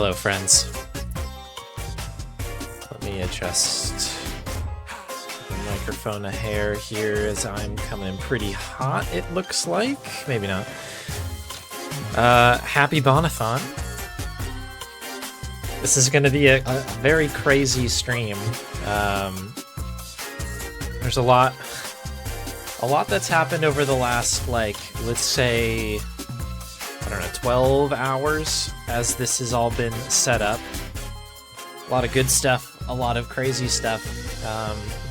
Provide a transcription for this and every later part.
Hello, friends. Let me adjust the microphone a hair here as I'm coming in pretty hot, it looks like. Maybe not. Happy BON-A-THON. This is going to be a very crazy stream. There's a lot that's happened over the last, like, let's say, I don't know, 12 hours as this has all been set up. A lot of good stuff, a lot of crazy stuff,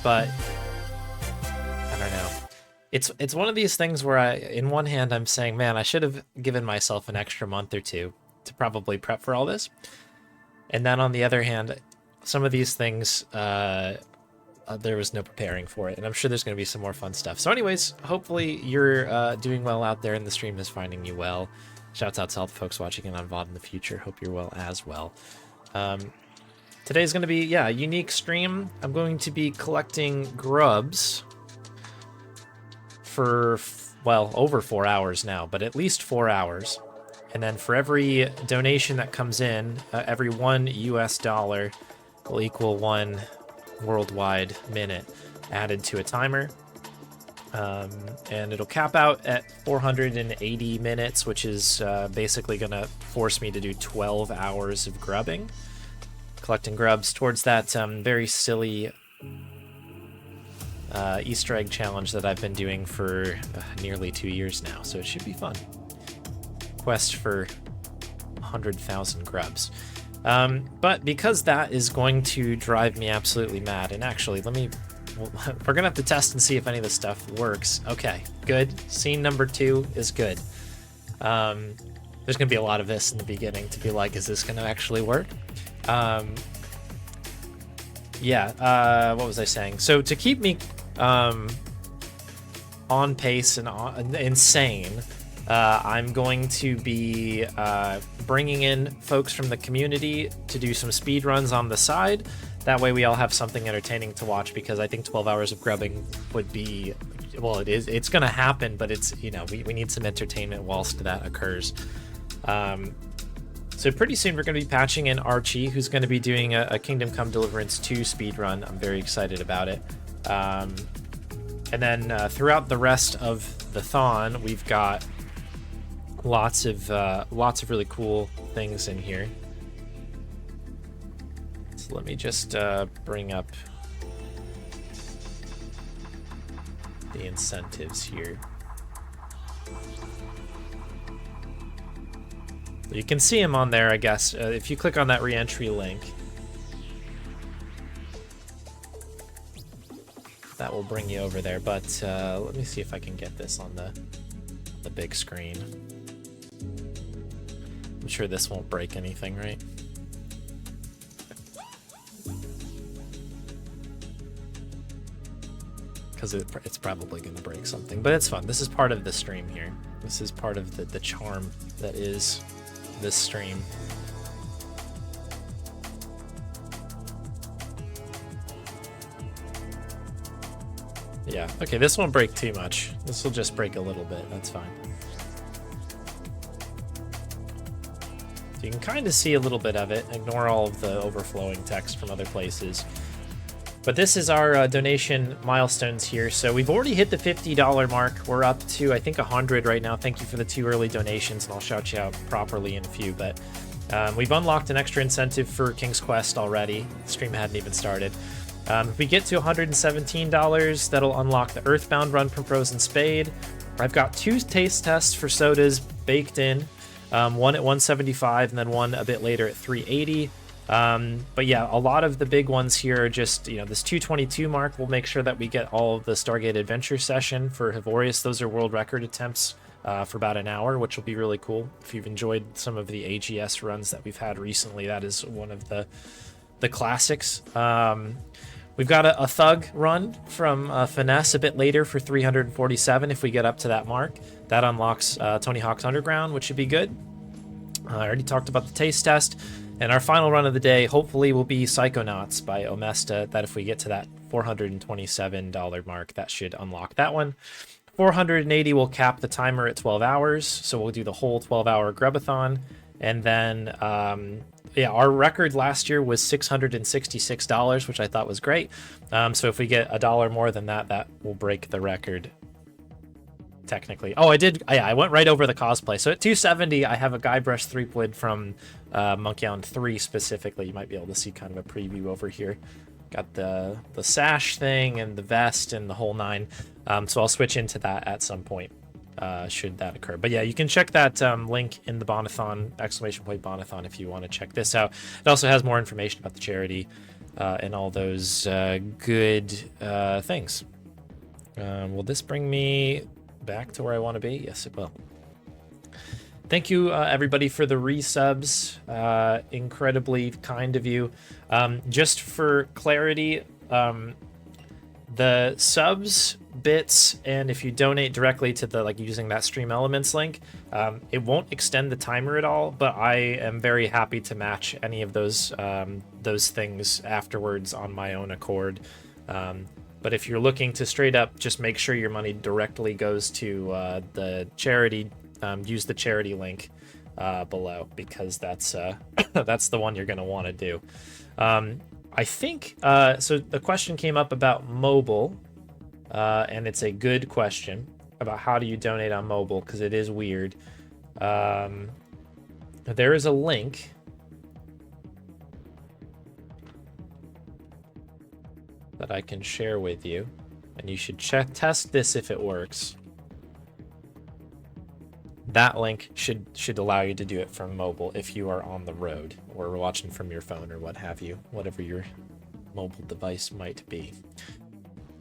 but I don't know. It's one of these things where in one hand, I'm saying, man, I should have given myself an extra month or two to probably prep for all this. And then on the other hand, some of these things, there was no preparing for it, and I'm sure there's going to be some more fun stuff. So anyways, hopefully you're doing well out there and the stream is finding you well. Shouts out to all the folks watching it on VOD in the future. Hope you're well as well. Today's going to be, a unique stream. I'm going to be collecting grubs for, well, over 4 hours now, but at least 4 hours. And then for every donation that comes in, every $1 US will equal 1 worldwide minute added to a timer. And it'll cap out at 480 minutes, which is basically going to force me to do 12 hours of grubbing. Collecting grubs towards that very silly Easter egg challenge that I've been doing for nearly 2 years now, so it should be fun. Quest for 100,000 grubs. But because that is going to drive me absolutely mad, and actually, we're gonna have to test and see if any of this stuff works. Okay, good. Scene number 2 is good. There's gonna be a lot of this in the beginning to be like, is this gonna actually work? What was I saying? So to keep me on pace and insane, I'm going to be bringing in folks from the community to do some speed runs on the side. That way we all have something entertaining to watch, because I think 12 hours of grubbing would be, well, it's going to happen, but it's, we need some entertainment whilst that occurs. So pretty soon we're going to be patching in Archie, who's going to be doing a Kingdom Come Deliverance 2 speed run. I'm very excited about it. And then throughout the rest of the Thon, we've got lots of really cool things in here. So let me just bring up the incentives here. You can see them on there, I guess. If you click on that re-entry link, that will bring you over there. But let me see if I can get this on the big screen. I'm sure this won't break anything, right? Because it's probably going to break something, but it's fun. This is part of the stream here. This is part of the charm that is this stream. Yeah, okay, this won't break too much. This will just break a little bit, that's fine. So you can kind of see a little bit of it. Ignore all of the overflowing text from other places. But this is our donation milestones here. So we've already hit the $50 mark. We're up to, I think, 100 right now. Thank you for the 2 early donations, and I'll shout you out properly in a few. But we've unlocked an extra incentive for King's Quest already. The stream hadn't even started. If we get to $117, that'll unlock the Earthbound run from frozenspade. I've got 2 taste tests for sodas baked in. One at 175 and then one a bit later at 380. But yeah, a lot of the big ones here are just, this 222 mark. We'll make sure that we get all of the Stargate Adventure session for Havorius. Those are world record attempts for about an hour, which will be really cool. If you've enjoyed some of the AGS runs that we've had recently, that is one of the classics. We've got a Thug run from Finesse a bit later for 347 if we get up to that mark. That unlocks Tony Hawk's Underground, which should be good. I already talked about the taste test. And our final run of the day, hopefully, will be Psychonauts by Omesta. That if we get to that $427 mark, that should unlock that one. 480 will cap the timer at 12 hours, so we'll do the whole 12-hour Grubathon. And then yeah, our record last year was $666, which I thought was great. So if we get $1 more than that, that will break the record. Technically. Oh, I went right over the cosplay. So at 270, I have a Guybrush Threepwood from Monkey Island 3 specifically. You might be able to see kind of a preview over here. Got the sash thing and the vest and the whole nine. So I'll switch into that at some point, should that occur. But yeah, you can check that link in the BON-A-THON, !BON-A-THON, if you want to check this out. It also has more information about the charity and all those good things. Will this bring me back to where I want to be? Yes, it will. Thank you, everybody, for the resubs. Incredibly kind of you. Just for clarity, the subs, bits, and if you donate directly to the, like, using that Stream Elements link, it won't extend the timer at all, but I am very happy to match any of those things afterwards on my own accord. But if you're looking to straight up just make sure your money directly goes to the charity, use the charity link below, because that's that's the one you're going to want to do. I think, so the question came up about mobile, and it's a good question about how do you donate on mobile, because it is weird. There is a link that I can share with you, and you should test this if it works. That link should allow you to do it from mobile if you are on the road or watching from your phone or what have you, whatever your mobile device might be.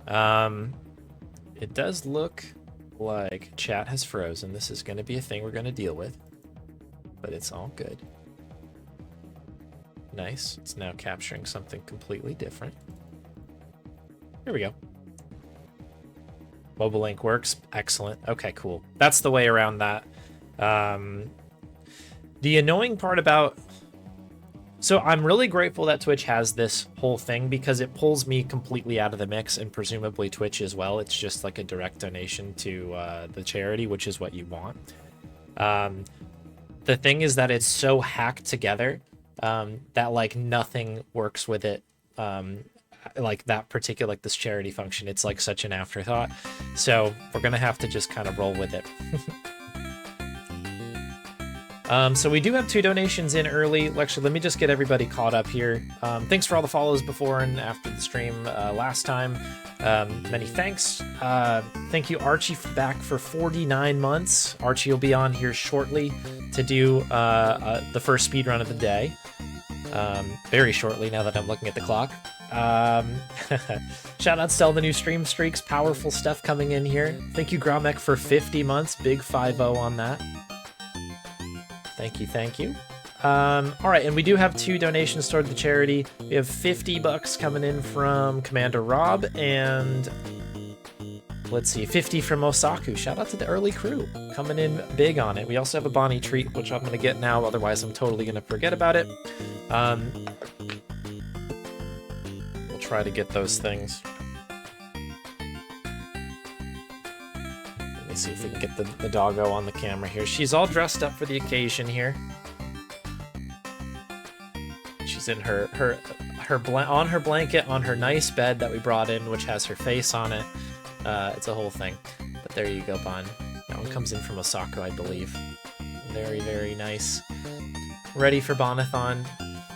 It does look like chat has frozen. This is going to be a thing we're going to deal with, but it's all good. Nice. It's now capturing something completely different. Here we go. Mobile link works. Excellent. Okay, cool. That's the way around that. The annoying part about... So I'm really grateful that Twitch has this whole thing, because it pulls me completely out of the mix, and presumably Twitch as well. It's just like a direct donation to the charity, which is what you want. The thing is that it's so hacked together that like nothing works with it. Like that particular, like this charity function, it's like such an afterthought. So we're gonna have to just kind of roll with it. So we do have 2 donations in early. Actually, let me just get everybody caught up here. Thanks for all the follows before and after the stream last time. Many thanks. Thank you, Archie, back for 49 months. Archie will be on here shortly to do the first speed run of the day. Very shortly, now that I'm looking at the clock. Shout out to all the new stream streaks. Powerful stuff coming in here. Thank you, Gromek, for 50 months. Big 5-0 on that. Thank you, thank you. All right, and we do have 2 donations toward the charity. We have $50 coming in from Commander Rob, and let's see, 50 from Osaku. Shout out to the early crew, coming in big on it. We also have a Bonnie treat, which I'm going to get now, otherwise I'm totally going to forget about it. We'll try to get those things. Let me see if we can get the doggo on the camera here. She's all dressed up for the occasion here. She's in on her blanket on her nice bed that we brought in, which has her face on it. It's a whole thing. But there you go, Bon. That one comes in from Osaka, I believe. Very, very nice. Ready for BON-A-THON.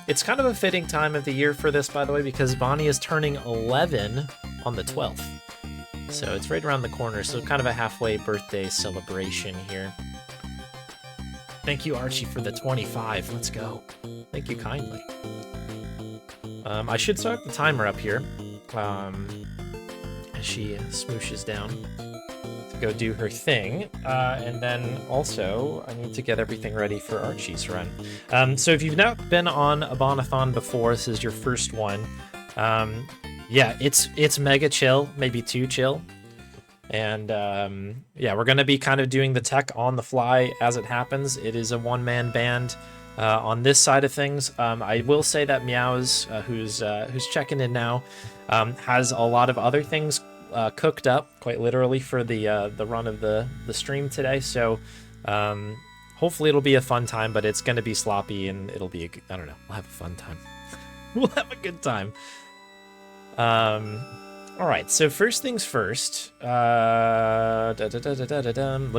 It's kind of a fitting time of the year for this, by the way, because Bonnie is turning 11 on the 12th. So it's right around the corner, so kind of a halfway birthday celebration here. Thank you, Archie, for the 25. Let's go. Thank you kindly. I should start the timer up here. As she smooshes down to go do her thing. And then also, I need to get everything ready for Archie's run. So if you've not been on a BON-A-THON before, this is your first one. Yeah, it's mega chill, maybe too chill. And yeah, we're going to be kind of doing the tech on the fly as it happens. It is a one-man band on this side of things. I will say that Meows, who's checking in now, has a lot of other things cooked up, quite literally, for the run of the stream today. So Hopefully it'll be a fun time, but it's going to be sloppy and it'll be, I don't know, we'll have a fun time. We'll have a good time. All right, so first things first. Let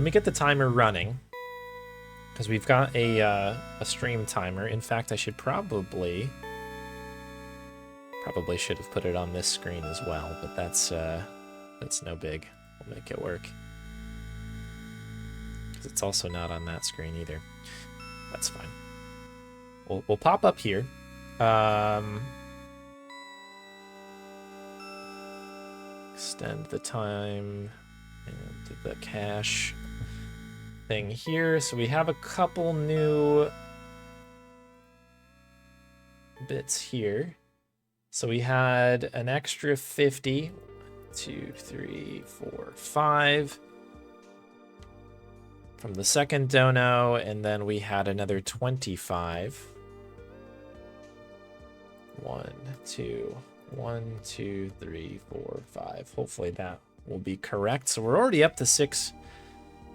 me get the timer running. Because we've got a stream timer. In fact, I should probably should have put it on this screen as well, but that's no big. We'll make it work. Because it's also not on that screen either. That's fine. We'll pop up here. Extend the time and the cache thing here. So we have a couple new bits here. So we had an extra 50, 1, 2, 3, 4, 5 from the second dono, and then we had another 25. 1, 2, 1, 2, 3, 4, 5. Hopefully that will be correct. So we're already up to 6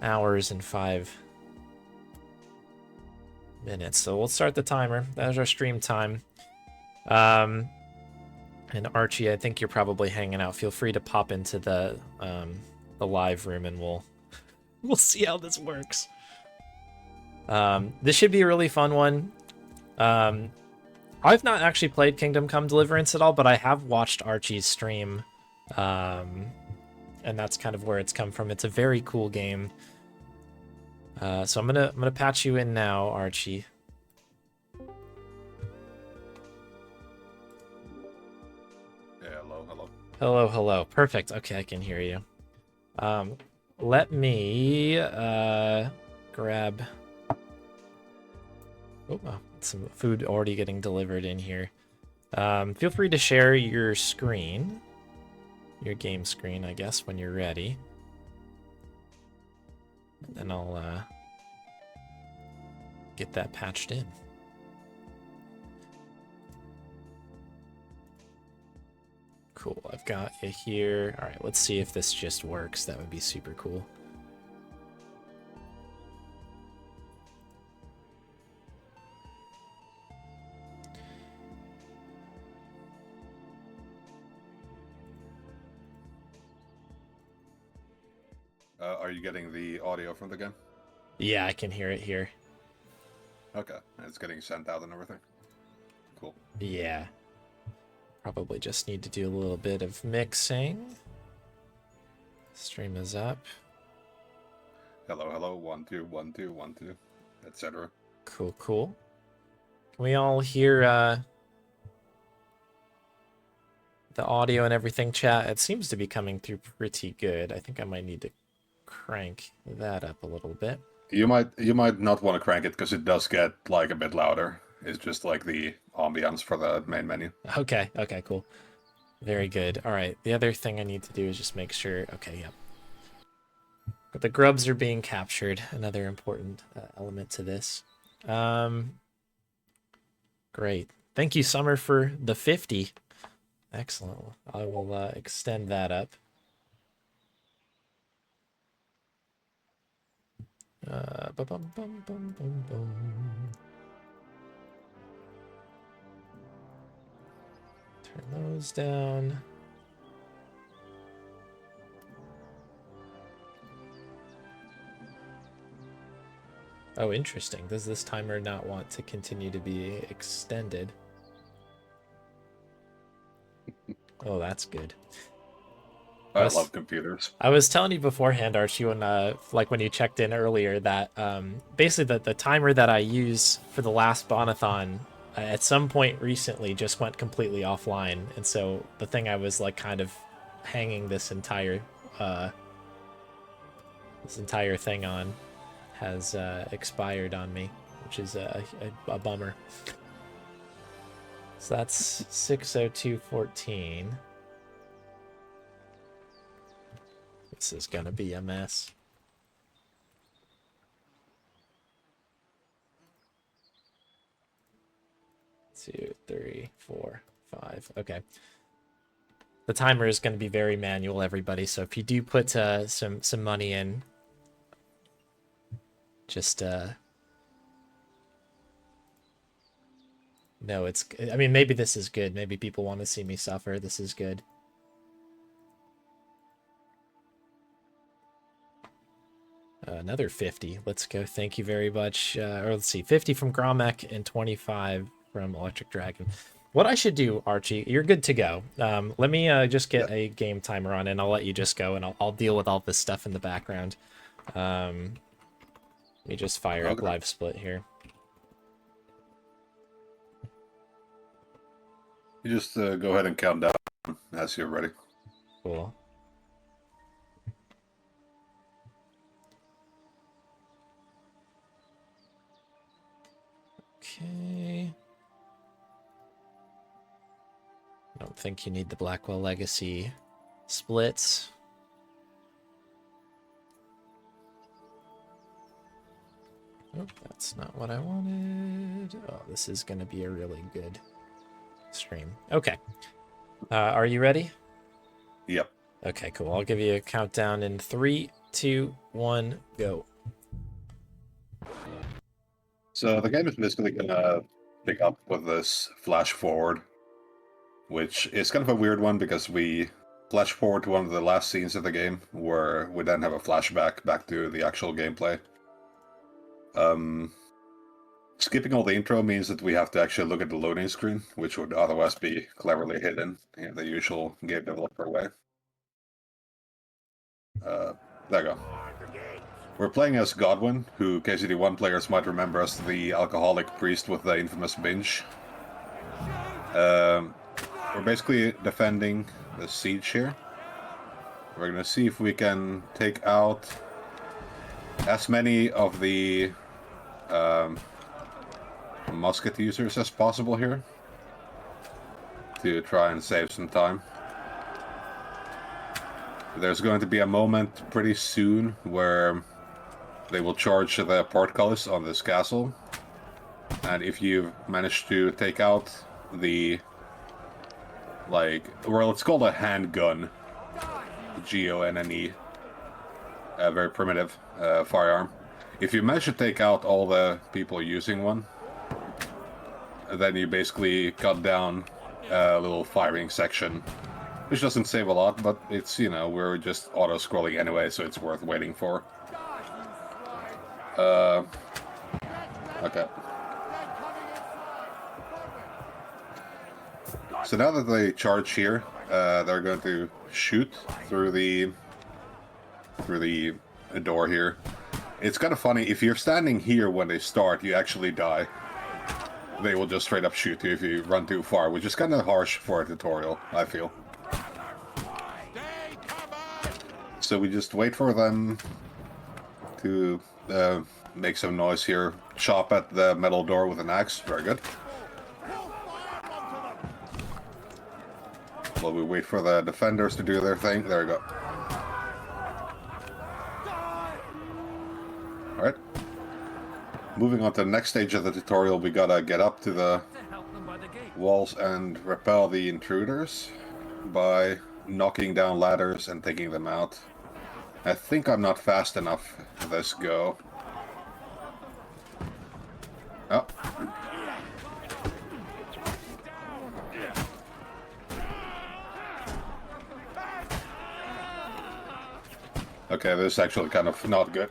hours and 5 minutes. So we'll start the timer. That's our stream time. And Archie, I think you're probably hanging out. Feel free to pop into the live room, and we'll see how this works. This should be a really fun one. I've not actually played Kingdom Come Deliverance at all, but I have watched Archie's stream, and that's kind of where it's come from. It's a very cool game. So I'm gonna patch you in now, Archie. Hello. Perfect. Okay, I can hear you. Let me grab... Oh, some food already getting delivered in here. Feel free to share your screen. Your game screen, I guess, when you're ready. And then I'll get that patched in. Cool, I've got you here. All right, let's see if this just works. That would be super cool. Are you getting the audio from the game? Yeah, I can hear it here. Okay, it's getting sent out and everything. Cool. Yeah. Probably just need to do a little bit of mixing. Stream is up. Hello, 1, 2, 1, 2, 1, 2, etc. Cool. Can we all hear the audio and everything, chat? It seems to be coming through pretty good. I think I might need to crank that up a little bit. You might not want to crank it because it does get like a bit louder. It's just like the ambience for the main menu. Okay, cool. Very good. All right, the other thing I need to do is just make sure... Okay, yep. But the grubs are being captured. Another important element to this. Great. Thank you, Summer, for the 50. Excellent. I will extend that up. Bum, bum, bum, bum, bum. Turn those down. Oh, interesting. Does this timer not want to continue to be extended? Oh, that's good. I love computers. I was telling you beforehand, Archie, when when you checked in earlier, that basically the timer that I use for the last BON-A-THON at some point recently just went completely offline, and so the thing I was like kind of hanging this entire thing on has expired on me, which is a bummer. So that's 6:02:14. This is gonna be a mess. 2, 3, 4, 5. Okay. The timer is going to be very manual, everybody. So if you do put some money in, just No, it's... I mean, maybe this is good. Maybe people want to see me suffer. This is good. Another 50. Let's go. Thank you very much. Or let's see. 50 from Gromek and 25 from Electric Dragon. What I should do, Archie, you're good to go. Let me just get a game timer on, and I'll let you just go, and I'll deal with all this stuff in the background. Let me just fire up Live Split here. You just go ahead and count down as you're ready. Cool. Okay. I don't think you need the Blackwell Legacy splits. Oh, that's not what I wanted. Oh, this is going to be a really good stream. Okay. Are you ready? Yep. Okay, cool. I'll give you a countdown in 3, 2, 1, go. So the game is basically going to pick up with this flash forward, which is kind of a weird one because we flash forward to one of the last scenes of the game where we then have a flashback back to the actual gameplay. Skipping all the intro means that we have to actually look at the loading screen, which would otherwise be cleverly hidden in the usual game developer way. There you go. We're playing as Godwin, who KCD1 players might remember as the alcoholic priest with the infamous binge. We're basically defending the siege here. We're gonna see if we can take out as many of the musket users as possible here to try and save some time. There's going to be a moment pretty soon where they will charge the portcullis on this castle, and if you manage to take out the, well, it's called a handgun, G-O-N-N-E, a very primitive firearm. If you manage to take out all the people using one, then you basically cut down a little firing section, which doesn't save a lot, but it's, you know, we're just auto-scrolling anyway, so it's worth waiting for. Okay. So now that they charge here, they're going to shoot through the door here. It's kind of funny, if you're standing here when they start, you actually die. They will just straight up shoot you if you run too far, which is kind of harsh for a tutorial, I feel. So we just wait for them to make some noise here. Chop at the metal door with an axe. Very good. While we wait for the defenders to do their thing. There we go. Alright. Moving on to the next stage of the tutorial, we gotta get up to the walls and repel the intruders by knocking down ladders and taking them out. I think I'm not fast enough for this go. Oh. Okay, this is actually kind of not good.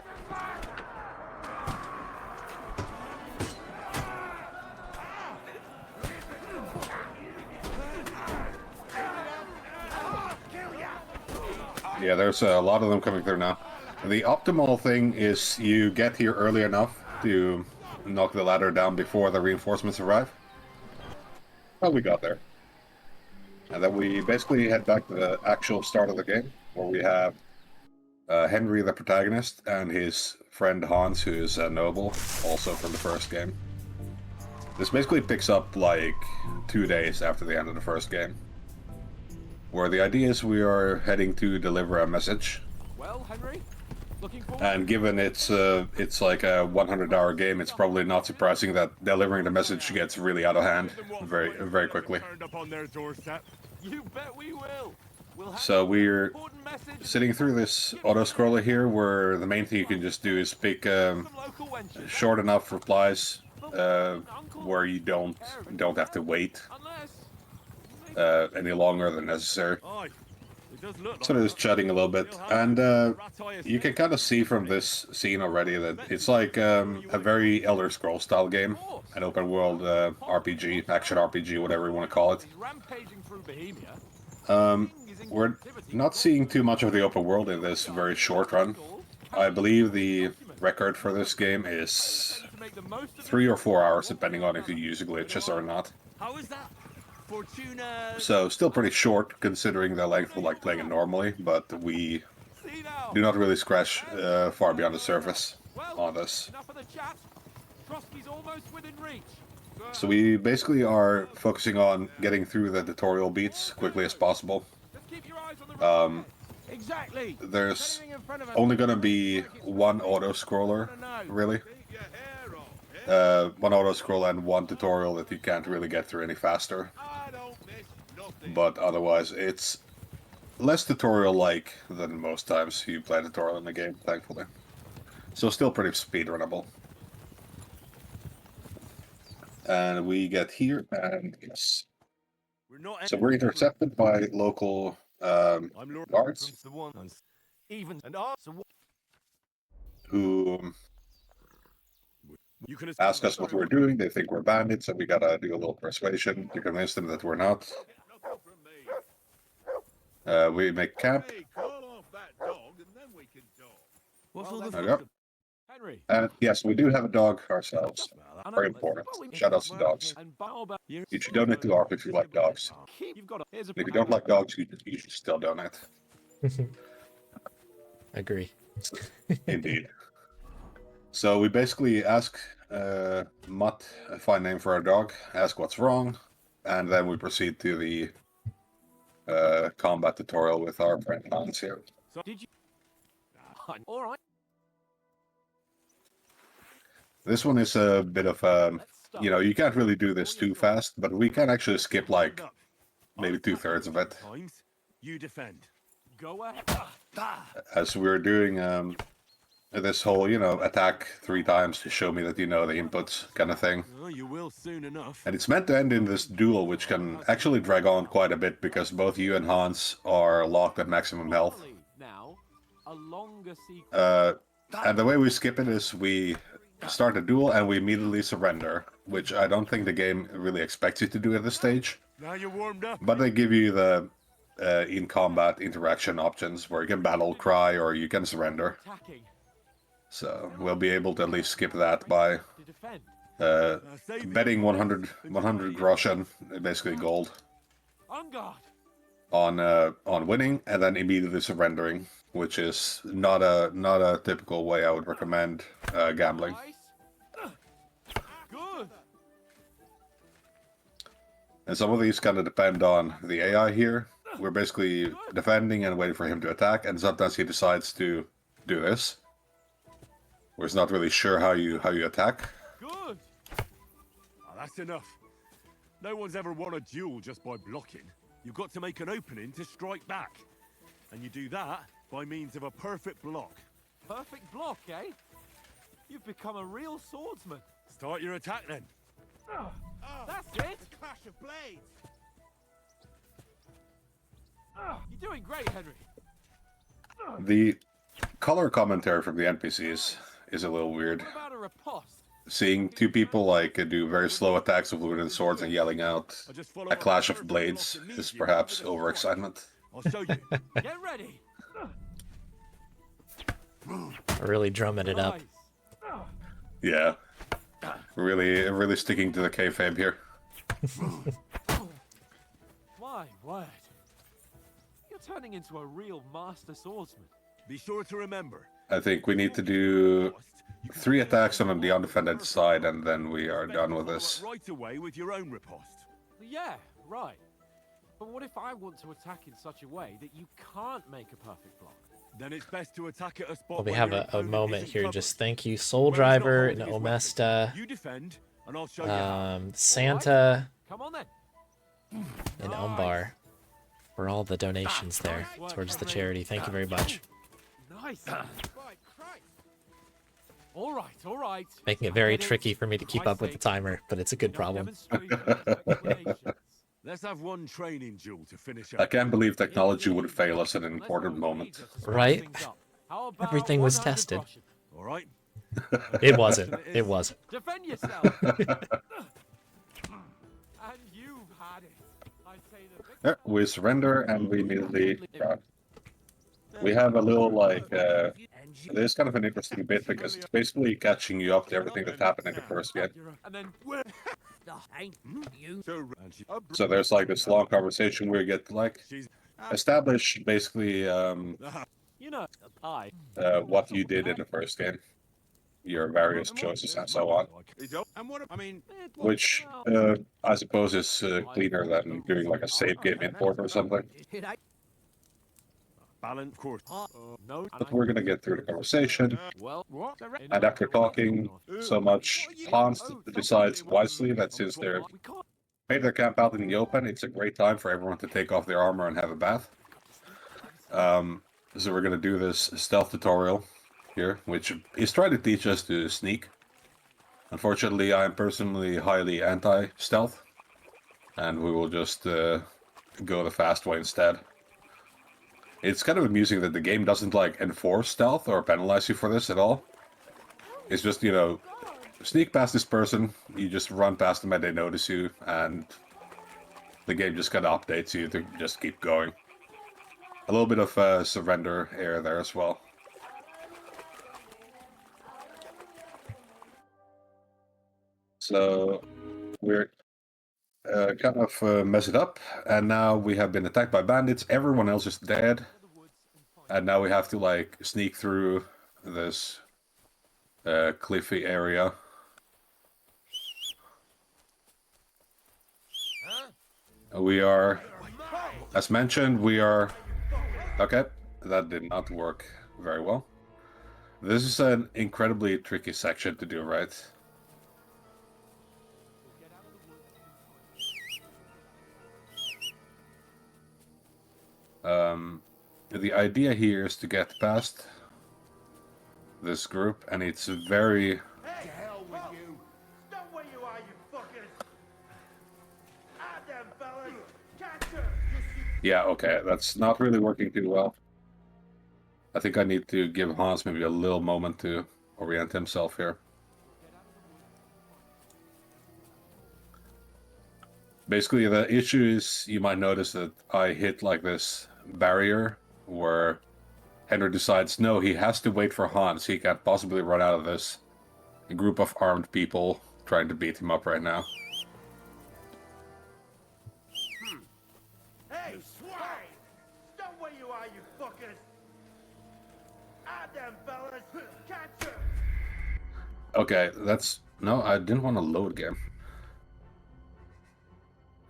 Yeah, there's a lot of them coming through now. The optimal thing is you get here early enough to knock the ladder down before the reinforcements arrive. Well, we got there. And then we basically head back to the actual start of the game, where we have Henry, the protagonist, and his friend Hans, who is a noble, also from the first game. This basically picks up like 2 days after the end of the first game, where the idea is we are heading to deliver a message. Well, Henry, looking forward. And given it's like a 100-hour game, it's probably not surprising that delivering the message gets really out of hand very quickly. You bet we will. So we're sitting through this auto-scroller here, where the main thing you can just do is pick short enough replies where you don't have to wait any longer than necessary. So they're just chatting a little bit, and you can kind of see from this scene already that it's like a very Elder Scrolls style game, an open world RPG, action RPG, whatever you want to call it. We're not seeing too much of the open world in this very short run. I believe the record for this game is 3 or 4 hours, depending on if you use glitches or not. So still pretty short considering the length of like playing it normally, but we do not really scratch far beyond the surface on this. So we basically are focusing on getting through the tutorial beats quickly as possible. There's only going to be one auto-scroller, really. One auto-scroll and one tutorial that you can't really get through any faster. But otherwise, it's less tutorial-like than most times you play a tutorial in the game, thankfully. So still pretty speedrunnable. And we get here, and yes. So we're intercepted by local guards who ask us what we're doing. They think we're bandits, so we gotta do a little persuasion to convince them that we're not. We make camp. And yes, we do have a dog ourselves. Very important. Shout outs to dogs. You should donate to ARP if you like dogs. If you don't like dogs, you should still donate. Agree. Indeed. So we basically ask Mutt a fine name for our dog, ask what's wrong, and then we proceed to the combat tutorial with our friend Hans here. All right. This one is a bit of you know, you can't really do this too fast, but we can actually skip like maybe 2/3 of it. You defend. Go ahead. As we're doing this whole, you know, attack 3 times to show me that you know the inputs kind of thing. Well, you will soon enough. And it's meant to end in this duel, which can actually drag on quite a bit because both you and Hans are locked at maximum health. And the way we skip it is we start a duel and we immediately surrender, which I don't think the game really expects you to do at this stage. Now you're warmed up. But they give you the in-combat interaction options where you can battle cry or you can surrender. So we'll be able to at least skip that by betting 100 groschen, basically gold, on winning and then immediately surrendering, which is not a typical way I would recommend gambling. Good. And some of these kind of depend on the AI here. We're basically defending and waiting for him to attack, and sometimes he decides to do this. We're not really sure how you attack. Good. Oh, that's enough. No one's ever won a duel just by blocking. You've got to make an opening to strike back. And you do that by means of a perfect block. Perfect block, eh? You've become a real swordsman. Start your attack then. That's it. Clash of blades. You're doing great, Henry. The color commentary from the NPCs is a little weird. What about a riposte? Seeing 2 people like do very slow attacks with wooden swords and yelling out a clash of blades is perhaps overexcitement. I'll show you. Get ready. Really drumming it up. Yeah. Really sticking to the kayfabe here. My word. You're turning into a real master swordsman. Be sure to remember. I think we need to do 3 attacks on the undefended side, and then we are done with this. Right away with your own riposte. Yeah, right. But what if I want to attack in such a way that you can't make a perfect block? Then it's best to attack at a spot. Well, we where have your a opponent moment isn't here. covered. Just thank you, Soul Where he's not Driver, holding his weapon. Omesta, You defend, and I'll show you how. Santa, Come on then. and Umbar for all the donations there towards the charity. Thank you very much. Nice. All right. Making it very tricky for me to keep up with the timer, but it's a good problem. Let's have one training duel to finish I up. can't believe technology would fail us at an important moment. Right? Everything was tested. All right. It wasn't. It wasn't. Defend yourself. And you've had it. I say the Yeah, we surrender and we immediately run. We have a little, like, it is kind of an interesting bit because it's basically catching you up to everything that happened in the first game. and then So there's like this long conversation where you get to like establish basically you know, I what you did in the first game, your various choices and so on, which I suppose is cleaner than doing like a save game import or something. Balance course. no. But we're gonna get through the conversation, Well, what? and after talking so much, Hans decides wisely that since they're We can't. made their camp out in the open, it's a great time for everyone to take off their armor and have a bath. So we're gonna do this stealth tutorial here, which is trying to teach us to sneak. Unfortunately, I am personally highly anti-stealth, and we will just go the fast way instead. It's kind of amusing that the game doesn't like enforce stealth or penalize you for this at all. It's just, you know, sneak past this person, you just run past them and they notice you, and the game just kind of updates you to just keep going. A little bit of surrender air there as well. So we're kind of mess it up, and now we have been attacked by bandits. Everyone else is dead, and now we have to like sneak through this cliffy area. We are, as mentioned, we are... Okay, that did not work very well. This is an incredibly tricky section to do, right? The idea here is to get past this group, and it's very... To hell with you! Stop where you are, you fuckers! Ah, them fellas! Catch her! Yeah, okay, that's not really working too well. I think I need to give Hans maybe a little moment to orient himself here. Basically, the issue is, you might notice that I hit like this barrier where Henry decides, no, he has to wait for Hans. He can't possibly run out of this group of armed people trying to beat him up right now. Hey, swine! Stop where you are, you fuckers! Ah, them fellas! Catch her! Okay, that's... No, I didn't want to load again.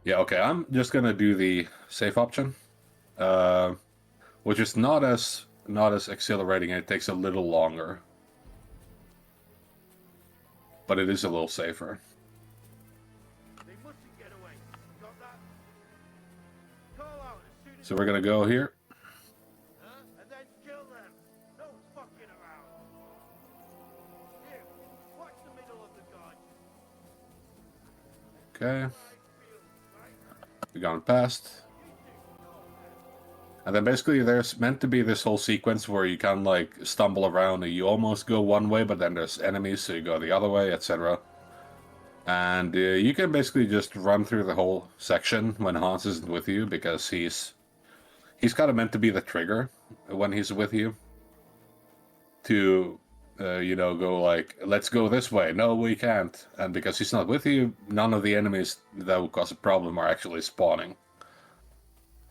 Yeah, okay, I'm just gonna do the safe option. Which is not as exhilarating, and it takes a little longer. But it is a little safer. They mustn't get away. Got that? Call out as soon as... So we're gonna go here. And then kill them. No fucking around. Here, watch the middle of the guard. Okay. We gone past. And then basically there's meant to be this whole sequence where you can like stumble around and you almost go one way, but then there's enemies, so you go the other way, etc. And you can basically just run through the whole section when Hans isn't with you, because he's kind of meant to be the trigger when he's with you. To, you know, go like, let's go this way. No, we can't. And because he's not with you, none of the enemies that would cause a problem are actually spawning.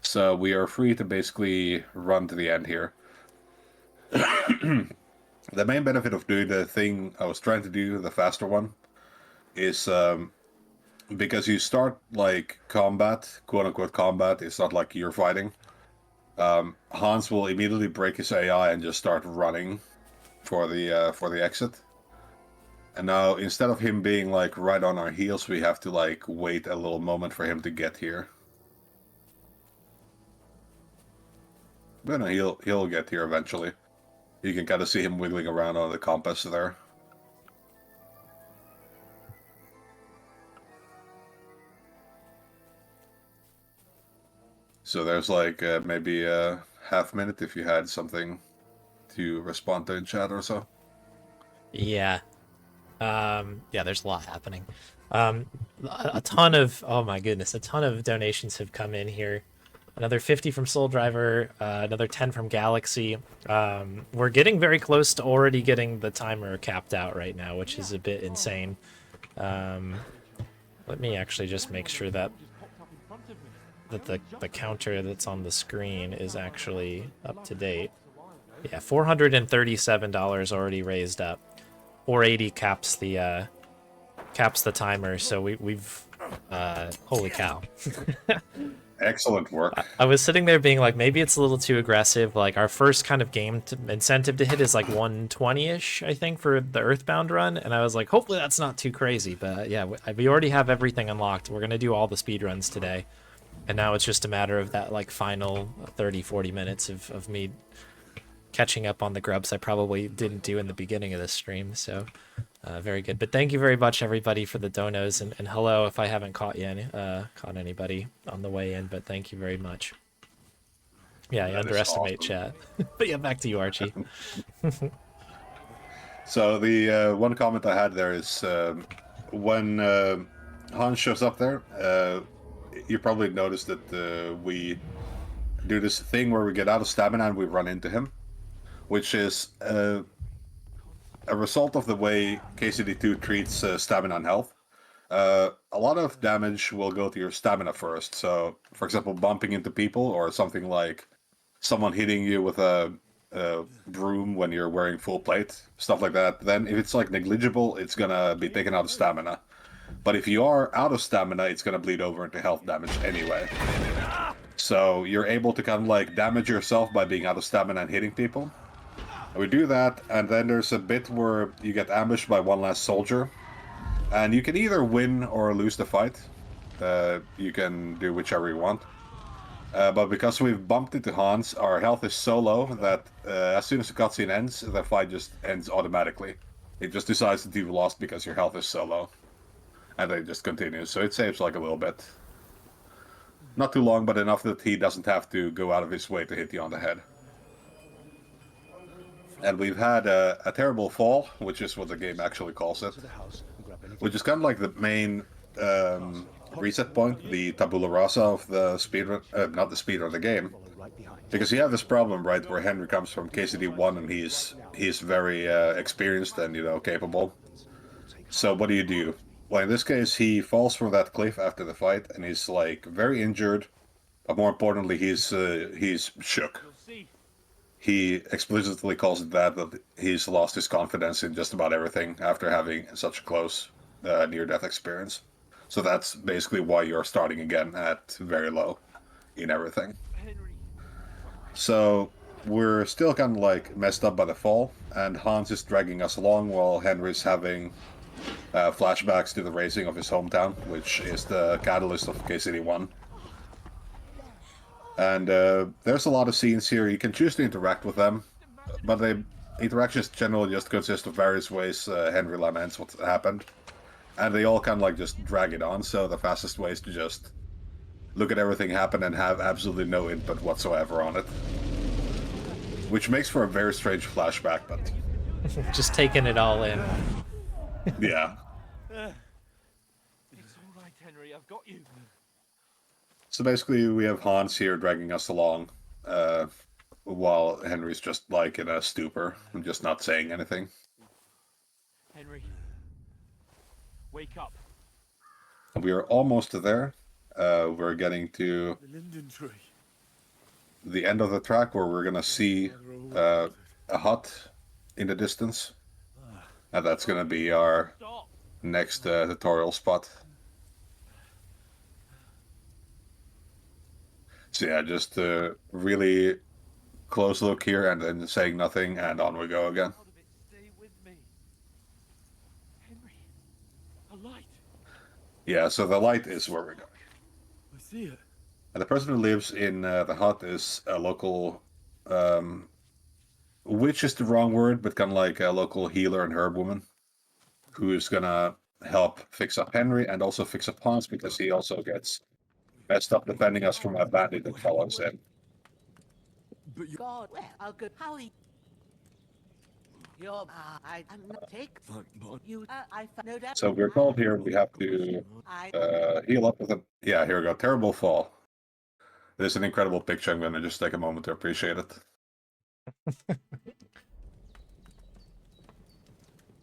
So we are free to basically run to the end here. The main benefit of doing the thing I was trying to do, the faster one, is because you start like combat, quote-unquote combat, it's not like you're fighting. Hans will immediately break his AI and just start running for the exit. And now, instead of him being like right on our heels, we have to like wait a little moment for him to get here. But no, he'll get here eventually. You can kind of see him wiggling around on the compass there. So there's like maybe a half minute if you had something to respond to in chat or so. Yeah. Yeah, there's a lot happening. A ton of, oh my goodness, a ton of donations have come in here. Another 50 from Soul Driver, another 10 from Galaxy. We're getting very close to already getting the timer capped out right now, which is a bit insane. Let me actually just make sure that the counter that's on the screen is actually up to date. Yeah, $437 already raised up. 480 caps the timer, so we've holy cow. Excellent work. I was sitting there being like, maybe it's a little too aggressive. Like, our first kind of game incentive to hit is like 120-ish, I think, for the Earthbound run. And I was like, hopefully that's not too crazy. But yeah, we already have everything unlocked. We're going to do all the speed runs today. And now it's just a matter of that like final 30, 40 minutes of me catching up on the grubs I probably didn't do in the beginning of this stream. So very good. But thank you very much, everybody, for the donos, and hello if I haven't caught anybody on the way in, but thank you very much. Yeah, I underestimate awesome. chat. But yeah, back to you, Archie. So the one comment I had there is when Hans shows up there, you probably noticed that we do this thing where we get out of stamina and we run into him, which is a result of the way KCD2 treats stamina and health. A lot of damage will go to your stamina first. So, for example, bumping into people or something like someone hitting you with a broom when you're wearing full plate, stuff like that. Then if it's like negligible, it's gonna be taken out of stamina. But if you are out of stamina, it's gonna bleed over into health damage anyway. So you're able to kind of like damage yourself by being out of stamina and hitting people. And we do that, and then there's a bit where you get ambushed by one last soldier. And you can either win or lose the fight. You can do whichever you want. But because we've bumped into Hans, our health is so low that as soon as the cutscene ends, the fight just ends automatically. It just decides that you've lost because your health is so low. And then it just continues, so it saves like a little bit. Not too long, but enough that he doesn't have to go out of his way to hit you on the head. And we've had a terrible fall, which is what the game actually calls it. Which is kind of like the main reset point, the tabula rasa of the speedrun, not the speedrun, the game. Because you have this problem, right, where Henry comes from KCD1 and he's very experienced and, capable. So what do? Well, in this case, he falls from that cliff after the fight, and he's, like, very injured. But more importantly, he's shook. He explicitly calls it that he's lost his confidence in just about everything after having such a close near-death experience. So that's basically why you're starting again at very low in everything. So we're still kind of like messed up by the fall, and Hans is dragging us along while Henry's having flashbacks to the razing of his hometown, which is the catalyst of KCD1. And there's a lot of scenes here. You can choose to interact with them, but the interactions generally just consist of various ways Henry laments what happened. And they all kind of like just drag it on, so the fastest way is to just look at everything happen and have absolutely no input whatsoever on it. Which makes for a very strange flashback, but... Just taking it all in. Yeah. It's all right, Henry. I've got you. So basically we have Hans here dragging us along, while Henry's just like in a stupor and just not saying anything. Henry, wake up. We are almost there. We're getting to The linden tree. the end of the track where we're gonna see a hut in the distance. And that's gonna be our Stop. next tutorial spot. So yeah, just a really close look here and then saying nothing, and on we go again. Out of it. Stay with me. Henry, a light. Yeah, so the light is where we're going. I see it. And the person who lives in the hut is a local, witch is the wrong word, but kind of like a local healer and herb woman, who is gonna help fix up Henry and also fix up Hans, because he also gets messed up defending us from a bandit that follows in. But you... God, well, I'll go. How are you? You're, I'm not take Thank God. you. I no doubt. So we're told here we have to heal up with a... Yeah, here we go. Terrible fall. It is an incredible picture. I'm going to just take a moment to appreciate it.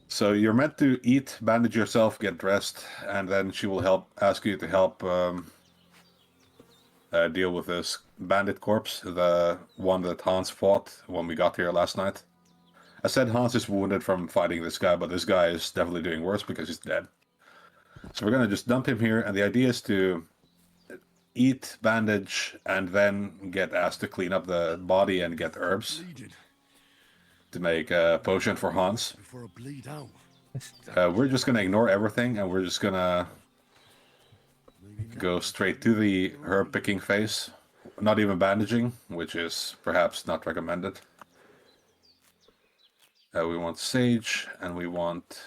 So you're meant to eat, bandage yourself, get dressed, and then she will ask you to help deal with this bandit corpse, the one that Hans fought when we got here last night. I said Hans is wounded from fighting this guy, but this guy is definitely doing worse because he's dead. So we're going to just dump him here, and the idea is to eat, bandage, and then get asked to clean up the body and get herbs Bleeding to make a potion for Hans. before I bleed out. We're just going to ignore everything, and we're just going to go straight to the herb picking phase. Not even bandaging, which is perhaps not recommended. We want sage, and we want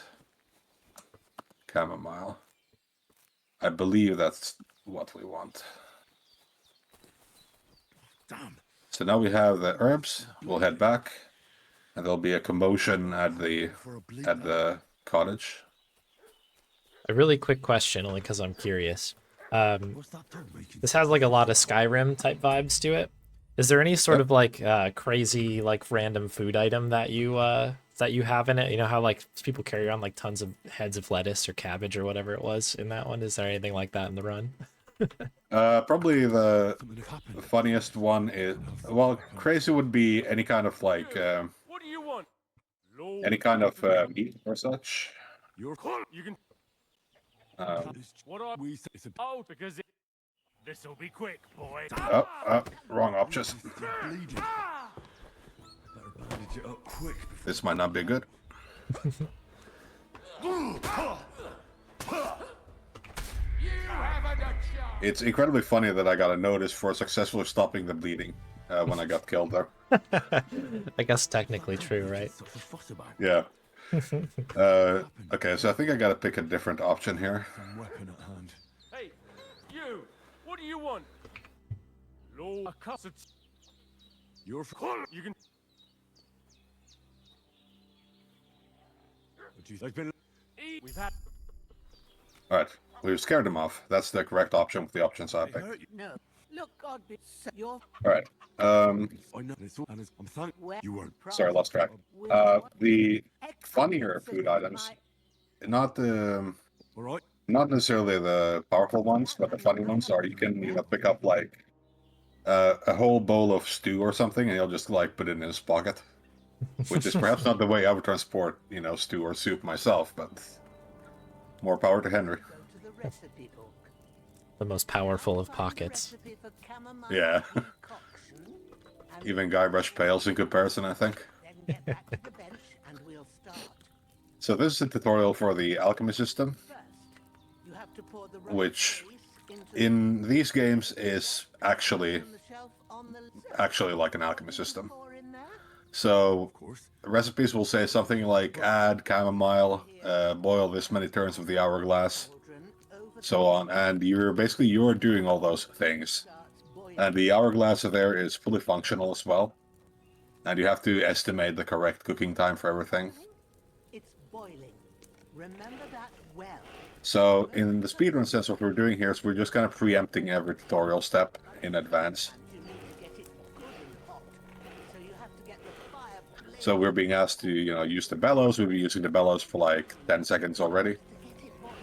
chamomile. I believe that's what we want. Damn. So now we have the herbs. We'll head back, and there'll be a commotion at the cottage. A really quick question, only because I'm curious. What's that dog making? This has like a lot of Skyrim type vibes to it. Is there any sort of like crazy like random food item that you have in it? You know how like people carry around like tons of heads of lettuce or cabbage or whatever it was in that one? Is there anything like that in the run? Probably the Something have happened. funniest one is, well, crazy would be any kind of like What do you want? any kind of meat or such. You're... You can. Um, What are We say it's a... Oh, because this'll be quick, boy. wrong options. Bleeding. Better bandage it up quick before... This might not be good. It's incredibly funny that I got a notice for successfully stopping the bleeding when I got killed there. I guess technically true, right? Such a fuss about. Yeah. Okay, so I think I gotta pick a different option here. Some weapon at hand. Hey, you. What do you want? Lord, a cuss. You're... You can. What do you think? Been... Eat. We've had. Alright, we've scared them off. That's the correct option with the options I picked. hurt you. No. Look, God, be so you're Alright, I know this all, and I'm thank where you weren't. sorry, I lost track. The funnier food items, not All right. not necessarily the powerful ones, but the funny ones are you can pick up like a whole bowl of stew or something, and he'll just like put it in his pocket, which is perhaps not the way I would transport stew or soup myself, but more power to Henry. Go to the recipe book. The most powerful of Find the pockets. recipe for chamomile Yeah. decoction, and Even Guybrush pales in comparison, I think. then get back to the bench and we'll start. So this is a tutorial for the alchemy system, First, you have to pour the which base into in these games is actually on the shelf on the like an alchemy system. pour in there. So Of course. recipes will say something like add chamomile, boil this many turns of the hourglass, Cauldron over so on, and you're doing all those things. starts boiling. And the hourglass there is fully functional as well, and you have to estimate the correct cooking time for everything. It's boiling. Remember that well. So in the speedrun sense, what we're doing here is we're just kind of preempting every tutorial step in advance. And you need to get it good and hot. So you have to get the fire blazing So we're being asked to use the bellows. We'll be using the bellows for like 10 seconds already. to get it boiling.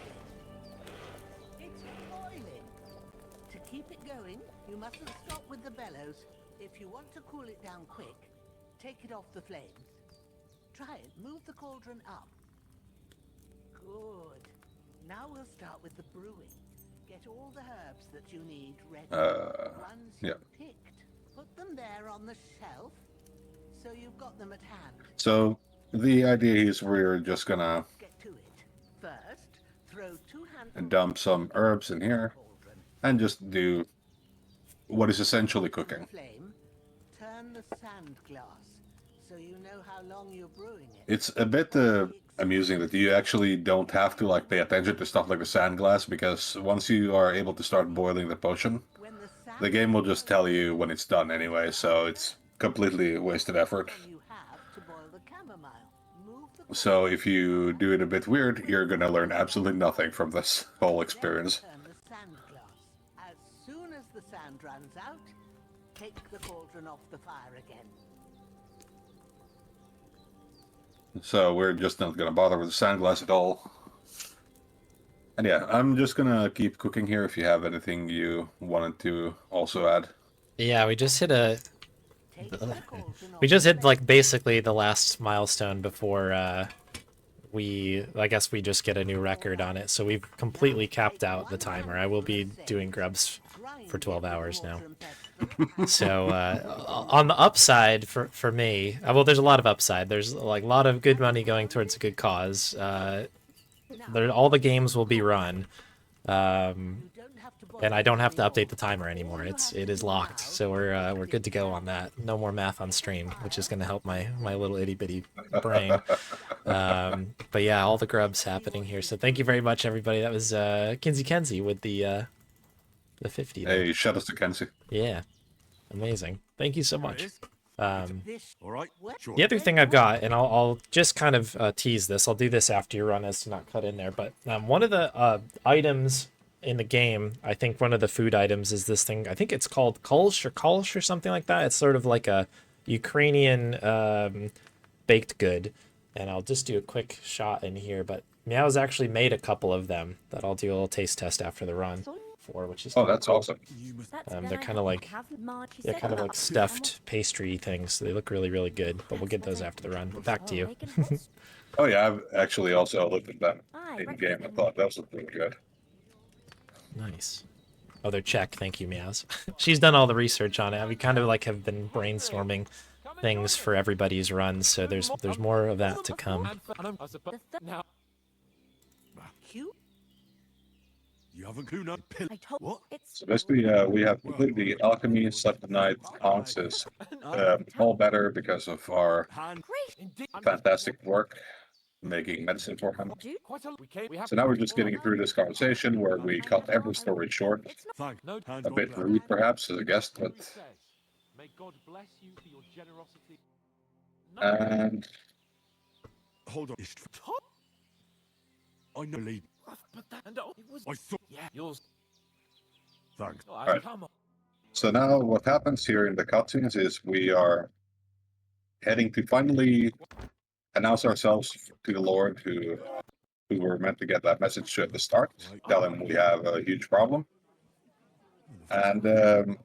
It's boiling. To keep it going, you mustn't stop with the bellows. If you want to cool it down quick, take it off the flames. Try it. Move the cauldron up. Good. Now we'll start with the brewing. Get all the herbs that you need ready. Ones you yeah. picked. Put them there on the shelf, so you've got them at hand. So the idea is we're just gonna Get to it. First, throw 2 handfuls dump some herbs in here cauldron. and just do what is essentially cooking. Flame. Turn the sand glass, so you know how long you're brewing it. It's a bit amusing that you actually don't have to like pay attention to stuff like the sand glass, because once you are able to start boiling the potion, When the sand the game will just flows, tell you when it's done anyway, so it's completely wasted effort. then you have to boil the chamomile. Move the So if you do it a bit weird, you're gonna learn absolutely nothing from this whole then experience. turn the sand glass. As soon as the sand runs out, take the cauldron off the fire again. So we're just not gonna bother with the sand glass at all. And yeah, I'm just gonna keep cooking here if you have anything you wanted to also add. Yeah, we just hit a Take the cauldron off we just the hit like basically the last milestone before I guess we just get a new record on it. So we've completely capped out the timer. I will be doing grubs for 12 hours now. So on the upside for me, well, there's a lot of upside. There's like a lot of good money going towards a good cause. All the games will be run, and I don't have to update the timer anymore. It is locked, so we're good to go on that. No more math on stream, which is going to help my little itty bitty brain. But yeah, all the grubs happening here. So thank you very much, everybody. That was Kinsey Kenzie with the 50. There. Hey, shout out to Kenzie. Yeah, amazing. Thank you so There it much. is. This All right. Sure. The other thing I've got, and I'll just kind of tease this. I'll do this after you run, as to not cut in there. But one of the items in the game, I think one of the food items is this thing. I think it's called kulsh or something like that. It's sort of like a Ukrainian baked good. And I'll just do a quick shot in here. But Meow's actually made a couple of them that I'll do a little taste test after the run for, which is Oh, that's awesome. You must they're kind of like stuffed pastry things. So they look really, really good. But we'll get those after the run. But back to you. Oh yeah, I've actually also looked at them in game. I thought those looked really good. Nice. Oh, they're check. Thank you, Meows. She's done all the research on it. We kind of like have been brainstorming things for everybody's runs, so there's more of that to come. Now, cute. You haven't clue no pill. What? So basically, we have completed the alchemy, slept the night, ounces, all better because of our Hand. fantastic work making medicine for him. quite a we have So now we're just getting through this conversation where we cut every story short. Thank. No, Hands A bit on rude, perhaps, as a guest, but It says, may God bless you for your generosity. and Hold on. I know lead. But that and it was I saw. yeah, yours. Thanks. Oh, Alright. come on. so now what happens here in the cutscenes is we are heading to finally announce ourselves to the Lord who were meant to get that message to at the start. Tell him we have a huge problem. And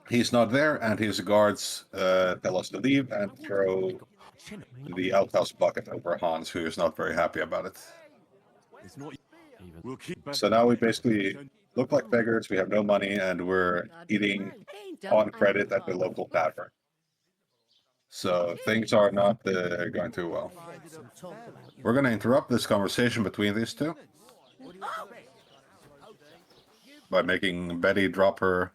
he's not there, and his guards tell us to leave and throw the outhouse bucket over Hans, who is not very happy about it. It's not. We'll keep. So now we basically look like beggars, we have no money, and we're eating on credit at the local tavern. So things are not going too well. We're going to interrupt this conversation between these two by making Betty drop her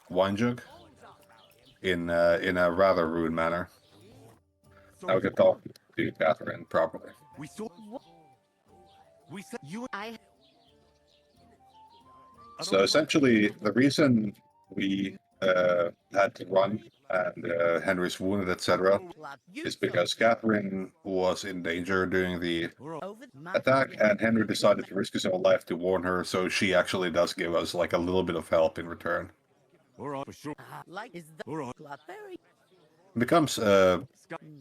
wine jug in a rather rude manner. Now we can talk to Catherine properly. We saw. We said you. So essentially, the reason we had to run and Henry's wounded, etc., is because Catherine was in danger during the attack, and Henry decided to risk his own life to warn her, so she actually does give us like a little bit of help in return. All right, for sure. All right. Becomes a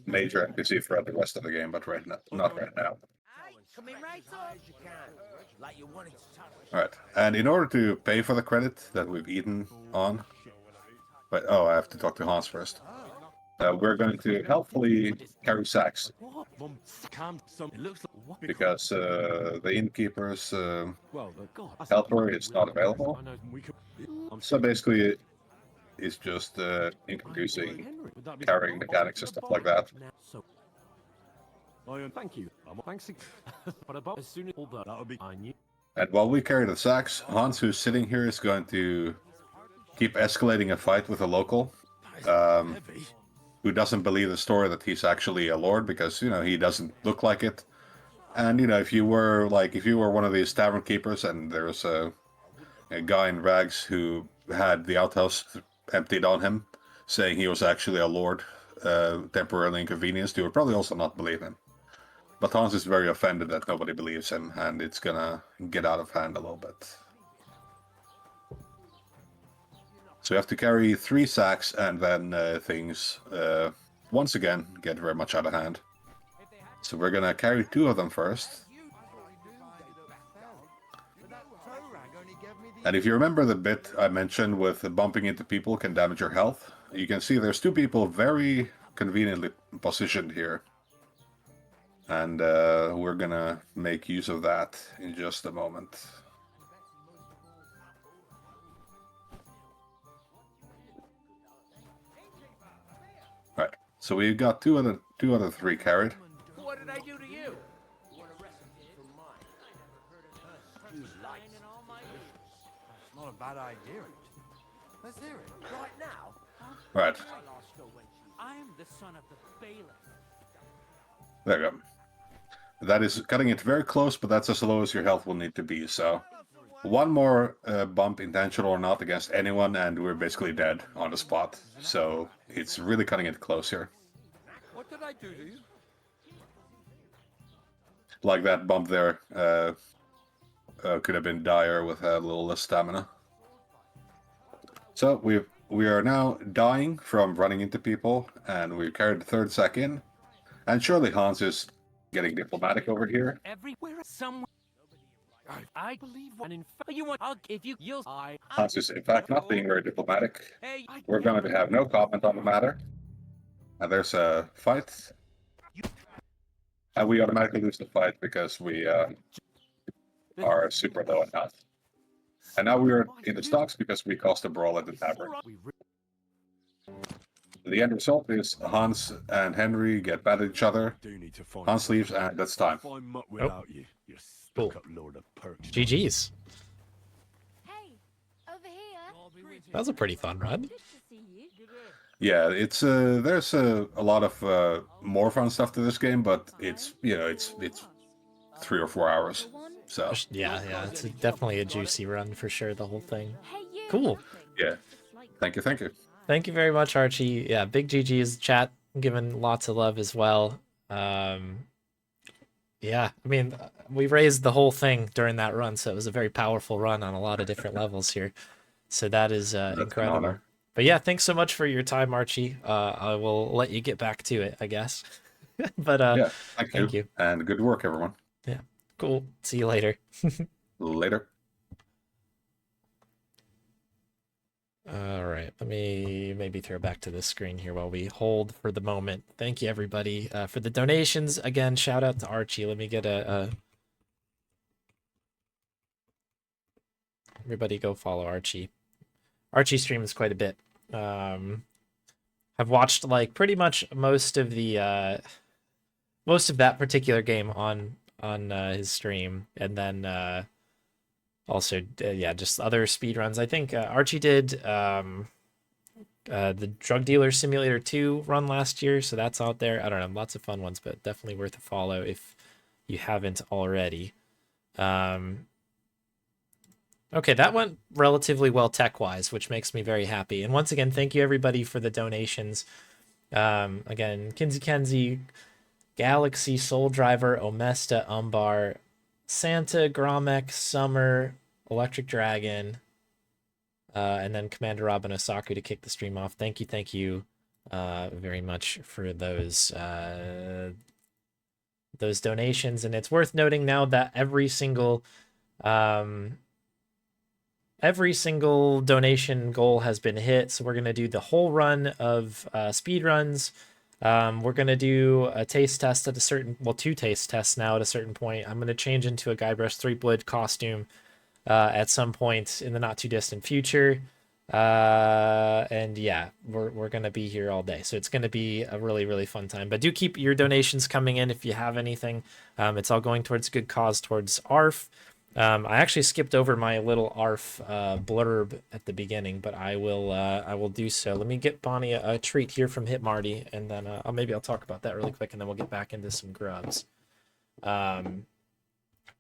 major NPC throughout the rest of the game, but right now, not right now. Alright, and in order to pay for the credit that we've eaten on, but oh, I have to talk to Hans first. We're going to helpfully carry sacks It looks like. because the innkeeper's Well, God. helper is not available. I know we could. So basically, it's just introducing carrying mechanics and stuff like that. Thank you. Thanks. But about as soon as all that That'll be. I knew. And while we carry the sacks, Hans, who's sitting here, is going to keep escalating a fight with a local. Heavy. who doesn't believe the story that he's actually a lord because, you know, he doesn't look like it. And, you know, if you were one of these tavern keepers and there's a guy in rags who had the outhouse emptied on him, saying he was actually a lord, temporarily inconvenienced, you would probably also not believe him. But Hans is very offended that nobody believes him, and it's gonna get out of hand a little bit. So you have to carry 3 sacks, and then things, once again, get very much out of hand. So we're gonna carry 2 of them first. And if you remember the bit I mentioned with bumping into people can damage your health, you can see there's 2 people very conveniently positioned here. And we're gonna make use of that in just a moment. Right, so we've got 2 out of 3 carried. What did I do to you? Not a bad idea. Let's hear it. Right now? Right, I am the son of the bailiff. there you go. That is cutting it very close, but that's as low as your health will need to be, so... 1 more bump, intentional or not, against anyone, and we're basically dead on the spot. So it's really cutting it close here. What did I do to you? Like that bump there could have been dire with a little less stamina. So we are now dying from running into people, and we've carried the 3rd sack in. And surely Hans is getting diplomatic over here. Everywhere, somewhere. I believe one in fact you want. I'll give you. You'll. Hans is in fact not being very diplomatic. Hey, We're going to have no comment on the matter. And there's a fight. And we automatically lose the fight because we are super low in health. And now we're in the stocks because we caused a brawl at the tavern. The end result is Hans and Henry get mad at each other. Do need to find Hans leaves, and that's time. Find muck without you. You Cool. stuck-up lord of perks. GG's. Hey, over here. That was a pretty fun run. Good to see you. Yeah, it's there's a lot of more fun stuff to this game, but it's, you know, it's 3 or 4 hours. So Yeah, it's definitely a juicy run for sure, the whole thing. Hey, you. Cool. yeah, thank you. Thank you very much, Archie. Yeah, big GG's chat, giving lots of love as well. Yeah, I mean, we raised the whole thing during that run, so it was a very powerful run on a lot of different levels here. So that is incredible. honor. But yeah, thanks so much for your time, Archie. I will let you get back to it, I guess. But Yeah, thank you. And good work, everyone. Yeah, cool. See you later. Later. All right, let me maybe throw back to this screen here while we hold for the moment. Thank you, everybody, for the donations. Again, shout out to Archie. Let me get everybody go follow Archie. Archie streams quite a bit. I've watched like pretty much most of that particular game on his stream, and then also yeah, just other speed runs. I think Archie did the Drug Dealer Simulator 2 run last year, so that's out there. I don't know, lots of fun ones, but definitely worth a follow if you haven't already. Okay, that went relatively well tech-wise, which makes me very happy. And once again, thank you everybody for the donations. Again, Kinsey Kenzie, Galaxy, Soul Driver, Omesta, Umbar, Santa, Gromek, Summer, Electric Dragon, and then Commander Robin Osaku to kick the stream off. Thank you very much for those donations. And it's worth noting now that every single donation goal has been hit. So we're going to do the whole run of speed runs. We're going to do a taste test at a certain, well, 2 taste tests now at a certain point. I'm going to change into a Guybrush Threepwood costume at some point in the not too distant future. And yeah, we're going to be here all day. So it's going to be a really, really fun time. But do keep your donations coming in if you have anything. It's all going towards a good cause, towards ARF. I actually skipped over my little ARF blurb at the beginning, but I will do so. Let me get Bonnie a treat here from Hit Marty, and then maybe I'll talk about that really quick, and then we'll get back into some grubs. But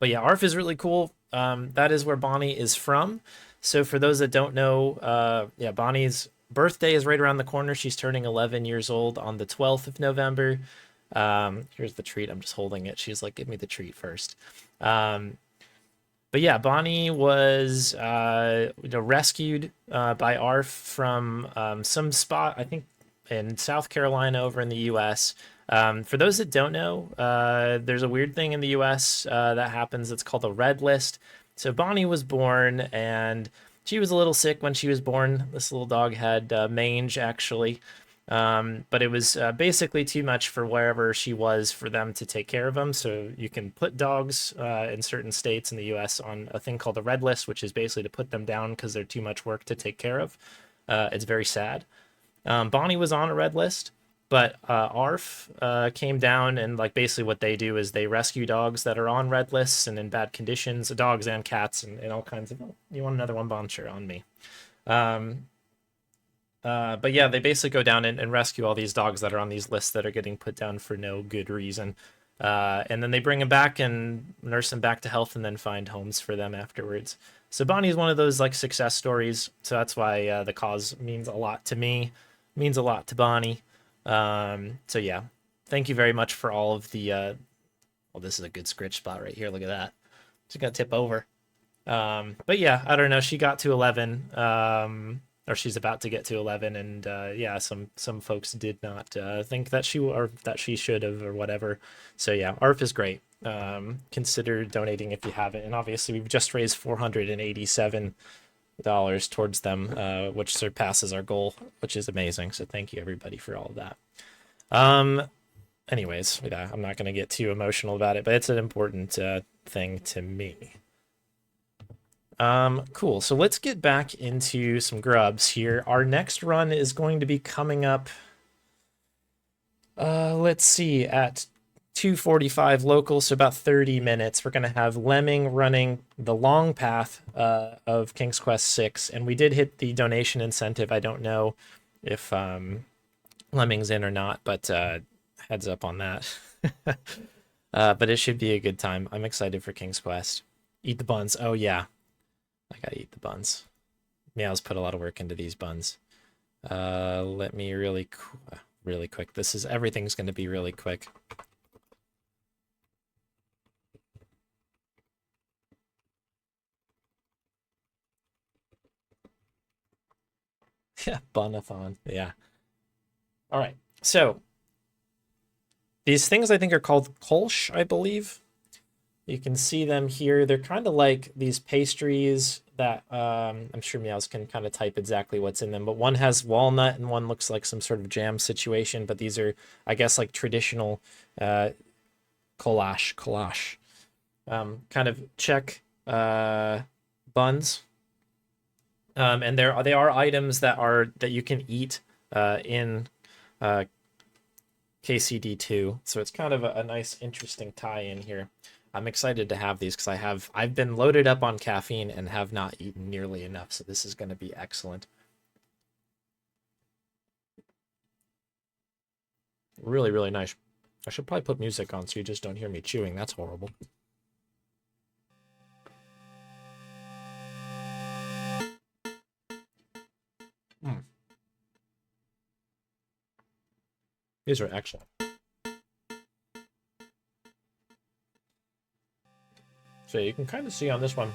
yeah, ARF is really cool. That is where Bonnie is from. So for those that don't know, yeah, Bonnie's birthday is right around the corner. She's turning 11 years old on the 12th of November. Here's the treat. I'm just holding it. She's like, give me the treat first. But yeah, Bonnie was rescued by ARF from some spot, I think, in South Carolina over in the U.S. For those that don't know, there's a weird thing in the U.S. That happens. It's called a red list. So Bonnie was born, and she was a little sick when she was born. This little dog had mange, actually. But it was basically too much for wherever she was for them to take care of them. So you can put dogs in certain states in the U.S. on a thing called a red list, which is basically to put them down because they're too much work to take care of. It's very sad. Bonnie was on a red list, but ARF came down, and like basically what they do is they rescue dogs that are on red lists and in bad conditions, dogs and cats and all kinds of. Oh, you want another one, Bon? Sure, on me. But yeah, they basically go down and rescue all these dogs that are on these lists that are getting put down for no good reason. And then they bring them back and nurse them back to health and then find homes for them afterwards. So Bonnie is one of those like success stories. So that's why the cause means a lot to me, means a lot to Bonnie. So yeah, thank you very much for all of the, well, this is a good scritch spot right here. Look at that. Just got to tip over. But yeah, I don't know. She got to 11. Or she's about to get to 11, and yeah, some folks did not think that she should have or whatever. So yeah, ARF is great. Consider donating if you haven't, and obviously we've just raised $487 towards them, which surpasses our goal, which is amazing. So thank you everybody for all of that. Anyways, yeah, I'm not going to get too emotional about it, but it's an important thing to me. Cool. So let's get back into some grubs here. Our next run is going to be coming up, let's see, at 2:45 local, so about 30 minutes. We're going to have Lemming running the long path of King's Quest VI, and we did hit the donation incentive. I don't know if Lemming's in or not, but heads up on that. But it should be a good time. I'm excited for King's Quest. Eat the buns. Oh, yeah. I gotta eat the buns. Meow's put a lot of work into these buns. Let me really quick. Everything's gonna be really quick. Yeah, BON-A-THON. Yeah. All right. So these things I think are called kolsch, I believe. You can see them here. They're kind of like these pastries that I'm sure Meows can kind of type exactly what's in them. But one has walnut and one looks like some sort of jam situation. But these are, I guess, like traditional collage kind of Czech buns. And they are items that you can eat in KCD2. So it's kind of a nice, interesting tie-in here. I'm excited to have these because I've been loaded up on caffeine and have not eaten nearly enough. So this is going to be excellent. Really, really nice. I should probably put music on so you just don't hear me chewing. That's horrible. These are excellent. So you can kind of see on this one.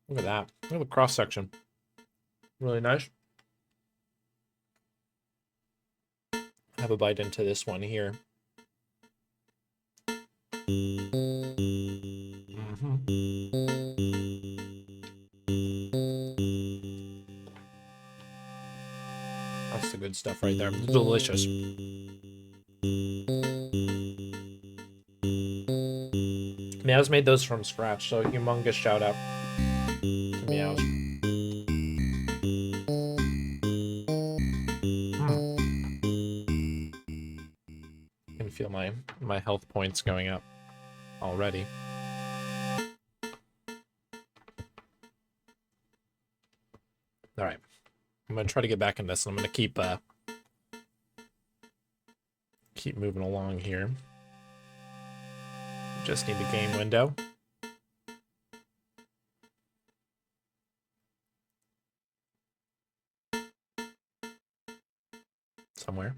Look at that. Look at the cross section. Really nice. Have a bite into this one here. That's the good stuff right there. Delicious. Meows made those from scratch, so humongous shout out to Meows. I can feel my health points going up already. All right. I'm going to try to get back in this, and I'm going to keep moving along here. Just need the game window. Somewhere.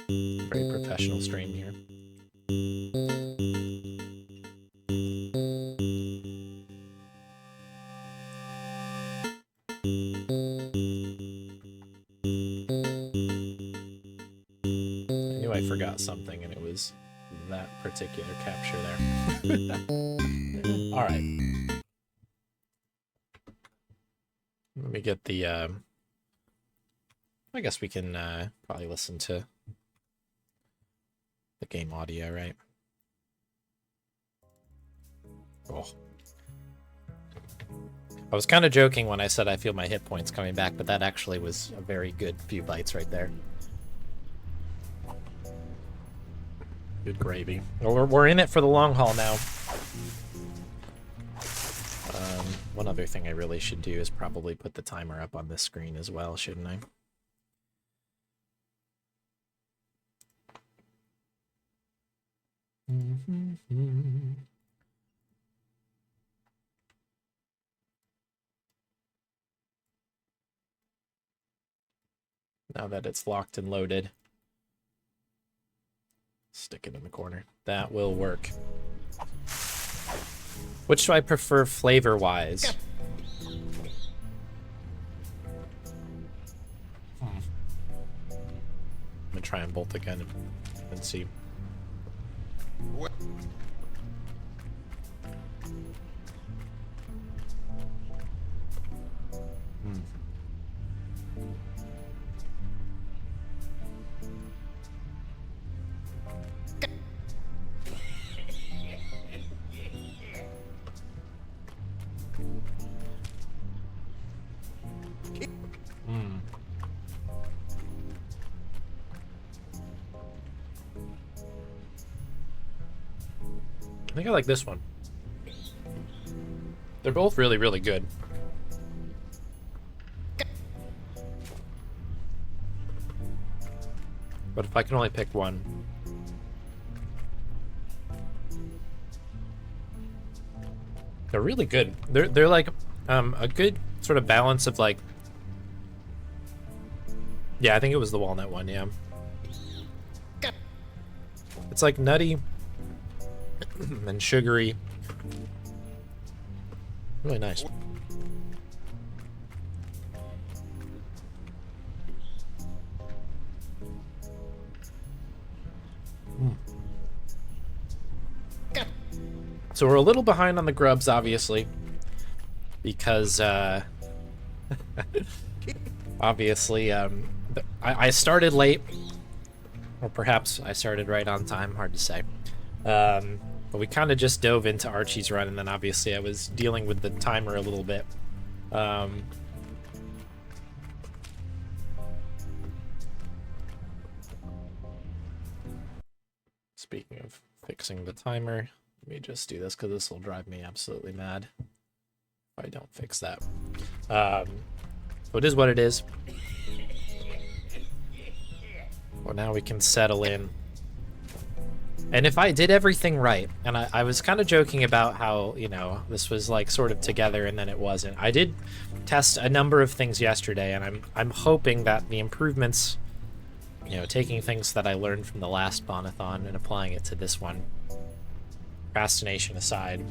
Very professional stream here. I knew I forgot something, and it was that particular capture there. All right. Let me get the, I guess we can probably listen to the game audio, right? Oh. I was kind of joking when I said I feel my hit points coming back, but that actually was a very good few bites right there. Good gravy. Well, we're in it for the long haul now. One other thing I really should do is probably put the timer up on this screen as well, shouldn't I? Now that it's locked and loaded, stick it in the corner. That will work. Which do I prefer flavor-wise? I'm gonna try and bolt again and see. I think I like this one. They're both really, really good. But if I can only pick one. They're really good. They're like a good sort of balance of like, yeah, I think it was the walnut one, yeah. It's like nutty and sugary. Really nice. So we're a little behind on the grubs, obviously, because obviously I started late, or perhaps I started right on time, hard to say. But we kind of just dove into Archie's run, and then obviously I was dealing with the timer a little bit. Speaking of fixing the timer, let me just do this because this will drive me absolutely mad if I don't fix that. So it is what it is. Well, now we can settle in. And if I did everything right, and I was kind of joking about how, you know, this was like sort of together and then it wasn't. I did test a number of things yesterday, and I'm hoping that the improvements, you know, taking things that I learned from the last BON-A-THON and applying it to this one, procrastination aside,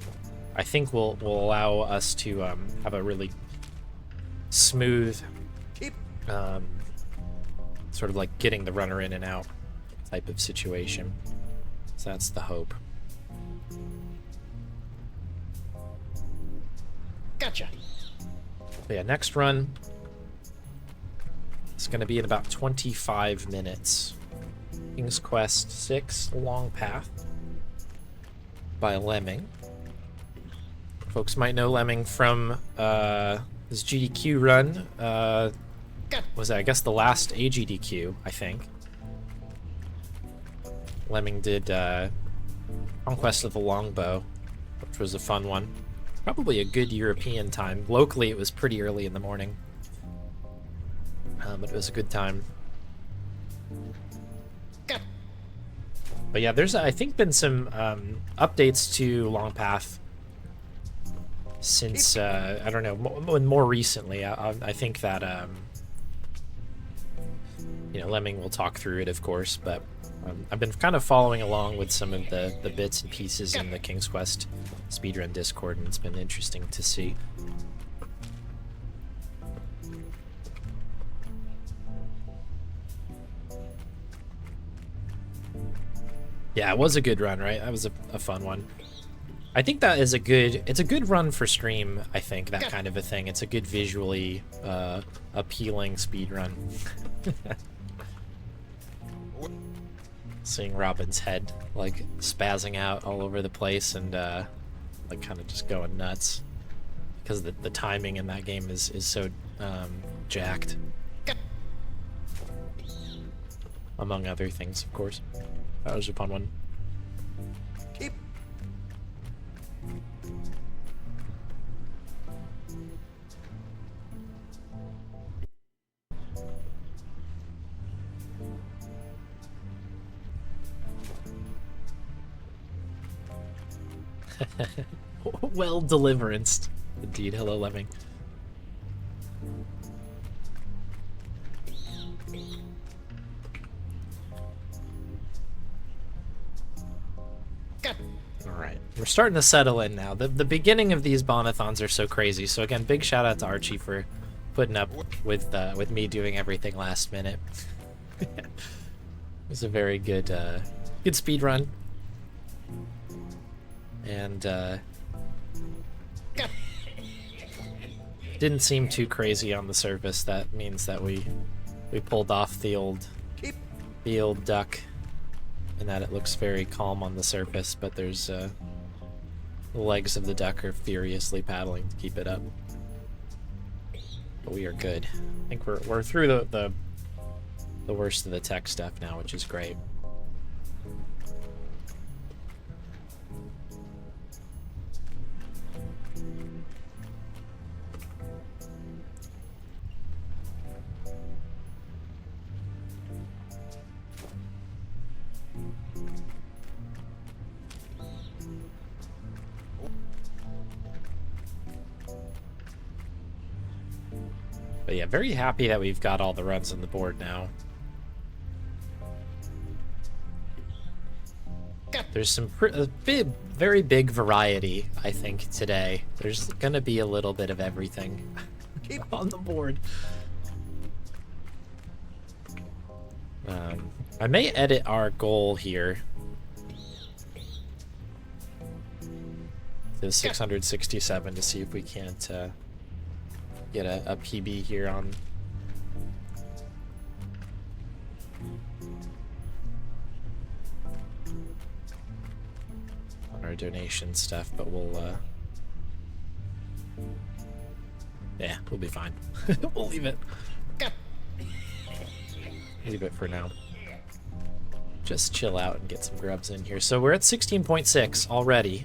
I think will allow us to have a really smooth, sort of like getting the runner in and out type of situation. So that's the hope. Gotcha. So yeah, next run is going to be in about 25 minutes. King's Quest 6, Long Path by Lemming. Folks might know Lemming from his GDQ run. Was that, I guess, the last AGDQ, I think. Lemming did Conquest of the Longbow, which was a fun one. Probably a good European time. Locally, it was pretty early in the morning. But it was a good time. But yeah, there's, I think, been some updates to Long Path since, I don't know, more recently. I think that, you know, Lemming will talk through it, of course, but I've been kind of following along with some of the bits and pieces in the King's Quest speedrun Discord, and it's been interesting to see. Yeah, it was a good run, right? That was a fun one. I think that is it's a good run for stream, I think, that kind of a thing. It's a good visually appealing speed run. Seeing Robin's head, like, spazzing out all over the place and, like, kind of just going nuts. Because the timing in that game is so, jacked. Among other things, of course. That was a fun one. Keep. Well, Deliverance. Indeed, hello, Lemming. Alright, we're starting to settle in now. The beginning of these BON-A-THONs are so crazy. So again, big shout out to Archie for putting up with me doing everything last minute. It was a very good good speed run. And didn't seem too crazy on the surface. That means that we pulled off the old duck, and that it looks very calm on the surface, but there's the legs of the duck are furiously paddling to keep it up. But we are good. I think we're through the worst of the tech stuff now, which is great. But yeah, very happy that we've got all the runs on the board now. There's some very big variety, I think, today. There's gonna be a little bit of everything on the board. I may edit our goal here to 667 to see if we can't get a PB here on our donation stuff, but we'll yeah, we'll be fine. We'll leave it. Leave it for now. Just chill out and get some grubs in here. So we're at 16.6 already.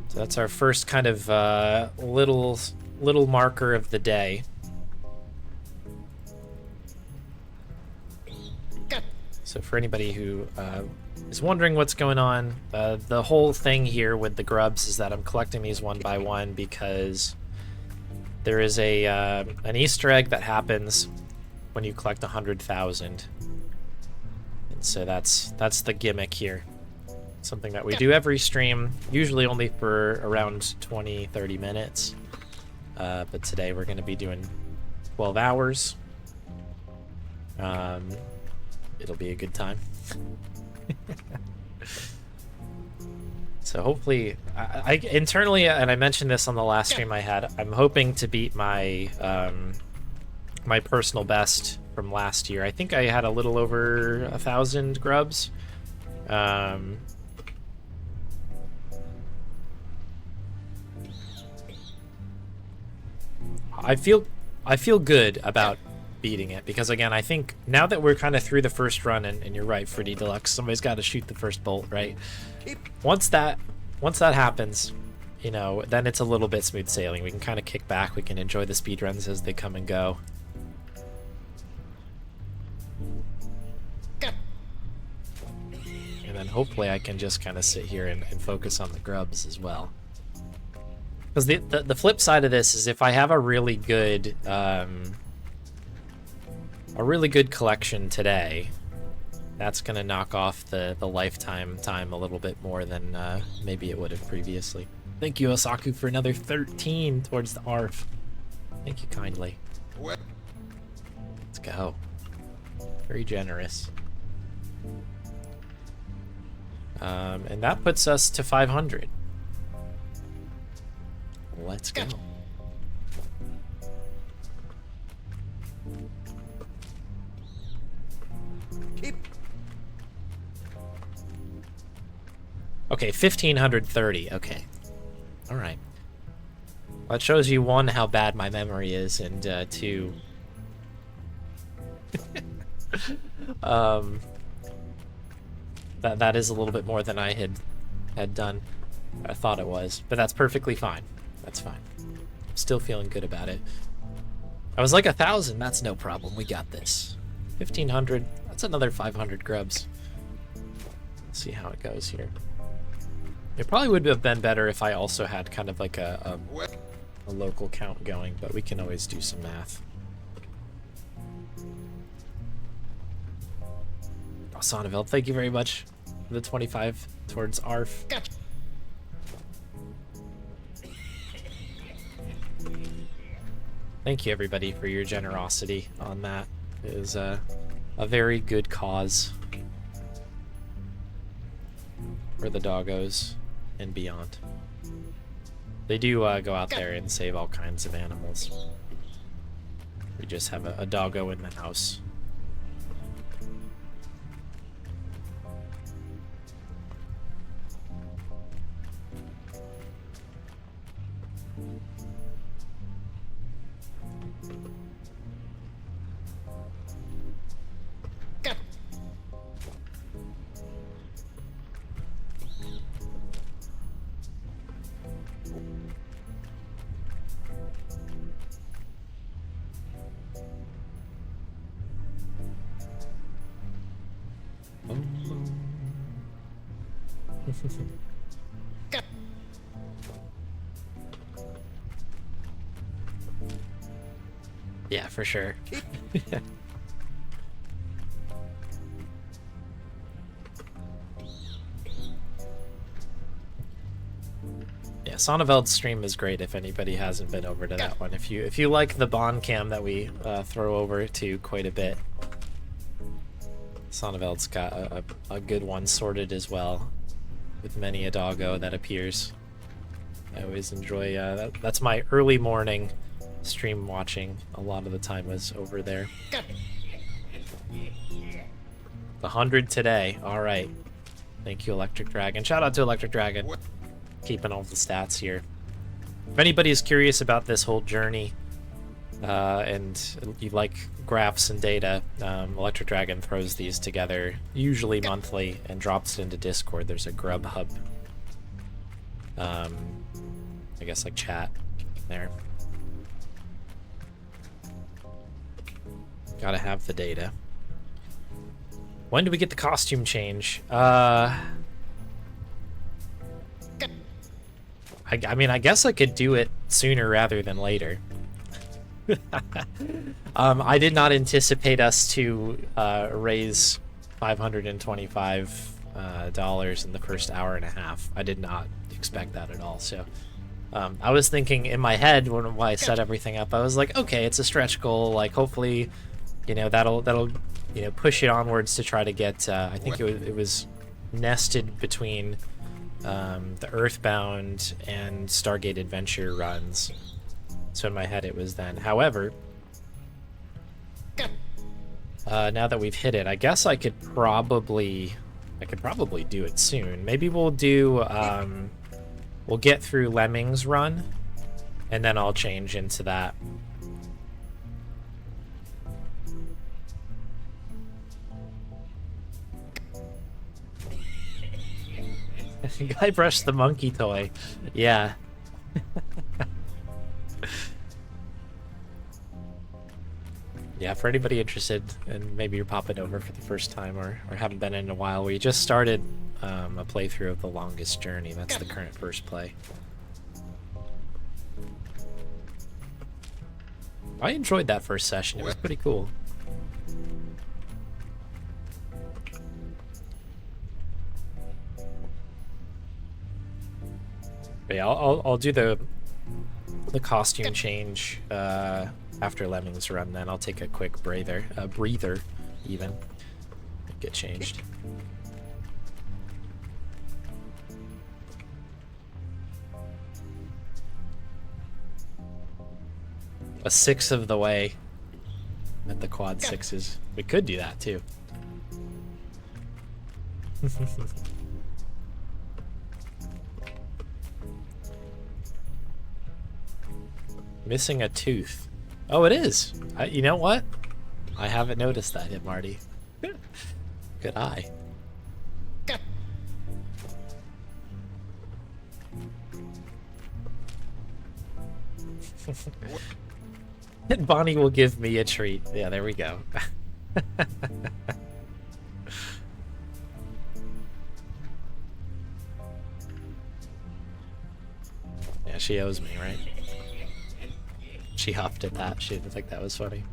So that's our first kind of little marker of the day. So for anybody who is wondering what's going on, the whole thing here with the grubs is that I'm collecting these one by one because there is an Easter egg that happens when you collect 100,000. And so that's the gimmick here. Something that we do every stream, usually only for around 20-30 minutes. But today we're going to be doing 12 hours. It'll be a good time. So hopefully, I internally, and I mentioned this on the last stream I had, I'm hoping to beat my my personal best from last year. I think I had a little over 1,000 grubs. I feel good about beating it because, again, I think now that we're kind of through the first run, and you're right, Freddy Deluxe, somebody's got to shoot the first bolt, right? Once that happens, you know, then it's a little bit smooth sailing. We can kind of kick back. We can enjoy the speedruns as they come and go. And then hopefully I can just kind of sit here and focus on the grubs as well. Because the flip side of this is if I have a really good collection today, that's gonna knock off the lifetime time a little bit more than maybe it would have previously. Thank you, Osaku, for another 13 towards the ARF. Thank you kindly. Let's go. Very generous. And that puts us to 500. Let's go. Okay, 1530. Okay. All right. Well, that shows you, one, how bad my memory is, and two, that is a little bit more than I had done. I thought it was, but that's perfectly fine. That's fine. Still feeling good about it. I was like 1,000. That's no problem. We got this. 1,500. That's another 500 grubs. Let's see how it goes here. It probably would have been better if I also had kind of like a local count going, but we can always do some math. Oh, Sonneveld, thank you very much for the 25 towards ARF. Gotcha. Thank you, everybody, for your generosity on that. It is a very good cause for the doggos and beyond. They do go out there and save all kinds of animals. We just have a doggo in the house. Yeah, for sure. Yeah, Sonneveld's stream is great if anybody hasn't been over to that one. If you like the Bond cam that we throw over to quite a bit, Sonneveld's got a good one sorted as well, with many a doggo that appears. I always enjoy that's my early morning stream watching. A lot of the time was over there. 100 today. All right. Thank you, Electric Dragon. Shout out to Electric Dragon. Keeping all the stats here. If anybody is curious about this whole journey and you like graphs and data, Electric Dragon throws these together usually monthly and drops it into Discord. There's a grub hub, I guess like chat there. Gotta have the data. When do we get the costume change? I mean, I guess I could do it sooner rather than later. I did not anticipate us to raise $525 in the first hour and a half. I did not expect that at all. So I was thinking in my head when I set everything up, I was like, okay, it's a stretch goal. Like, hopefully, you know, that'll you know, push it onwards to try to get. I think it was nested between the Earthbound and Stargate Adventure runs. So in my head it was then. However, now that we've hit it, I guess I could probably do it soon. Maybe we'll do we'll get through Lemming's run and then I'll change into that. Guy brushed the monkey toy. Yeah. Yeah, for anybody interested, and maybe you're popping over for the first time or haven't been in a while, we just started a playthrough of The Longest Journey. That's the current first play. I enjoyed that first session. It was pretty cool. But yeah, I'll do the costume change after Lemming's run. Then I'll take a quick breather, even get changed. A sixth of the way at the quad sixes. We could do that too. Missing a tooth. Oh, it is. You know what? I haven't noticed that yet, Marty. Good eye. And Bonnie will give me a treat. Yeah, there we go. Yeah, she owes me, right? She huffed at that. She didn't think that was funny.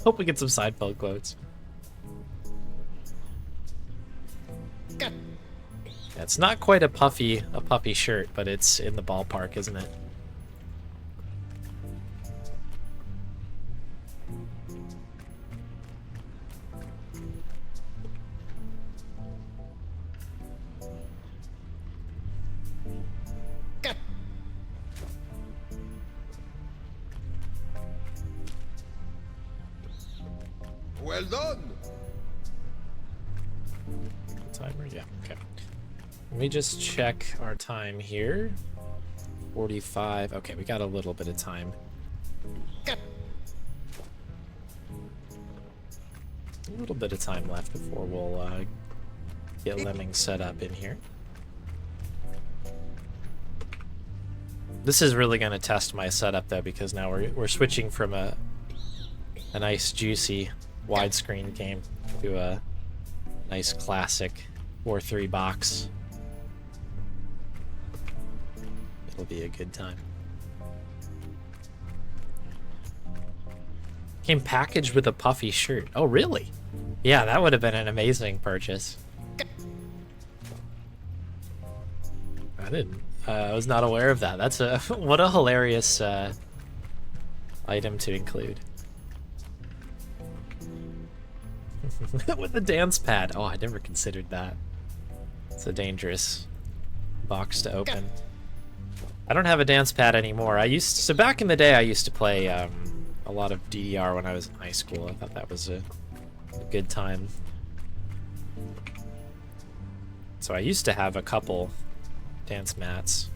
Hope we get some side poke quotes. Yeah, it's not quite a puffy shirt, but it's in the ballpark, isn't it? Well done. Timer, yeah, okay. Let me just check our time here. 45. Okay, we got a little bit of time. A little bit of time left before we'll get Lemming set up in here. This is really going to test my setup though, because now we're switching from a nice juicy widescreen game to a nice classic 4:3 box. It'll be a good time. Came packaged with a puffy shirt. Oh, really? Yeah, that would have been an amazing purchase. I was not aware of that. That's what a hilarious item to include. With a dance pad. Oh, I never considered that. It's a dangerous box to open. I don't have a dance pad anymore. So back in the day I used to play a lot of DDR when I was in high school. I thought that was a good time. So I used to have a couple dance mats.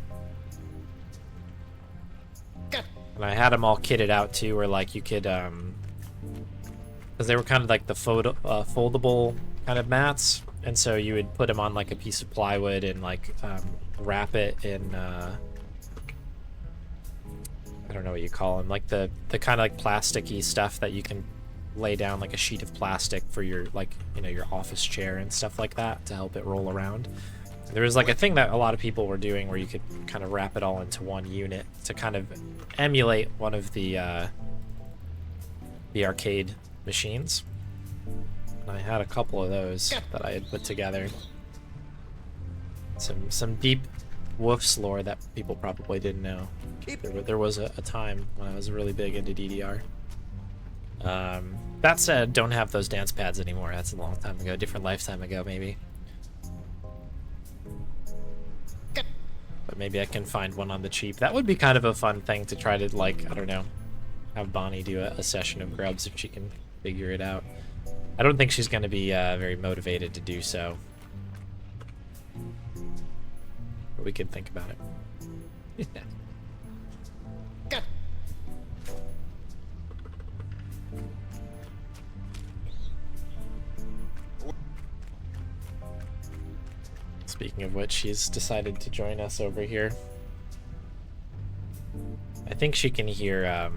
And I had them all kitted out too, where like you could because they were kind of like the foldable kind of mats, and so you would put them on like a piece of plywood and like wrap it in I don't know what you call them, like the kind of like plasticky stuff that you can lay down, like a sheet of plastic for your, like, you know, your office chair and stuff like that to help it roll around. There was like a thing that a lot of people were doing where you could kind of wrap it all into one unit to kind of emulate one of the arcade machines. And I had a couple of those that I had put together. Some deep Wolf's lore that people probably didn't know. There was a time when I was really big into DDR. That said, don't have those dance pads anymore. That's a long time ago, different lifetime ago maybe. But maybe I can find one on the cheap. That would be kind of a fun thing to try to, like, I don't know, have Bonnie do a session of grubs if she can figure it out. I don't think she's going to be very motivated to do so. But we could think about it. Speaking of which, she's decided to join us over here. I think she can hear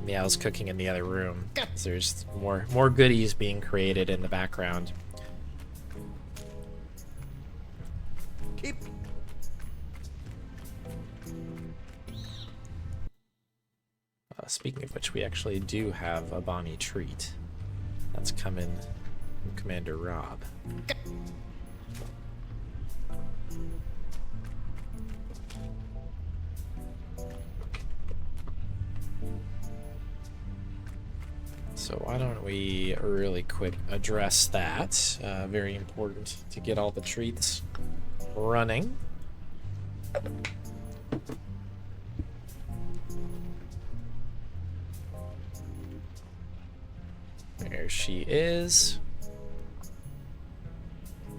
Meow's cooking in the other room. So there's more goodies being created in the background. Keep. Speaking of which, we actually do have a Bonnie treat. That's coming from Commander Rob. So why don't we really quick address that? Very important to get all the treats running. There she is.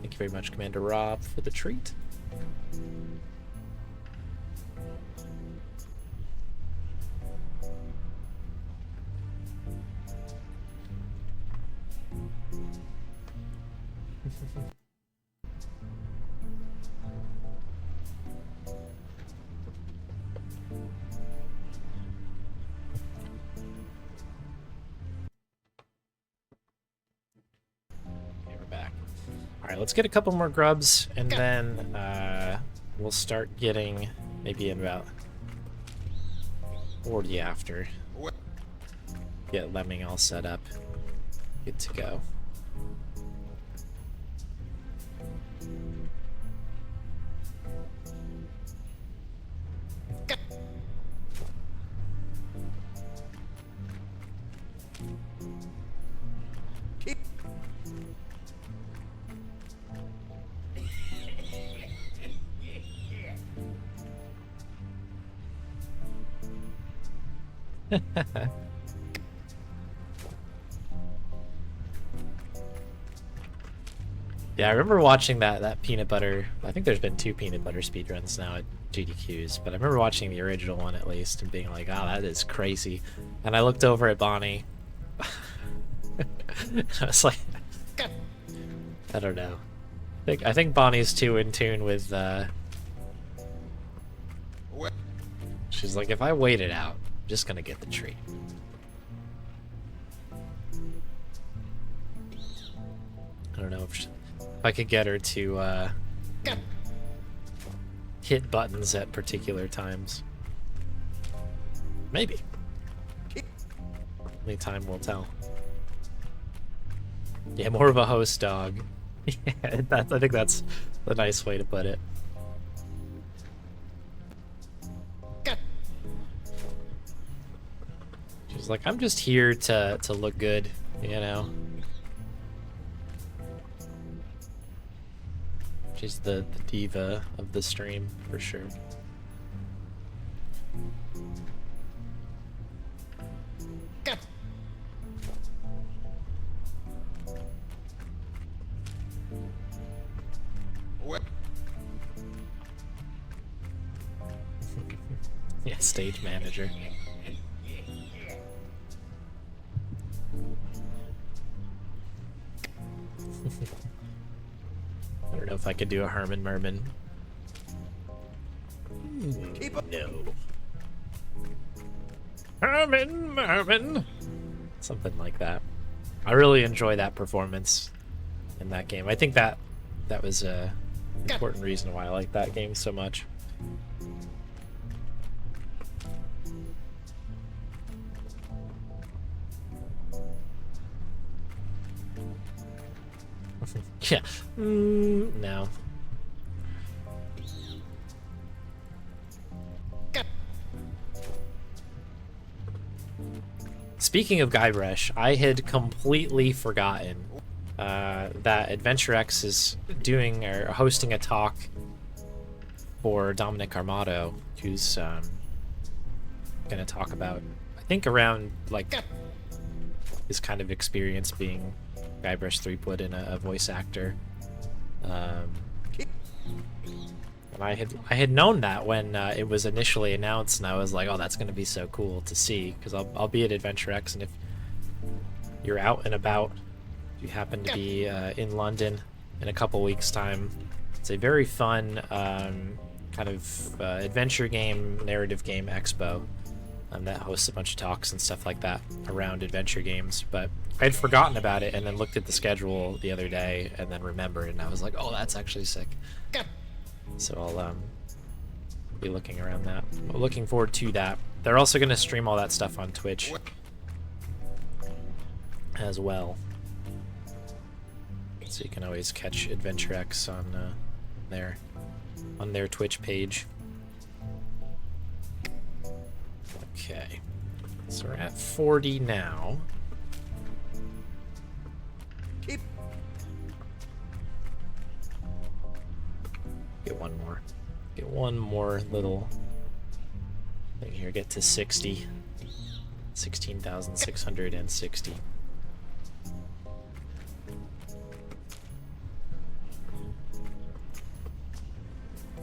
Thank you very much, Commander Rob, for the treat. Let's get a couple more grubs, and then we'll start getting maybe in about 40 after. Get Lemming all set up. Good to go. Yeah, I remember watching that peanut butter. I think there's been 2 peanut butter speedruns now at GDQs, but I remember watching the original one at least and being like, "Oh, that is crazy." And I looked over at Bonnie. I was like, I don't know. I think Bonnie's too in tune with. She's like, if I wait it out, I'm just gonna get the treat. I don't know if I could get her to hit buttons at particular times. Maybe. Only time will tell. Yeah, more of a host dog. Yeah, I think that's the nice way to put it. She's like, I'm just here to look good, you know? She's the diva of the stream, for sure. Yeah, stage manager. I don't know if I could do a Herman Merman. No. Herman Merman! Something like that. I really enjoy that performance in that game. I think that was a important reason why I like that game so much. Yeah. No. Speaking of Guybrush, I had completely forgotten that Adventurous is doing or hosting a talk for Dominic Armato, who's going to talk about, I think, around like his kind of experience being Guybrush Threepwood and a voice actor. And I had known that when it was initially announced, and I was like, oh, that's going to be so cool to see, because I'll be at Adventurous, and if you're out and about, if you happen to be in London in a couple weeks' time, It's a very fun kind of adventure game, narrative game expo that hosts a bunch of talks and stuff like that around adventure games. But I'd forgotten about it and then looked at the schedule the other day and then remembered, and I was like, oh, that's actually sick. So I'll be looking around that. Looking forward to that. They're also going to stream all that stuff on Twitch as well. So you can always catch Adventurous on their Twitch page. Okay, so we're at 40 now. Keep. Get one more. Get one more little thing here. Get to 60. 16,660.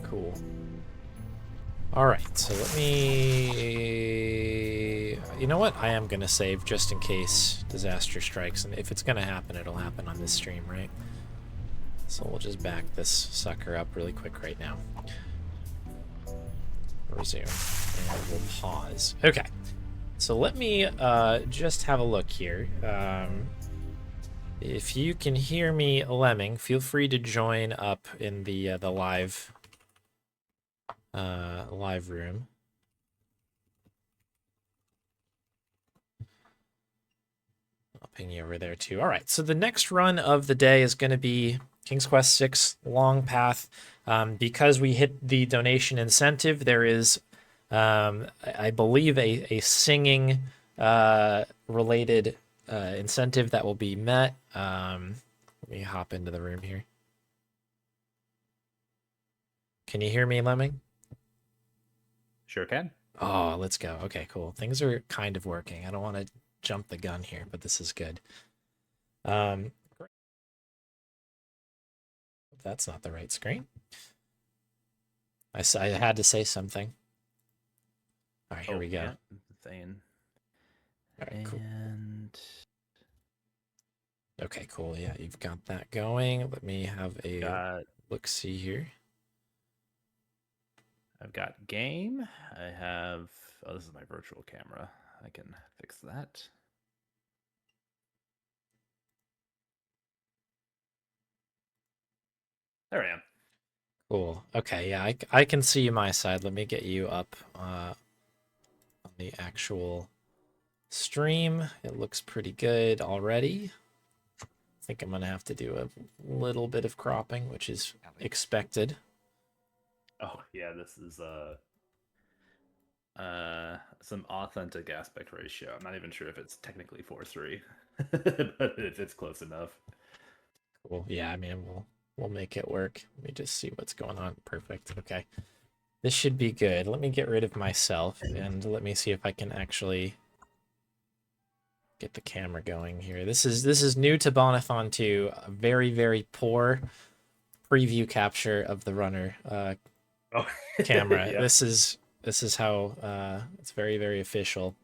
Cool. Alright, so let me... You know what? I am going to save just in case disaster strikes. And if it's going to happen, it'll happen on this stream, right? So we'll just back this sucker up really quick right now. Resume. And we'll pause. Okay. So let me just have a look here. If you can hear me, Lemming, feel free to join up in the live room. I'll ping you over there too. All right, so the next run of the day is going to be King's Quest VI Long Path. Because we hit the donation incentive, there is, I believe, a singing related incentive that will be met. Let me hop into the room here. Can you hear me, Lemming? Sure can. Oh, let's go. Okay, cool. Things are kind of working. I don't want to jump the gun here, but this is good. Great. That's not the right screen. I had to say something. All right, here we go. Yeah, saying. All right, cool. And Okay, cool. Yeah, you've got that going. Let me have a look-see here. I've got game. I have... Oh, this is my virtual camera. I can fix that. There I am. Cool. Okay, yeah, I can see my side. Let me get you up on the actual stream. It looks pretty good already. I think I'm going to have to do a little bit of cropping, which is expected. Oh, yeah, this is some authentic aspect ratio. I'm not even sure if it's technically 4:3, but it's close enough. Cool. Yeah, I mean, we'll make it work. Let me just see what's going on. Perfect. Okay. This should be good. Let me get rid of myself and let me see if I can actually get the camera going here. This is new to BON-A-THON 2. A very, very poor preview capture of the runner camera. Yeah. This is how it's very, very official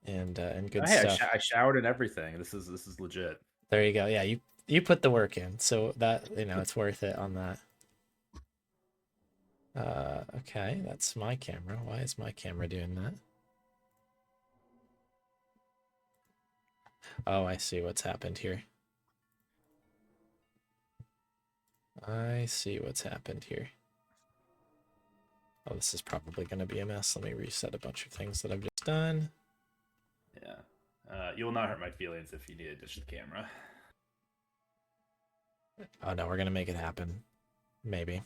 and good stuff. I showered and everything. This is legit. There you go. Yeah, you put the work in, so that, you know, it's worth it on that. Okay, that's my camera. Why is my camera doing that? Oh, I see what's happened here. I see what's happened here. Oh, this is probably going to be a mess. Let me reset a bunch of things that I've just done. Yeah. You will not hurt my feelings if you need to ditch the camera. Oh, no, we're going to make it happen. Maybe.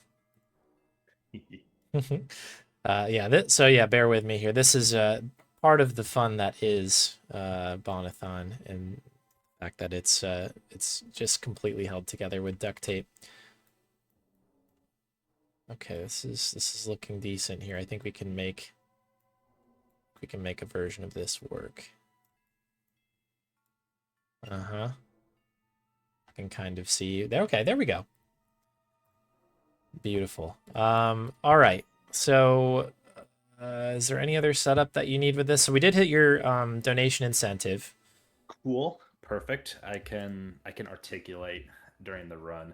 So yeah, bear with me here. This is part of the fun that is BON-A-THON, and the fact that it's just completely held together with duct tape. Okay, this is looking decent here. I think we can make a version of this work. I can kind of see you there. Okay, there we go. Beautiful. All right. So, is there any other setup that you need with this? So we did hit your donation incentive. Cool. Perfect. I can articulate during the run.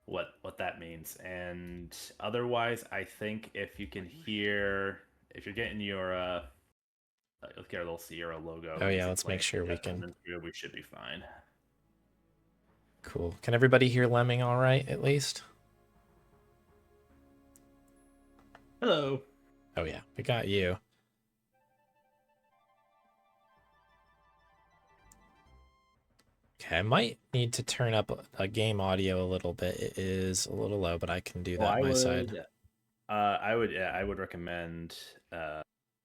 what that means. And otherwise, I think if you can hear, if you're getting your let's get our little Sierra logo. Oh yeah, let's make sure we can. We should be fine. Cool. Can everybody hear Lemming all right, at least? Hello. Oh yeah, we got you. Okay, I might need to turn up a game audio a little bit. It is a little low, but I can do that on my side. I would recommend,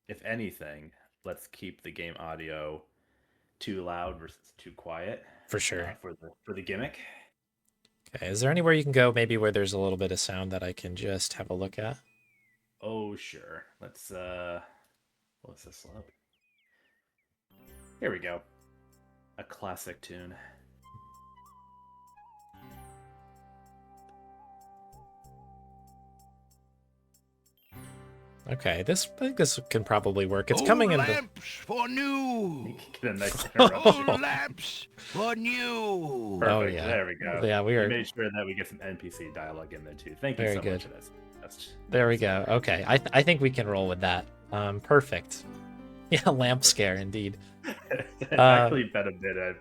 if anything, let's keep the game audio too loud versus too quiet. For sure. For the gimmick. Okay, is there anywhere you can go maybe where there's a little bit of sound that I can just have a look at? Oh, sure. Let's, what's this up? Here we go. A classic tune. Okay, I think this can probably work. It's coming in. Lamps for new. Get a nice Lamps for new. Perfect. Oh yeah, There we go. Yeah, we are. Made sure that we get some NPC dialogue in there too. Thank you Very so good. much. That's There we go. Okay, I think we can roll with that. Perfect. Yeah, lamp scare indeed. It's actually been a bit.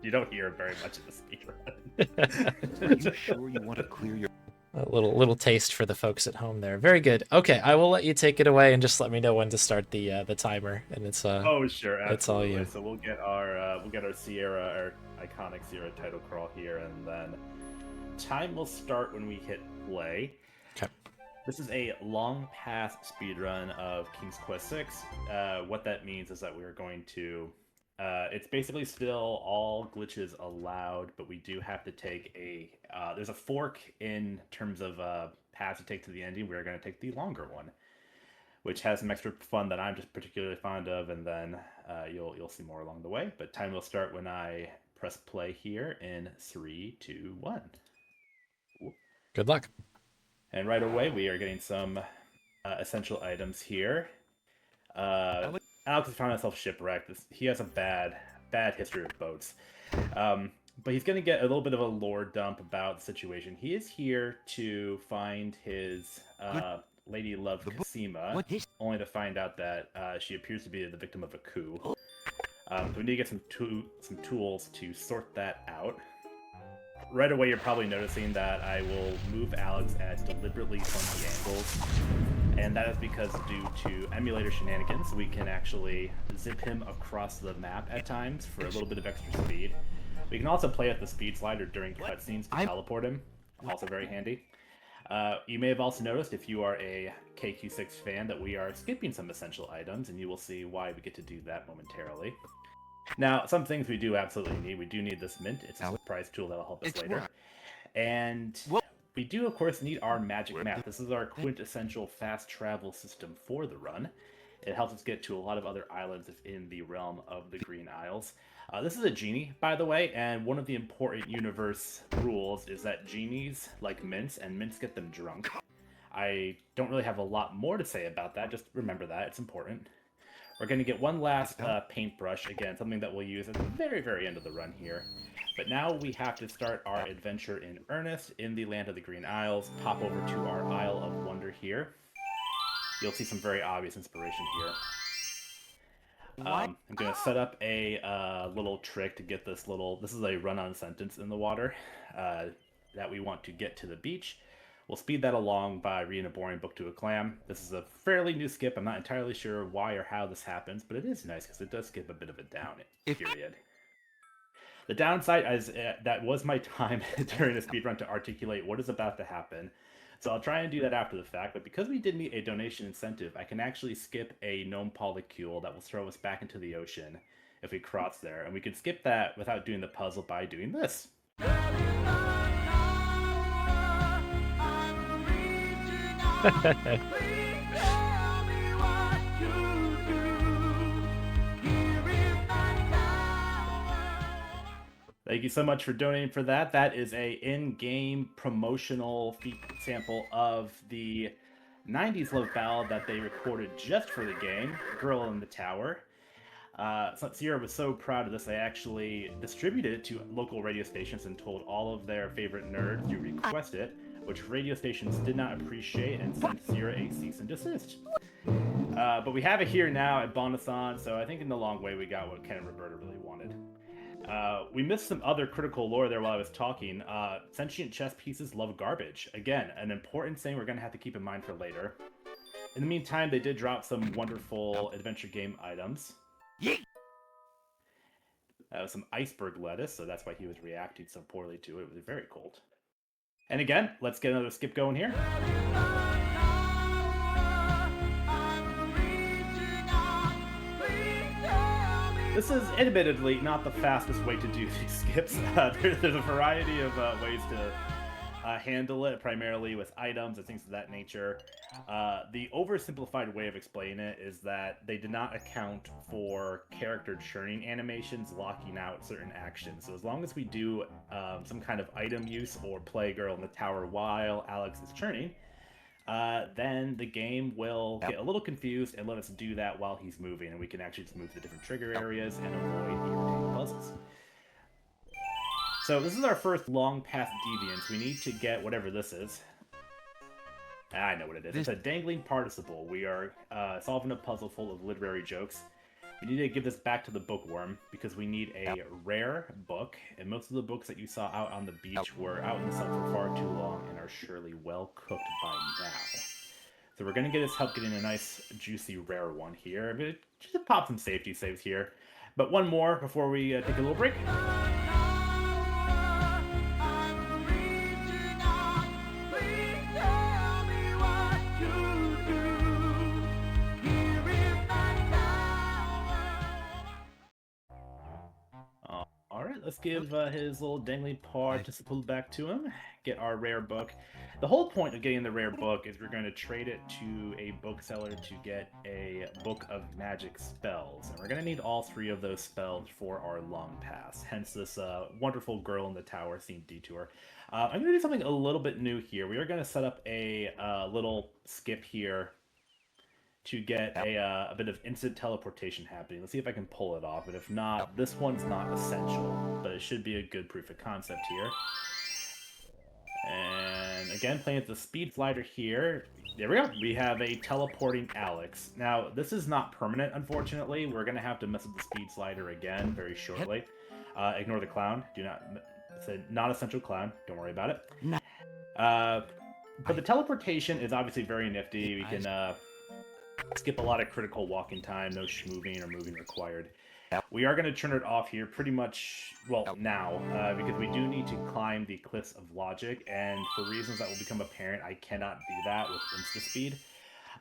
You don't hear very much of the speedrun. Are you sure you want to clear your? A little taste for the folks at home there. Very good. Okay, I will let you take it away and just let me know when to start the timer. And it's oh sure, absolutely. It's all you. So we'll get our Sierra, our iconic Sierra title crawl here, and then time will start when we hit play. Okay. This is a long path speedrun of King's Quest VI. What that means is that we're going to. It's basically still all glitches allowed, but we do have to take a. There's a fork in terms of paths to take to the ending. We're going to take the longer one, which has some extra fun that I'm just particularly fond of, and then you'll see more along the way. But time will start when I press play here in 3, 2, 1. Good luck. And right away we are getting some essential items here. Alex has found himself shipwrecked. He has a bad history of boats. But he's going to get a little bit of a lore dump about the situation. He is here to find his lady love, Casima, only to find out that she appears to be the victim of a coup. So we need to get some tools to sort that out. Right away, you're probably noticing that I will move Alex at deliberately funky angles. And that is because due to emulator shenanigans, we can actually zip him across the map at times for a little bit of extra speed. We can also play with the speed slider during cutscenes to teleport him, also very handy. You may have also noticed, if you are a KQ6 fan, that we are skipping some essential items, and you will see why we get to do that momentarily. Now, some things we do absolutely need. We do need this mint. It's a surprise tool that will help us later. And we do, of course, need our magic map. This is our quintessential fast travel system for the run. It helps us get to a lot of other islands in the realm of the Green Isles. This is a genie, by the way, and one of the important universe rules is that genies like mints, and mints get them drunk. I don't really have a lot more to say about that. Just remember that. It's important. We're going to get one last paintbrush, again, something that we'll use at the very, very end of the run here. But now we have to start our adventure in earnest in the land of the Green Isles. Pop over to our Isle of Wonder here. You'll see some very obvious inspiration here. I'm going to set up a little trick to get this little... This is a run-on sentence in the water that we want to get to the beach. We'll speed that along by reading a boring book to a clam. This is a fairly new skip. I'm not entirely sure why or how this happens, but it is nice because it does skip a bit of a down period. The downside is that was my time during the speedrun to articulate what is about to happen. So I'll try and do that after the fact, but because we did meet a donation incentive, I can actually skip a gnome polycule that will throw us back into the ocean if we cross there. And we can skip that without doing the puzzle by doing this. Thank you so much for donating for that. That is a in-game promotional sample of the 90s love ballad that they recorded just for the game, Girl in the Tower. Sierra was so proud of this, they actually distributed it to local radio stations and told all of their favorite nerds to request it, which radio stations did not appreciate and sent Sierra a cease and desist. But we have it here now at BON-A-THON, so I think in the long way we got what Ken and Roberta really wanted. We missed some other critical lore there while I was talking. Sentient chess pieces love garbage. Again, an important thing we're going to have to keep in mind for later. In the meantime, they did drop some wonderful adventure game items. Some iceberg lettuce, so that's why he was reacting so poorly to it. It was very cold. And again, let's get another skip going here. This is admittedly not the fastest way to do these skips. There's a variety of ways to handle it, primarily with items and things of that nature. The oversimplified way of explaining it is that they did not account for character churning animations locking out certain actions. So as long as we do some kind of item use or play girl in the tower while Alex is churning, then the game will get a little confused and let us do that while he's moving, and we can actually just move to the different trigger areas and avoid irritating puzzles. So this is our first long path deviance. We need to get whatever this is. I know what it is. It's a dangling participle. We are solving a puzzle full of literary jokes. We need to give this back to the bookworm because we need a rare book, and most of the books that you saw out on the beach were out in the sun for far too long and are surely well cooked by now. So we're going to get his help getting a nice, juicy, rare one here. I'm going to just pop some safety saves here. But one more before we take a little break. Alright, let's give his little dangly participle back to him. Get our rare book. The whole point of getting the rare book is we're going to trade it to a bookseller to get a book of magic spells. And we're going to need all 3 of those spells for our long pass. Hence this wonderful girl in the tower themed detour. I'm going to do something a little bit new here. We are going to set up a little skip here to get a bit of instant teleportation happening. Let's see if I can pull it off, and if not, this one's not essential, but it should be a good proof of concept here. And again, playing with the speed slider here. There we go. We have a teleporting Alex. Now, this is not permanent, unfortunately. We're going to have to mess with the speed slider again very shortly. Ignore the clown. Do not... It's a non-essential clown. Don't worry about it. But the teleportation is obviously very nifty. We can... skip a lot of critical walking time, no schmoving or moving required. We are going to turn it off here pretty much, well, now, because we do need to climb the Cliffs of Logic, and for reasons that will become apparent, I cannot do that with insta-speed.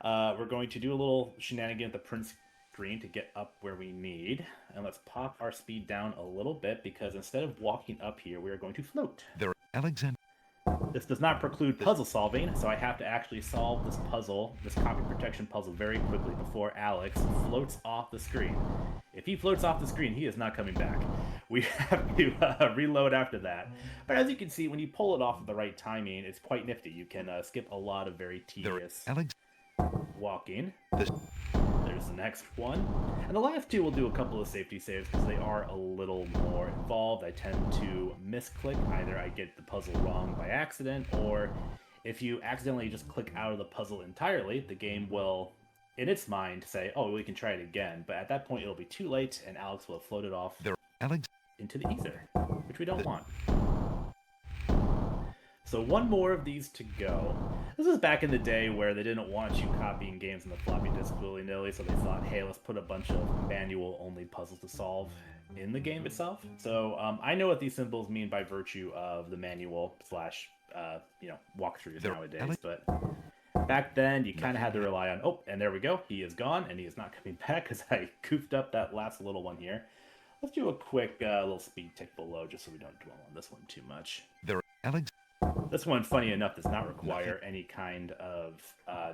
We're going to do a little shenanigan at the print screen to get up where we need, and let's pop our speed down a little bit, because instead of walking up here, we are going to float. This does not preclude puzzle solving, so I have to actually solve this puzzle, this copy protection puzzle, very quickly before Alex floats off the screen. If he floats off the screen, he is not coming back. We have to reload after that. But as you can see, when you pull it off at the right timing, it's quite nifty. You can skip a lot of very tedious walking. There's the next one. And the last 2 will do a couple of safety saves because they are a little more involved. I tend to misclick. Either I get the puzzle wrong by accident, or if you accidentally just click out of the puzzle entirely, the game will, in its mind, say, oh, we can try it again. But at that point, it'll be too late, and Alex will have floated off into the ether, which we don't want. So one more of these to go. This was back in the day where they didn't want you copying games on the floppy disk willy-nilly, so they thought, hey, let's put a bunch of manual-only puzzles to solve in the game itself. So I know what these symbols mean by virtue of the manual slash, walkthroughs nowadays, but back then you kind of had to rely on, oh, and there we go, he is gone, and he is not coming back because I goofed up that last little one here. Let's do a quick little speed tick below just so we don't dwell on this one too much. This one, funny enough, does not require any kind of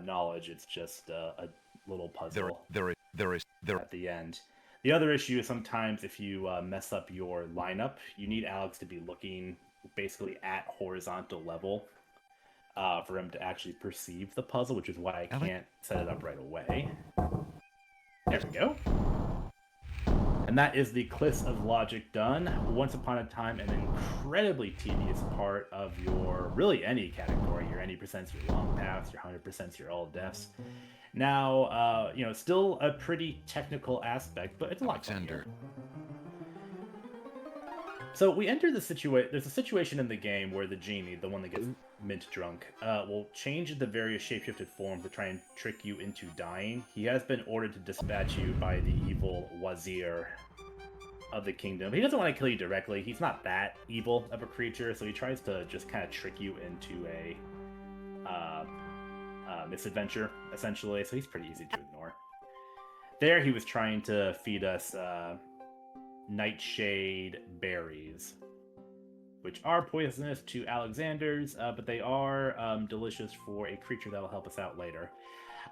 knowledge. It's just a little puzzle at the end. The other issue is sometimes if you mess up your lineup, you need Alex to be looking basically at horizontal level for him to actually perceive the puzzle, which is why I can't set it up right away. There we go. And that is the Cliffs of Logic done. Once upon a time, an incredibly tedious part of your, really any category. Your any percents, your long paths, your 100%, your all deaths. Now, you know, still a pretty technical aspect, but it's a lot funnier. So we enter the situation. There's a situation in the game where the genie, the one that gets mint drunk, will change into various shapeshifted forms to try and trick you into dying. He has been ordered to dispatch you by the evil Wazir of the kingdom. He doesn't want to kill you directly. He's not that evil of a creature, so he tries to just kind of trick you into a misadventure, essentially. So he's pretty easy to ignore. There, he was trying to feed us nightshade berries, which are poisonous to Alexander's, but they are delicious for a creature that will help us out later.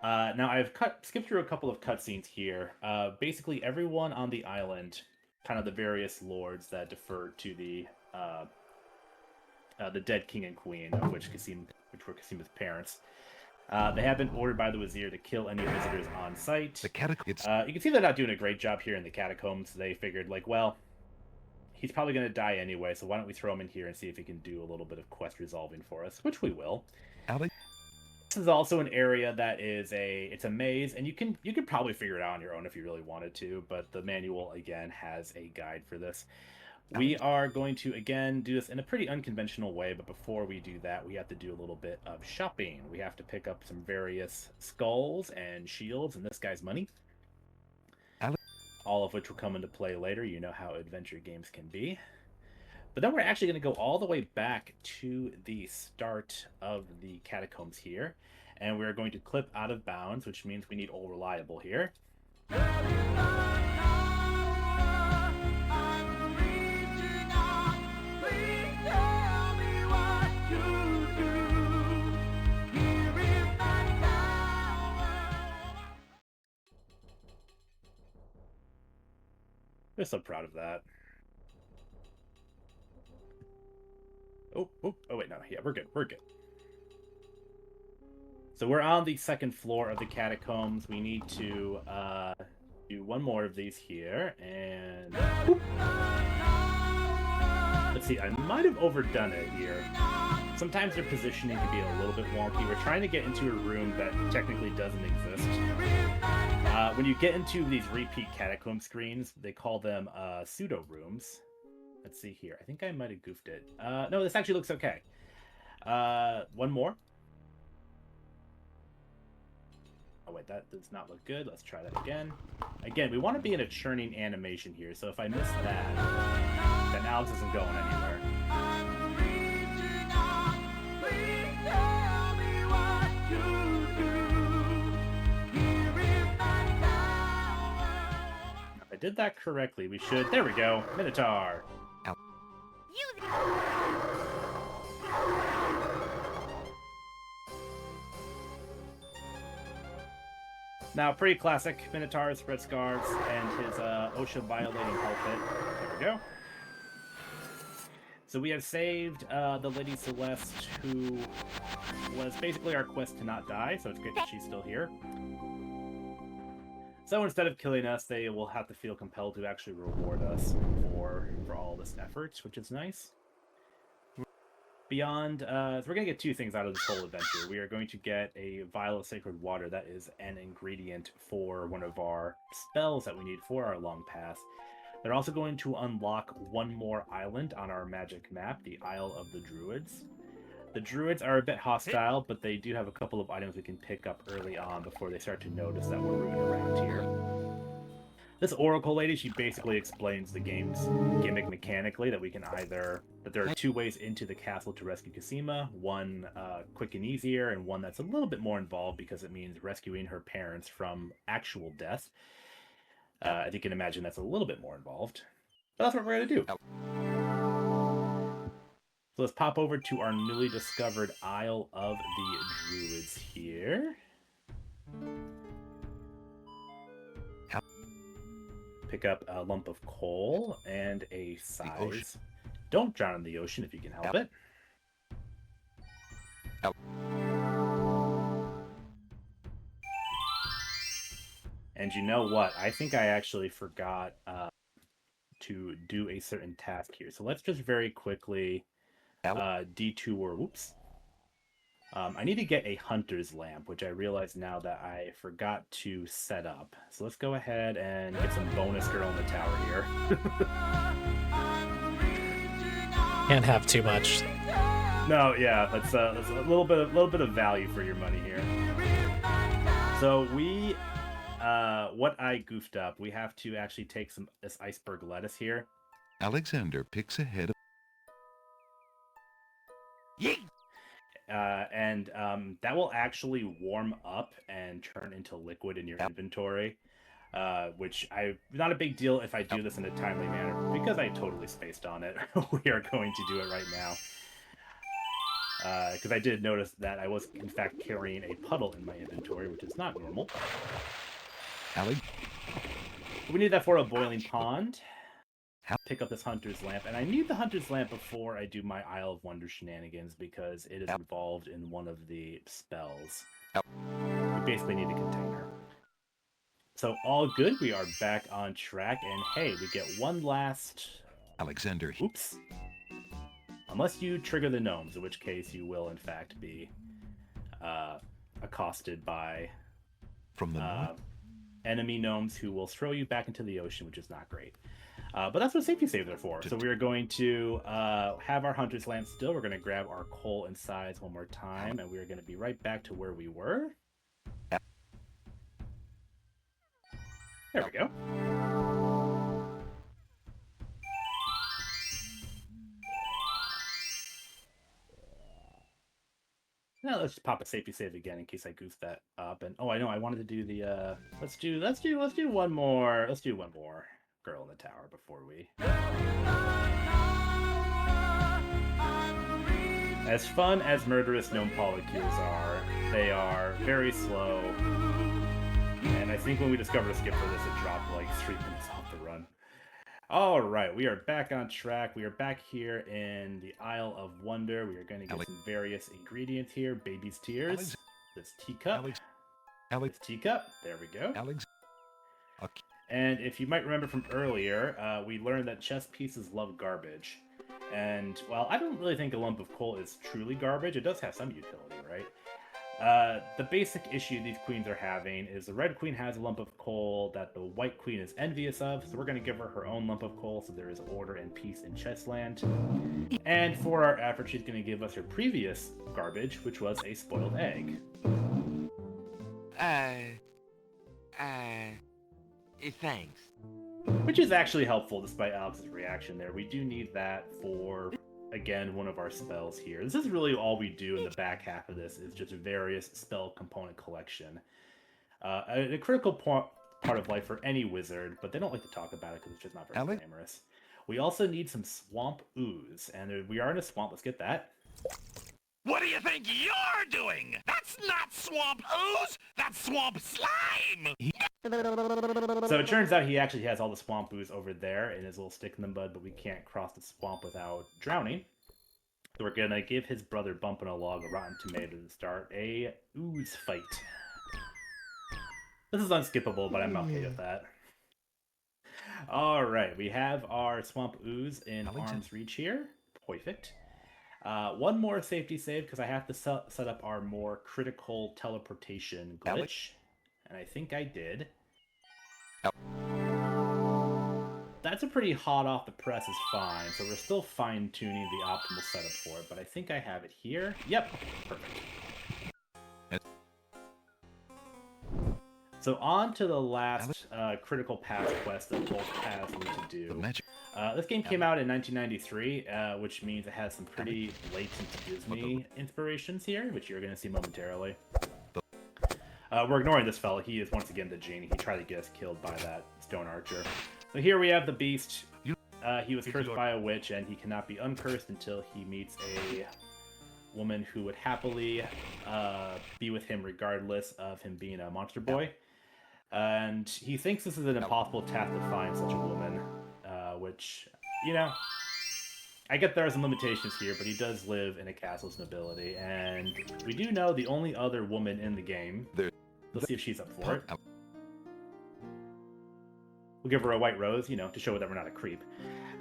Now, I've skipped through a couple of cutscenes here. Basically, everyone on the island, kind of the various lords that defer to the dead king and queen, of which were Casima's parents, they have been ordered by the Wazir to kill any visitors on sight. You can see they're not doing a great job here in the catacombs. They figured, like, well, he's probably going to die anyway, so why don't we throw him in here and see if he can do a little bit of quest resolving for us, which we will. This is also an area that is it's a maze, and you could probably figure it out on your own if you really wanted to, but the manual, again, has a guide for this. We are going to, again, do this in a pretty unconventional way, but before we do that, we have to do a little bit of shopping. We have to pick up some various skulls and shields and this guy's money. All of which will come into play later. You know how adventure games can be. But then we're actually going to go all the way back to the start of the catacombs here. And we're going to clip out of bounds, which means we need all reliable here. We're so proud of that. Oh, wait, no, yeah, we're good. So we're on the second floor of the catacombs. We need to do one more of these here, and let's see, I might have overdone it here. Sometimes their positioning can be a little bit wonky. We're trying to get into a room that technically doesn't exist. When you get into these repeat catacomb screens, they call them pseudo rooms. Let's see here. I think I might have goofed it. No, this actually looks okay. One more. Oh, wait, that does not look good. Let's try that again. Again, we want to be in a churning animation here, so if I miss that, then Alex isn't going anywhere. If I did that correctly, we should... There we go. Minotaur. Now, pretty classic. Minotaurs, red scarves, and his OSHA-violating helmet. There we go. So we have saved the Lady Celeste, who was basically our quest to not die, so it's great that she's still here. So instead of killing us, they will have to feel compelled to actually reward us for all this effort, which is nice. Beyond, so we're going to get two things out of this whole adventure. We are going to get a vial of sacred water that is an ingredient for one of our spells that we need for our long pass. They're also going to unlock one more island on our magic map, the Isle of the Druids. The Druids are a bit hostile, but they do have a couple of items we can pick up early on before they start to notice that we're roaming around here. This Oracle lady, she basically explains the game's gimmick mechanically, that we can either... that there are two ways into the castle to rescue Casima, one quick and easier, and one that's a little bit more involved because it means rescuing her parents from actual death. As you can imagine, that's a little bit more involved. But that's what we're going to do. So let's pop over to our newly discovered Isle of the Druids here. Pick up a lump of coal and a size. Don't drown in the ocean if you can help it. And you know what? I think I actually forgot to do a certain task here. So let's just very quickly detour. Whoops. I need to get a hunter's lamp, which I realize now that I forgot to set up. So let's go ahead and get some bonus girl in the tower here. Can't have too much. No, yeah, that's a little bit of value for your money here. So we, what I goofed up, we have to actually take this iceberg lettuce here. Alexander picks ahead of... And that will actually warm up and turn into liquid in your inventory, which not a big deal if I do this in a timely manner, because I totally spaced on it. We are going to do it right now. Because I did notice that I was, in fact, carrying a puddle in my inventory, which is not normal. We need that for a boiling pond. Pick up this hunter's lamp, and I need the hunter's lamp before I do my Isle of Wonder shenanigans because it is involved in one of the spells. We basically need a container. So all good, we are back on track, and hey, we get one last... Alexander. Oops. Unless you trigger the gnomes, in which case you will in fact be accosted by from the enemy gnomes who will throw you back into the ocean, which is not great. But that's what safety saves are for. So we are going to have our hunter's lamp still. We're going to grab our coal and size one more time, and we are going to be right back to where we were. There we go. Now let's just pop a safety save again in case I goofed that up. And oh, I know I wanted to do the let's do one more. Let's do one more girl in the tower before we. As fun as murderous gnome polycules are, they are very slow. And I think when we discovered a skip for this, it dropped like 3 minutes off the run. All right, we are back on track. We are back here in the Isle of Wonder. We are going to get some various ingredients here. Baby's tears. This teacup. This teacup. There we go. Okay. And if you might remember from earlier, we learned that chess pieces love garbage. And while I don't really think a lump of coal is truly garbage, it does have some utility, right? The basic issue these queens are having is the red queen has a lump of coal that the white queen is envious of, so we're going to give her her own lump of coal so there is order and peace in Chessland. And for our effort, she's going to give us her previous garbage, which was a spoiled egg. Thanks. Which is actually helpful despite Alex's reaction there. We do need that for... again, one of our spells here. This is really all we do in the back half of this, is just various spell component collection. A critical part of life for any wizard, but they don't like to talk about it because it's just not very glamorous. We also need some swamp ooze, and we are in a swamp. Let's get that. What do you think you're doing? That's not swamp ooze! That's swamp slime! So it turns out he actually has all the swamp ooze over there in his little stick in the mud, but we can't cross the swamp without drowning. So we're gonna give his brother Bumpin' a log of rotten tomato to start a ooze fight. This is unskippable, but I'm okay with that. Alright, we have our swamp ooze in arm's reach here. Perfect. One more safety save, because I have to set up our more critical teleportation glitch. And I think I did. That's a pretty hot off the press is fine, so we're still fine-tuning the optimal setup for it, but I think I have it here. Yep, perfect. So on to the last critical path quest that both paths need to do. This game came out in 1993, which means it has some pretty blatant Disney inspirations here, which you're going to see momentarily. We're ignoring this fella. He is once again the genie. He tried to get us killed by that stone archer. So here we have the beast. He was cursed by a witch, and he cannot be uncursed until he meets a woman who would happily be with him regardless of him being a monster boy. And he thinks this is an impossible task to find such a woman, which, you know, I get there are some limitations here, but he does live in a castle's nobility, and we do know the only other woman in the game. Let's see if she's up for it. We'll give her a white rose, to show that we're not a creep.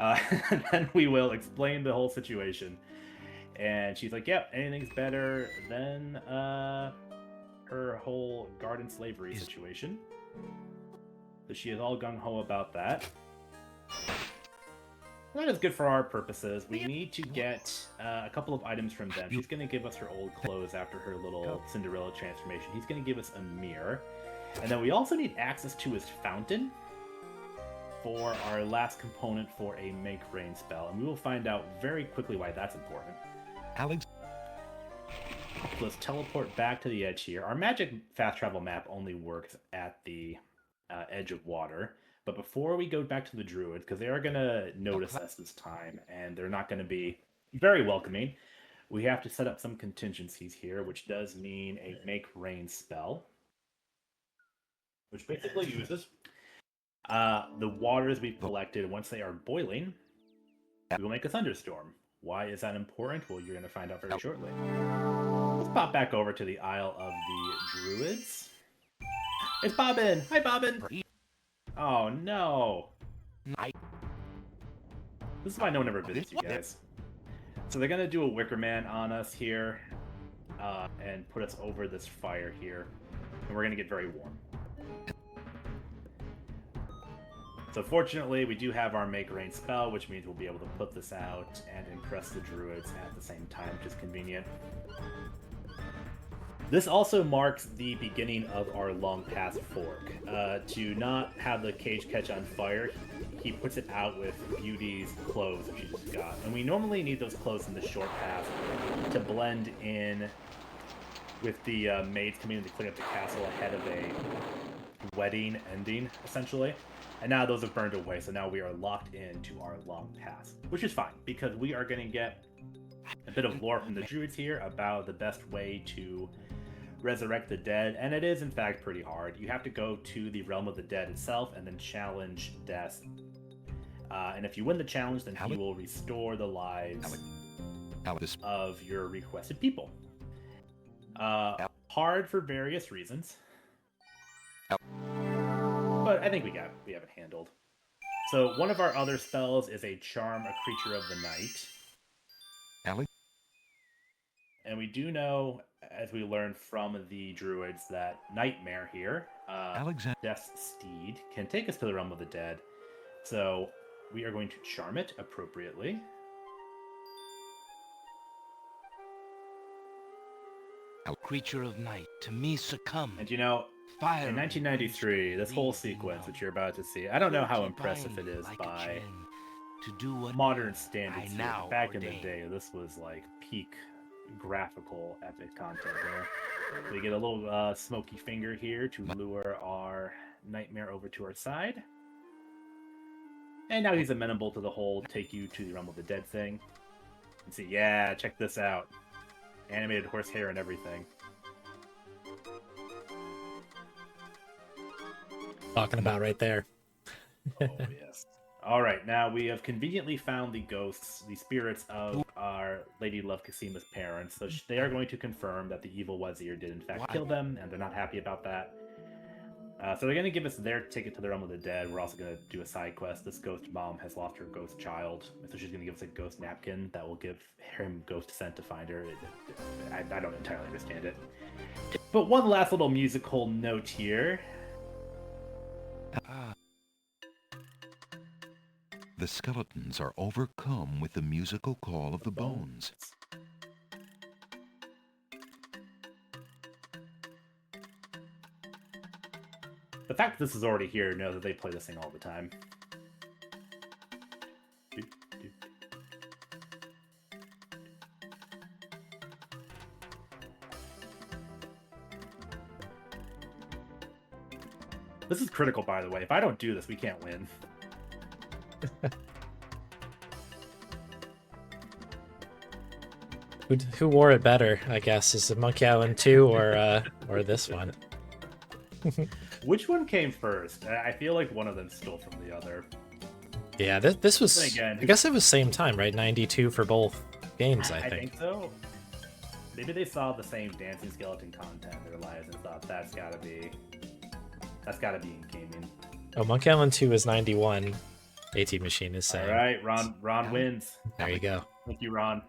And then we will explain the whole situation. And she's like, yep, anything's better than her whole garden slavery situation. So she is all gung-ho about that. That is good for our purposes. We need to get a couple of items from them. She's going to give us her old clothes after her little Cinderella transformation. He's going to give us a mirror. And then we also need access to his fountain for our last component for a Make Rain spell. And we will find out very quickly why that's important. Alex. So let's teleport back to the edge here. Our magic fast travel map only works at the edge of water. But before we go back to the druids, because they are going to notice us this time, and they're not going to be very welcoming, we have to set up some contingencies here, which does mean a Make Rain spell, which basically uses the waters we've collected. Once they are boiling, we will make a thunderstorm. Why is that important? Well, you're going to find out very shortly. Let's pop back over to the Isle of the Druids. It's Bobbin! Hi, Bobbin! Oh, no! This is why no one ever visits you guys. So they're going to do a Wicker Man on us here, and put us over this fire here. And we're going to get very warm. So fortunately, we do have our Make Rain spell, which means we'll be able to put this out and impress the druids at the same time, which is convenient. This also marks the beginning of our Long Pass fork. To not have the cage catch on fire, he puts it out with Beauty's clothes that she just got. And we normally need those clothes in the short pass to blend in with the maids coming in to clean up the castle ahead of a wedding ending, essentially. And now those have burned away, so now we are locked into our Long Pass, which is fine, because we are going to get a bit of lore from the druids here about the best way to resurrect the dead, and it is in fact pretty hard. You have to go to the realm of the dead itself and then challenge death. And if you win the challenge, then he will restore the lives of your requested people. Hard for various reasons. But I think we have it handled. So one of our other spells is a Charm a Creature of the Night. And we do know, as we learned from the druids, that Nightmare here, Death's Steed, can take us to the realm of the dead. So we are going to charm it appropriately. Creature of night, to me succumb. And Fire in 1993, this whole sequence that you're about to see, I don't know how impressive it is by modern standards. Back in the day, this was like peak graphical epic content there. We get a little smoky finger here to lure our Nightmare over to our side. And now he's amenable to the whole take you to the realm of the dead thing. And see, yeah, check this out. Animated horsehair and everything. Talking about right there. Oh, yes. All right, now we have conveniently found the ghosts, the spirits of our Lady Love Casima's parents. So they are going to confirm that the evil Wazir did in fact kill them, and they're not happy about that. So they're going to give us their ticket to the realm of the dead. We're also going to do a side quest. This ghost mom has lost her ghost child, so she's going to give us a ghost napkin that will give him ghost scent to find her. I don't entirely understand it. But one last little musical note here. The skeletons are overcome with the musical call of the bones. The fact that this is already here knows that they play this thing all the time. This is critical, by the way. If I don't do this, we can't win. Who wore it better, I guess? Is it Monkey Island 2 or this one? Which one came first? I feel like one of them stole from the other. Yeah, this was... Again, I guess it was same time, right? 92 for both games, I think. I think so. Maybe they saw the same dancing skeleton content in their lives and thought that's gotta be in gaming. Oh, Monkey Island 2 is 91. AT Machine is saying. All right, Ron wins. There you go. Thank you, Ron.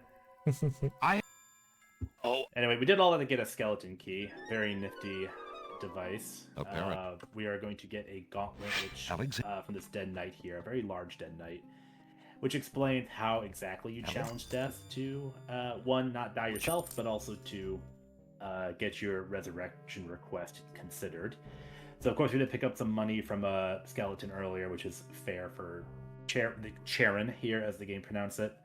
Oh. Anyway, we did all that to get a skeleton key. Very nifty device. A parrot. We are going to get a gauntlet, which from this dead knight here, a very large dead knight, which explains how exactly you challenge death to one, not die yourself, but also to get your resurrection request considered. So of course we did pick up some money from a skeleton earlier, which is fair for the Charon here, as the game pronounced it.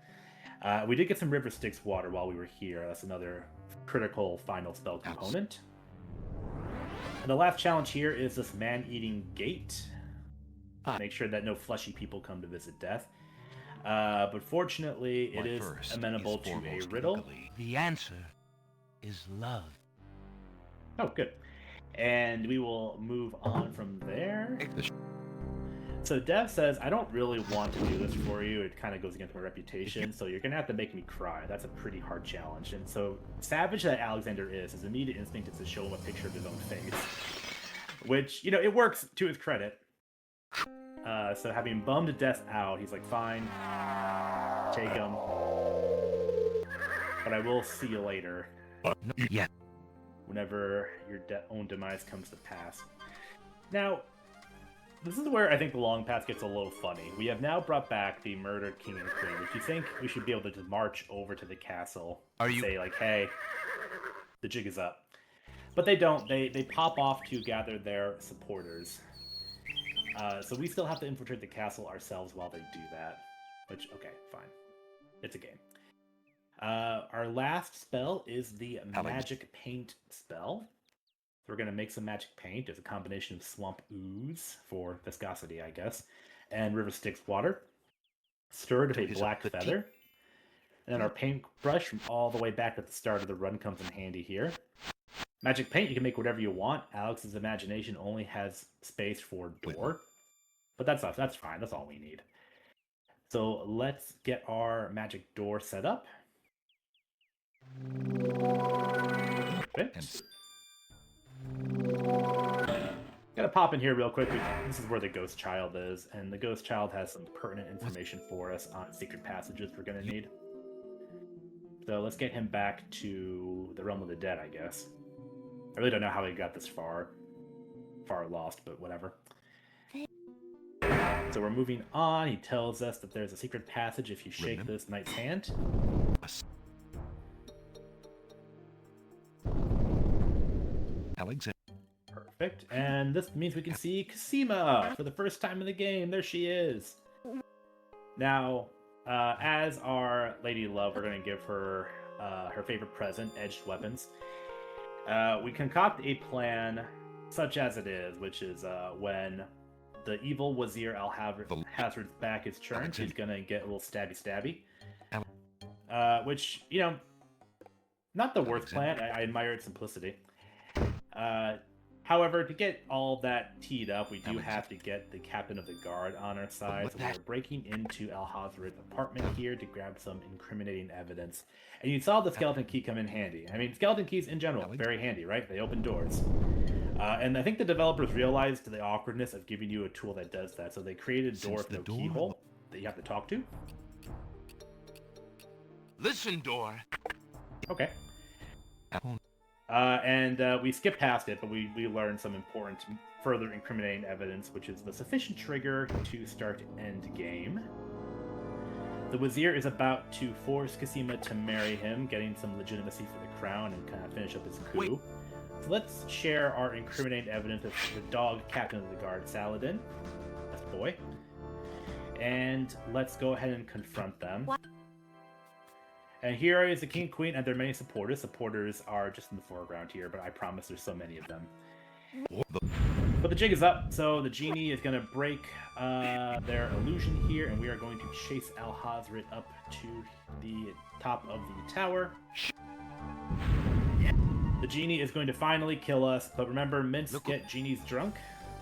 We did get some River Styx water while we were here. That's another critical final spell component. And the last challenge here is this man-eating gate. Make sure that no fleshy people come to visit death. But fortunately, it is amenable to a riddle. The answer is love. Oh, good. And we will move on from there. So Dev says, I don't really want to do this for you. It kind of goes against my reputation, so you're going to have to make me cry. That's a pretty hard challenge. And so savage that Alexander is, his immediate instinct is to show him a picture of his own face. Which, you know, it works to his credit. So having bummed Death out, he's like, fine, take him. But I will see you later. Yeah. Whenever your own demise comes to pass. Now, this is where I think the long path gets a little funny. We have now brought back the murdered king and queen, which you think we should be able to just march over to the castle and say, like, hey, the jig is up. But they don't. They pop off to gather their supporters. So we still have to infiltrate the castle ourselves while they do that. Which, okay, fine. It's a game. Our last spell is the Magic Paint spell. We're going to make some magic paint. It's a combination of swamp ooze for viscosity, I guess, and River Styx water, stirred with a black feather. And then our paintbrush from all the way back at the start of the run comes in handy here. Magic paint, you can make whatever you want. Alex's imagination only has space for door. But that's fine. That's all we need. So let's get our magic door set up. Perfect. Gotta pop in here real quick. This is where the ghost child is, and the ghost child has some pertinent information for us on secret passages we're gonna need. So let's get him back to the realm of the dead, I guess. I really don't know how he got this far lost, but whatever. So we're moving on. He tells us that there's a secret passage if you shake this knight's hand. Alexander. Perfect. And this means we can see Cosima for the first time in the game. There she is. Now, as our lady love, we're going to give her her favorite present, edged weapons. We concoct a plan such as it is, which is when the evil Wazir Al-Hazard's back is turned, he's going to get a little stabby. Which, you know, not the worst plan. I admire its simplicity. However, to get all that teed up, we do have to get the captain of the guard on our side. So we're breaking into Al-Hazard's apartment here to grab some incriminating evidence. And you saw the skeleton key come in handy. I mean, skeleton keys in general, very handy, right? They open doors. And I think the developers realized the awkwardness of giving you a tool that does that. So they created a door with no keyhole that you have to talk to. Listen, door. Okay. And we skipped past it, but we learned some important further incriminating evidence, which is the sufficient trigger to start end game. The Wazir is about to force Cosima to marry him, getting some legitimacy for the crown and kind of finish up his coup. So let's share our incriminating evidence with the dog captain of the guard, Saladin. That's boy. And let's go ahead and confront them. And here is the king, queen, and their many supporters. Supporters are just in the foreground here, but I promise there's so many of them. But the jig is up, so the genie is going to break their illusion here, and we are going to chase Al-Hazard up to the top of the tower. The genie is going to finally kill us, but remember, mints get genies drunk.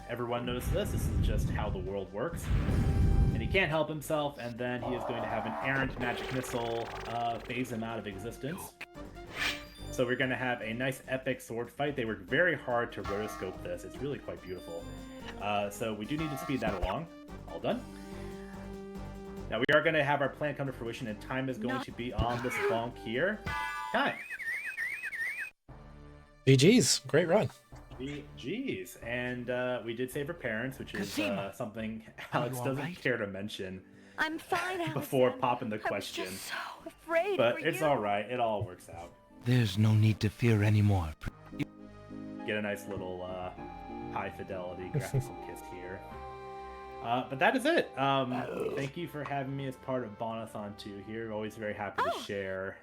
Everyone knows this. This is just how the world works. And he can't help himself, and then he is going to have an errant magic missile phase him out of existence. So we're going to have a nice epic sword fight. They worked very hard to rotoscope this. It's really quite beautiful. So we do need to speed that along. All done. Now we are going to have our plan come to fruition, and time is going to be on this bonk here. Time. GG's, great run. GG's, and we did save her parents, which is something Alex doesn't care to mention. I'm fine, Before popping the question. I was just so afraid but for it's you. all right. It all works out. There's no need to fear anymore. Get a nice little high fidelity graphical kiss here. But that is it. Thank you for having me as part of BON-A-THON 2 here. Always very happy to share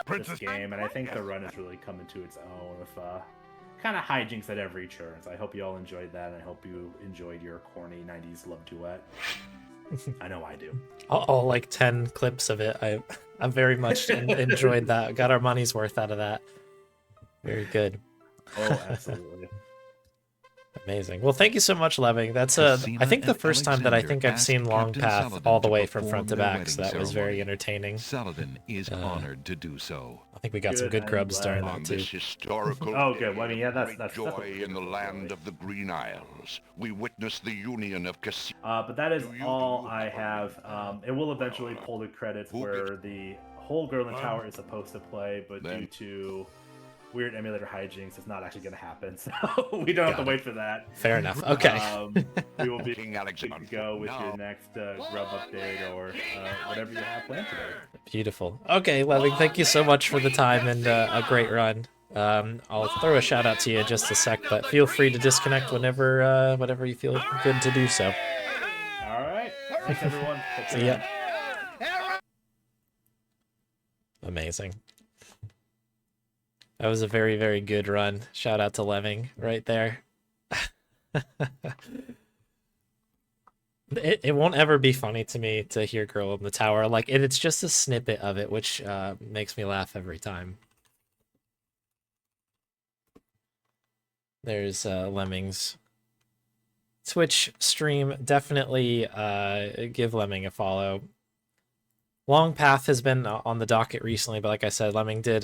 this game, and I think the run is really coming to its own with kind of hijinks at every turn. So I hope you all enjoyed that, and I hope you enjoyed your corny 90s love duet. I know I do. All like 10 clips of it. I very much enjoyed that. Got our money's worth out of that. Very good. Oh, absolutely. Amazing. Well, thank you so much, Lemming. That's I think the first time that I think I've seen Long Path all the way from front to back, so that was very entertaining. Saladin is honored to do so. I think we got some good grubs during that too. This historical oh, good. Well, I mean, yeah, that's joy in the land of the Green Isles. We witness the union of but that is all I have. It will eventually pull the credits where the whole Girl in the Tower is supposed to play, but due to weird emulator hijinks, it's not actually going to happen, so we don't have to wait for that. Fair enough. Okay. We will be good to go with your next grub update or whatever you have planned today. Beautiful. Okay, Lemming, thank you so much for the time and a great run. I'll throw a shout out to you in just a sec, but feel free to disconnect whenever you feel good to do so. All right. Thanks, everyone. See ya. Amazing. That was a very, very good run. Shout out to Lemming right there. It won't ever be funny to me to hear Girl in the Tower. Like, it's just a snippet of it, which makes me laugh every time. There's Lemming's Twitch stream. Definitely give Lemming a follow. Long Path has been on the docket recently, but like I said, Lemming did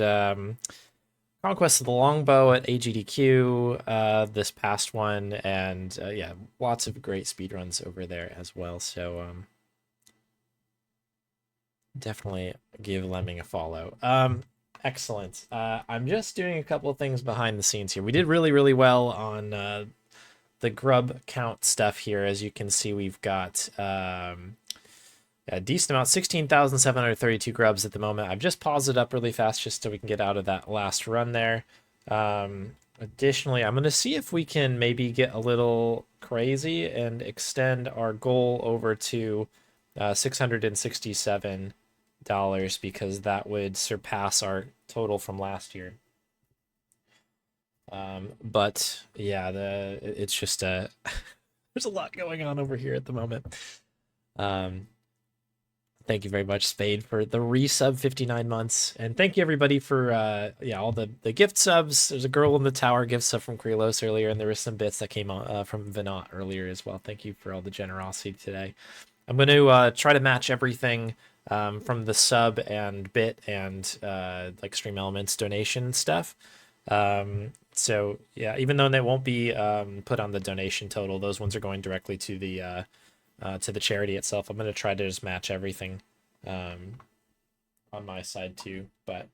Conquest of the Longbow at AGDQ this past one, and yeah, lots of great speedruns over there as well, so definitely give Lemming a follow. Excellent. I'm just doing a couple of things behind the scenes here. We did really, really well on the grub count stuff here. As you can see, we've got a decent amount, 16,732 grubs at the moment. I've just paused it up really fast just so we can get out of that last run there. Additionally, I'm going to see if we can maybe get a little crazy and extend our goal over to $667 because that would surpass our total from last year. But yeah, it's just there's a lot going on over here at the moment. Thank you very much, Spade, for the resub 59 months. And thank you, everybody, for all the gift subs. There's a Girl in the Tower gift sub from Krelos earlier, and there were some bits that came from Vinot earlier as well. Thank you for all the generosity today. I'm going to try to match everything from the sub and bit and like Stream Elements donation stuff. So, yeah, even though they won't be put on the donation total, those ones are going directly to the charity itself. I'm going to try to just match everything on my side too, but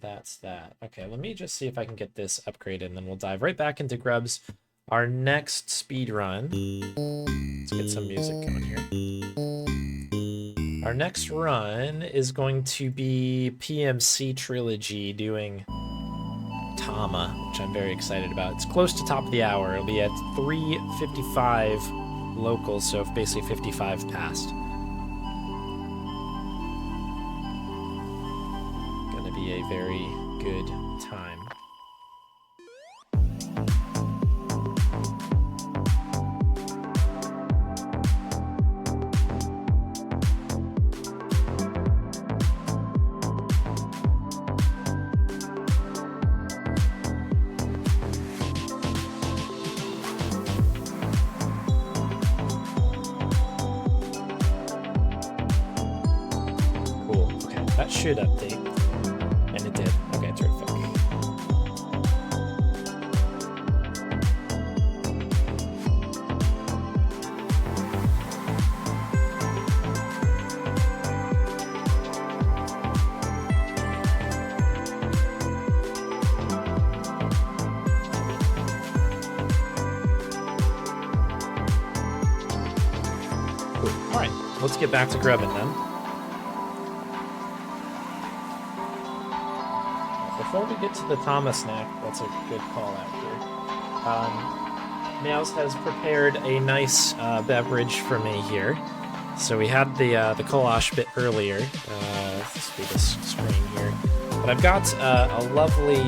that's that. Okay, let me just see if I can get this upgraded, and then we'll dive right back into grubs. Our next speed run. Let's get some music going here. Our next run is going to be pmctrilogy doing TAMA, which I'm very excited about. It's close to top of the hour. It'll be at 3:55 local, so basically 55 past. Gonna be a very good time. That should update, and it did. Okay, terrific. let's get back to grubbing then. Before we get to the TAMA snack, that's a good call out here. Nails has prepared a nice beverage for me here. So we had the collage bit earlier. Let's do this screen here. But I've got a lovely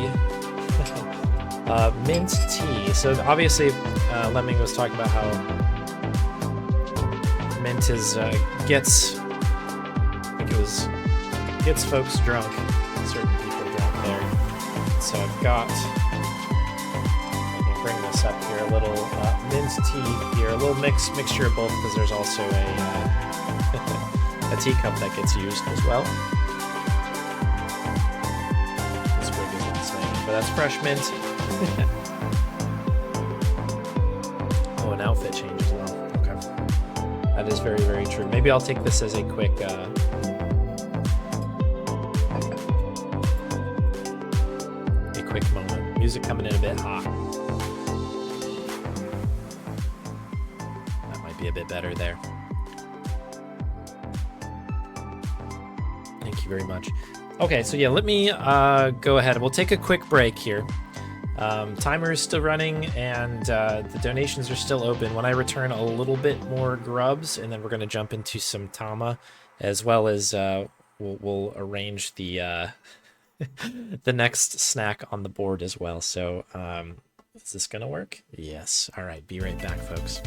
mint tea. So obviously, Lemming was talking about how mint is gets folks drunk. Certain people drunk there. So I've got. Let me bring this up here. A little mint tea here. A little mixture of both because there's also a teacup that gets used as well. This wig is insane, but that's fresh mint. Oh, an outfit change as well. Okay, that is very, very true. Maybe I'll take this as a quick. A quick moment. Music coming in a bit hot. That might be a bit better there. Thank you very much. Okay, so yeah, let me go ahead. We'll take a quick break here. Timer is still running, and the donations are still open. When I return, a little bit more grubs, and then we're going to jump into some TAMA, as well as we'll arrange the the next snack on the board as well. So is this going to work? Yes. All right, be right back, folks.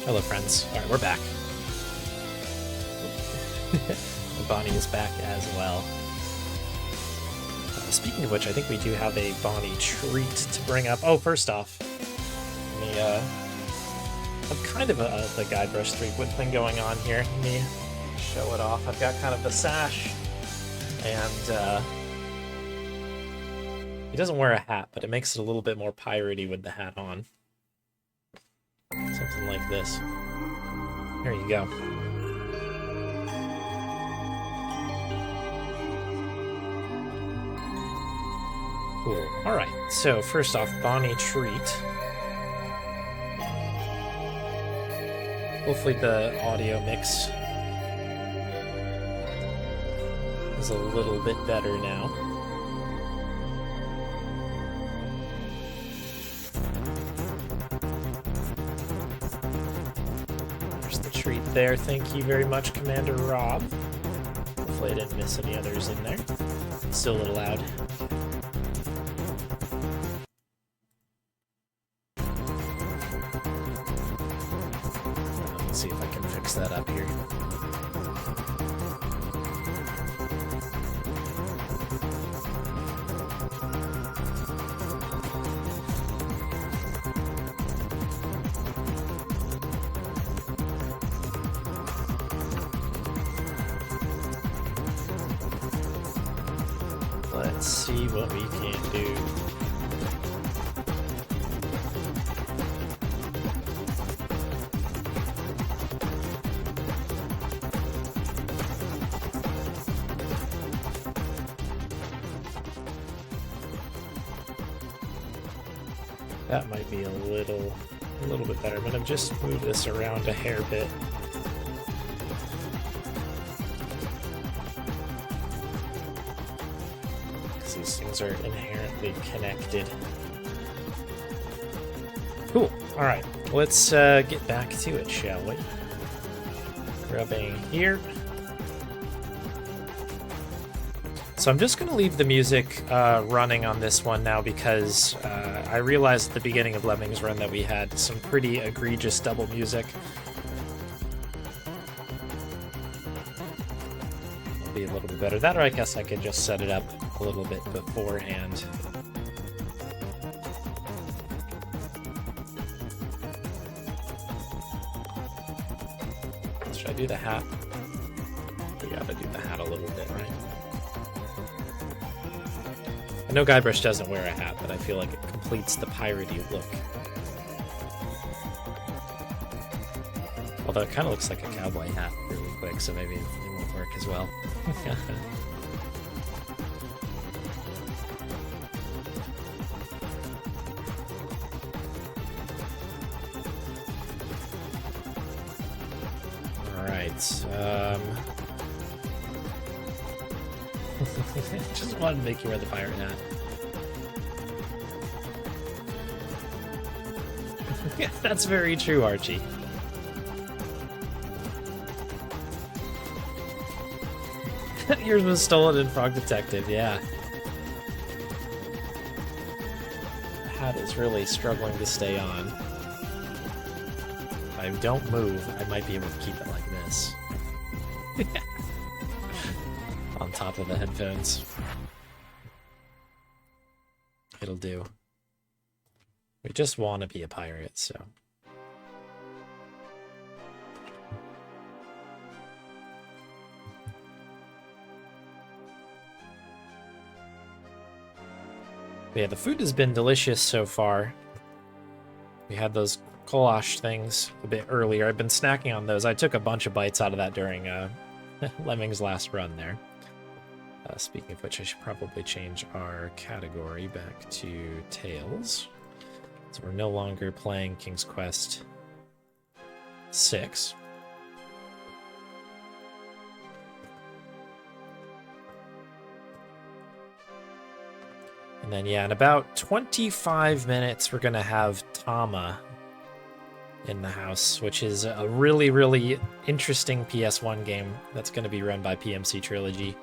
Hello, friends. All right, we're back. Bonnie is back as well. Speaking of which, I think we do have a Bonnie treat to bring up. Oh, first off, let me, I'm kind of the Guybrush Threepwood thing going on here. Let me show it off. I've got kind of the sash, and he doesn't wear a hat, but it makes it a little bit more piratey with the hat on. Something like this. There you go. Cool. Alright, so first off, Bonnie treat. Hopefully the audio mix is a little bit better now. There's the treat there. Thank you very much, Commander Rob. Hopefully I didn't miss any others in there. Still a little loud. Let's see if I can fix that up here. Let's see what we can do. That might be a little bit better, but I've just moved this around a hair bit. Because these things are inherently connected. Cool. Alright, let's get back to it, shall we? Grabbing here. So I'm just going to leave the music running on this one now because I realized at the beginning of Lemming's run that we had some pretty egregious double music. It'll be a little bit better. That, or I guess I could just set it up a little bit beforehand. Should I do the hat? We gotta do the hat a little bit, right? I know Guybrush doesn't wear a hat, but I feel like it completes the piratey look. Although it kind of looks like a cowboy hat really quick, so maybe it won't work as well. Alright, just wanted to make you wear the pirate hat. That's very true, Archie. Yours was stolen in Frog Detective, yeah. The hat is really struggling to stay on. If I don't move, I might be able to keep it like this. On top of the headphones. It'll do. We just want to be a pirate, so. But yeah, the food has been delicious so far. We had those goulash things a bit earlier. I've been snacking on those. I took a bunch of bites out of that during Lemming's last run there. Speaking of which, I should probably change our category back to Tales. So we're no longer playing King's Quest 6. And then, yeah, in about 25 minutes, we're going to have TAMA in the house, which is a really, really interesting PS1 game that's going to be run by pmctrilogy.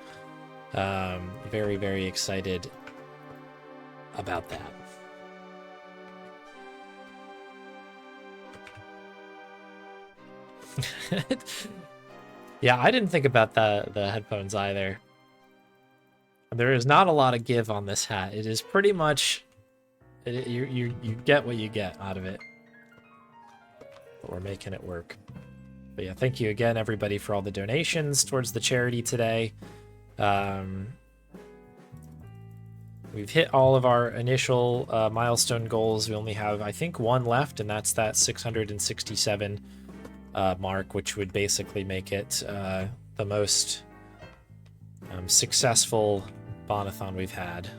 Very, very excited about that. Yeah, I didn't think about the headphones either. There is not a lot of give on this hat. It is pretty much... You get what you get out of it. But we're making it work. But yeah, thank you again, everybody, for all the donations towards the charity today. We've hit all of our initial milestone goals. We only have, I think, one left, and that's that 667 mark, which would basically make it the most successful BON-A-THON we've had.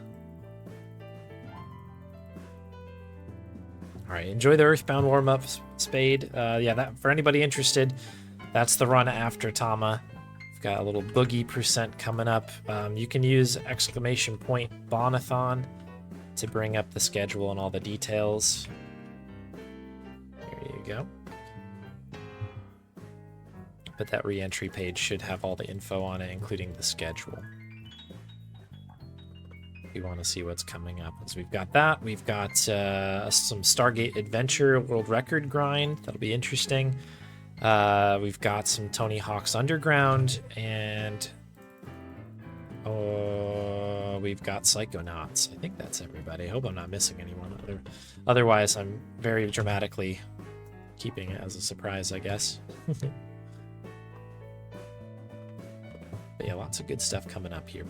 All right, enjoy the Earthbound warm-up, Spade. Yeah, that for anybody interested, that's the run after TAMA. We've got a little boogie percent coming up. You can use ! BON-A-THON to bring up the schedule and all the details. There you go. But that re-entry page should have all the info on it, including the schedule. If you want to see what's coming up. So we've got that. We've got some Stargate Adventure World Record grind. That'll be interesting. We've got some Tony Hawk's Underground, and we've got Psychonauts. I think that's everybody. I hope I'm not missing anyone. Otherwise, I'm very dramatically keeping it as a surprise, I guess. But yeah, lots of good stuff coming up here.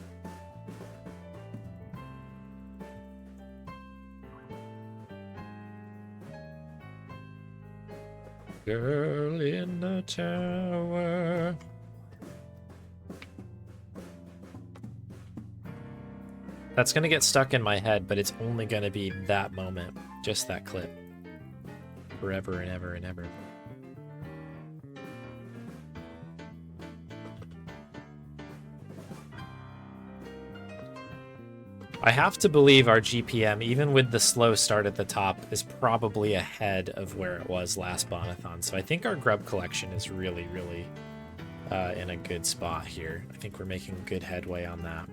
Girl in the tower. That's gonna get stuck in my head, but it's only gonna be that moment, just that clip. Forever and ever and ever. I have to believe our GPM, even with the slow start at the top, is probably ahead of where it was last BON-A-THON. So I think our grub collection is really, really in a good spot here. I think we're making good headway on that.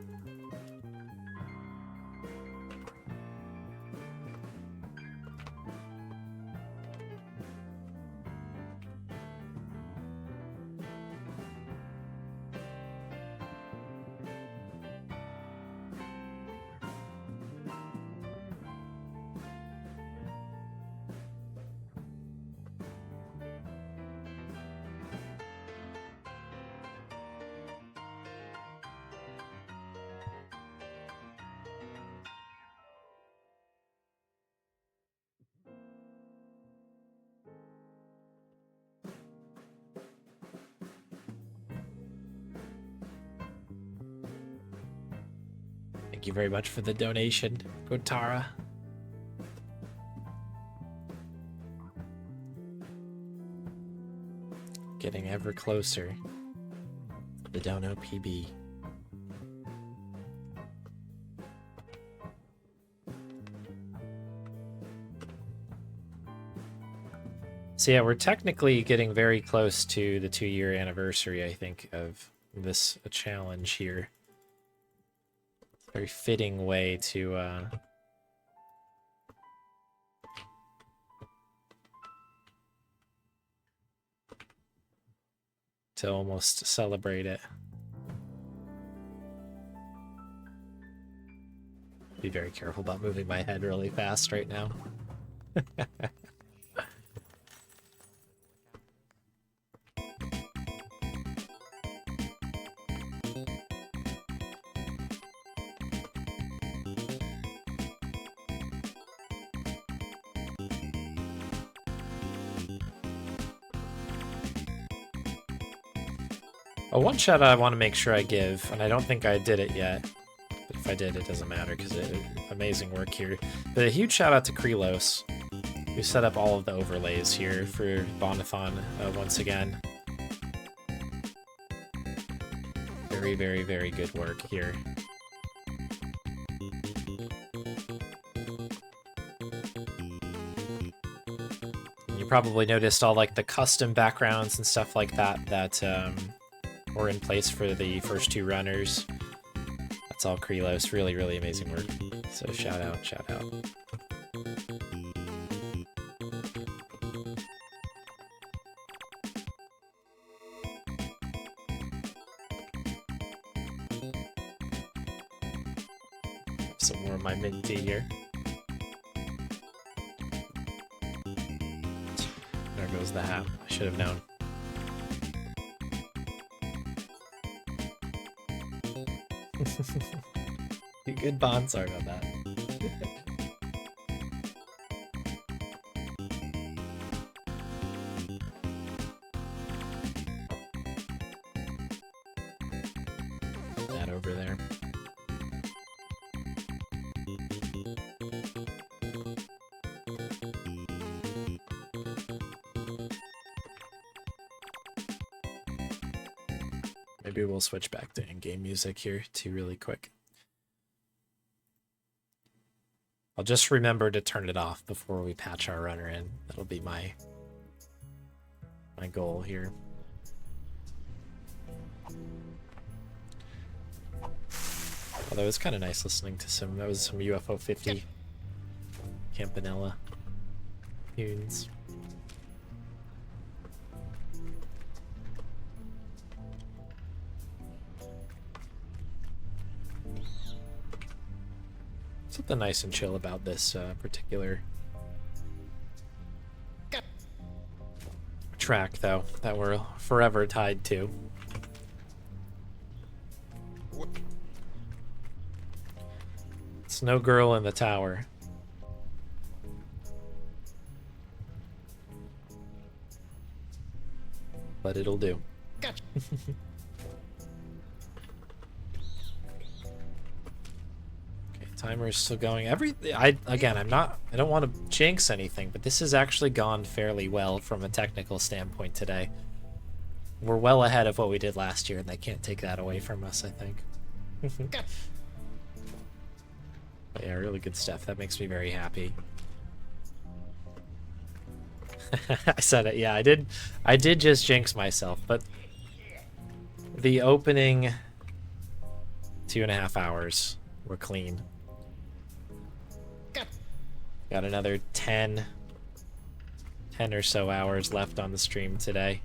Thank you very much for the donation, Gotara. Getting ever closer. The Dono PB. So yeah, we're technically getting very close to the 2-year anniversary, I think, of this challenge here. Very fitting way to almost celebrate it. Be very careful about moving my head really fast right now. One shout out I want to make sure I give, and I don't think I did it yet, but if I did, it doesn't matter because amazing work here. But a huge shout out to Krelos, who set up all of the overlays here for BON-A-THON once again. Very, very, very good work here. You probably noticed all like the custom backgrounds and stuff like that were in place for the first 2 runners. That's all Krelos. Really, really amazing work. So shout out, shout out. Some more of my mint tea here. There goes the hat. I should have known. Good bond. Sorry about that. Put that over there. Maybe we'll switch back to in-game music here too really quick. I'll just remember to turn it off before we patch our runner in. That'll be my goal here. Although it's kind of nice listening to some UFO 50 Campanella tunes. Something nice and chill about this particular track, though, that we're forever tied to. It's No Girl in the Tower. But it'll do. Gotcha. Timer is still going. I don't want to jinx anything, but this has actually gone fairly well from a technical standpoint today. We're well ahead of what we did last year, and they can't take that away from us, I think. But yeah, really good stuff. That makes me very happy. I said it. Yeah, I did just jinx myself, but the opening 2.5 hours were clean. Got another 10 or so hours left on the stream today.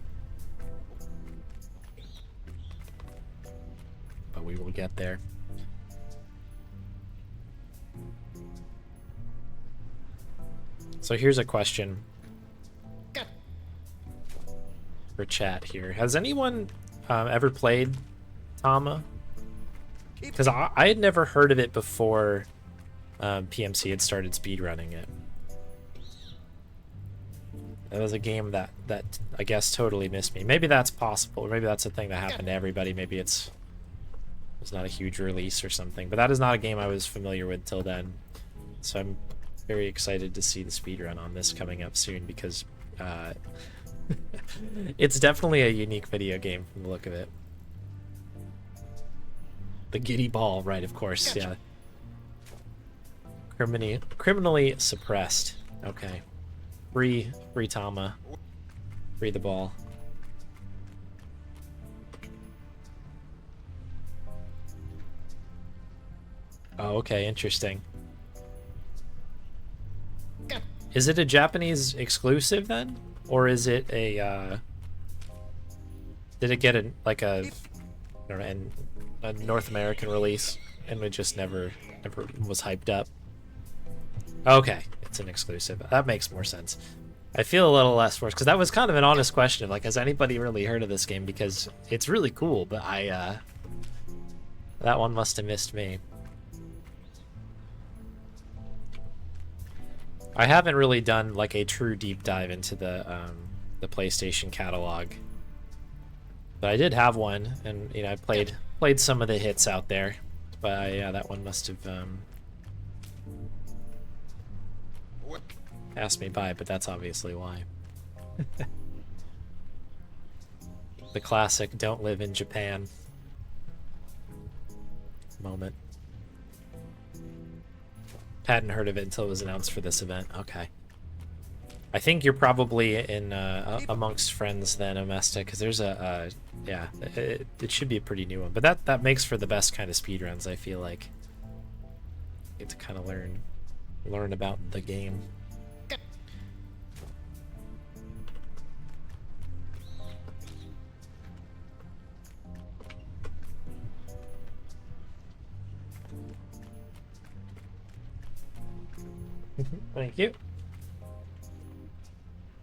But we will get there. So here's a question for chat here. Has anyone ever played TAMA? Because I had never heard of it before PMC had started speedrunning it. It was a game that I guess totally missed me. Maybe that's possible, or maybe that's a thing that happened to everybody. Maybe it was not a huge release or something. But that is not a game I was familiar with till then. So I'm very excited to see the speedrun on this coming up soon, because it's definitely a unique video game from the look of it. The Giddy ball, right, of course, yeah. Criminally suppressed. Okay. Free TAMA. Free the ball. Oh, okay, interesting. Is it a Japanese exclusive then? Or is it a, did it get a North American release and it just never was hyped up? Okay, it's an exclusive. That makes more sense. I feel a little less forced, because that was kind of an honest question of, like, has anybody really heard of this game? Because it's really cool, but that one must have missed me. I haven't really done, like, a true deep dive into the PlayStation catalog. But I did have one, and, you know, I played some of the hits out there. But, yeah, that one must have passed me by, but that's obviously why. The classic "don't live in Japan" moment. Hadn't heard of it until it was announced for this event. Okay. I think you're probably in amongst friends then, Omesta, because there's a yeah, it should be a pretty new one. But that makes for the best kind of speedruns, I feel like. Get to kind of learn about the game. Thank you.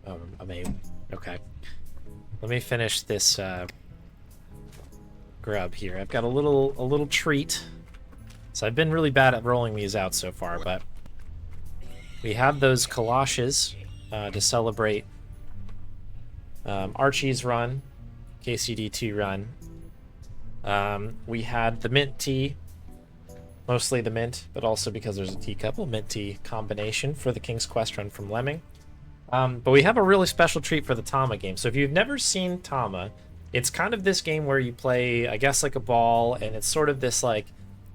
Oh, amazing. Okay. Let me finish this grub here. I've got a little treat. So I've been really bad at rolling these out so far, but we have those galoshes to celebrate Archie's run, KCD2 run. We had the mint tea, mostly the mint, but also because there's a teacup, mint tea combination for the King's Quest run from Lemming. But we have a really special treat for the TAMA game. So if you've never seen TAMA, it's kind of this game where you play, I guess, like a ball, and it's sort of this, like,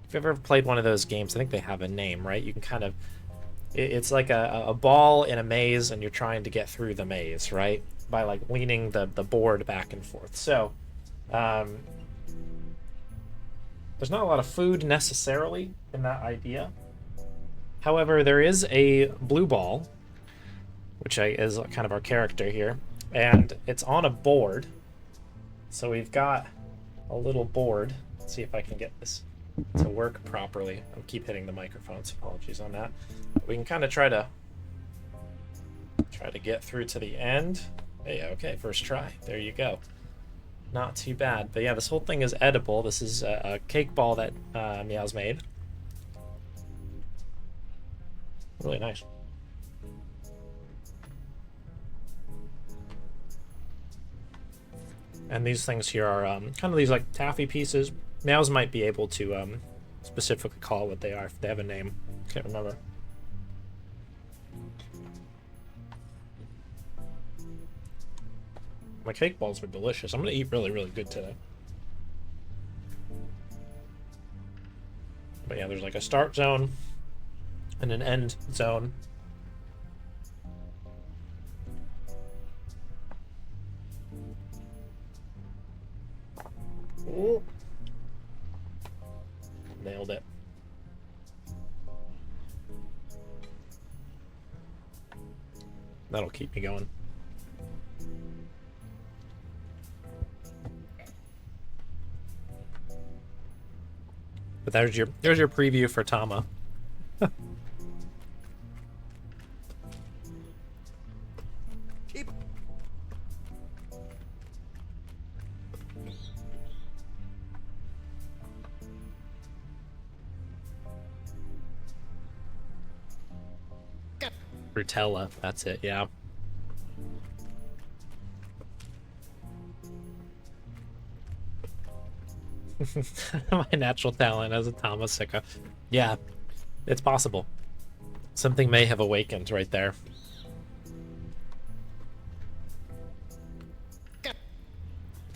if you've ever played one of those games, I think they have a name, right? You can kind of, it's like a ball in a maze, and you're trying to get through the maze, right? By, like, leaning the board back and forth. So, there's not a lot of food necessarily in that idea. However, there is a blue ball, which is kind of our character here, and it's on a board. So we've got a little board. Let's see if I can get this to work properly. I keep hitting the microphone, so apologies on that. We can kind of try to get through to the end. Hey, okay, first try. There you go. Not too bad. But yeah, this whole thing is edible. This is a cake ball that Meow's made. Really nice. And these things here are kind of these like taffy pieces. Meows might be able to specifically call what they are if they have a name. Can't remember. My cake balls are delicious. I'm gonna eat really, really good today. But yeah, there's like a start zone and an end zone. Ooh. Nailed it. That'll keep me going. But there's your preview for TAMA. Frutella, that's it, yeah. My natural talent as a TAMA sicka. Yeah, it's possible. Something may have awakened right there.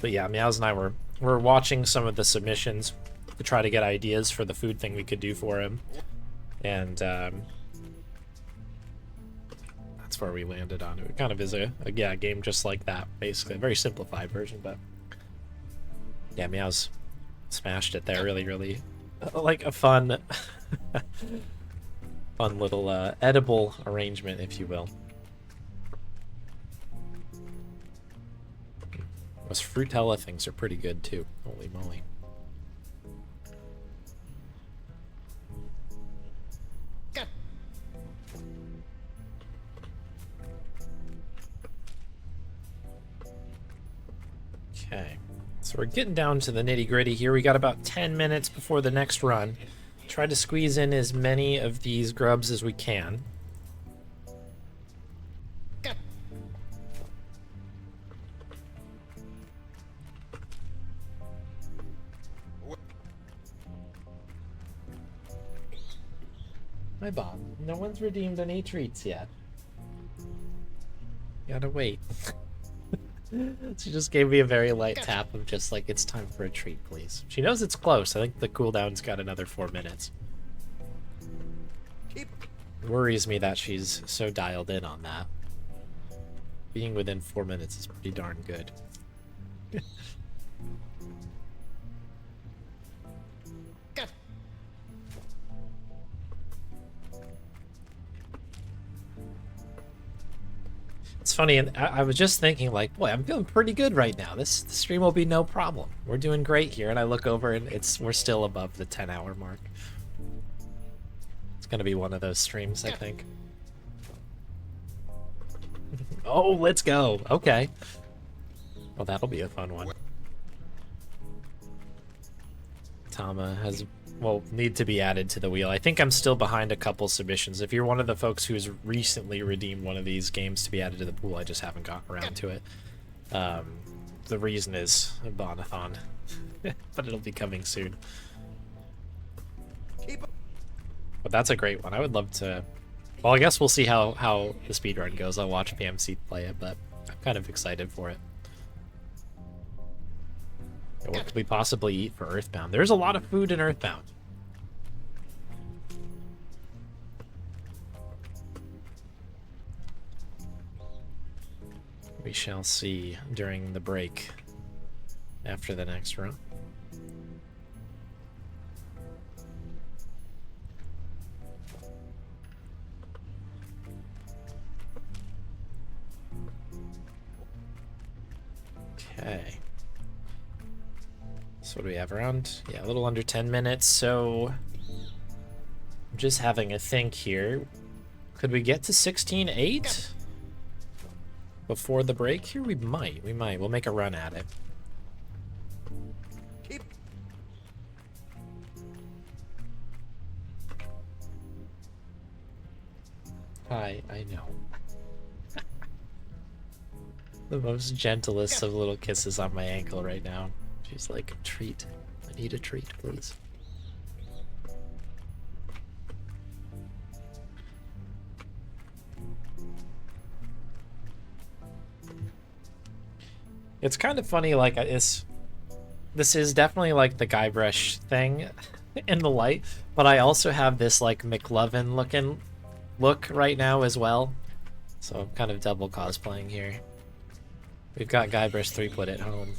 But yeah, Meows and I were watching some of the submissions to try to get ideas for the food thing we could do for him. And that's where we landed on it. It kind of is a game just like that, basically. A very simplified version, but yeah, Meows smashed it there. Really, really like a fun fun little edible arrangement, if you will. Those Frutella things are pretty good too. Holy moly. Okay, so we're getting down to the nitty-gritty here. We got about 10 minutes before the next run. Try to squeeze in as many of these grubs as we can. My Bon, no one's redeemed any treats yet. Gotta wait. She just gave me a very light tap of just like, it's time for a treat, please. She knows it's close. I think the cooldown's got another 4 minutes. It worries me that she's so dialed in on that. Being within 4 minutes is pretty darn good. It's funny, and I was just thinking, like, boy, I'm feeling pretty good right now. This stream will be no problem. We're doing great here, and I look over, and we're still above the 10-hour mark. It's gonna be one of those streams, I think. Oh, let's go. Okay. Well, that'll be a fun one. TAMA has, well, need to be added to the wheel. I think I'm still behind a couple submissions. If you're one of the folks who's recently redeemed one of these games to be added to the pool, I just haven't gotten around to it. The reason is a BON-A-THON, but it'll be coming soon. But that's a great one. I would love to... Well, I guess we'll see how the speedrun goes. I'll watch PMC play it, but I'm kind of excited for it. What could we possibly eat for Earthbound? There's a lot of food in Earthbound. We shall see during the break after the next run. Okay. So what do we have around? Yeah, a little under 10 minutes. So I'm just having a think here. Could we get to 16-8 before the break here? We might. We'll make a run at it. I know. The most gentlest of little kisses on my ankle right now. She's like, a treat. I need a treat, please. It's kind of funny, like, this is definitely like the Guybrush thing in the light, but I also have this like McLovin looking look right now as well. So I'm kind of double cosplaying here. We've got Guybrush Threepwood at home.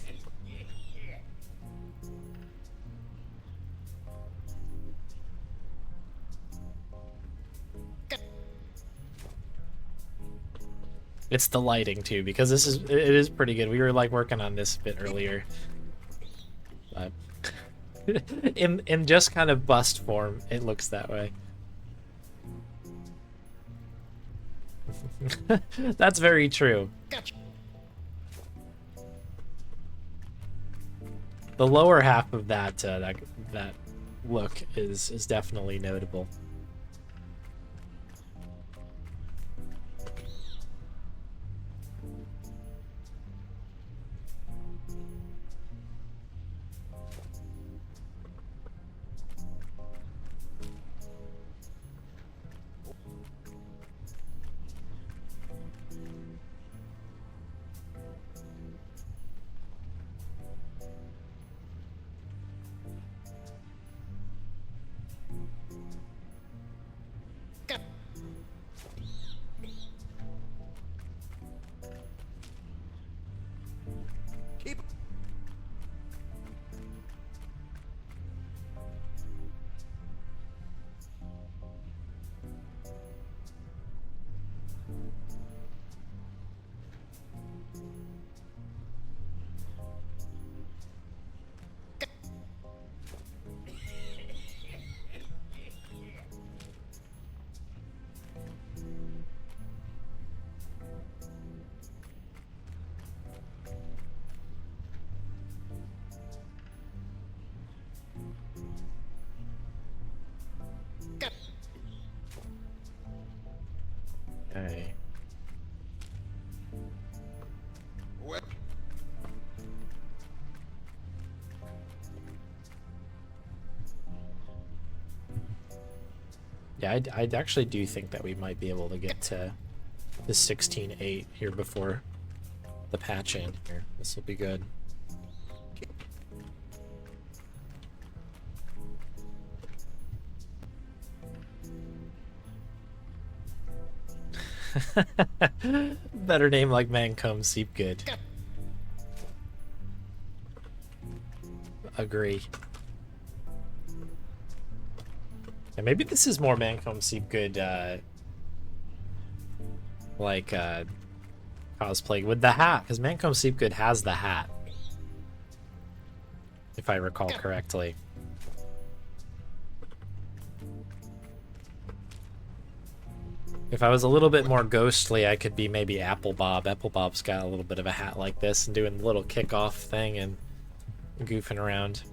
It's the lighting too, because it is pretty good. We were like working on this a bit earlier. But in just kind of bust form, it looks that way. That's very true. The lower half of that that look is definitely notable. Okay. Yeah, I actually do think that we might be able to get to the 16-8 here before the patch in here. This will be good. Better name like Mancomb Seepgood. Agree. And maybe this is more Mancomb Seepgood, like, cosplay with the hat, because Mancomb Seepgood has the hat, if I recall correctly. If I was a little bit more ghostly, I could be maybe Apple Bob. Apple Bob's got a little bit of a hat like this and doing the little kickoff thing and goofing around.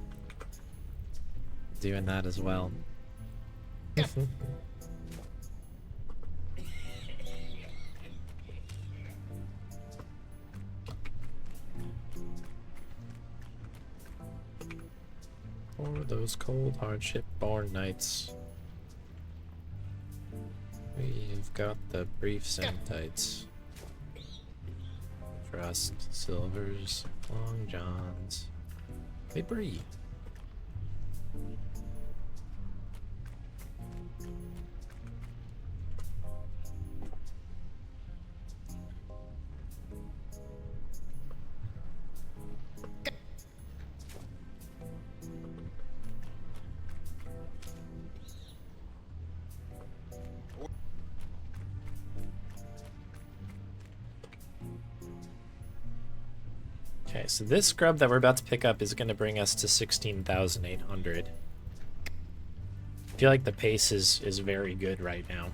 Doing that as well. For those cold hardship-born nights, we've got the briefs and tights. Frost, silvers, long johns. They breathe. Okay, so this scrub that we're about to pick up is going to bring us to 16,800. I feel like the pace is very good right now.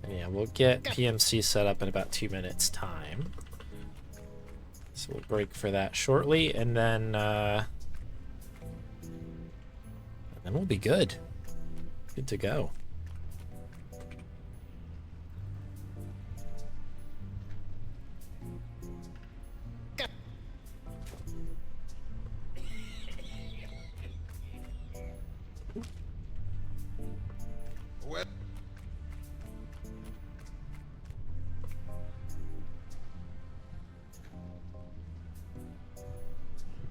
And yeah, we'll get PMC set up in about 2 minutes time. So we'll break for that shortly, and then we'll be good. Good to go.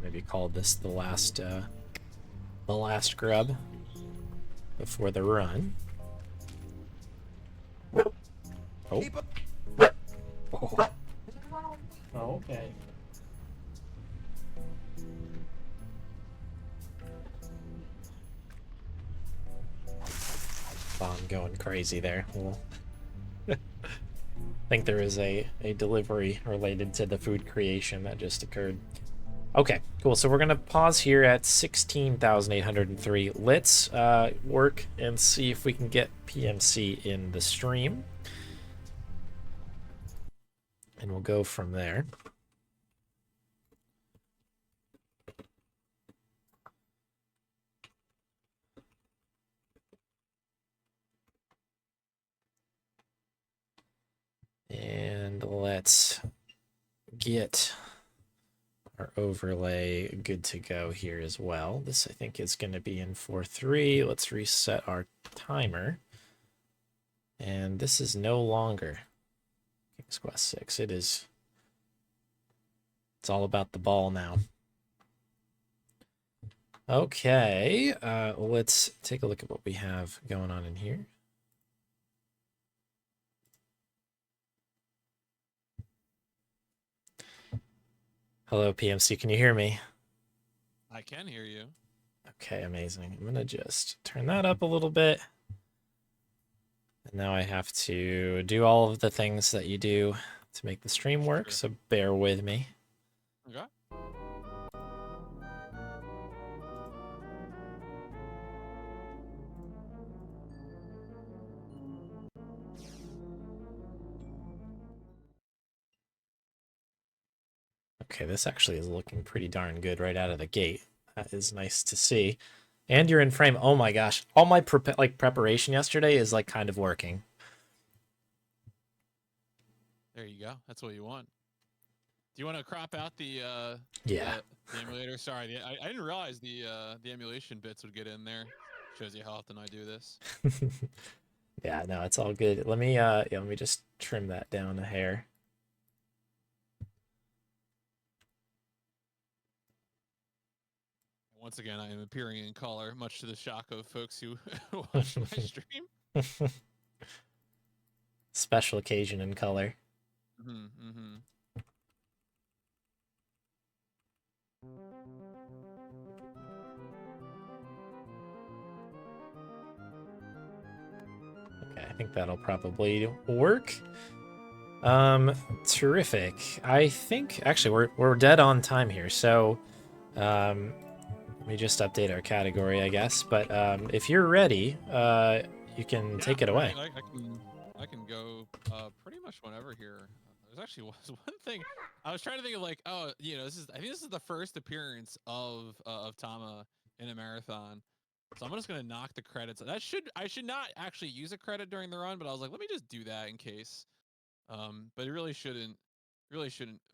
Maybe call this the last grub before the run. Oh. Oh. Okay. Bon going crazy there. Well, I think there is a delivery related to the food creation that just occurred. Okay, cool. So we're going to pause here at 16,803. Let's work and see if we can get PMC in the stream. And we'll go from there. And let's get our overlay good to go here as well. This I think is going to be in 4.3. Let's reset our timer. And this is no longer King's Quest 6. It is. It's all about the ball now. Okay, let's take a look at what we have going on in here. Hello, PMC. Can you hear me? I can hear you. Okay, amazing. I'm going to just turn that up a little bit. And now I have to do all of the things that you do to make the stream work, so bear with me. Okay. Okay, this actually is looking pretty darn good right out of the gate. That is nice to see. And you're in frame. Oh my gosh. All my preparation yesterday is like kind of working. There you go. That's what you want. Do you want to crop out the yeah. The emulator? Sorry, I didn't realize the emulation bits would get in there. Shows you how often I do this. Yeah, no, it's all good. Let me let me just trim that down a hair. Once again, I am appearing in color, much to the shock of folks who watch my stream. Special occasion in color. Okay, I think that'll probably work. Terrific. I think actually we're dead on time here, so let me just update our category, I guess. But if you're ready, you can take it away. I can go pretty much whenever here. There's actually one thing I was trying to think of, like, oh, you know, I think this is the first appearance of TAMA in a marathon. So I'm just gonna knock the credits. I should not actually use a credit during the run, but I was like, let me just do that in case. But it really shouldn't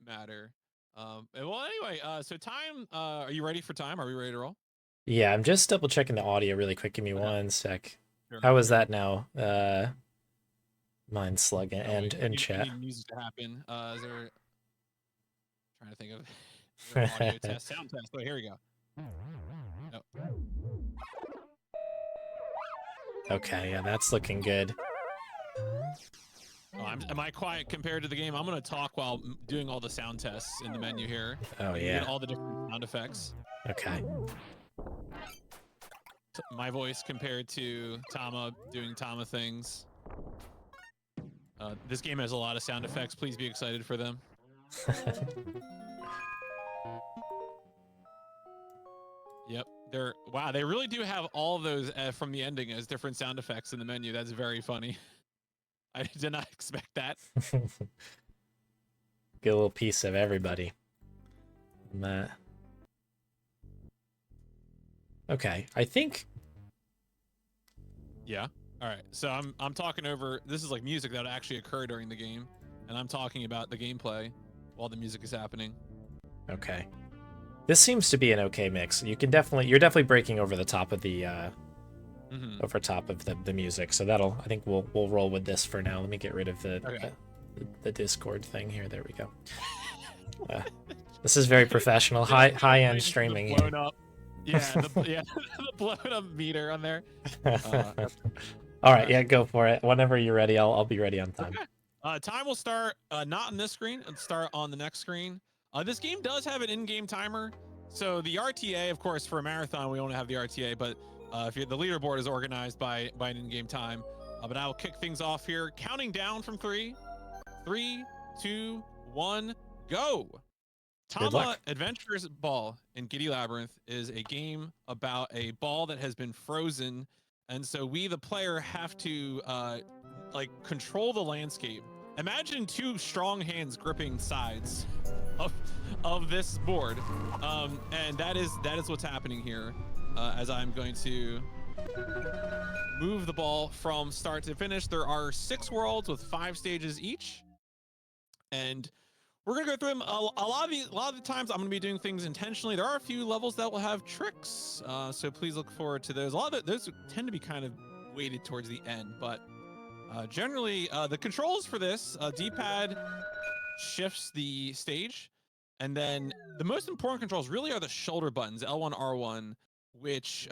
matter. Well, anyway, so time. Are you ready for time? Are we ready to roll? Yeah, I'm just double checking the audio really quick. Give me one sec. Sure, How is that now? Mind slug and chat. Need music to happen. Is there? Trying to think of audio test, sound test. Oh, here we go. Nope. Okay, yeah, that's looking good. Oh, am I quiet compared to the game? I'm gonna talk while doing all the sound tests in the menu here. Oh you yeah. Get all the different sound effects. Okay. My voice compared to TAMA doing TAMA things. This game has a lot of sound effects. Please be excited for them. Yep, they really do have all of those from the ending as different sound effects in the menu. That's very funny. I did not expect that. Get a little piece of everybody. Matt. Okay, I think. Yeah. All right. So I'm talking over. This is like music that would actually occur during the game, and I'm talking about the gameplay while the music is happening. Okay. This seems to be an okay mix. You're definitely breaking over the top of the over top of the music. So I think we'll roll with this for now. Let me get rid of the Discord thing here. There we go. This is very professional, high end streaming here. Blown up. Yeah, the blown up meter on there. All right, yeah, go for it. Whenever you're ready, I'll be ready on time. Okay. Time will start not on this screen. It'll start on the next screen. This game does have an in-game timer. So the RTA, of course, for a marathon, we only have the RTA, but the leaderboard is organized by an in-game time. But I will kick things off here, counting down from 3, 2, 1, go. TAMA Adventurous Ball in Giddy Labyrinth is a game about a ball that has been frozen, and so we, the player, have to control the landscape. Imagine two strong hands gripping sides of this board, and that is what's happening here. As I'm going to move the ball from start to finish. There are 6 worlds with 5 stages each, and we're gonna go through them. A lot of the times I'm gonna be doing things intentionally. There are a few levels that will have tricks, so please look forward to those. A lot of those tend to be kind of weighted towards the end, but generally the controls for this D-pad shifts the stage, and then the most important controls really are the shoulder buttons, L1, R1, which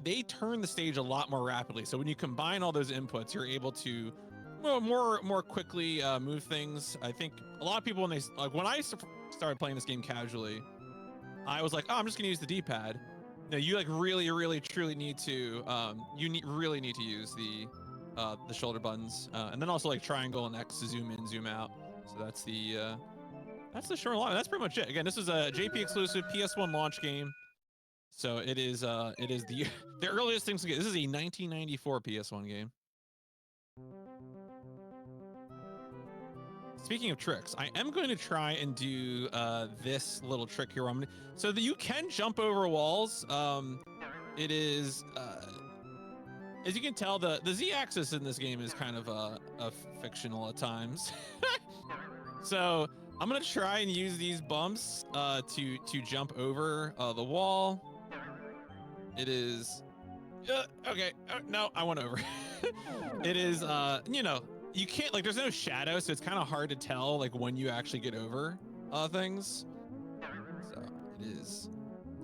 they turn the stage a lot more rapidly. So when you combine all those inputs, you're able to more quickly move things. I think a lot of people, when I started playing this game casually, I was like, oh, I'm just gonna use the D-pad. No, you really truly need to really need to use the shoulder buttons, and then also triangle and X to zoom in, zoom out. So that's the short line. That's pretty much it. Again, this is a JP exclusive PS1 launch game. So it is the earliest things to get. This is a 1994 PS1 game. Speaking of tricks, I am going to try and do this little trick here. So that you can jump over walls. It is, as you can tell, the Z-axis in this game is kind of fictional at times. So I'm gonna try and use these bumps to jump over the wall. It is okay. No, I went over. It is you can't there's no shadow, so it's kind of hard to tell when you actually get over things. So it is.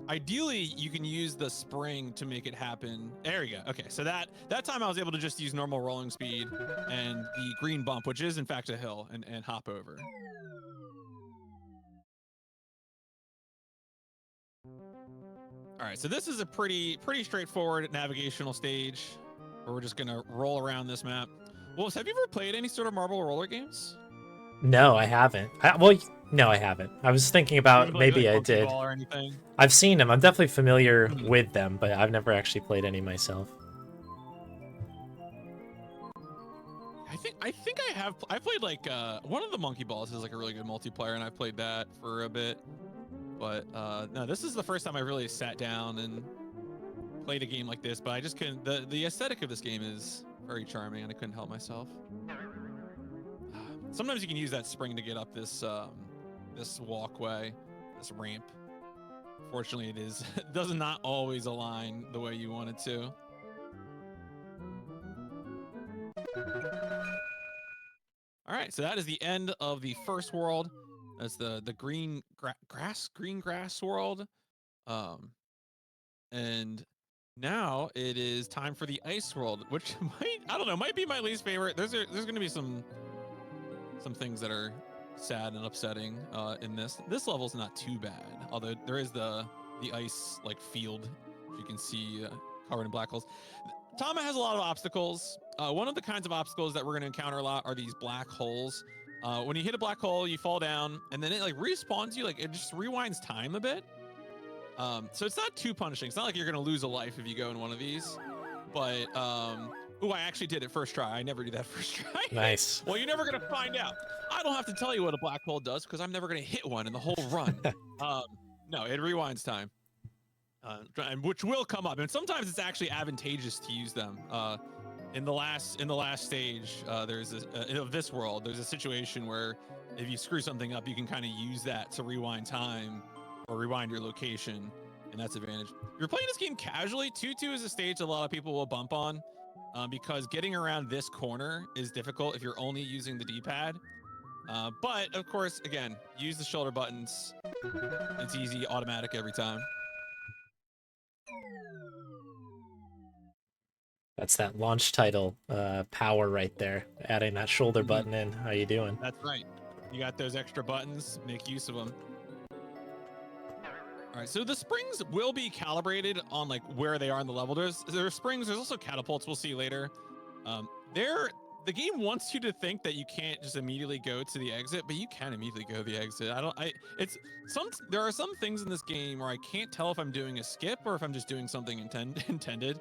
Ideally, you can use the spring to make it happen. There we go. Okay, so that time I was able to just use normal rolling speed and the green bump, which is in fact a hill, and hop over. All right, so this is a pretty straightforward navigational stage where we're just gonna roll around this map. Wolves, have you ever played any sort of marble roller games? No, I haven't. Well, no, I haven't. I was thinking about maybe I Monkey did. Ball or anything? I've seen them. I'm definitely familiar with them, but I've never actually played any myself. I think I have. I played like one of the Monkey Balls is like a really good multiplayer, and I played that for a bit. But no, this is the first time I really sat down and played a game like this. But I just couldn't. The aesthetic of this game is very charming, and I couldn't help myself. Sometimes you can use that spring to get up this this walkway, this ramp. Fortunately, it does not always align the way you want it to. All right, so that is the end of the first world. That's the green grass world. And now it is time for the ice world, which might be my least favorite. There's going to be some things that are sad and upsetting in this. This level's not too bad, although there is the ice like field, which you can see covered in black holes. TAMA has a lot of obstacles. One of the kinds of obstacles that we're going to encounter a lot are these black holes. When you hit a black hole, you fall down, and then it like respawns you. Like it just rewinds time a bit. So it's not too punishing. It's not like you're going to lose a life if you go in one of these. But ooh, I actually did it first try. I never do that first try. Nice. Well, you're never going to find out. I don't have to tell you what a black hole does because I'm never going to hit one in the whole run. No, it rewinds time. And which will come up, and sometimes it's actually advantageous to use them. In the last stage, there's of this world, there's a situation where if you screw something up, you can kind of use that to rewind time or rewind your location, and that's advantage. If you're playing this game casually, 2-2 is a stage that a lot of people will bump on because getting around this corner is difficult if you're only using the D-pad. But of course, again, use the shoulder buttons. It's easy, automatic every time. That's that launch title power right there. Adding that shoulder button in. How you doing? That's right. You got those extra buttons. Make use of them. All right. So the springs will be calibrated on like where they are in the level. There are springs. There's also catapults. We'll see later. The game wants you to think that you can't just immediately go to the exit, but you can immediately go to the exit. There are some things in this game where I can't tell if I'm doing a skip or if I'm just doing something intended.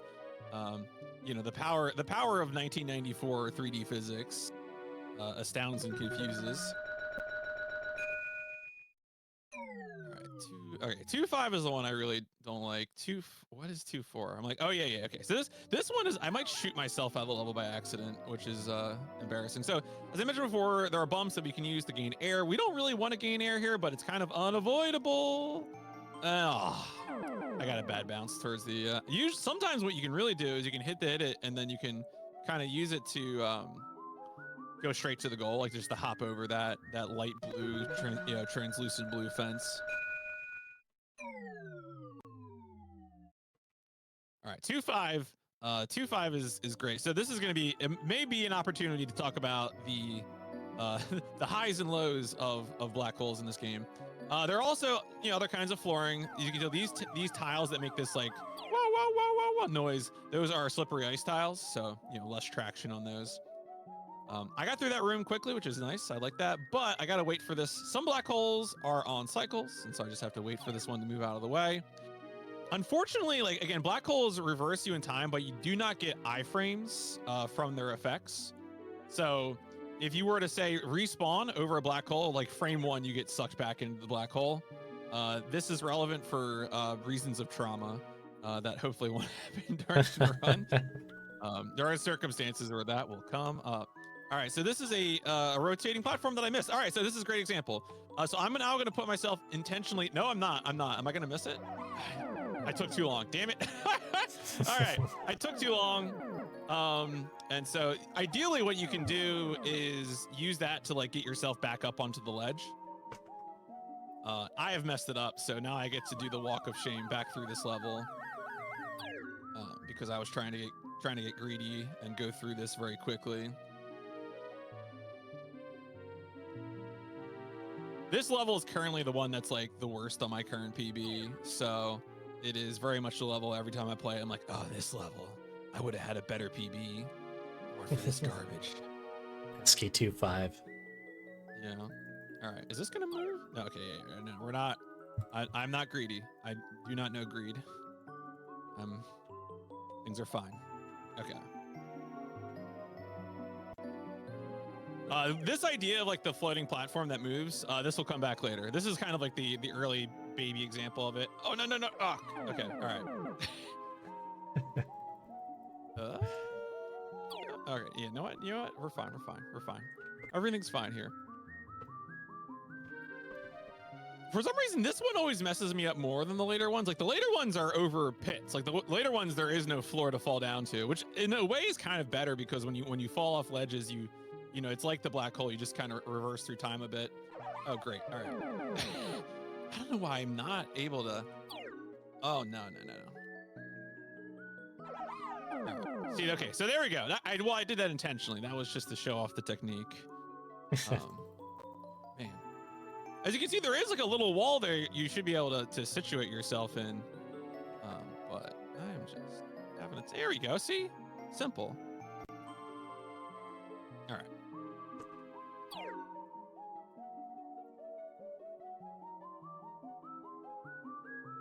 You know, the power of 1994 3D physics astounds and confuses. All right, 2.5 is the one I really don't like. What is 2.4? I'm like, oh yeah, okay. So this one is, I might shoot myself out of the level by accident, which is embarrassing. So as I mentioned before, there are bumps that we can use to gain air. We don't really want to gain air here, but it's kind of unavoidable. I got a bad bounce towards the sometimes what you can really do is you can hit it and then you can kind of use it to go straight to the goal, like just to hop over that light blue translucent blue fence. All right, 2.5 2.5 is great. So this is going to be, it may be an opportunity to talk about the the highs and lows of black holes in this game. There are also, other kinds of flooring. You can do these tiles that make this like whoa, whoa, whoa, whoa, whoa noise. Those are slippery ice tiles, so less traction on those. I got through that room quickly, which is nice. I like that, but I gotta wait for this. Some black holes are on cycles, and so I just have to wait for this one to move out of the way. Unfortunately, like again, black holes reverse you in time, but you do not get iframes from their effects. So if you were to say respawn over a black hole, like frame 1, you get sucked back into the black hole. This is relevant for reasons of trauma that hopefully won't happen during the run. There are circumstances where that will come up. All right, so this is a rotating platform that I missed. All right, so this is a great example. So I'm now going to put myself intentionally. No, I'm not. Am I going to miss it? I took too long. Damn it. All right, I took too long. And so ideally what you can do is use that to like get yourself back up onto the ledge. I have messed it up, so now I get to do the walk of shame back through this level because I was trying to get greedy and go through this very quickly. This level is currently the one that's like the worst on my current PB, so it is very much the level every time I play it, I'm like, oh, this level, I would have had a better PB. Or for this garbage. SK25. Yeah. All right. Is this gonna move? No. Okay. Yeah, no, we're not. I'm not greedy. I do not know greed. Things are fine. Okay. This idea of like the floating platform that moves, this will come back later. This is kind of like the early baby example of it. Oh no. Oh, okay. All right. Okay. Yeah. You know what? We're fine. We're fine. Everything's fine here. For some reason, this one always messes me up more than the later ones. Like the later ones are over pits. Like the later ones, there is no floor to fall down to, which in a way is kind of better because when you fall off ledges, you know, it's like the black hole. You just kind of reverse through time a bit. Oh, great. All right. I don't know why I'm not able to. Oh, no. Right. See, okay, so there we go. I did that intentionally. That was just to show off the technique. Man. As you can see, there is like a little wall there you should be able to situate yourself in. But I'm just having it. There we go. See? Simple. All right.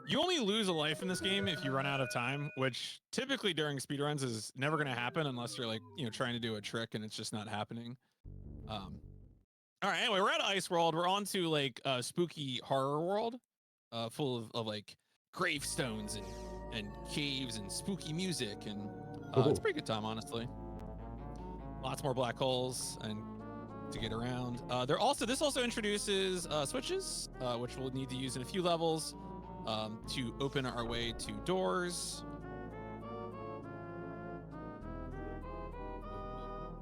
You only lose a life in this game if you run out of time, which typically during speedruns is never going to happen unless you're like, you know, trying to do a trick and it's just not happening. All right, anyway, we're at Ice World. We're on to like spooky horror world, full of like gravestones and caves and spooky music, and it's a pretty good time, honestly. Lots more black holes and to get around. This also introduces switches, which we'll need to use in a few levels to open our way to doors.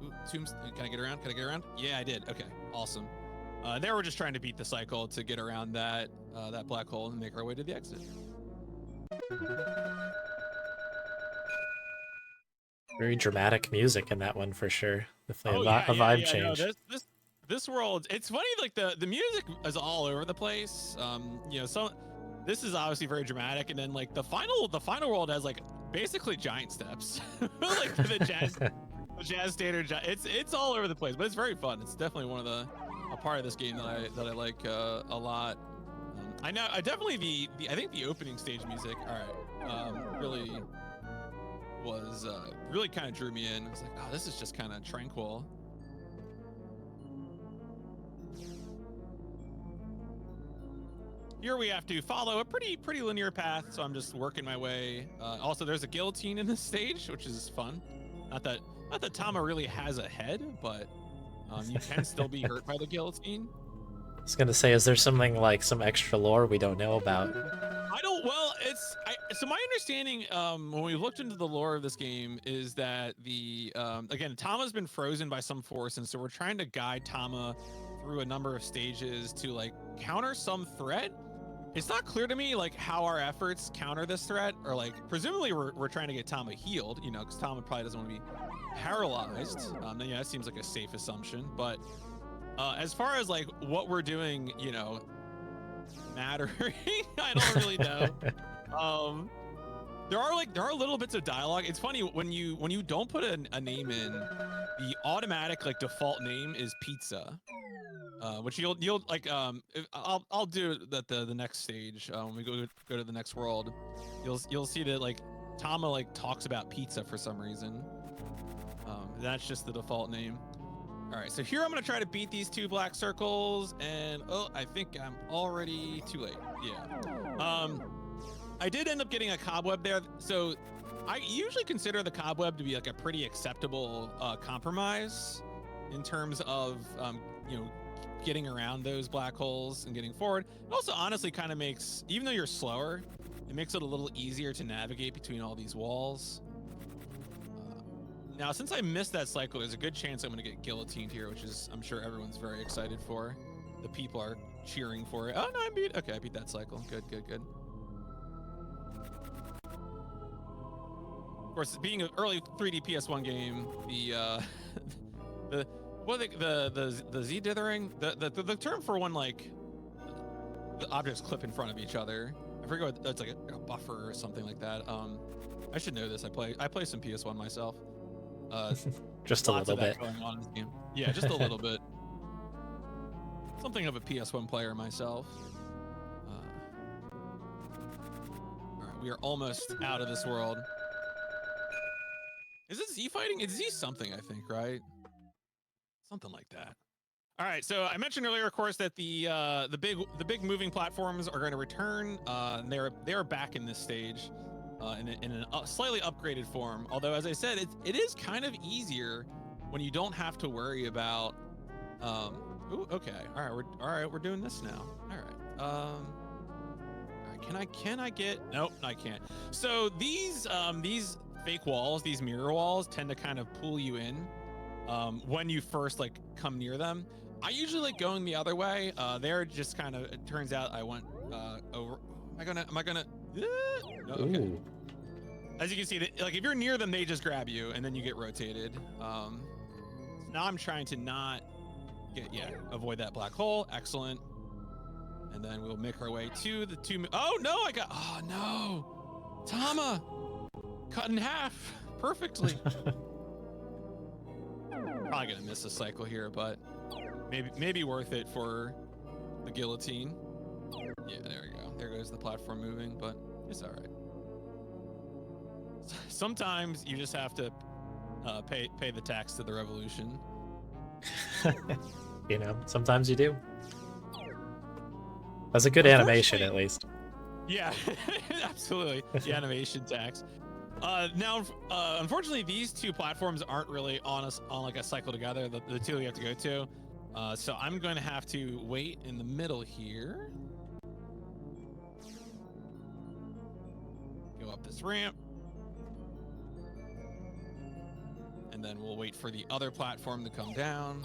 Ooh, tombs. Can I get around? Yeah, I did. Okay, awesome. There we're just trying to beat the cycle to get around that black hole and make our way to the exit. Very dramatic music in that one for sure. Definitely a vibe change. No, this world, it's funny, like the music is all over the place. You know, this is obviously very dramatic, and then like the final world has like basically giant steps, like for the jazz standard. It's all over the place, but it's very fun. It's definitely a part of this game that I like a lot. I definitely I think the opening stage music, really was really kind of drew me in. I was like, oh, this is just kind of tranquil. Here we have to follow a pretty linear path, so I'm just working my way. Also, there's a guillotine in this stage, which is fun. Not that TAMA really has a head, but you can still be hurt by the guillotine. I was gonna say, is there something like some extra lore we don't know about? So my understanding, when we looked into the lore of this game, is that again, TAMA's been frozen by some force, and so we're trying to guide TAMA through a number of stages to like counter some threat. It's not clear to me like how our efforts counter this threat, or like presumably we're trying to get TAMA healed, you know, because TAMA probably doesn't want to be paralyzed. Yeah, that seems like a safe assumption, but as far as like what we're doing, you know, mattering, I don't really know. There are little bits of dialogue. It's funny when you don't put a name in, the automatic like default name is pizza, which you'll like I'll do that the next stage when we go to the next world. You'll see that like TAMA like talks about pizza for some reason. That's just the default name. All right, so here I'm gonna try to beat these two black circles, and I think I'm already too late. Yeah. I did end up getting a cobweb there, so I usually consider the cobweb to be like a pretty acceptable compromise in terms of you know, getting around those black holes and getting forward. It also honestly kind of makes, even though you're slower, it makes it a little easier to navigate between all these walls. Now, since I missed that cycle, there's a good chance I'm going to get guillotined here, which is, I'm sure everyone's very excited for. The people are cheering for it. Oh, no, I beat that cycle. Good. Of course, being an early 3D PS1 game, the Z dithering, the term for when like the objects clip in front of each other. I forget what it's like, a buffer or something like that. I should know this. I play some PS1 myself. Just a lots little of that bit. going on in this game. Yeah, just a little bit. Something of a PS1 player myself. All right, we are almost out of this world. Is it Z fighting? It's Z something, I think, right? Something like that. All right, so I mentioned earlier, of course, that the big moving platforms are going to return. They're back in this stage, in a slightly upgraded form. Although, as I said, it is kind of easier when you don't have to worry about. Ooh, okay, all right, we're doing this now. All right, can I get? Nope, I can't. So these fake walls, these mirror walls, tend to kind of pull you in when you first like come near them. I usually like going the other way. They're just kind of. It turns out I went over. Am I gonna? No, okay. Ooh. As you can see, like if you're near them, they just grab you and then you get rotated. So now I'm trying to not avoid that black hole. Excellent. And then we'll make our way to the two. Oh no! Oh no! TAMA cut in half perfectly. Probably gonna miss a cycle here, but maybe worth it for the guillotine. Yeah, there we go. There goes the platform moving, but it's all right. Sometimes you just have to pay the tax to the revolution. You know, sometimes you do. That's a good animation, at least. Yeah, absolutely. The animation tax. Now, unfortunately, these two platforms aren't really on like a cycle together. The two we have to go to. So I'm going to have to wait in the middle here. Go up this ramp. And then we'll wait for the other platform to come down.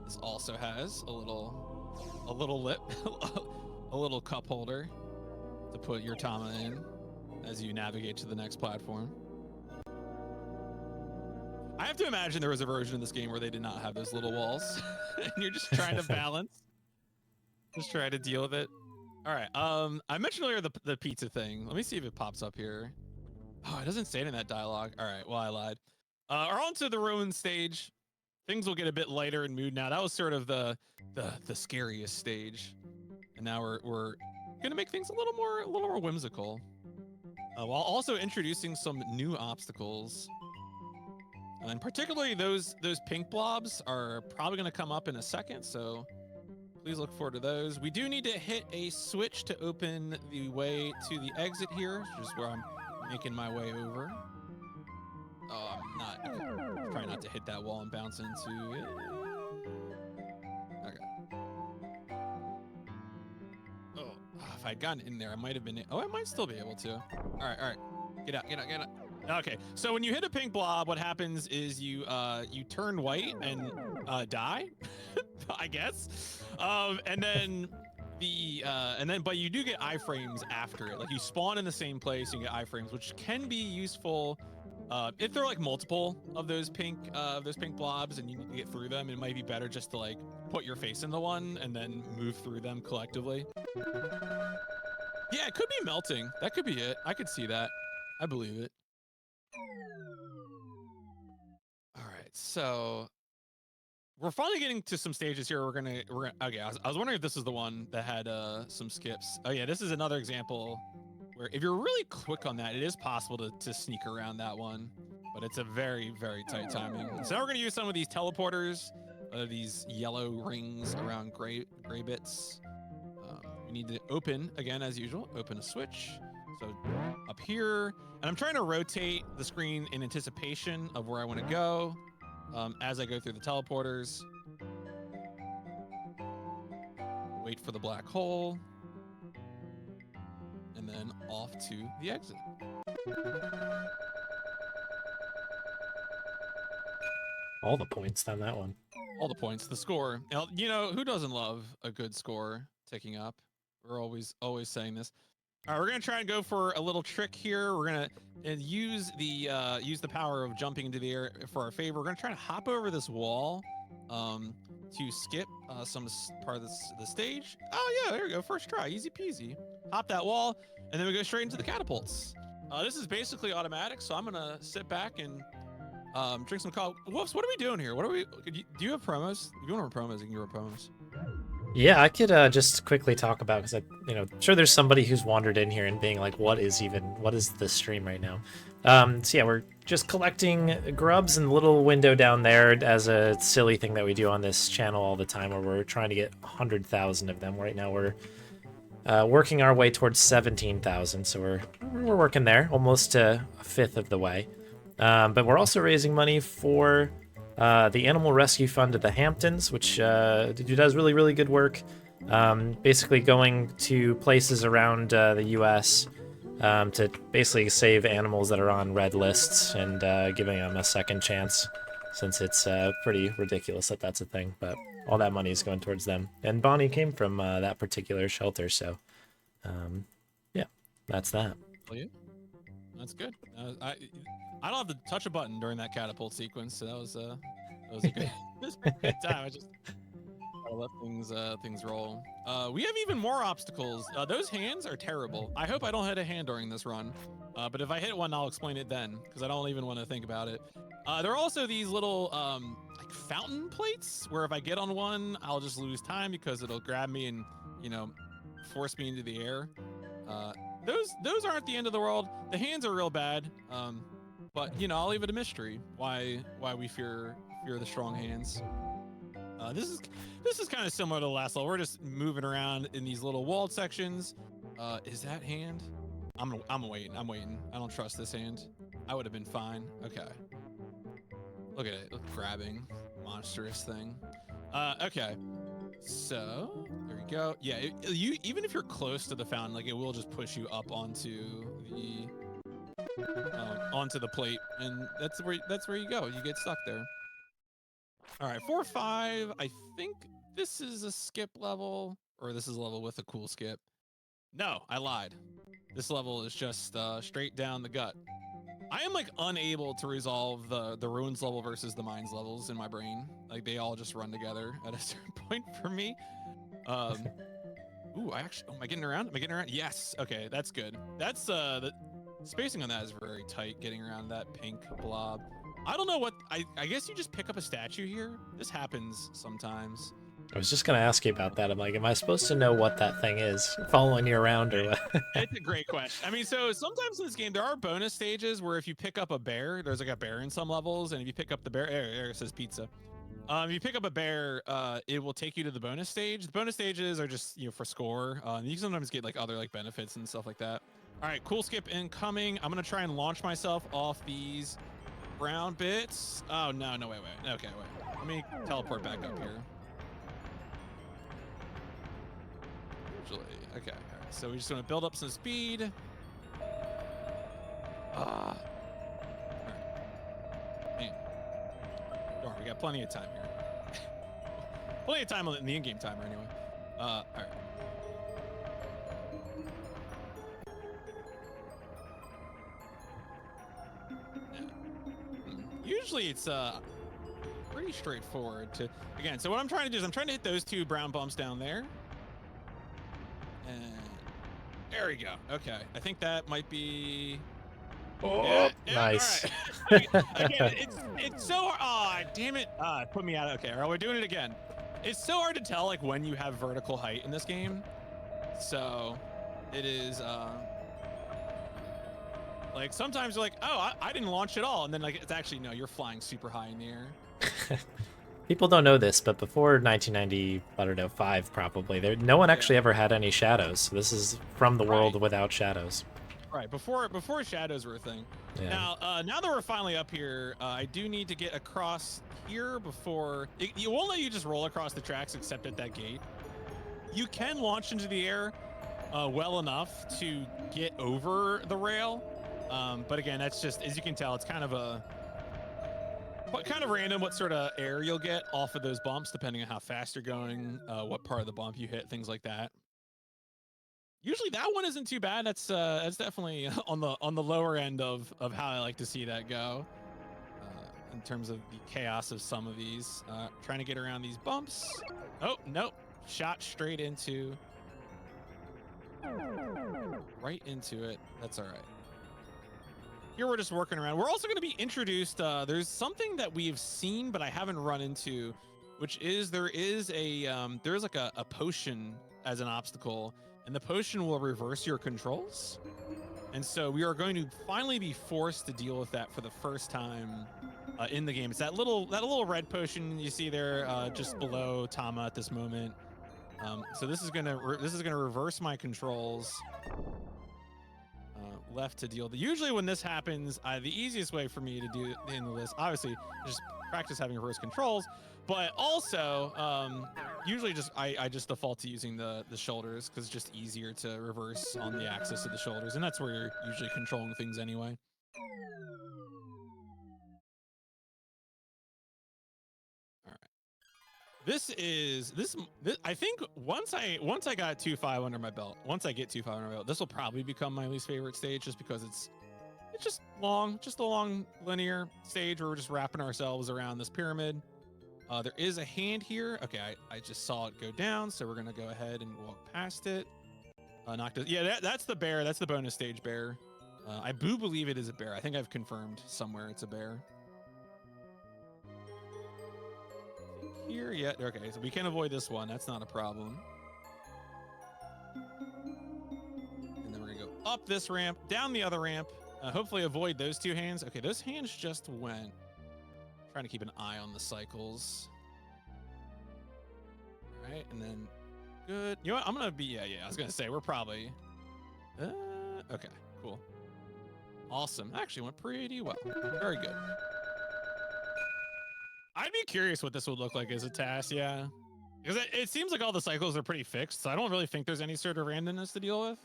This also has a little lip, a little cup holder to put your TAMA in as you navigate to the next platform. I have to imagine there was a version of this game where they did not have those little walls and you're just trying to balance, just try to deal with it. All right. I mentioned earlier the pizza thing. Let me see if it pops up here. Oh, it doesn't say it in that dialogue. All right. Well, I lied. Or onto the ruin stage. Things will get a bit lighter in mood now. That was sort of the scariest stage, and now we're gonna make things a little more whimsical, while also introducing some new obstacles. And particularly those pink blobs are probably gonna come up in a second, so please look forward to those. We do need to hit a switch to open the way to the exit here, which is where I'm making my way over. Oh, I'm not. Try not to hit that wall and bounce into it. Okay. Oh, if I'd gotten in there, I might have been. Oh, I might still be able to. All right. Get out. Okay. So when you hit a pink blob, what happens is you turn white and die, I guess. And then but you do get iframes after it. Like you spawn in the same place, you get iframes, which can be useful. If there are like multiple of those pink blobs and you need to get through them, it might be better just to like put your face in the one and then move through them collectively. Yeah, it could be melting. That could be it. I could see that. I believe it. All right, so we're finally getting to some stages here. We're gonna. Okay, I was wondering if this is the one that had some skips. Oh yeah, this is another example. Where if you're really quick on that, it is possible to sneak around that one, but it's a very, very tight timing. So now we're gonna use some of these teleporters, these yellow rings around gray bits. We need to open, again, as usual, open a switch. So up here, and I'm trying to rotate the screen in anticipation of where I wanna go as I go through the teleporters. Wait for the black hole. And then off to the exit. All the points on that one. All the points, the score. You know, who doesn't love a good score ticking up? We're always saying this. All right, we're gonna try and go for a little trick here. We're gonna use the power of jumping into the air for our favor. We're gonna try to hop over this wall to skip some part of the stage. Oh yeah, there we go. First try, easy peasy. hop that wall, and then we go straight into the catapults. This is basically automatic, so I'm gonna sit back and drink some coffee. Whoops, what are we doing here? What are we? Do you have promos? If you want to run promos, you can run promos. Yeah, I could just quickly talk about, because I'm sure there's somebody who's wandered in here and being like, what is the stream right now? So yeah, we're just collecting grubs in the little window down there as a silly thing that we do on this channel all the time, where we're trying to get 100,000 of them. Right now we're working our way towards 17,000, so we're working there, almost a fifth of the way. But we're also raising money for the Animal Rescue Fund at the Hamptons, which does really, really good work. Basically going to places around the U.S. To basically save animals that are on red lists and giving them a second chance, since it's pretty ridiculous that that's a thing. But all that money is going towards them. And Bonnie came from that particular shelter, so yeah, that's that. Oh, yeah? That's good. I don't have to touch a button during that catapult sequence, so that was a good, good time. I just gotta let things roll. We have even more obstacles. Those hands are terrible. I hope I don't hit a hand during this run, but if I hit one, I'll explain it then, because I don't even want to think about it. There are also these little like fountain plates, where if I get on one, I'll just lose time because it'll grab me and force me into the air. Those aren't the end of the world. The hands are real bad. But I'll leave it a mystery why we fear the strong hands. This is kind of similar to the last level. We're just moving around in these little walled sections. Is that hand? I'm waiting. I don't trust this hand. I would have been fine. Okay. Look at it. Look, grabbing, monstrous thing. Okay. So there we go. Yeah, even if you're close to the fountain, like, it will just push you up onto the plate, and that's where you go. You get stuck there. All right, 4, 5. I think this is a skip level, or this is a level with a cool skip. No, I lied. This level is just straight down the gut. I am like unable to resolve the ruins level versus the mines levels in my brain. Like, they all just run together at a certain point for me. Ooh, am I getting around? Am I getting around? Yes. Okay, that's good. That's the spacing on that is very tight, getting around that pink blob. I don't know what, I guess you just pick up a statue here. This happens sometimes. I was just gonna ask you about that. I'm like, am I supposed to know what that thing is following you around, or what? It's a great question. I mean, so sometimes in this game there are bonus stages where if you pick up a bear, there's like a bear in some levels, and if you pick up the bear, there it says pizza. If you pick up a bear, it will take you to the bonus stage. The bonus stages are just for score. You can sometimes get like other like benefits and stuff like that. All right, cool skip incoming. I'm gonna try and launch myself off these brown bits. Oh no, wait. Okay, wait. Let me teleport back up here. Okay, all right. So we just want to build up some speed. All right. Man. Darn, we got plenty of time here. Plenty of time in the in-game timer anyway. All right. Usually it's pretty straightforward to, again, so what I'm trying to do is I'm trying to hit those 2 brown bumps down there. And there we go. Okay, I think that might be. Oh, yeah, nice. All right. Again, it's so. Oh, damn it! Put me out. Okay, all right, we're doing it again. It's so hard to tell like when you have vertical height in this game. So, it is. Like sometimes you're like, oh, I didn't launch at all, and then like it's actually no, you're flying super high in the air. People don't know this, but before 1990, I don't know, 5 probably, no one actually ever had any shadows. This is from the world without shadows. Right, before shadows were a thing. Yeah. Now that we're finally up here, I do need to get across here before it won't let you just roll across the tracks except at that gate. You can launch into the air well enough to get over the rail, but again, that's just, as you can tell, it's kind of random what sort of air you'll get off of those bumps, depending on how fast you're going, what part of the bump you hit, things like that. Usually that one isn't too bad. That's definitely on the lower end of how I like to see that go, in terms of the chaos of some of these. Trying to get around these bumps. Oh, nope. Shot straight into Right into it. That's all right. Here we're just working around. We're also going to be introduced. There's something that we've seen, but I haven't run into, which is there's like a potion as an obstacle, and the potion will reverse your controls. And so we are going to finally be forced to deal with that for the first time in the game. It's that little red potion you see there just below Tama at this moment. So this is gonna reverse my controls. Left to deal. Usually when this happens, the easiest way for me to handle this, obviously, just practice having reverse controls, but also usually I just default to using the shoulders because it's just easier to reverse on the axis of the shoulders, and that's where you're usually controlling things anyway. All right. This I think once I got 2.5 under my belt, this will probably become my least favorite stage just because it's just long, just a long linear stage where we're just wrapping ourselves around this pyramid. There is a hand here. Okay, I just saw it go down, so we're gonna go ahead and walk past it. Yeah, that's the bear. That's the bonus stage bear. I do believe it is a bear. I think I've confirmed somewhere it's a bear. Here, yeah, okay, so we can avoid this one. That's not a problem. And then we're gonna go up this ramp, down the other ramp. Hopefully avoid those two hands. Okay, those hands just went. Trying to keep an eye on the cycles. All right, and then good. You know what? I'm gonna be yeah. I was gonna say we're probably. Okay, cool, awesome. Actually went pretty well. Very good. I'd be curious what this would look like as a task, yeah. Because it seems like all the cycles are pretty fixed, so I don't really think there's any sort of randomness to deal with.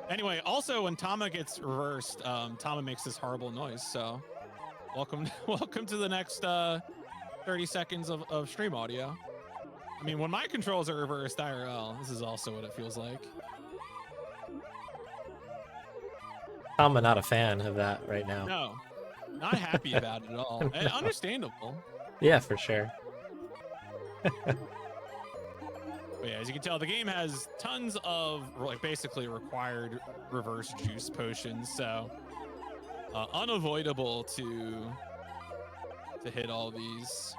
Anyway, also when Tama gets reversed, Tama makes this horrible noise, so welcome to the next 30 seconds of stream audio. I mean, when my controls are reversed IRL, this is also what it feels like. I'm not a fan of that right now. No. Not happy about it at all. Understandable. Yeah, for sure. But yeah, as you can tell, the game has tons of basically required reverse juice potions, so unavoidable to hit all these.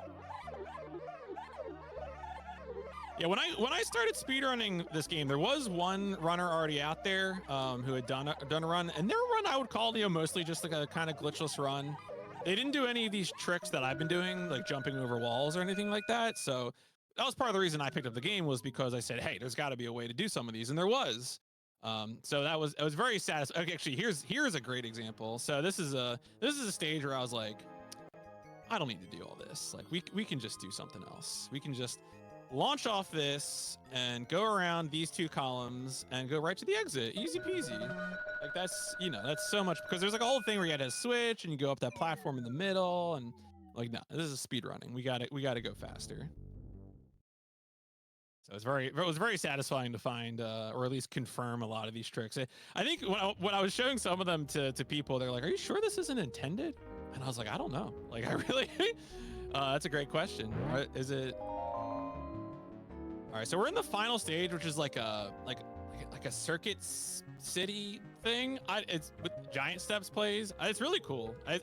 Yeah, when I started speedrunning this game, there was one runner already out there who had done a run, and their run I would call mostly just like a kind of glitchless run. They didn't do any of these tricks that I've been doing, like jumping over walls or anything like that. So that was part of the reason I picked up the game, was because I said, hey, there's got to be a way to do some of these, and there was. So it was very satisfying. Okay, actually, here's a great example. So this is a stage where I was like, I don't need to do all this. Like we can just do something else. We can just launch off this and go around these two columns and go right to the exit. Easy peasy. Like that's so much, because there's like a whole thing where you had to switch and you go up that platform in the middle, and like, no, this is speed running. We got to go faster. So it was very satisfying to find, or at least confirm a lot of these tricks. I think when I was showing some of them to people, they're like, are you sure this isn't intended? And I was like, I don't know. Like, I really, that's a great question. Is it? All right, so we're in the final stage, which is like a circuit city thing. It's with giant steps plays. It's really cool. I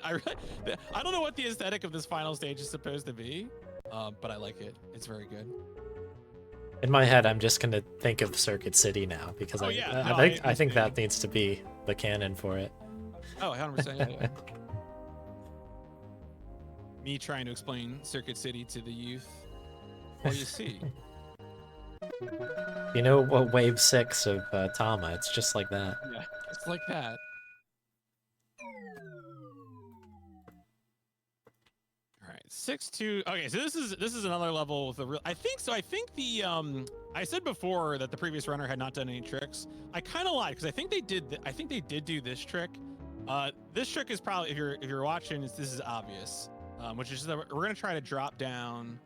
don't know what the aesthetic of this final stage is supposed to be, but I like it. It's very good. In my head, I'm just gonna think of Circuit City now, because I think that needs to be the canon for it. Oh, 100%. Yeah. Me trying to explain Circuit City to the youth. Well, you see. You know what, Wave 6 of Tama, it's just like that. Yeah, it's like that. All right, 6-2. Okay, so this is another level with a real. I think the I said before that the previous runner had not done any tricks. I kind of lied, because I think they did. I think they did do this trick. This trick is probably, if you're watching, this is obvious. Which is that we're gonna try to drop down.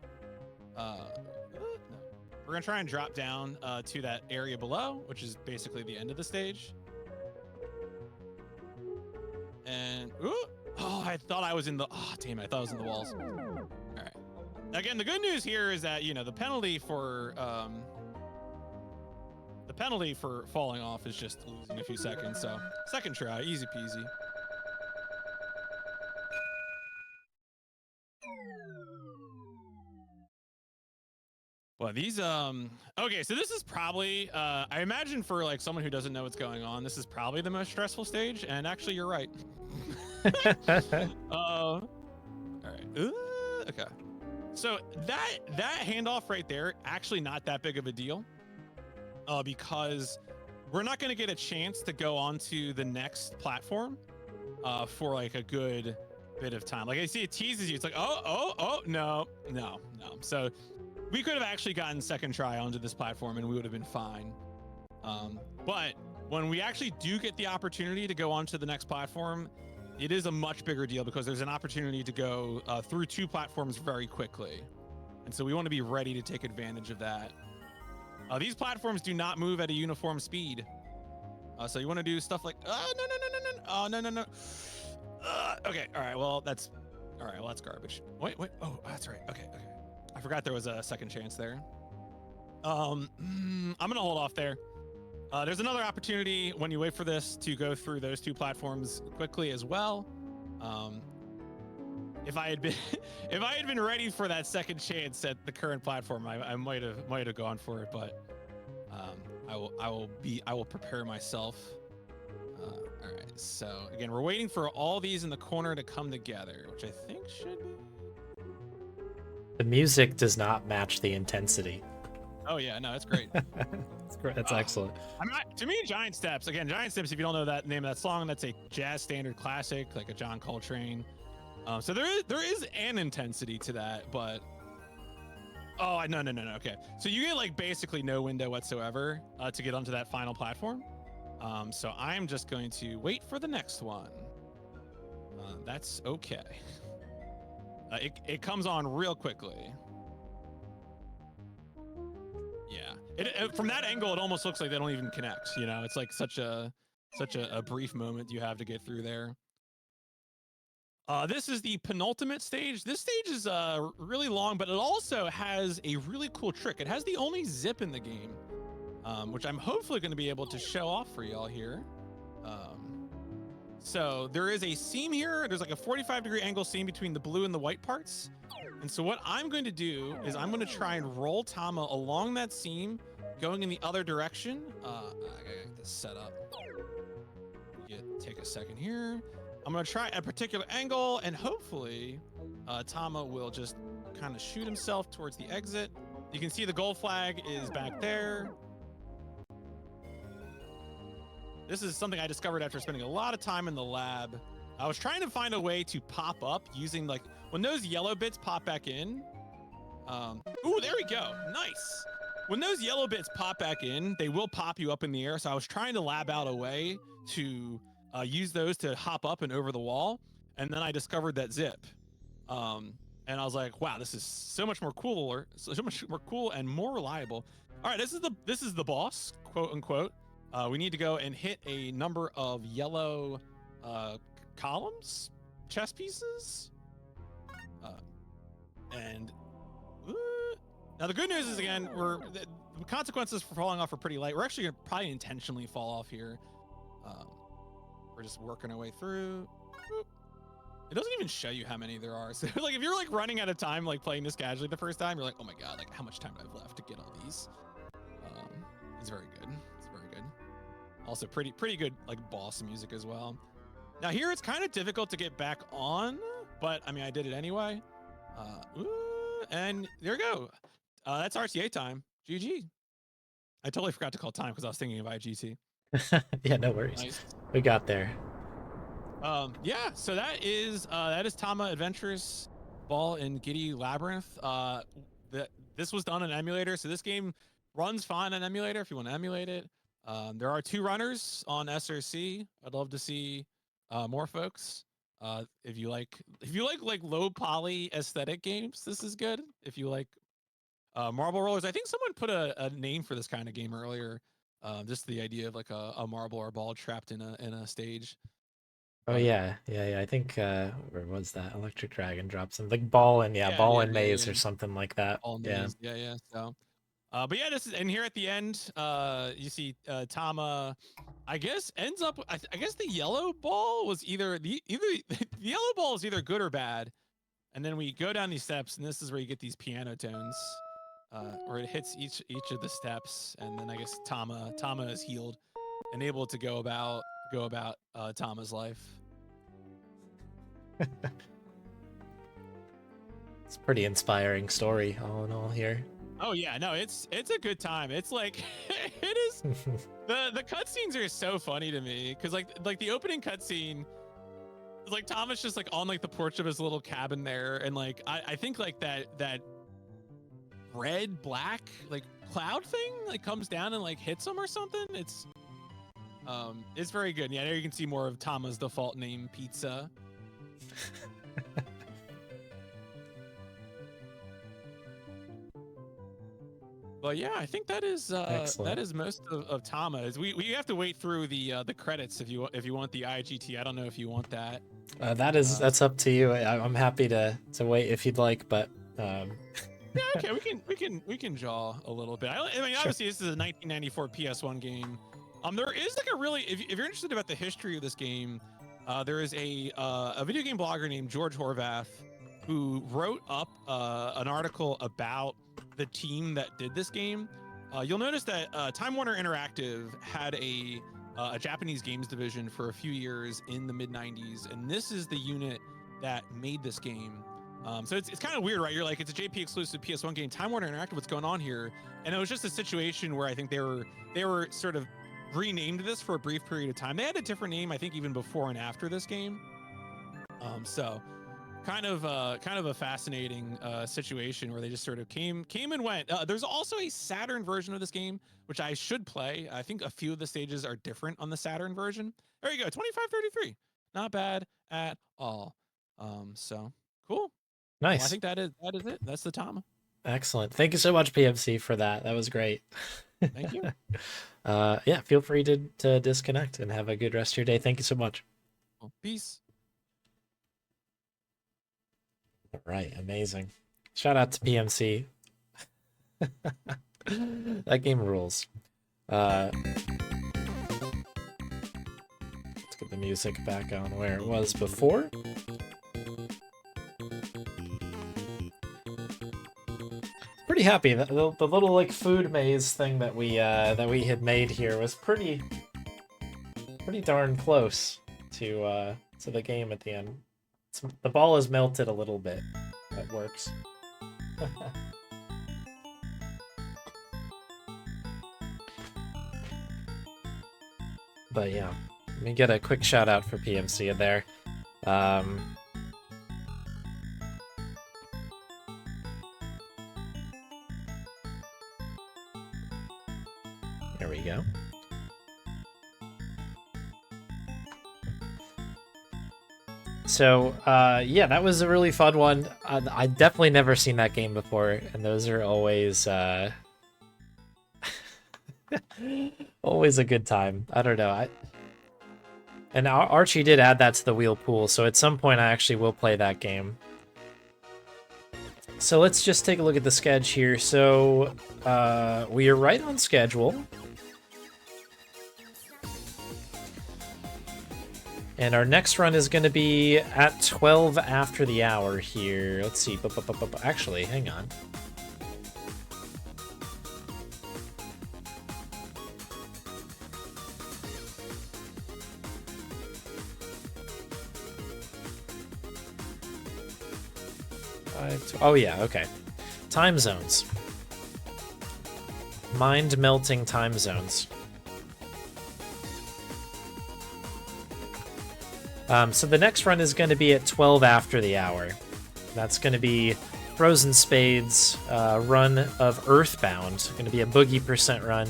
We're gonna try and drop down to that area below, which is basically the end of the stage. And I thought I was in the. Oh damn! I thought I was in the walls. All right. Again, the good news here is that the penalty for The penalty for falling off is just losing a few seconds. So second try, easy peasy. Well, these okay, so this is probably I imagine for like someone who doesn't know what's going on, this is probably the most stressful stage, and actually you're right. All right. Okay. So that handoff right there, actually not that big of a deal. Because we're not going to get a chance to go onto the next platform for like a good bit of time. Like I see it teases you. It's like, oh, no. So we could have actually gotten second try onto this platform and we would have been fine. But when we actually do get the opportunity to go onto the next platform, it is a much bigger deal because there's an opportunity to go through 2 platforms very quickly. And so we want to be ready to take advantage of that. These platforms do not move at a uniform speed. So you want to do stuff like, no. Okay, all right, well, that's garbage. Wait, oh, that's right, okay. I forgot there was a second chance there. I'm gonna hold off there. There's another opportunity when you wait for this to go through those 2 platforms quickly as well. If I had been ready for that second chance at the current platform, I might have gone for it, but I will prepare myself. All right, so again, we're waiting for all these in the corner to come together, which I think should be. The music does not match the intensity. Oh yeah, no, that's great. That's great. That's excellent. To me, Giant Steps. Again, Giant Steps. If you don't know that name of that song, that's a jazz standard classic, like a John Coltrane. So there is an intensity to that, but no. Okay, so you get like basically no window whatsoever to get onto that final platform. So I'm just going to wait for the next one. That's okay. It comes on real quickly. Yeah, from that angle, it almost looks like they don't even connect. You know, it's like such a brief moment you have to get through there. This is the penultimate stage. This stage is really long, but it also has a really cool trick. It has the only zip in the game, which I'm hopefully going to be able to show off for y'all here. So there is a seam here. There's like a 45-degree angle seam between the blue and the white parts. And so what I'm going to do is I'm going to try and roll Tama along that seam, going in the other direction. I gotta get this set up. Take a second here. I'm going to try a particular angle, and hopefully Tama will just kind of shoot himself towards the exit. You can see the gold flag is back there. This is something I discovered after spending a lot of time in the lab. I was trying to find a way to pop up using like, when those yellow bits pop back in. Ooh, there we go. Nice. When those yellow bits pop back in, they will pop you up in the air. So I was trying to lab out a way to use those to hop up and over the wall. And then I discovered that zip. And I was like, wow, this is so much more cooler, so much more cool and more reliable. All right, this is the boss, quote unquote. We need to go and hit a number of yellow columns, chess pieces. Now the good news is, again, the consequences for falling off are pretty light. We're actually gonna probably intentionally fall off here. We're just working our way through. It doesn't even show you how many there are. So like if you're like running out of time, like playing this casually the first time, you're like, oh my god, like how much time do I have left to get all these? It's very good. It's very good. Also pretty good like boss music as well. Now here it's kind of difficult to get back on, but I mean I did it anyway. And there we go. That's RTA time. GG. I totally forgot to call time because I was thinking of IGT. Yeah, no worries. Nice. We got there. Yeah, so that is TAMA Adventurous Ball in Giddy Labyrinth. This was done on emulator, so this game runs fine on emulator if you want to emulate it. There are 2 runners on SRC. I'd love to see more folks. If you like low poly aesthetic games, this is good. If you like marble rollers, I think someone put a name for this kind of game earlier. Just the idea of like a marble or a ball trapped in a stage. Oh yeah. I think where was that? Electric Dragon dropped some like ball and ball and maze or something like that. Ball Yeah. maze. Yeah. So But yeah, this is, and here at the end, you see Tama, I guess ends up. I guess the yellow ball was either the yellow ball is either good or bad, and then we go down these steps, and this is where you get these piano tones, where it hits each of the steps, and then I guess Tama is healed and able to go about Tama's life. It's a pretty inspiring story, all in all here. Oh yeah, no, it's a good time. It's like it is. The cutscenes are so funny to me because like the opening cutscene, like Thomas just like on like the porch of his little cabin there, and like I think like that red black like cloud thing like comes down and like hits him or something. It's very good. Yeah, there you can see more of Tama's default name, Pizza. But yeah, I think that is most of Tama. Is we have to wait through the credits if you want the IGT. I don't know if you want that. That's up to you. I'm happy to wait if you'd like, but yeah, okay, we can jaw a little bit. I mean, obviously this is a 1994 PS1 game. There is like a really, if you're interested about the history of this game, there is a video game blogger named George Horvath who wrote up an article about the team that did this game. You'll notice that Time Warner Interactive had a Japanese games division for a few years in the mid-90s, and this is the unit that made this game. So it's kind of weird, right? You're like, it's a JP exclusive PS1 game. Time Warner Interactive, what's going on here? And it was just a situation where I think they were sort of renamed this for a brief period of time. They had a different name, I think, even before and after this game. So kind of a fascinating situation where they just sort of came and went. There's also a Saturn version of this game, which I should play. I think a few of the stages are different on the Saturn version. There you go, 2533. Not bad at all. So cool. Nice. Well, I think that is it. That's the Tama. Excellent. Thank you so much, PMC, for that. That was great. Thank you. Yeah, feel free to disconnect and have a good rest of your day. Thank you so much. Well, peace. All right, amazing. Shout out to PMC. That game rules. Let's get the music back on where it was before. Pretty happy that the little like food maze thing that we had made here was pretty darn close to the game at the end. The ball is melted a little bit. That works. But yeah, let me get a quick shout out for PMC in there. There we go. So, yeah, that was a really fun one. I definitely never seen that game before, and those are always, always a good time. I don't know. And Archie did add that to the wheel pool, so at some point I actually will play that game. So let's just take a look at the sketch here. So, we are right on schedule. And our next run is going to be at 12 after the hour here. Let's see. Actually, hang on. Oh, yeah, okay. Time zones. Mind-melting time zones. So the next run is going to be at 12 after the hour. That's going to be Frozenspade's run of Earthbound. Going to be a boogie % run.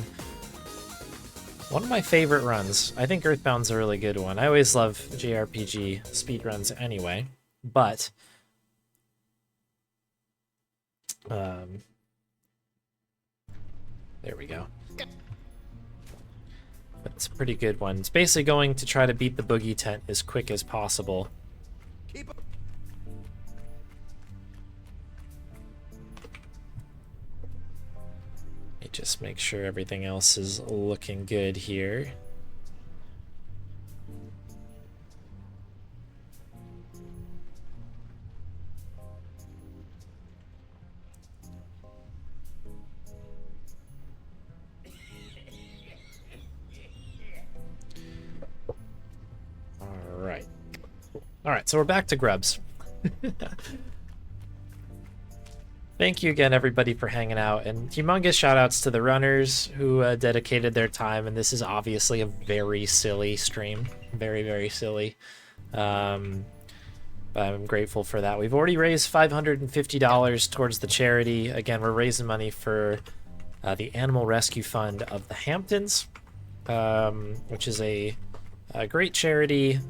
One of my favorite runs. I think Earthbound's a really good one. I always love JRPG speedruns anyway, but there we go. It's a pretty good one. It's basically going to try to beat the boogie tent as quick as possible. Let me just make sure everything else is looking good here. Alright, so we're back to grubs. Thank you again, everybody, for hanging out, and humongous shout-outs to the runners who dedicated their time, and this is obviously a very silly stream. Very, very silly. But I'm grateful for that. We've already raised $550 towards the charity. Again, we're raising money for the Animal Rescue Fund of the Hamptons, which is a great charity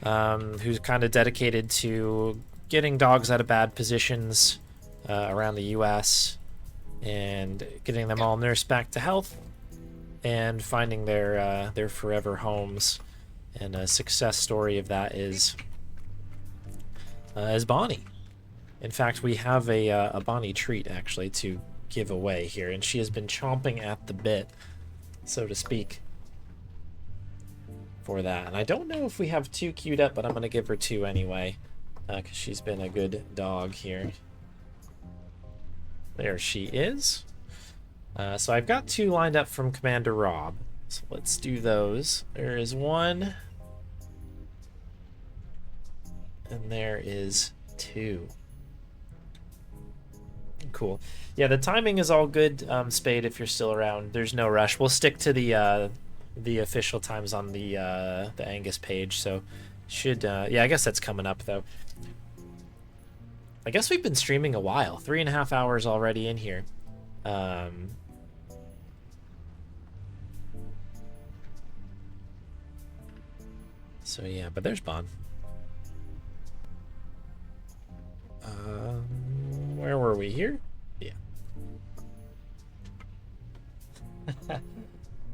who's kind of dedicated to getting dogs out of bad positions around the U.S. and getting them all nursed back to health and finding their forever homes. And a success story of that is Bonnie. In fact, we have a Bonnie treat actually to give away here, and she has been chomping at the bit, so to speak, for that. And I don't know if we have 2 queued up, but I'm gonna give her 2 anyway, because she's been a good dog here. There she is. So I've got 2 lined up from Commander Rob, so let's do those. There is 1, and there is 2. Cool. Yeah, the timing is all good, Spade, if you're still around. There's no rush. We'll stick to the official times on the Angus page, so should yeah, I guess that's coming up though. I guess we've been streaming a while, 3.5 hours already in here. So yeah, but there's Bon. Where were we here? Yeah.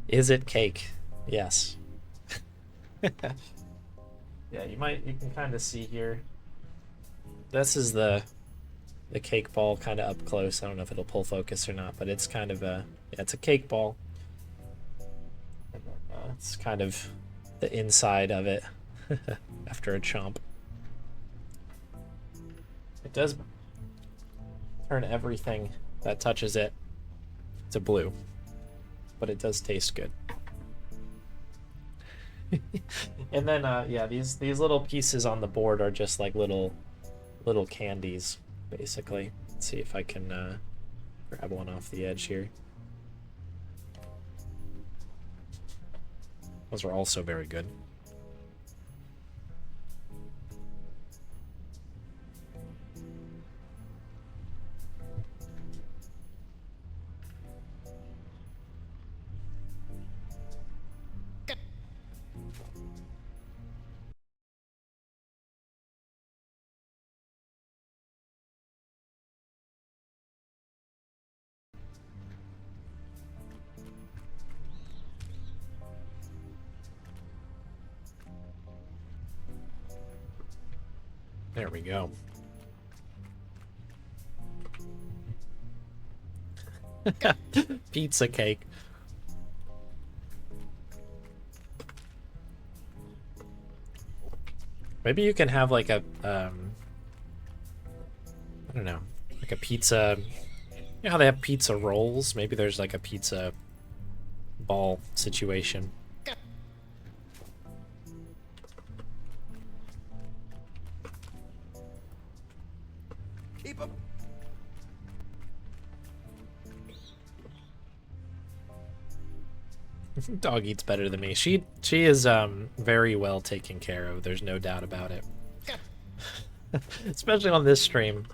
Is it cake? Yes. Yeah, you can kind of see here. This is the cake ball kind of up close. I don't know if it'll pull focus or not, but it's kind of a, yeah, it's a cake ball. It's kind of the inside of it after a chomp. It does turn everything that touches it to blue, but it does taste good. And then yeah, these little pieces on the board are just like little candies, basically. Let's see if I can grab one off the edge here. Those are also very good. There we go. Pizza cake. Maybe you can have like a, I don't know, like a pizza, you know how they have pizza rolls? Maybe there's like a pizza ball situation. Keep up. Dog eats better than me. She is very well taken care of. There's no doubt about it. Especially on this stream.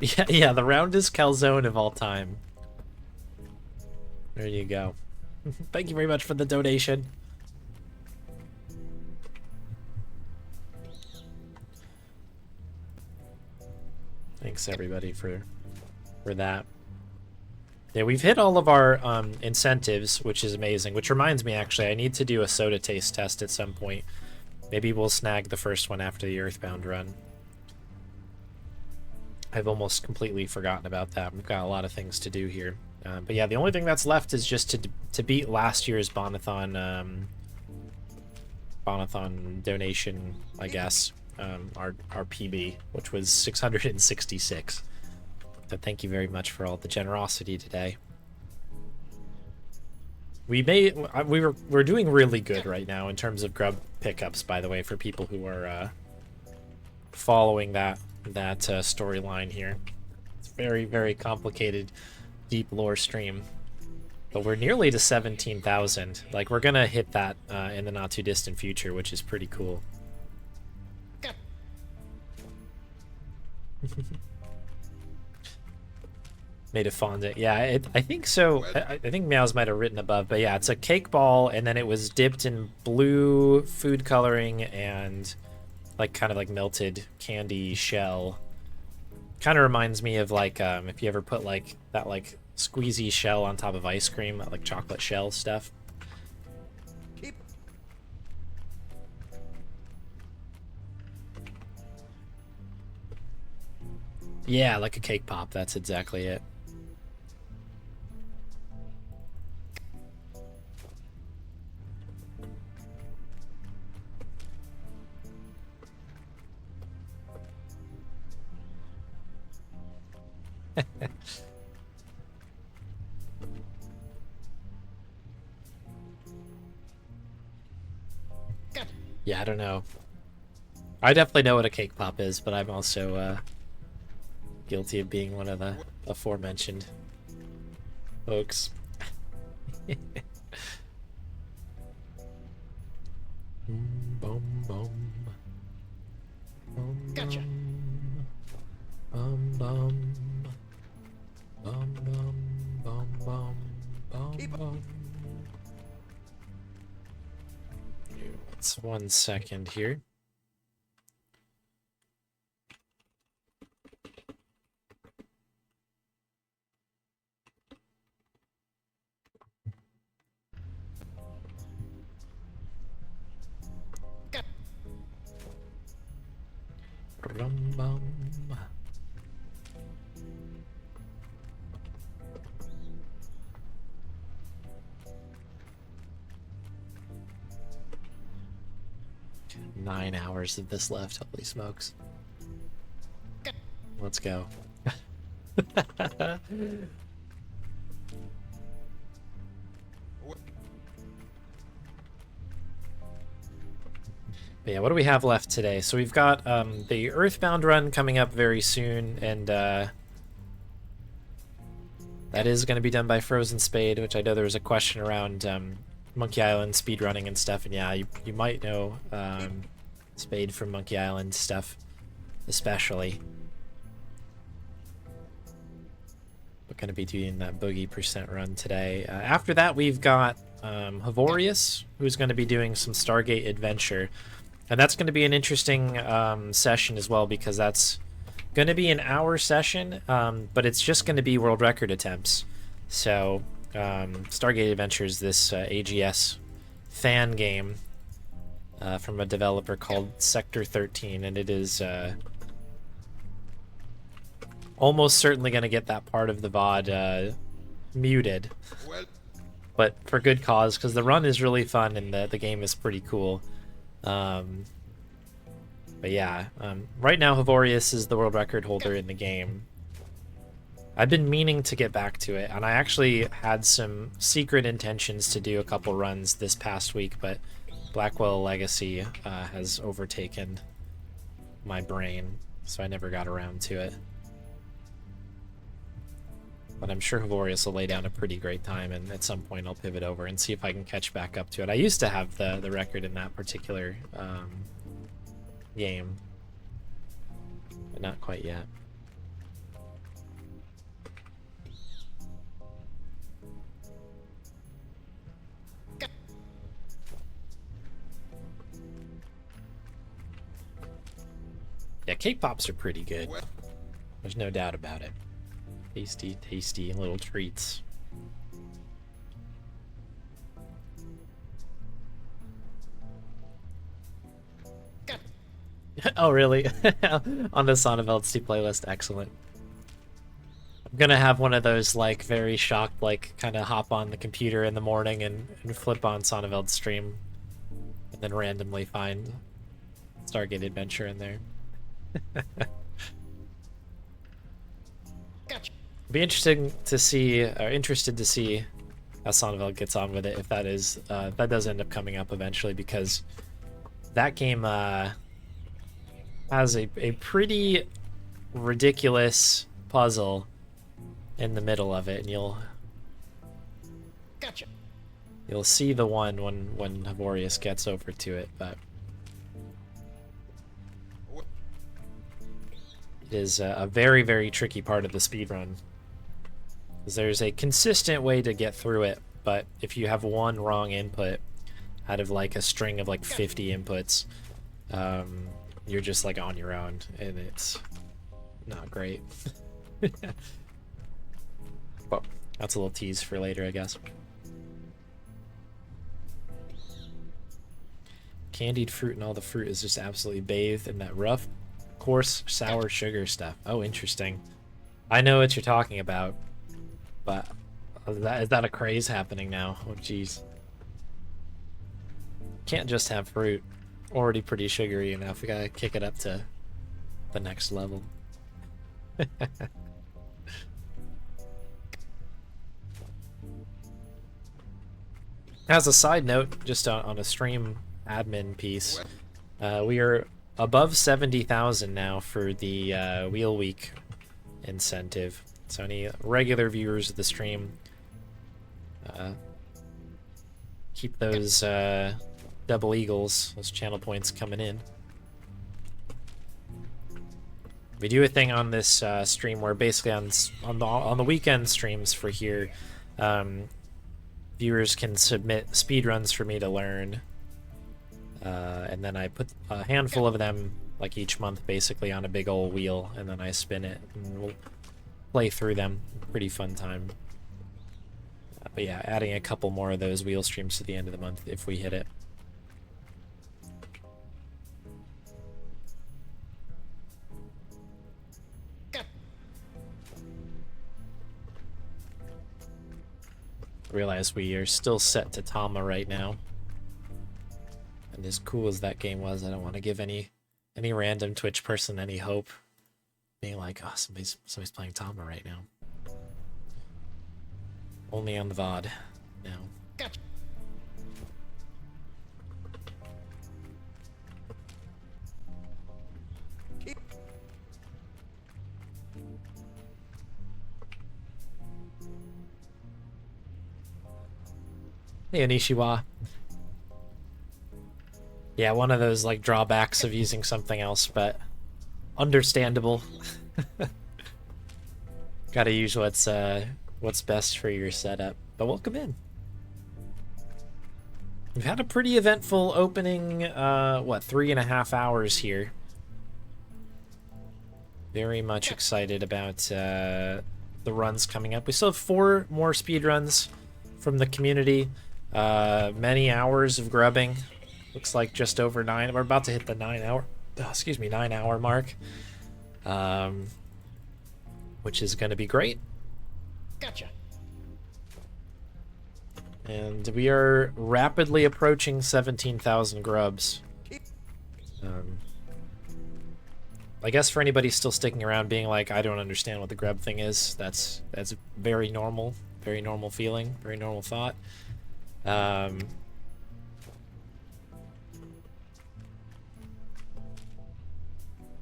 Yeah, the roundest calzone of all time. There you go. Thank you very much for the donation. Thanks everybody for that. Yeah, we've hit all of our incentives, which is amazing. Which reminds me, actually, I need to do a soda taste test at some point. Maybe we'll snag the first one after the Earthbound run. I've almost completely forgotten about that. We've got a lot of things to do here. But yeah, the only thing that's left is just to beat last year's BON-A-THON, BON-A-THON donation, I guess. Our PB, which was 666. So thank you very much for all the generosity today. We're doing really good right now in terms of grub pickups, by the way, for people who are following that storyline here. It's very, very complicated, deep lore stream. But we're nearly to 17,000. Like, we're gonna hit that in the not too distant future, which is pretty cool. Made a fondant. Yeah, I think so. I think Meows might have written above, but yeah, it's a cake ball, and then it was dipped in blue food coloring and like kind of like melted candy shell. Kind of reminds me of like if you ever put like that like squeezy shell on top of ice cream, that like chocolate shell stuff. Yeah, like a cake pop. That's exactly it. Yeah, I don't know. I definitely know what a cake pop is, but I'm also guilty of being one of the aforementioned folks. Boom, boom. Gotcha. Bum, bum. Bum, bum, bum, bum, bum, bum. It's 1 second here. Rum, bum. Nine hours of this left, holy smokes. Let's go. But yeah, what do we have left today? So we've got the Earthbound run coming up very soon, and that is going to be done by frozenspade, which I know there was a question around Monkey Island speedrunning and stuff, and yeah, you might know Spade from Monkey Island stuff, especially. We're going to be doing that boogie % run today. After that, we've got Havorius, who's going to be doing some Stargate Adventure. And that's going to be an interesting session as well, because that's going to be an hour session, but it's just going to be world record attempts. So Stargate Adventure is this AGS fan game from a developer called Sector 13, and it is almost certainly going to get that part of the VOD muted. But for good cause, because the run is really fun and the game is pretty cool. But yeah, right now Havorius is the world record holder in the game. I've been meaning to get back to it, and I actually had some secret intentions to do a couple runs this past week, but Blackwell Legacy has overtaken my brain, so I never got around to it. But I'm sure Havorius will lay down a pretty great time, and at some point I'll pivot over and see if I can catch back up to it. I used to have the record in that particular game, but not quite yet. Yeah, cake pops are pretty good. There's no doubt about it. Tasty, tasty little treats. Oh, really? On the Sonnenveld's playlist, excellent. I'm gonna have one of those, like, very shocked, like, kind of hop on the computer in the morning and flip on Sonnenveld's stream, and then randomly find Stargate Adventure in there. Gotcha. Be interesting to see, or interested to see how Sonnenveld gets on with it, if that is, that does end up coming up eventually, because that game, has a pretty ridiculous puzzle in the middle of it, and you'll see the one when Havorius gets over to it, but it is a very, very tricky part of the speedrun. Because there's a consistent way to get through it, but if you have one wrong input out of like a string of like 50 inputs, you're just like on your own, and it's not great. Well, that's a little tease for later, I guess. Candied fruit, and all the fruit is just absolutely bathed in that rough, coarse, sour sugar stuff. Oh, interesting. I know what you're talking about, but is that a craze happening now? Oh, jeez. Can't just have fruit. Already pretty sugary enough. We gotta kick it up to the next level. As a side note, just on a stream admin piece, we are above 70,000 now for the Wheel Week incentive. So any regular viewers of the stream, keep those double eagles, those channel points coming in. We do a thing on this stream where basically on the weekend streams for here, viewers can submit speedruns for me to learn, and then I put a handful of them like each month basically on a big old wheel, and then I spin it and we'll play through them. Pretty fun time. But yeah, adding a couple more of those wheel streams to the end of the month if we hit it. Realize we are still set to TAMA right now, and as cool as that game was, I don't want to give any random Twitch person any hope, being like, oh, somebody's playing TAMA right now. Only on the VOD now. Gotcha. Hey, Anishiwa. Yeah, one of those like drawbacks of using something else, but understandable. Gotta use what's best for your setup. But welcome in. We've had a pretty eventful opening, 3.5 hours here. Very much excited about the runs coming up. We still have 4 more speed runs from the community. Many hours of grubbing. Looks like just over 9. We're about to hit the 9 hour mark. Which is going to be great. Gotcha. And we are rapidly approaching 17,000 grubs. I guess for anybody still sticking around being like, I don't understand what the grub thing is, that's very normal feeling, very normal thought.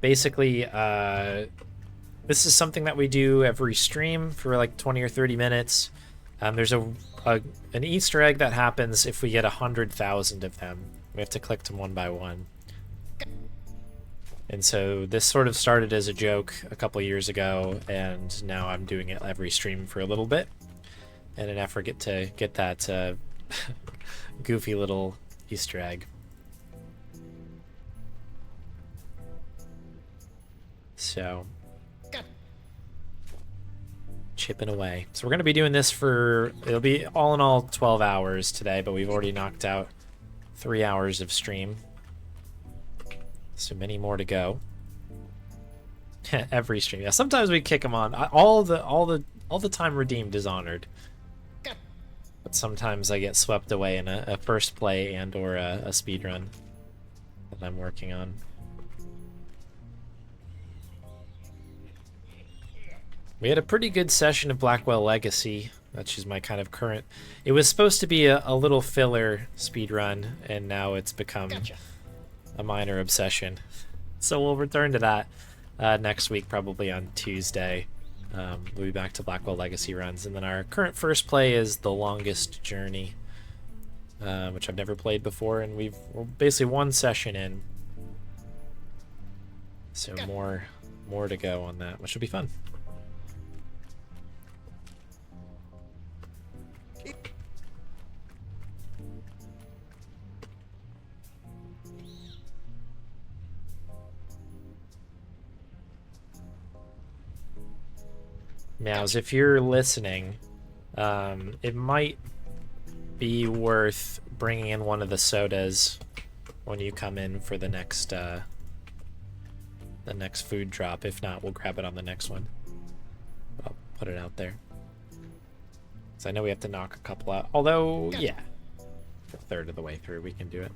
Basically, this is something that we do every stream for like 20 or 30 minutes. There's an Easter egg that happens if we get 100,000 of them. We have to collect them one by one. And so this sort of started as a joke a couple years ago, and now I'm doing it every stream for a little bit in an effort to get that goofy little Easter egg. So, chipping away. So we're going to be doing this for, it'll be all in all 12 hours today, but we've already knocked out 3 hours of stream. So many more to go. Every stream. Yeah, sometimes we kick them on. All the time redeemed is honored. But sometimes I get swept away in a first play and or a speed run that I'm working on. We had a pretty good session of Blackwell Legacy. That's just my kind of current... It was supposed to be a little filler speed run, and now it's become a minor obsession. So we'll return to that next week, probably on Tuesday. We'll be back to Blackwell Legacy runs, and then our current first play is The Longest Journey, which I've never played before, and we're basically one session in. So more to go on that, which will be fun. Meows, if you're listening, it might be worth bringing in one of the sodas when you come in for the next food drop. If not, we'll grab it on the next one. I'll put it out there. So I know we have to knock a couple out. Although, yeah, a third of the way through, we can do it.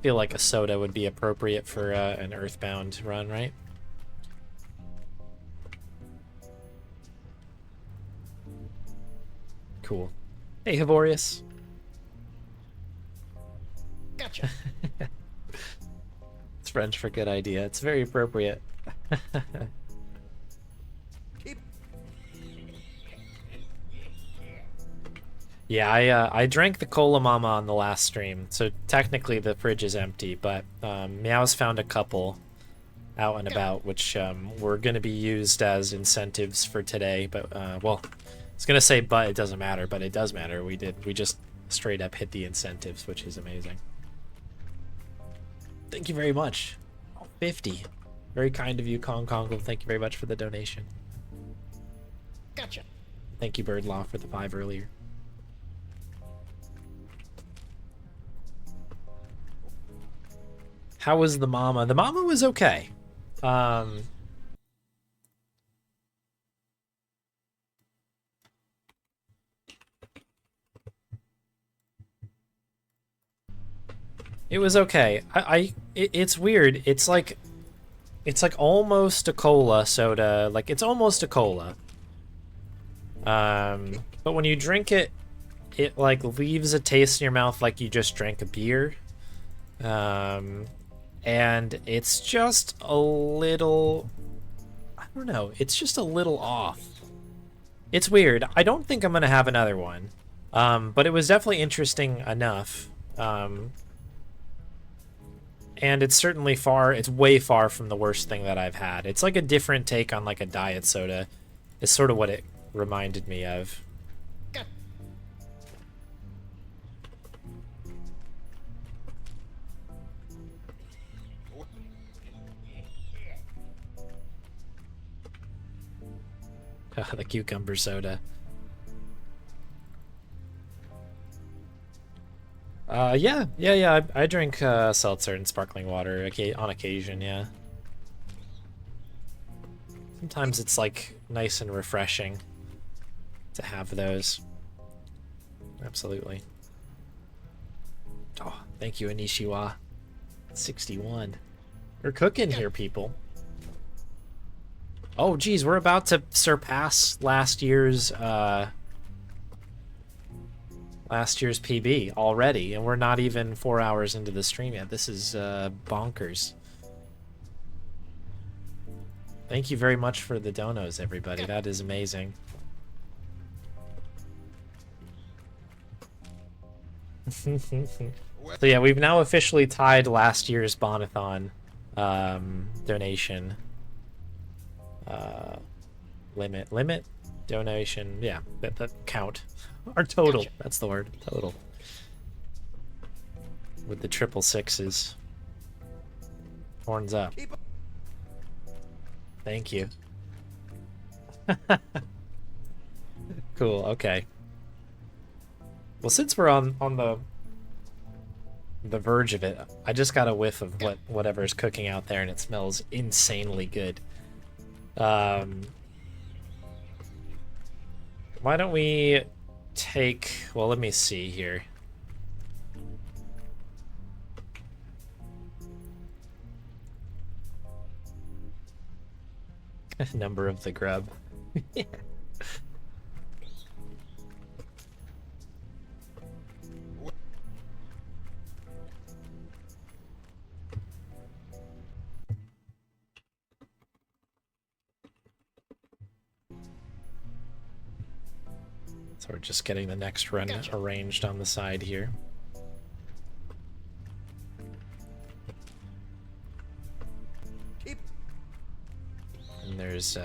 Feel like a soda would be appropriate for an Earthbound run, right? Cool. Hey, Havorius. Gotcha. It's French for good idea. It's very appropriate. Yeah, I drank the Cola Mama on the last stream, so technically the fridge is empty, but Meow's found a couple out and about, which were going to be used as incentives for today, but, well, I was going to say but it doesn't matter, but it does matter. We just straight up hit the incentives, which is amazing. Thank you very much. 50. Very kind of you, Kong Kongle. Thank you very much for the donation. Gotcha. Thank you, Birdlaw, for the 5 earlier. How was the mama? The mama was okay. It was okay. It's weird. It's like almost a cola soda. Like it's almost a cola. But when you drink it, it like leaves a taste in your mouth like you just drank a beer. And it's just a little, I don't know, it's just a little off. It's weird. I don't think I'm gonna have another one. But it was definitely interesting enough. And it's certainly it's way far from the worst thing that I've had. It's like a different take on like a diet soda. It's sort of what it reminded me of. The cucumber soda. Yeah. I drink seltzer and sparkling water on occasion, yeah. Sometimes it's like nice and refreshing to have those. Absolutely. Oh, thank you, Anishiwa. 61. We're cooking here, people. Oh, geez, we're about to surpass last year's PB already, and we're not even 4 hours into the stream yet. This is bonkers. Thank you very much for the donos, everybody. That is amazing. So yeah, we've now officially tied last year's BON-A-THON donation limit donation. Yeah, that count. Our total. Gotcha. That's the word. Total. With the 666s. Horns up. Thank you. Cool. Okay. Well, since we're on the the verge of it. I just got a whiff of whatever's cooking out there, and it smells insanely good. Why don't we take... Well, let me see here. Number of the grub. So we're just getting the next run arranged on the side here. And there's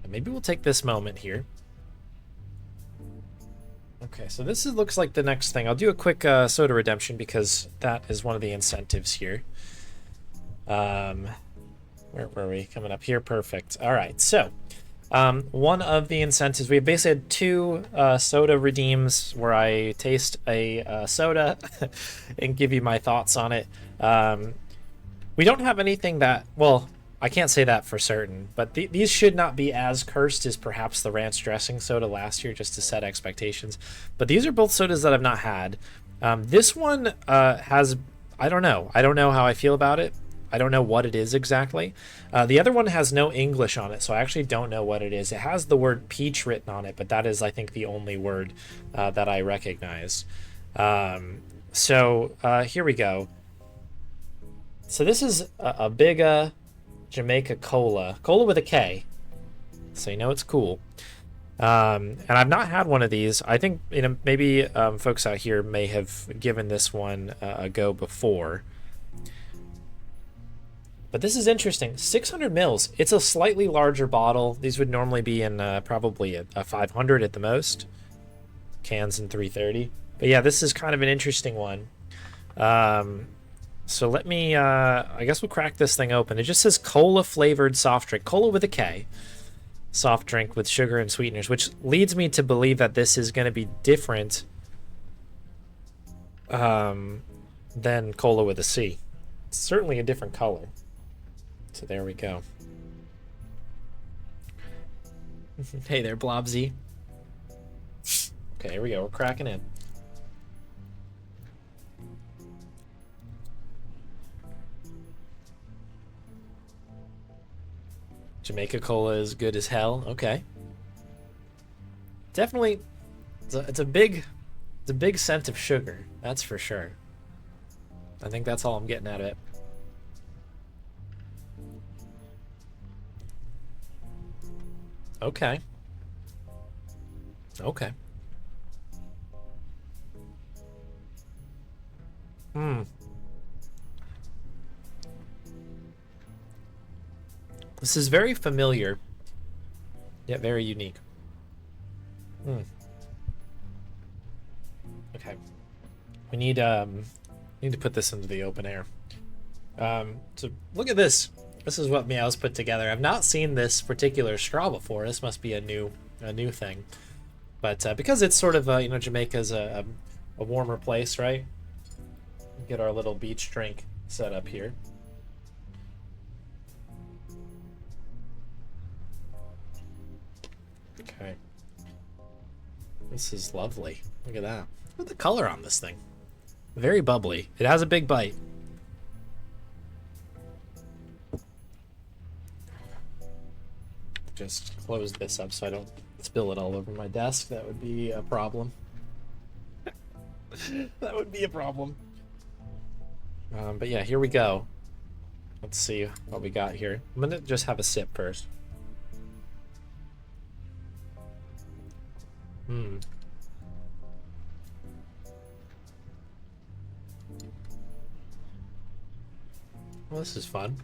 maybe we'll take this moment here. Okay, so this looks like the next thing. I'll do a quick soda redemption because that is one of the incentives here. Where were we? Coming up here. Perfect. All right, so one of the incentives, we basically had 2 soda redeems where I taste a soda and give you my thoughts on it. We don't have anything that, well, I can't say that for certain, but these should not be as cursed as perhaps the ranch dressing soda last year, just to set expectations. But these are both sodas that I've not had. This one has, I don't know how I feel about it. I don't know what it is exactly. The other one has no English on it, so I actually don't know what it is. It has the word peach written on it, but that is, I think, the only word that I recognize. So here we go. So this is a big Jamaica Cola with a K, so you know it's cool. And I've not had one of these. I think maybe folks out here may have given this one a go before. But this is interesting. 600 mils. It's a slightly larger bottle. These would normally be in probably a 500 at the most. Cans in 330. But yeah, this is kind of an interesting one. So let me, I guess we'll crack this thing open. It just says cola flavored soft drink. Cola with a K. Soft drink with sugar and sweeteners, which leads me to believe that this is going to be different than cola with a C. It's certainly a different color. So there we go. Hey there, Blobsy. Okay, here we go. We're cracking in. Jamaica Cola is good as hell. Okay. Definitely, it's a big scent of sugar. That's for sure. I think that's all I'm getting out of it. Okay. Okay. This is very familiar, yet very unique. Okay. We need to put this into the open air. So look at this. This is what Meow's put together. I've not seen this particular straw before. This must be a new thing. But because it's sort of Jamaica's a warmer place, right? Get our little beach drink set up here. Okay. This is lovely. Look at that. Look at the color on this thing. Very bubbly. It has a big bite. Just close this up so I don't spill it all over my desk. That would be a problem. That would be a problem. But yeah, here we go. Let's see what we got here. I'm gonna just have a sip first. Well, this is fun.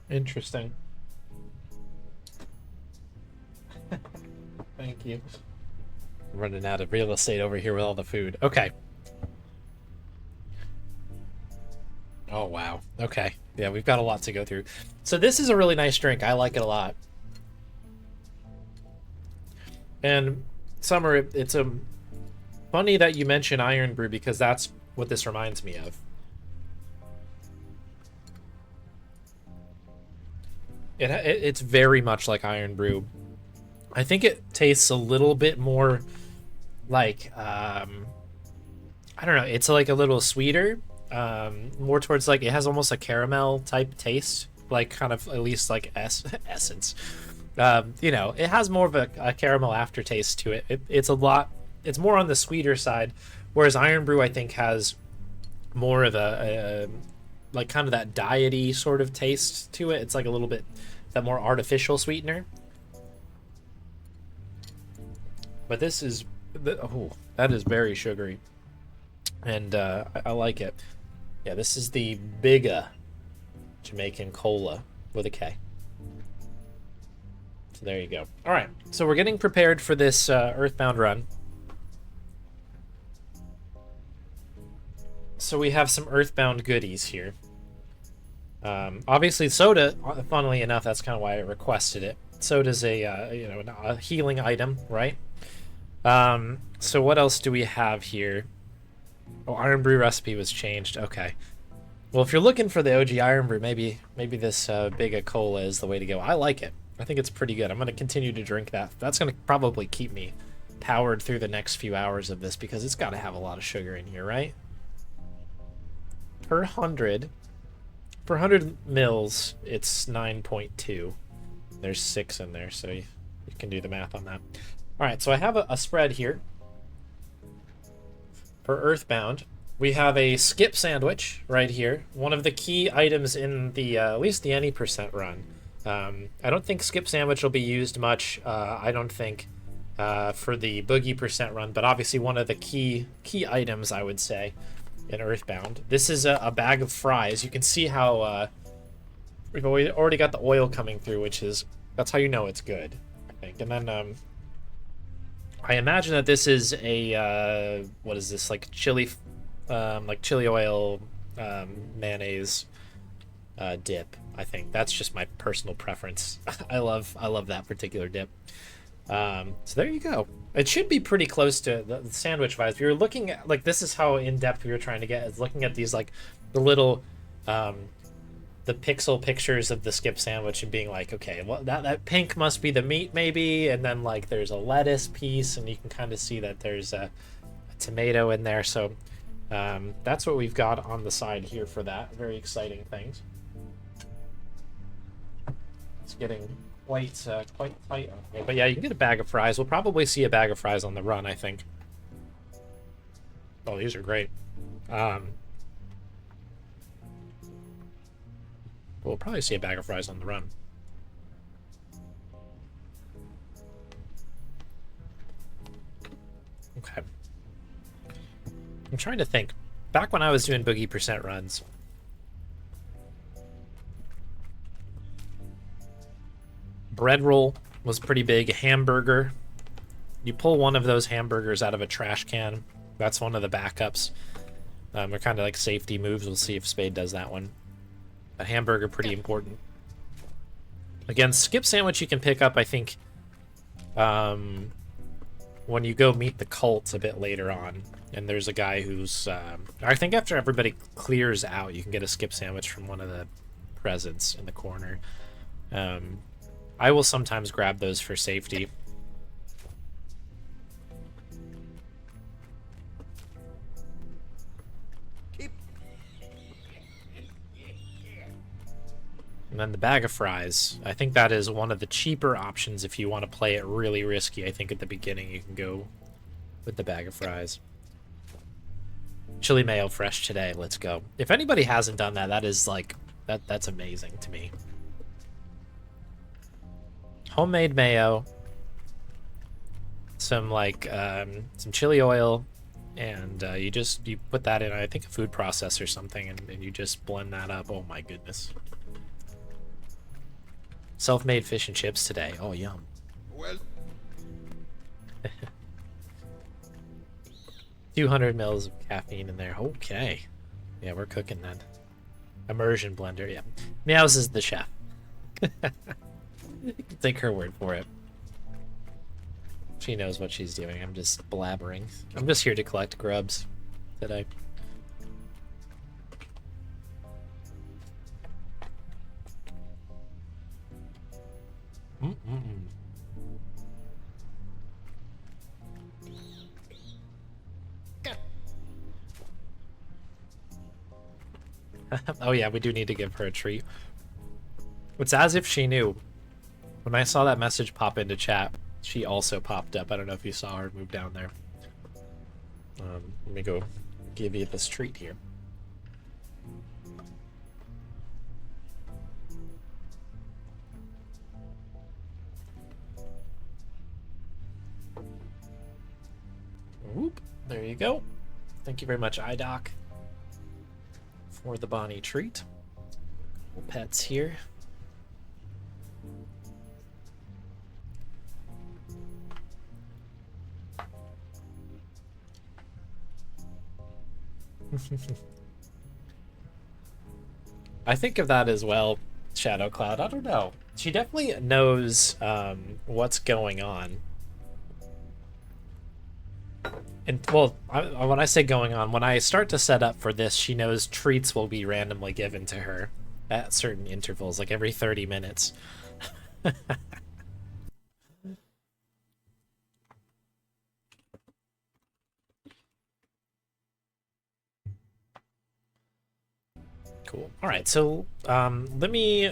Interesting. Thank you. I'm running out of real estate over here with all the food. Okay. Oh, wow. Okay. Yeah, we've got a lot to go through. So this is a really nice drink. I like it a lot. And Summer, it's funny that you mention Iron Brew because that's what this reminds me of. It's very much like Iron Brew. I think it tastes a little bit more like, I don't know, it's like a little sweeter, more towards like, it has almost a caramel type taste, like kind of at least like essence. You know, it has more of a caramel aftertaste to it. It's more on the sweeter side, whereas Iron Brew I think has more of a like kind of that diety sort of taste to it. It's like a little bit that more artificial sweetener. But this is, oh, that is very sugary, and I like it. Yeah, this is the Bigga Jamaican Cola with a K. So there you go. All right, so we're getting prepared for this Earthbound run. So we have some Earthbound goodies here. Obviously, soda. Funnily enough, that's kind of why I requested it. Soda's a you know, a healing item, right? So what else do we have here? Oh, Iron Brew recipe was changed. Okay. Well, if you're looking for the OG Iron Brew, maybe this Bigga Cola is the way to go. I like it. I think it's pretty good. I'm going to continue to drink that. That's going to probably keep me powered through the next few hours of this because it's got to have a lot of sugar in here, right? Per 100 mils, it's 9.2. There's 6 in there, so you can do the math on that. All right, so I have a spread here for Earthbound. We have a skip sandwich right here, one of the key items in the at least the any percent run. I don't think skip sandwich will be used much. I don't think for the boogie percent run, but obviously one of the key items I would say in Earthbound. This is a bag of fries. You can see how we've already got the oil coming through, that's how you know it's good, I think. And then I imagine that this is a what is this, like chili oil mayonnaise dip. I think that's just my personal preference. I love that particular dip. So there you go. It should be pretty close to the sandwich vibes. If you're looking at, like, this is how in depth we were trying to get, is looking at these, like, the little the pixel pictures of the skip sandwich and being like, okay, well, that pink must be the meat maybe, and then like there's a lettuce piece and you can kind of see that there's a tomato in there. So that's what we've got on the side here for that. Very exciting things. It's getting quite tight on here. But yeah, you can get a bag of fries. We'll probably see a bag of fries on the run, I think. Oh, these are great. We'll probably see a bag of fries on the run. Okay. I'm trying to think. Back when I was doing boogie percent runs, bread roll was pretty big. Hamburger. You pull one of those hamburgers out of a trash can. That's one of the backups. They're kind of like safety moves. We'll see if Spade does that one. A hamburger, pretty important. Again, skip sandwich you can pick up, I think, when you go meet the cult a bit later on. And there's a guy who's... I think after everybody clears out, you can get a skip sandwich from one of the presents in the corner. I will sometimes grab those for safety. And then the bag of fries. I think that is one of the cheaper options if you want to play it really risky. I think at the beginning you can go with the bag of fries. Chili mayo fresh today. Let's go. If anybody hasn't done that, that is like... That's amazing to me. Homemade mayo. Some like... some chili oil. And you put that in, I think, a food processor or something, and you just blend that up. Oh my goodness. Self-made fish and chips today. Oh, yum. Well. 200 mils of caffeine in there. Okay. Yeah, we're cooking then. Immersion blender, yeah. Meows is the chef. You can take her word for it. She knows what she's doing. I'm just blabbering. I'm just here to collect grubs today. Oh yeah, we do need to give her a treat. It's as if she knew. When I saw that message pop into chat, she also popped up. I don't know if you saw her move down there. Let me go give you this treat here. Whoop, there you go. Thank you very much, iDoc, for the Bonnie treat. Little pets here. I think of that as well, Shadow Cloud. I don't know. She definitely knows what's going on. And, well, when I say going on, when I start to set up for this, she knows treats will be randomly given to her at certain intervals, like every 30 minutes. Cool. All right, so let me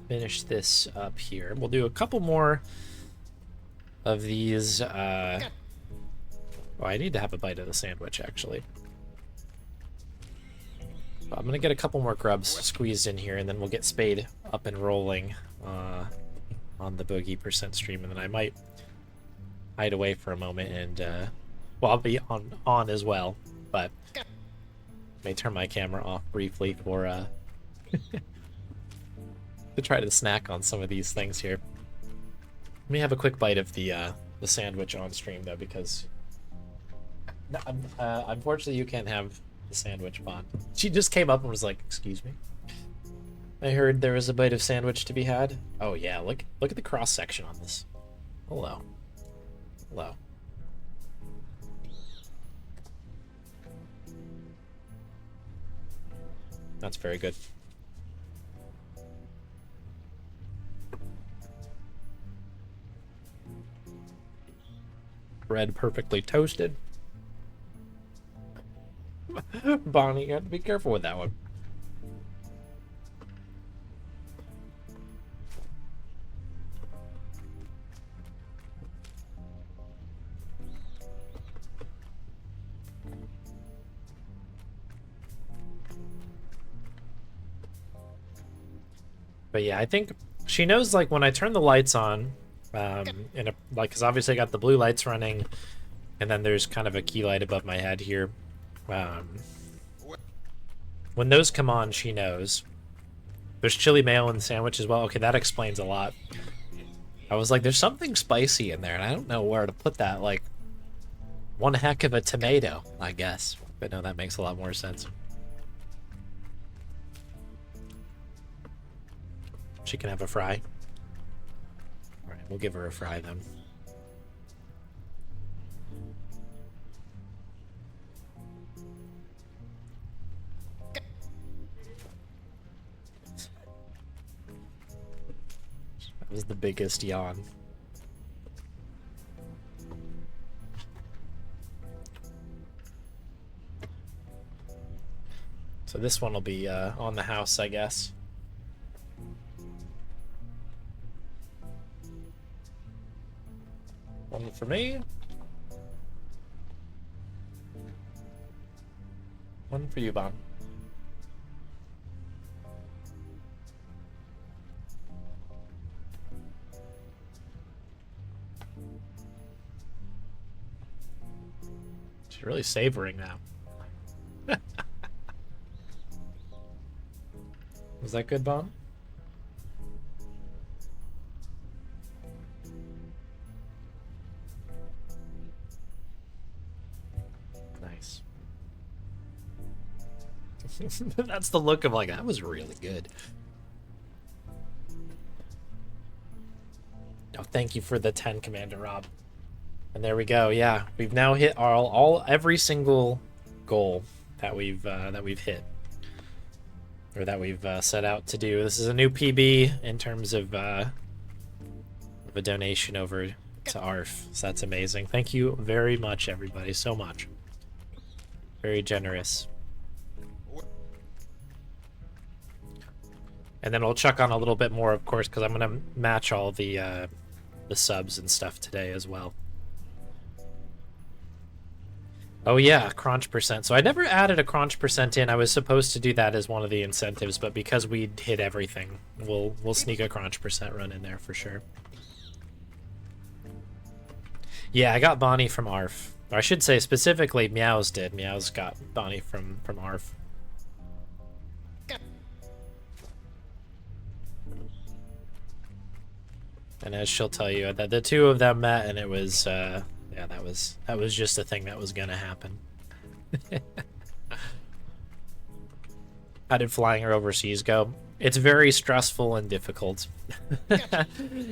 finish this up here. We'll do a couple more of these. Oh, I need to have a bite of the sandwich, actually. I'm gonna get a couple more grubs squeezed in here, and then we'll get Spade up and rolling on the Boogie % stream, and then I might hide away for a moment, and well, I'll be on as well, but may turn my camera off briefly for to try to snack on some of these things here. Let me have a quick bite of the sandwich on stream though, because unfortunately you can't have the sandwich, Bond. She just came up and was like, "Excuse me, I heard there was a bite of sandwich to be had." Oh yeah, look at the cross section on this. Hello. Hello. That's very good. Bread perfectly toasted. Bonnie, you have to be careful with that one. But yeah, I think she knows, like, when I turn the lights on, because obviously I got the blue lights running, and then there's kind of a key light above my head here. When those come on, she knows. There's chili mayo in the sandwich as well. Okay, that explains a lot. I was like, there's something spicy in there, and I don't know where to put that. Like, one heck of a tomato, I guess. But no, that makes a lot more sense. She can have a fry. All right, we'll give her a fry then. That was the biggest yawn. So this one will be on the house, I guess. One for me. One for you, Bon. She's really savoring now. Was that good, Bon? Nice. That's the look of, like, that was really good. Oh, thank you for the 10, Commander Rob. And there we go. Yeah, we've now hit every single goal that we've hit, or that we've set out to do. This is a new PB in terms of a donation over to ARF. So that's amazing. Thank you very much, everybody. So much. Very generous. And then we'll chuck on a little bit more, of course, because I'm gonna match all the subs and stuff today as well. Oh yeah, crunch percent. So I never added a crunch percent in. I was supposed to do that as one of the incentives, but because we hit everything, we'll sneak a crunch percent run in there for sure. Yeah, I got Bonnie from ARF. Or I should say specifically Meows did. Meows got Bonnie from ARF. And as she'll tell you, that the two of them met, and it was yeah, that was just a thing that was gonna happen. How did flying her overseas go? It's very stressful and difficult.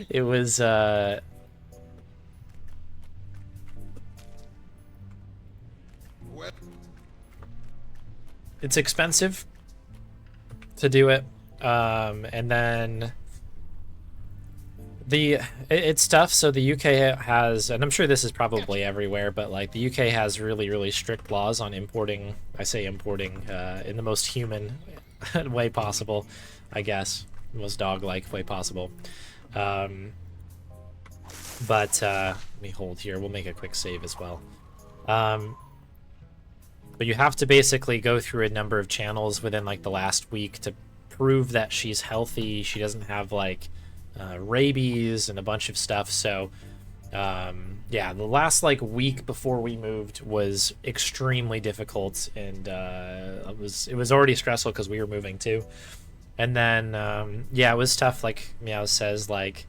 It was it's expensive to do it, and then it's tough. So the UK has, and I'm sure this is probably everywhere, but like the UK has really strict laws on importing. I say importing in the most human way possible, I guess, the most dog-like way possible. But let me hold here. We'll make a quick save as well. But you have to basically go through a number of channels within like the last week to prove that she's healthy. She doesn't have like rabies and a bunch of stuff. So yeah, the last like week before we moved was extremely difficult, and it was already stressful because we were moving too. And then yeah, it was tough. Like Meow says, like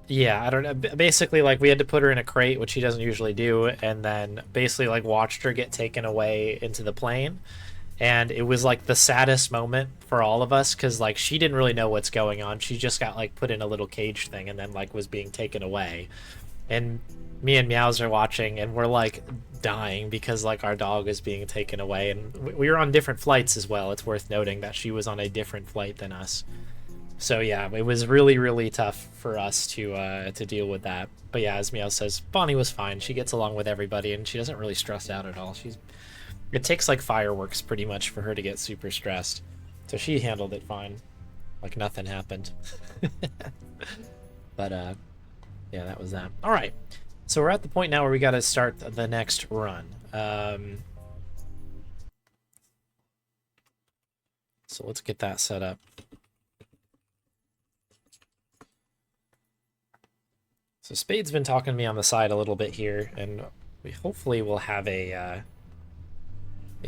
yeah, I don't know. Basically, like, we had to put her in a crate, which she doesn't usually do, and then basically, like, watched her get taken away into the plane. And it was, like, the saddest moment for all of us, because, like, she didn't really know what's going on. She just got, like, put in a little cage thing and then, like, was being taken away. And me and Meows are watching, and we're, like, dying because, like, our dog is being taken away. And we were on different flights as well. It's worth noting that she was on a different flight than us. So yeah, it was really tough for us to deal with that. But yeah, as Meow says, Bonnie was fine. She gets along with everybody, and she doesn't really stress out at all. It takes like fireworks pretty much for her to get super stressed. So she handled it fine, like nothing happened. But yeah, that was that. All right, so we're at the point now where we got to start the next run. So let's get that set up. So Spade's been talking to me on the side a little bit here, and we hopefully will have a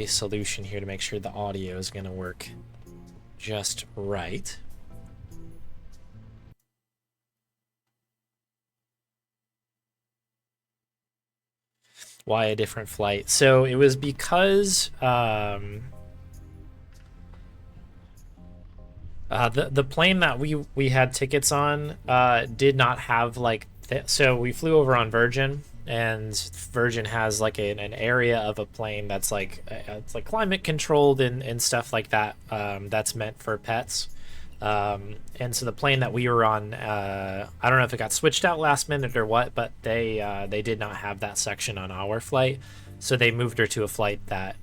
solution here to make sure the audio is going to work just right. Why a different flight? So it was because the plane that we had tickets on did not have like so we flew over on Virgin, and Virgin has like an area of a plane that's like it's like climate controlled and stuff like that, that's meant for pets, and so the plane that we were on, I don't know if it got switched out last minute or what, but they did not have that section on our flight, so they moved her to a flight that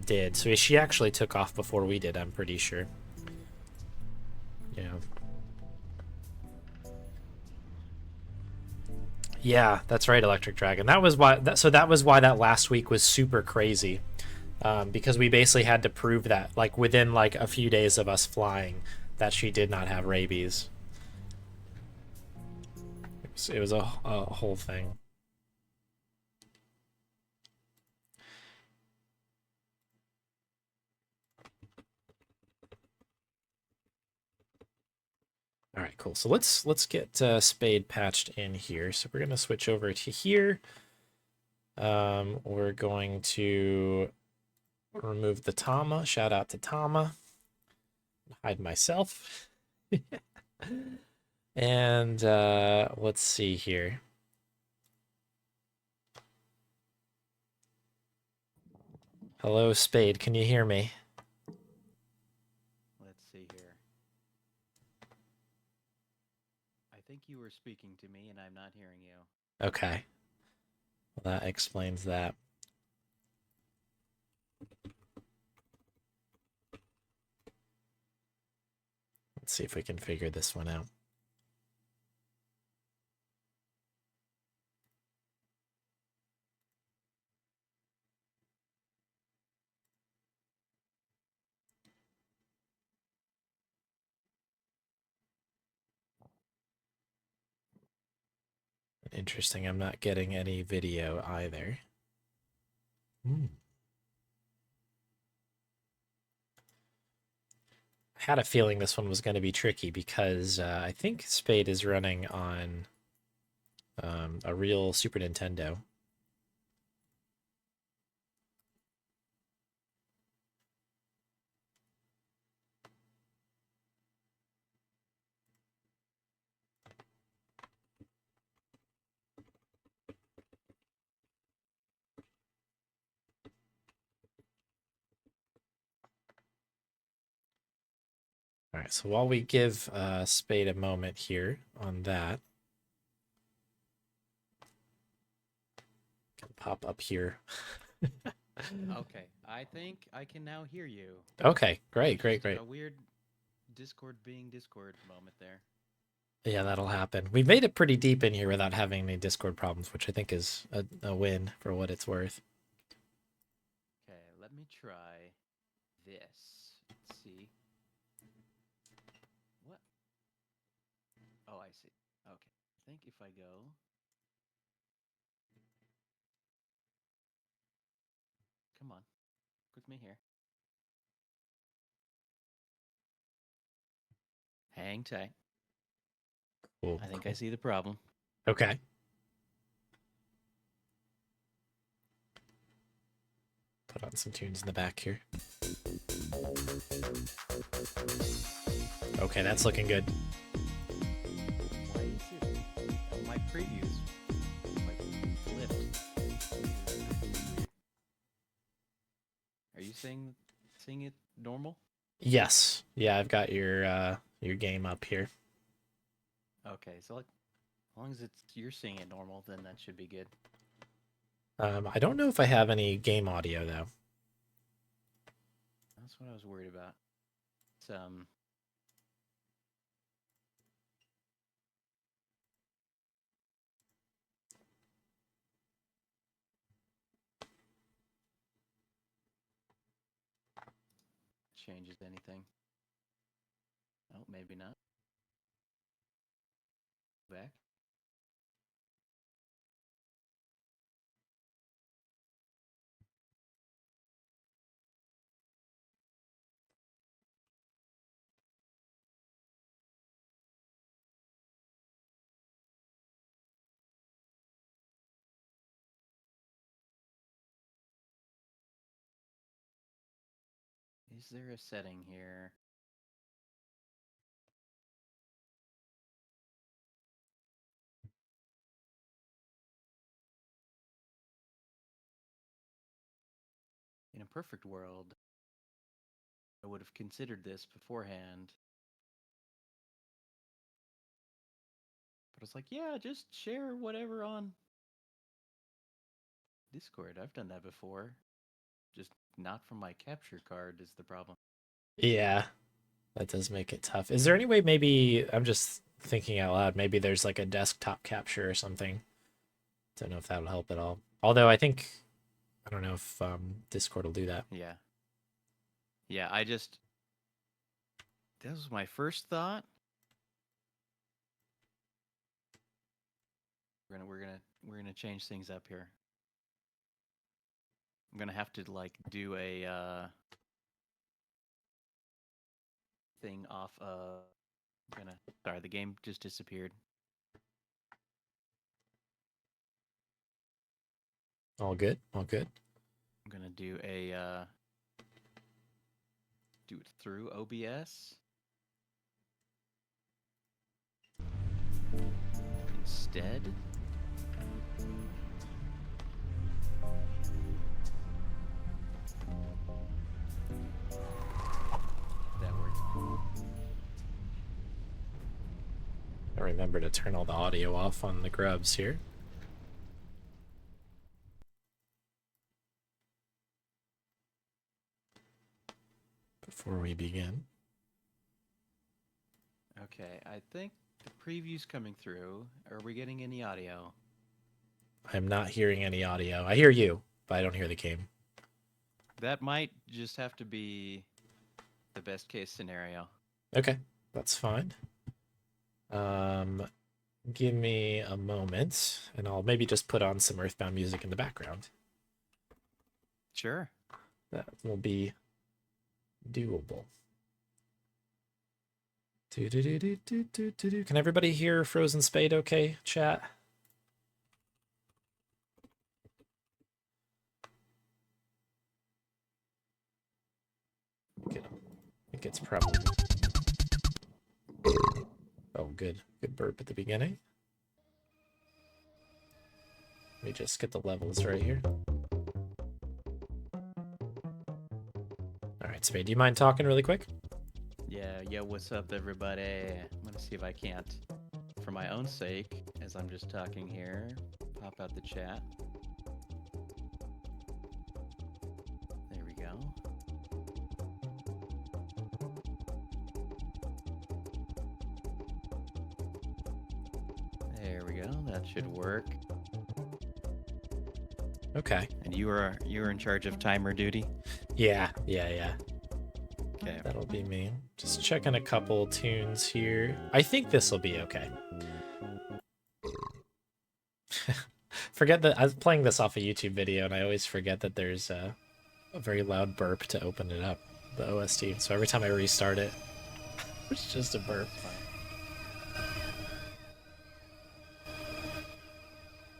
did. So she actually took off before we did, I'm pretty sure. Yeah, that's right, Electric Dragon. That was why. That was why that last week was super crazy, because we basically had to prove that, like within like a few days of us flying, that she did not have rabies. It was a whole thing. All right, cool. So let's get Spade patched in here. So we're gonna switch over to here. We're going to remove the TAMA. Shout out to TAMA. hide myself. And let's see here. Hello, Spade. Can you hear me? Let's see here. I think you were speaking to me and I'm not hearing you. Okay. Well, that explains that. Let's see if we can figure this one out. Interesting, I'm not getting any video either. I had a feeling this one was going to be tricky because I think Spade is running on a real Super Nintendo. All right, so while we give Spade a moment here on that, can pop up here. Okay, I think I can now hear you. Okay, great. A weird Discord being Discord moment there. Yeah, that'll happen. We've made it pretty deep in here without having any Discord problems, which I think is a win for what it's worth. Okay, let me try this. Let's see. What? Oh, I see. Okay, I think if I go... Come on, with me here. Hang tight. Cool. I think I see the problem. Okay. Put on some tunes in the back here. Okay, that's looking good. Why is it my previews like flipped? Are you seeing it normal? Yes. Yeah, I've got your game up here. Okay, so like, as long as you're seeing it normal, then that should be good. I don't know if I have any game audio though. That's what I was worried about. It's, changes anything. Oh, maybe not. Back. Is there a setting here? In a perfect world, I would have considered this beforehand. But it's like, yeah, just share whatever on Discord. I've done that before. Just not from my capture card is the problem. Yeah, that does make it tough. Is there any way maybe, I'm just thinking out loud, maybe there's like a desktop capture or something? Don't know if that'll help at all. Although I don't know if Discord will do that. Yeah. Yeah, that was my first thought. We're gonna change things up here. I'm gonna have to like do a thing off sorry, the game just disappeared. All good, all good. I'm gonna do a do it through OBS. Instead. That worked. I remember to turn all the audio off on the grubs here. Before we begin. Okay, I think the preview's coming through. Are we getting any audio? I'm not hearing any audio. I hear you, but I don't hear the game. That might just have to be the best case scenario. Okay, that's fine. Give me a moment, and I'll maybe just put on some Earthbound music in the background. Sure. That will be doable. Can everybody hear Frozen Spade okay, chat? I think it's probably... Oh, good. Good burp at the beginning. Let me just get the levels right here. All right, Spade, do you mind talking really quick? Yeah, what's up, everybody? I'm gonna see if I can't, for my own sake, as I'm just talking here, pop out the chat. There we go. There we go. That should work. Okay. And you are in charge of timer duty? Yeah. Okay. That'll be me. Just checking a couple tunes here. I think this will be okay. Forget that I was playing this off a YouTube video, and I always forget that there's a very loud burp to open it up, the OST. So every time I restart it, it's just a burp.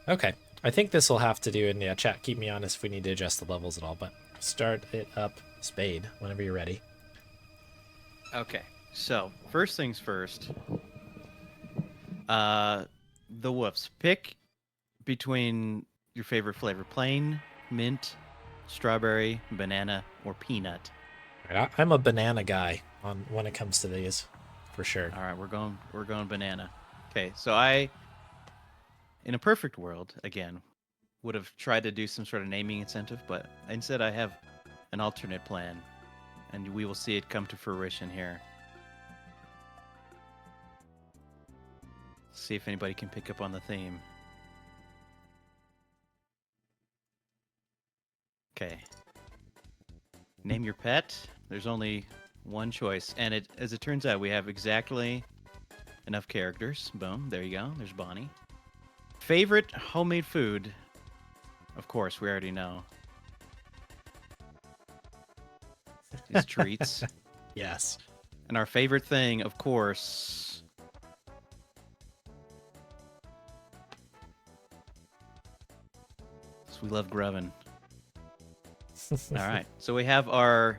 Okay. I think this will have to do, and yeah, chat, keep me honest if we need to adjust the levels at all, but start it up, Spade, whenever you're ready. Okay, so first things first. The woofs. Pick between your favorite flavor: plain, mint, strawberry, banana, or peanut. I'm a banana guy when it comes to these, for sure. All right, we're going banana. Okay, so in a perfect world, again, would have tried to do some sort of naming incentive, but instead I have an alternate plan, and we will see it come to fruition here. See if anybody can pick up on the theme. Okay. Name your pet. There's only one choice, and as it turns out, we have exactly enough characters. Boom, there you go. There's Bonnie. Favorite homemade food? Of course, we already know. Is treats. Yes. And our favorite thing, of course... is we love grubbing. All right, so we have our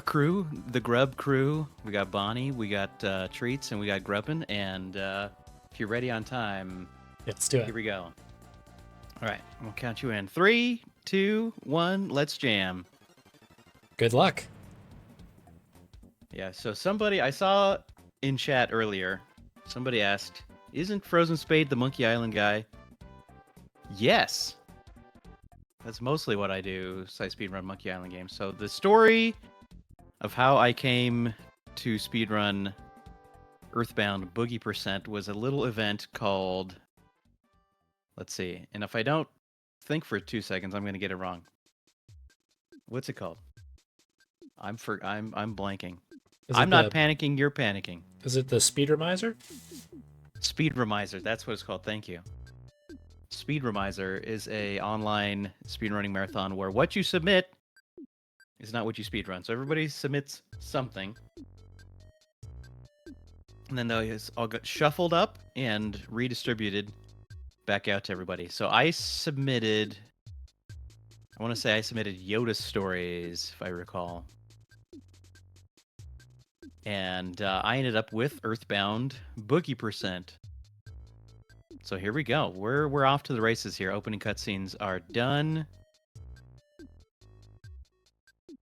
crew, the grub crew. We got Bonnie, we got treats, and we got grubbin. And if you're ready on time, let's do it. Here we go. All right, I'm gonna count you in. 3, 2, 1. Let's jam. Good luck. Yeah. So I saw in chat earlier. Somebody asked, "Isn't Frozen Spade the Monkey Island guy?" Yes. That's mostly what I do. So I speedrun Monkey Island games. So the story of how I came to speedrun Earthbound Boogie Percent was a little event called... Let's see. And if I don't think for 2 seconds, I'm going to get it wrong. What's it called? I'm blanking. I'm not panicking, you're panicking. Is it the Speedremizer? Speedremizer, that's what it's called. Thank you. Speedremizer is a online speedrunning marathon where what you submit is not what you speedrun. So everybody submits something. And then those all get shuffled up and redistributed back out to everybody. So I submitted Yoda stories, if I recall. And I ended up with Earthbound Boogie Percent. So here we go. We're off to the races here. Opening cutscenes are done.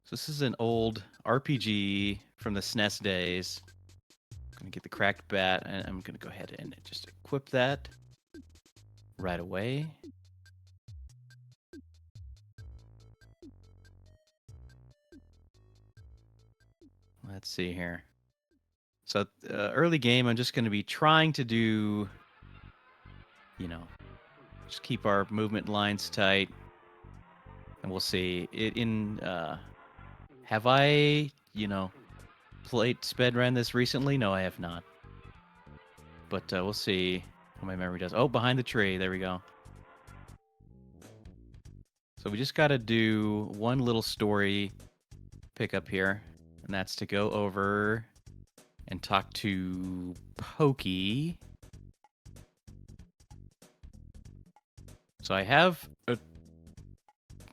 So this is an old RPG from the SNES days. I'm gonna get the cracked bat, and I'm gonna go ahead and just equip that right away. Let's see here. So early game, I'm just gonna be trying to do, you know, just keep our movement lines tight, and we'll see. Have I, played sped ran this recently? No, I have not. But we'll see how my memory does. Oh, behind the tree. There we go. So we just got to do one little story pickup here, and that's to go over and talk to Pokey. So I have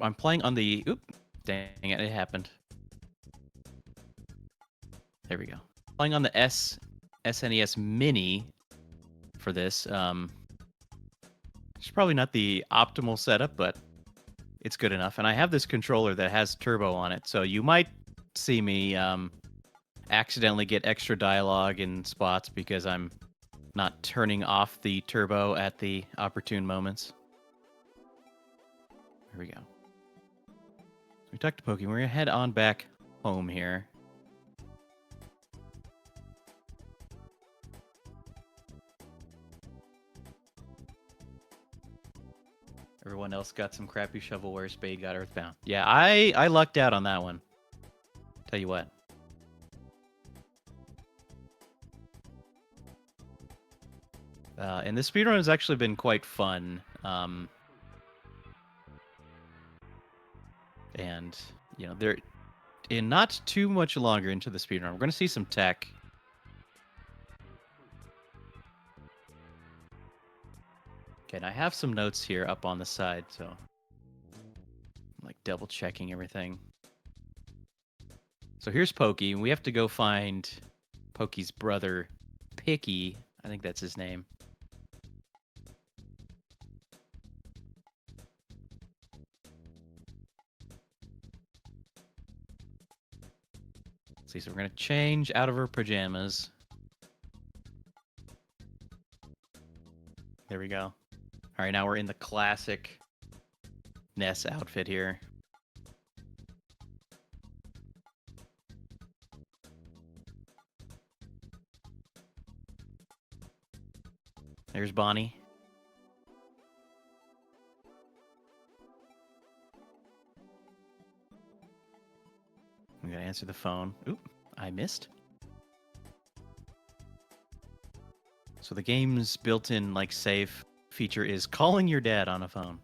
I'm playing on the... Oop, dang it, it happened. There we go. Playing on the SNES Mini for this. It's probably not the optimal setup, but it's good enough. And I have this controller that has turbo on it, so you might see me accidentally get extra dialogue in spots because I'm not turning off the turbo at the opportune moments. Here we go. We talked to Pokey. We're going to head on back home here. Everyone else got some crappy shovelware. Spade got Earthbound. Yeah, I lucked out on that one. Tell you what. And this speedrun has actually been quite fun. And, they're in not too much longer into the speedrun. We're going to see some tech. Okay, and I have some notes here up on the side, so I'm like double checking everything. So here's Pokey, and we have to go find Pokey's brother, Picky. I think that's his name. Let's see, so we're going to change out of our pajamas. There we go. All right, now we're in the classic Ness outfit here. There's Bonnie. I'm gonna answer the phone. Oop, I missed. So the game's built-in save feature is calling your dad on a phone.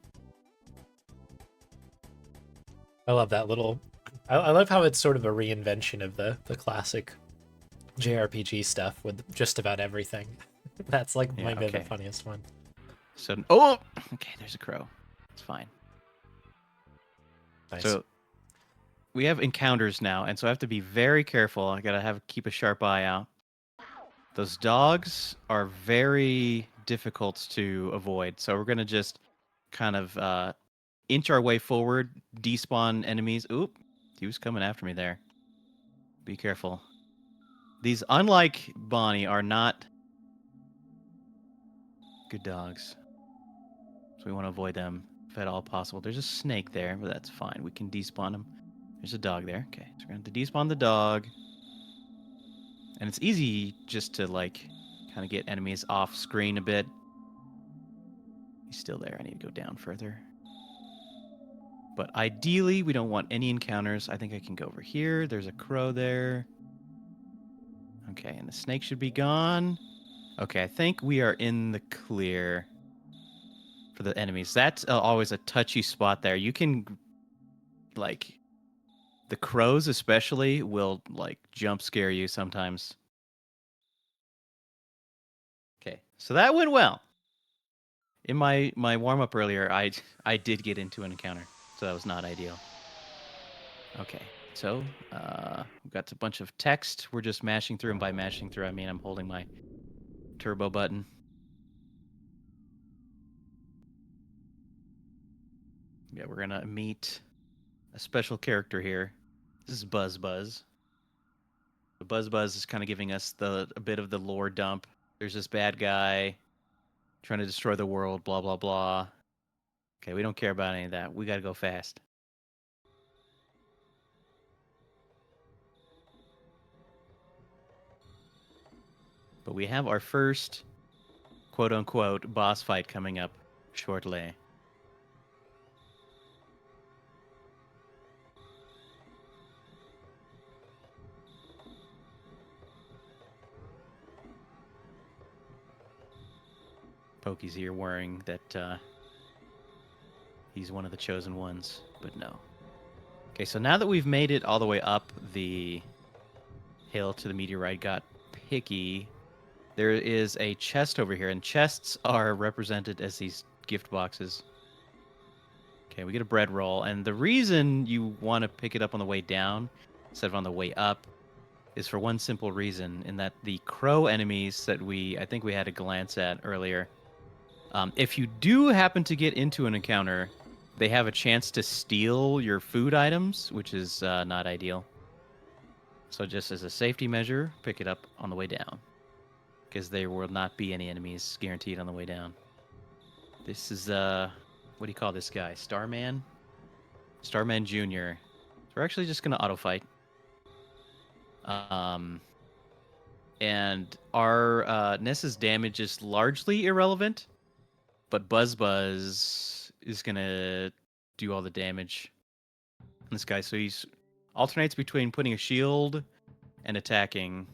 I love that little... I love how it's sort of a reinvention of the classic JRPG stuff with just about everything. That's might be the funniest one. So, oh! Okay, there's a crow. It's fine. Nice. So, we have encounters now, and so I have to be very careful. I gotta keep a sharp eye out. Those dogs are very difficult to avoid, so we're gonna just kind of inch our way forward, despawn enemies. Oop, he was coming after me there. Be careful. These, unlike Bonnie, are not good dogs, so we want to avoid them if at all possible. There's a snake there, but that's fine. We can despawn him. There's a dog there. Okay, so we're going to despawn the dog. And it's easy just to, kind of get enemies off screen a bit. He's still there. I need to go down further. But ideally, we don't want any encounters. I think I can go over here. There's a crow there. Okay, and the snake should be gone. Okay, I think we are in the clear for the enemies. That's always a touchy spot there. You can, the crows especially will, jump scare you sometimes. Okay, so that went well. In my warm-up earlier, I did get into an encounter, so that was not ideal. Okay, So, we've got a bunch of text. We're just mashing through, and by mashing through, I mean I'm holding my turbo button. Yeah, we're gonna meet a special character here. This is Buzz Buzz. The Buzz Buzz is kind of giving us a bit of the lore dump. There's this bad guy trying to destroy the world, blah, blah, blah. Okay, we don't care about any of that. We gotta go fast. But we have our first quote-unquote boss fight coming up shortly. Pokey's here worrying that he's one of the chosen ones, but no. Okay, so now that we've made it all the way up the hill to the meteorite got picky, there is a chest over here, and chests are represented as these gift boxes. Okay, we get a bread roll, and the reason you want to pick it up on the way down instead of on the way up is for one simple reason, in that the crow enemies that I think we had a glance at earlier, if you do happen to get into an encounter, they have a chance to steal your food items, which is not ideal. So just as a safety measure, pick it up on the way down, because there will not be any enemies guaranteed on the way down. This is, what do you call this guy? Starman? Starman Jr. So we're actually just going to auto-fight. And our Ness's damage is largely irrelevant, but Buzz Buzz is going to do all the damage on this guy. So he's alternates between putting a shield and attacking.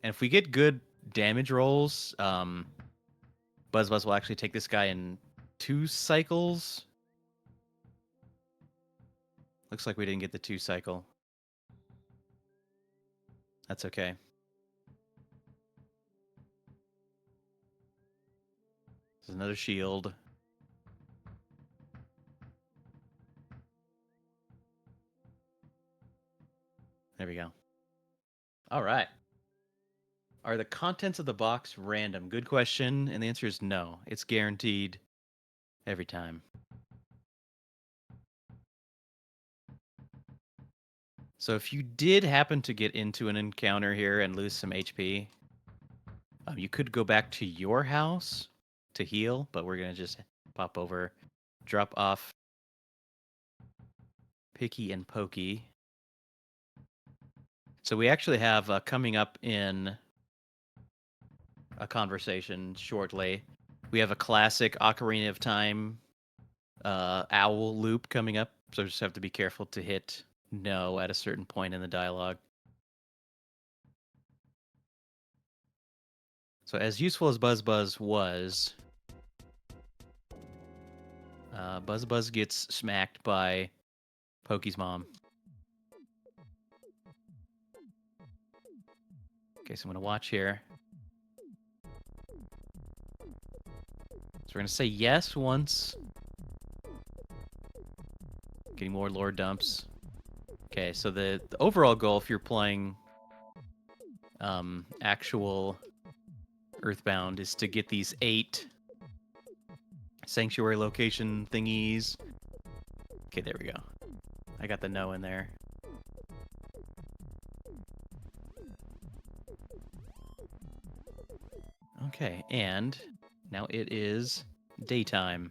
And if we get good damage rolls, Buzz Buzz will actually take this guy in 2 cycles. Looks like we didn't get the 2 cycle. That's okay. There's another shield. There we go. All right. Are the contents of the box random? Good question, and the answer is no. It's guaranteed every time. So if you did happen to get into an encounter here and lose some HP, you could go back to your house to heal, but we're going to just pop over, drop off Picky and Pokey. So we actually have coming up in a conversation shortly, we have a classic Ocarina of Time owl loop coming up, so just have to be careful to hit no at a certain point in the dialogue. So as useful as Buzz Buzz was, Buzz Buzz gets smacked by Pokey's mom. Okay, so I'm going to watch here. So we're going to say yes once. Getting more lore dumps. Okay, so the overall goal, if you're playing actual Earthbound, is to get these 8 sanctuary location thingies. Okay, there we go. I got the no in there. Okay, and now it is daytime.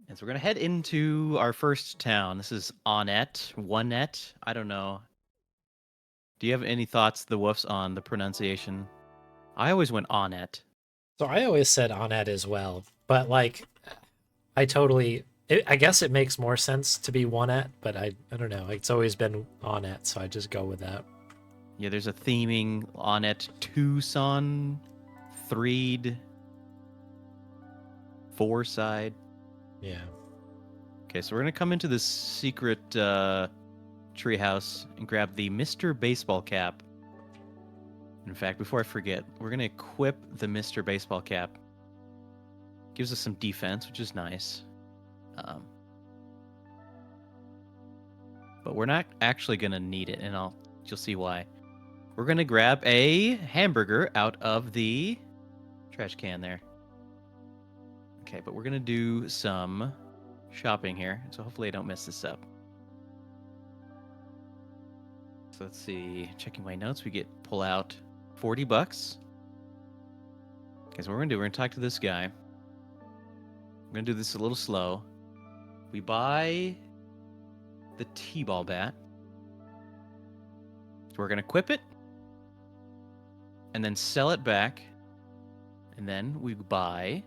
And so we're going to head into our first town. This is One-Net. I don't know. Do you have any thoughts, the woofs, on the pronunciation? I always went On-Net. So I always said On-Net as well, but like, I guess it makes more sense to be One-Net, but I don't know. It's always been On-Net, so I just go with that. Yeah, there's a theming On-Net, Tucson, Threed, Fourside. Yeah. Okay, so we're going to come into this secret treehouse and grab the Mr. Baseball Cap. In fact, before I forget, we're going to equip the Mr. Baseball Cap. Gives us some defense, which is nice. but we're not actually gonna need it, and you'll see why. We're gonna grab a hamburger out of the trash can there. Okay, but we're gonna do some shopping here, so hopefully I don't mess this up. So let's see, checking my notes, we pull out 40 bucks. Okay, so what we're gonna do, we're gonna talk to this guy. We're gonna do this a little slow. We buy the T-ball bat. So we're gonna equip it, and then sell it back, and then we buy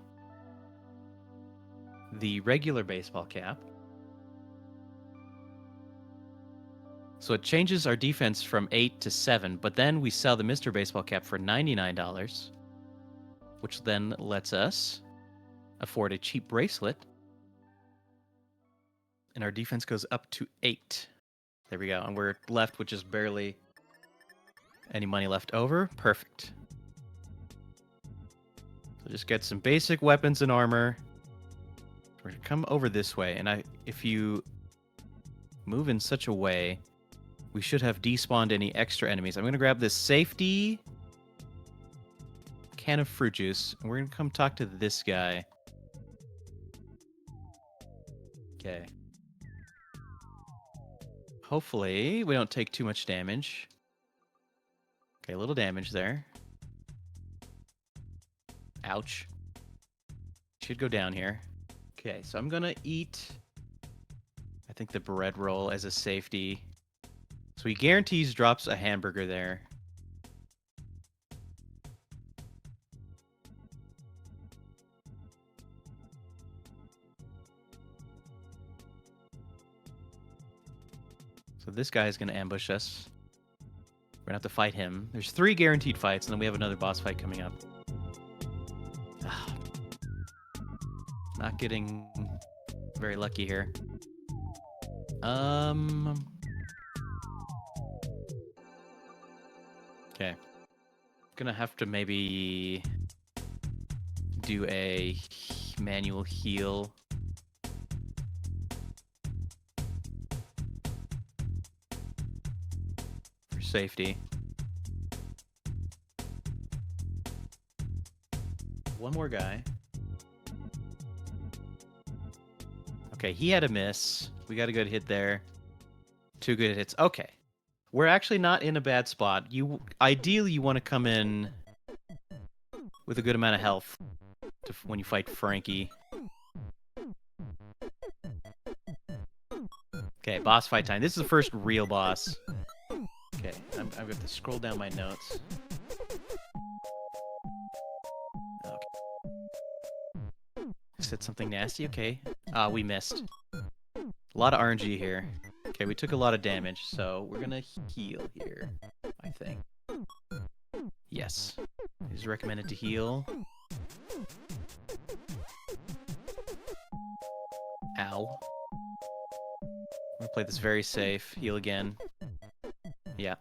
the regular baseball cap. So it changes our defense from 8 to 7, but then we sell the Mr. Baseball cap for $99, which then lets us afford a cheap bracelet. And our defense goes up to 8. There we go. And we're left with just barely any money left over. Perfect. So just get some basic weapons and armor. We're going to come over this way. And if you move in such a way, we should have despawned any extra enemies. I'm going to grab this safety can of fruit juice. And we're going to come talk to this guy. Okay. Hopefully, we don't take too much damage. Okay, a little damage there. Ouch. Should go down here. Okay, so I'm gonna eat, I think, the bread roll as a safety. So he guarantees drops a hamburger there. So this guy is going to ambush us. We're going to have to fight him. There's 3 guaranteed fights, and then we have another boss fight coming up. Not getting very lucky here. Okay. Gonna have to maybe do a manual heal. For safety. One more guy. Okay, he had a miss. We got a good hit there. 2 good hits. Okay. We're actually not in a bad spot. Ideally, you want to come in with a good amount of health when you fight Frankie. Okay, boss fight time. This is the first real boss. Okay, I'm going to scroll down my notes. Okay. Said something nasty? Okay. We missed. A lot of RNG here. Okay, we took a lot of damage, so we're gonna heal here, I think. Yes. It is recommended to heal. Ow. I'm gonna play this very safe. Heal again. Yeah.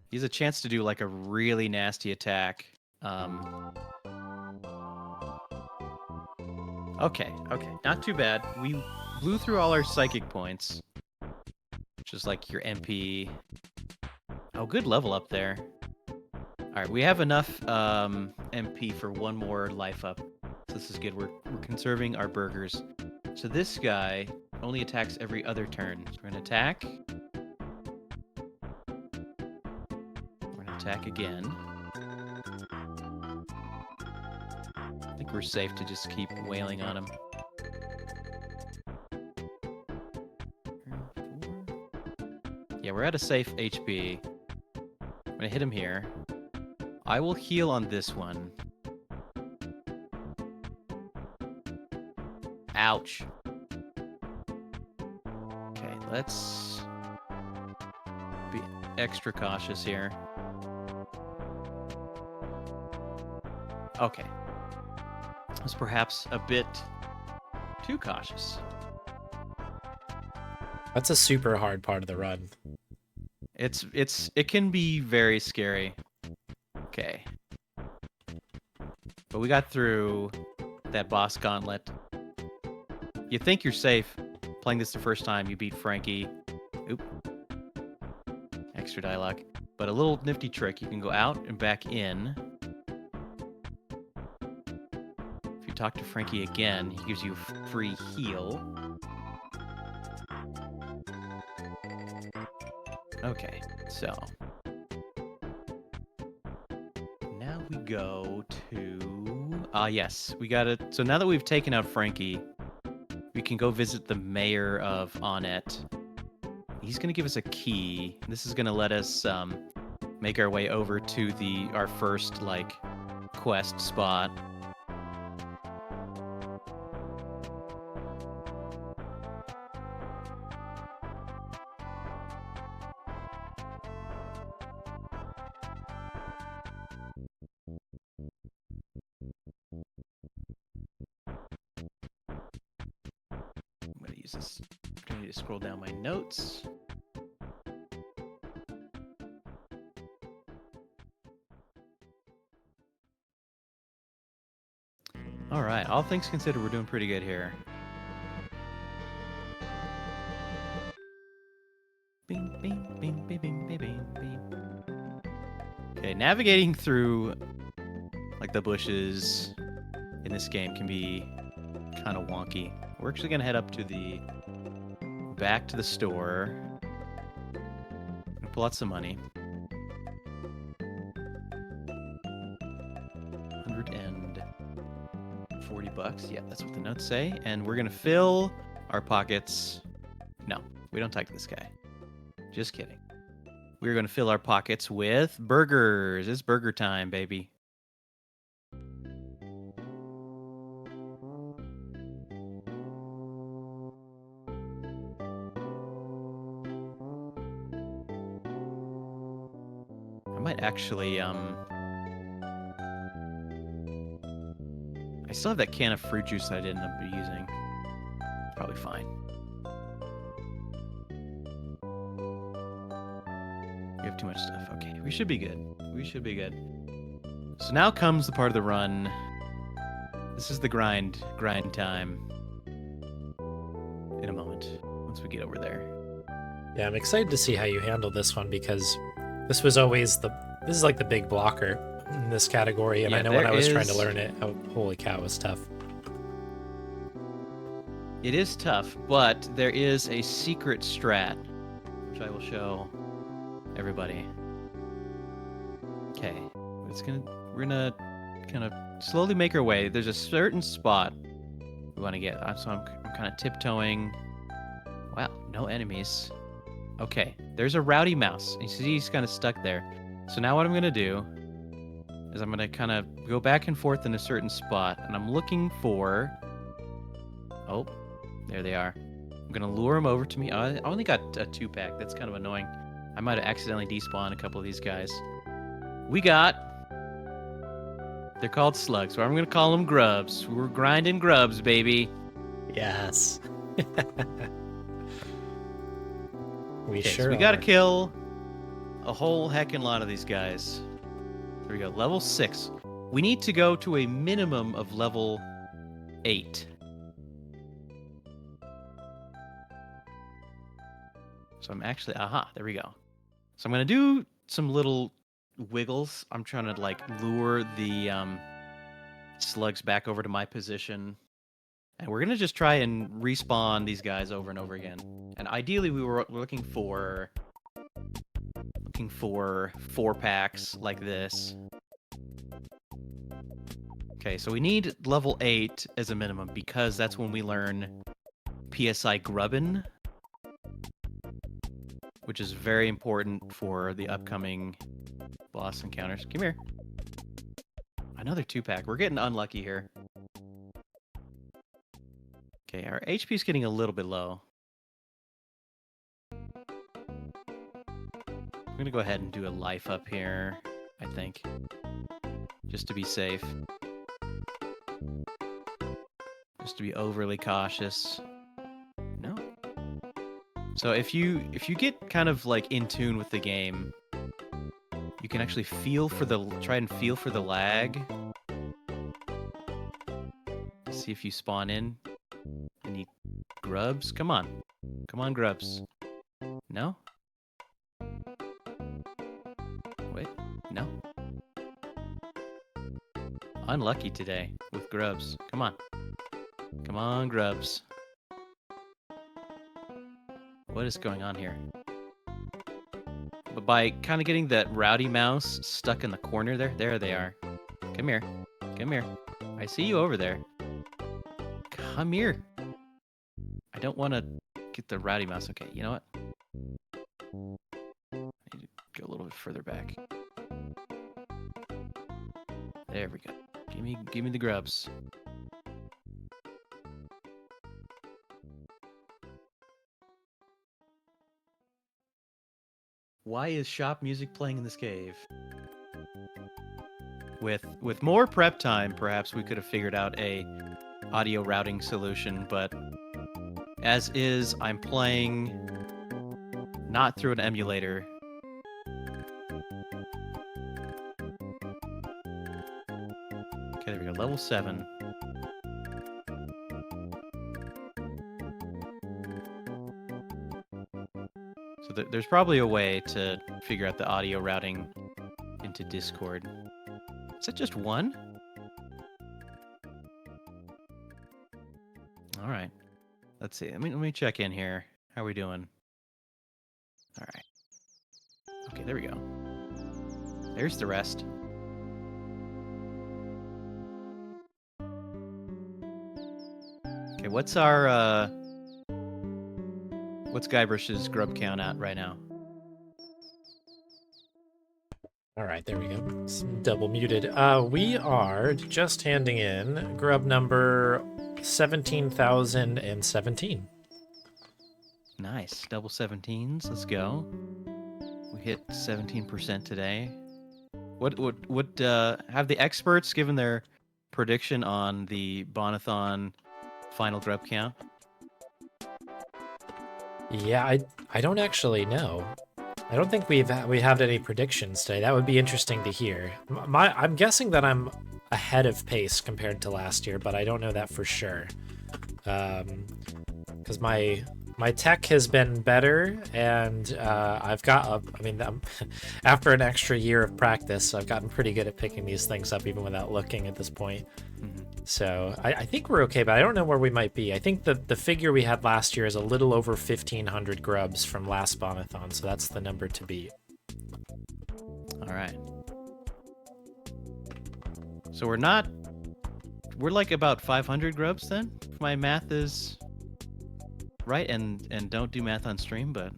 He has a chance to do like a really nasty attack. Okay, not too bad. We blew through all our psychic points, which is like your MP. Oh, good level up there. Alright, we have enough MP for one more life up. So this is good. We're conserving our burgers. So this guy only attacks every other turn. So we're going to attack. We're going to attack again. I think we're safe to just keep wailing on him. Yeah, we're at a safe HP. I'm gonna hit him here. I will heal on this one. Ouch. Okay, let's be extra cautious here. Okay. Was perhaps a bit too cautious. That's a super hard part of the run. It can be very scary. Okay. But we got through that boss gauntlet. You think you're safe, playing this the first time, you beat Frankie. Oop. Extra dialogue. But a little nifty trick, you can go out and back in. If you talk to Frankie again, he gives you a free heal. Okay, so now we go to yes, we got it. So now that we've taken out Frankie, we can go visit the mayor of On-It. He's gonna give us a key. This is gonna let us make our way over to our first like quest spot. I'm gonna use this opportunity to scroll down my notes. All right, all things considered, we're doing pretty good here. Bing, bing, bing, bing, bing, bing, bing, bing. Okay, navigating through like the bushes in this game can be kind of wonky. We're actually gonna head up to back to the store. Pull out some money. 140 bucks. Yeah, that's what the notes say. And we're gonna fill our pockets. No, we don't talk to this guy. Just kidding. We're gonna fill our pockets with burgers. It's burger time, baby. I might actually, I still have that can of fruit juice that I didn't end up using. Probably fine. We have too much stuff. Okay, we should be good. We should be good. So now comes the part of the run. This is the grind time. In a moment, once we get over there. Yeah, I'm excited to see how you handle this one because this was always this is like the big blocker in this category, and Yeah, I know when I was trying to is- learn it, holy cow, it was tough. It is tough, but there is a secret strat, which I will show everybody. Okay, we're gonna kind of slowly make our way. There's a certain spot we want to get. So I'm kind of tiptoeing. Wow, no enemies. Okay, there's a rowdy mouse. You see he's kind of stuck there. So now what I'm gonna do is I'm gonna kind of go back and forth in a certain spot, and I'm looking for. Oh, there they are. I'm gonna lure them over to me. I only got a 2-pack. That's kind of annoying. I might have accidentally despawned a couple of these guys. We got. They're called slugs, so I'm gonna call them grubs. We're grinding grubs, baby. Yes. We Okay, sure so we gotta are. kill a whole heckin' lot of these guys. There we go. Level 6. We need to go to a minimum of level 8. So I'm actually, there we go. So I'm gonna do some little wiggles. I'm trying to like lure the slugs back over to my position. And we're gonna just try and respawn these guys over and over again. And ideally we were looking for 4-packs like this. Okay, so we need level 8 as a minimum because that's when we learn PSI grubbin, which is very important for the upcoming boss encounters. Come here. Another 2-pack. We're getting unlucky here. Okay, our HP is getting a little bit low. I'm gonna go ahead and do a life up here, I think. Just to be safe. Just to be overly cautious. No. So if you get kind of like in tune with the game, you can actually try and feel for the lag. See if you spawn in and you Grubs, come on. Come on, grubs. No? Wait, no. Unlucky today with grubs. Come on. Come on, grubs. What is going on here? But by kind of getting that rowdy mouse stuck in the corner there they are. Come here. Come here. I see you over there. Come here. I don't want to get the rowdy mouse. Okay, you know what? I need to go a little bit further back. There we go. Give me the grubs. Why is shop music playing in this cave? With more prep time, perhaps we could have figured out a audio routing solution, but as is, I'm playing not through an emulator. Okay, there we go. Level 7. So there's probably a way to figure out the audio routing into Discord. Is that just one? All right. Let's see. Let me check in here. How are we doing? All right. Okay, there we go. There's the rest. Okay, what's our what's Guybrush's grub count at right now? All right, there we go. It's double muted. We are just handing in grub number 17,017. Nice. Double 17s. Let's go. We hit 17% today. What have the experts given their prediction on the BON-A-THON final grub count? Yeah, I don't actually know. I don't think we have any predictions today. That would be interesting to hear. I'm guessing that I'm ahead of pace compared to last year, but I don't know that for sure. Because my tech has been better, and I've got after an extra year of practice, I've gotten pretty good at picking these things up even without looking at this point. So I think we're okay, but I don't know where we might be. I think the figure we had last year is a little over 1,500 grubs from last BON-A-THON, so that's the number to beat. All right. So we're like about 500 grubs then, if my math is right, and don't do math on stream, but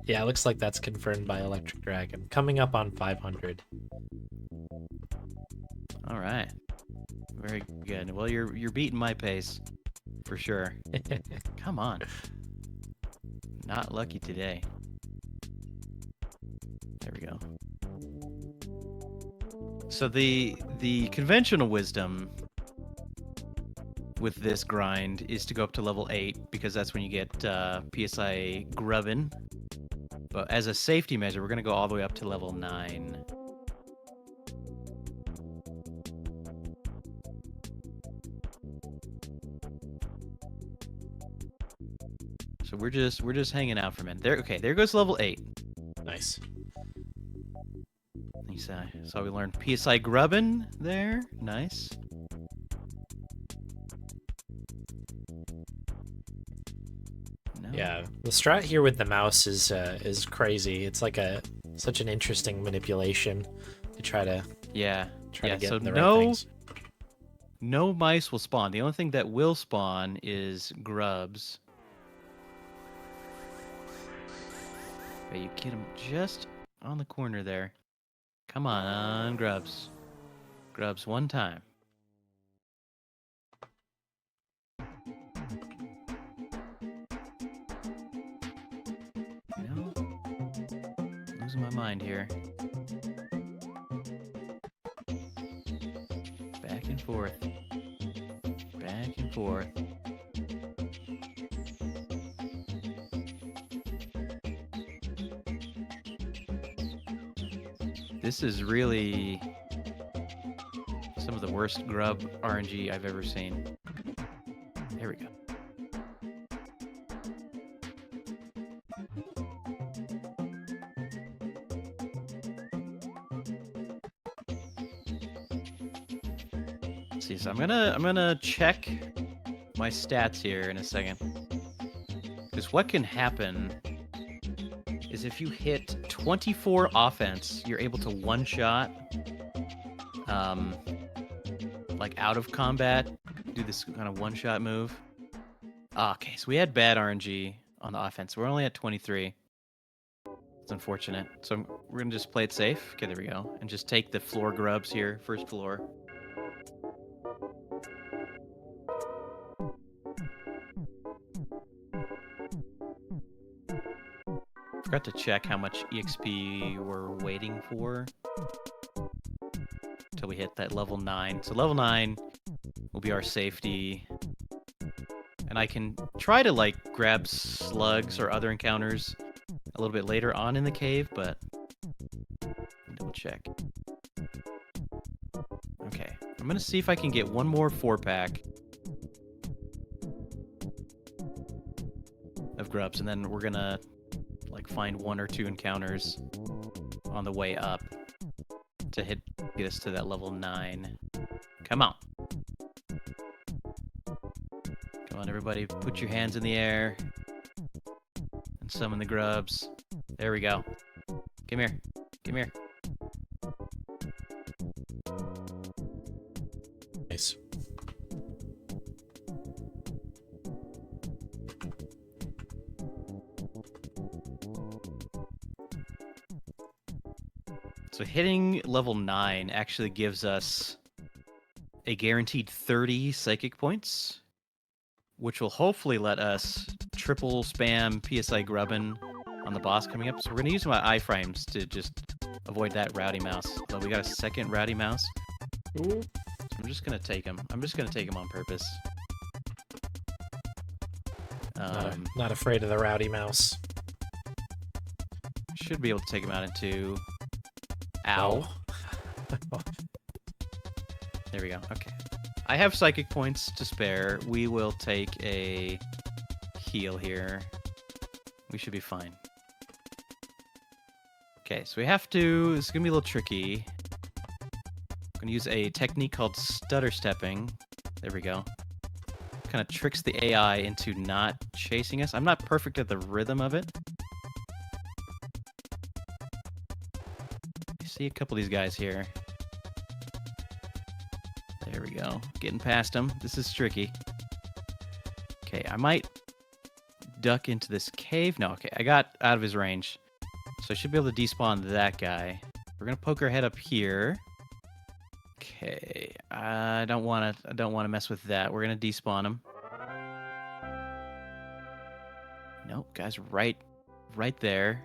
yeah, it looks like that's confirmed by Electric Dragon. Coming up on 500. All right. Very good. Well, you're beating my pace for sure. Come on. Not lucky today. There we go. So the conventional wisdom with this grind is to go up to level 8 because that's when you get PSI grubbin. But as a safety measure, we're going to go all the way up to level 9. So we're just hanging out for a minute. There goes level 8. Nice. So we learned PSI grubbin there. Nice. No. Yeah, the strat here with the mouse is crazy. It's like such an interesting manipulation to try to get in the right things. No mice will spawn. The only thing that will spawn is grubs. Okay, you get them just on the corner there. Come on, grubs. Grubs one time. No. Losing my mind here. Back and forth. Back and forth. This is really some of the worst grub RNG I've ever seen. There we go. Jeez, I'm gonna check my stats here in a second. Because what can happen is if you hit 24 offense, you're able to one-shot, like out of combat, do this kind of one-shot move. Okay, so we had bad RNG on the offense. We're only at 23. It's unfortunate. So we're gonna just play it safe. Okay, there we go. And just take the floor grubs here, first floor. Forgot to check how much EXP we're waiting for until we hit that level 9. So level 9 will be our safety. And I can try to like grab slugs or other encounters a little bit later on in the cave, but double check. Okay, I'm gonna see if I can get one more 4-pack of grubs, and then we're gonna like find 1 or 2 encounters on the way up to get us to that level 9. Come on. Come on, everybody, put your hands in the air and summon the grubs. There we go. Come here. Come here. Nice. So hitting level 9 actually gives us a guaranteed 30 psychic points, which will hopefully let us triple spam PSI grubbin on the boss coming up. So we're going to use my iframes to just avoid that rowdy mouse. Although we got a second rowdy mouse. So I'm just going to take him. I'm just going to take him on purpose. Not afraid of the rowdy mouse. Should be able to take him out in 2. Ow. There we go. Okay. I have psychic points to spare. We will take a heal here. We should be fine. Okay, so we have to... This is going to be a little tricky. I'm going to use a technique called stutter stepping. There we go. Kind of tricks the AI into not chasing us. I'm not perfect at the rhythm of it. See a couple of these guys here. There we go. Getting past them. This is tricky. Okay, I might duck into this cave. No, okay, I got out of his range. So I should be able to despawn that guy. We're gonna poke our head up here. Okay, I don't want to mess with that. We're gonna despawn him. Nope, guy's right there.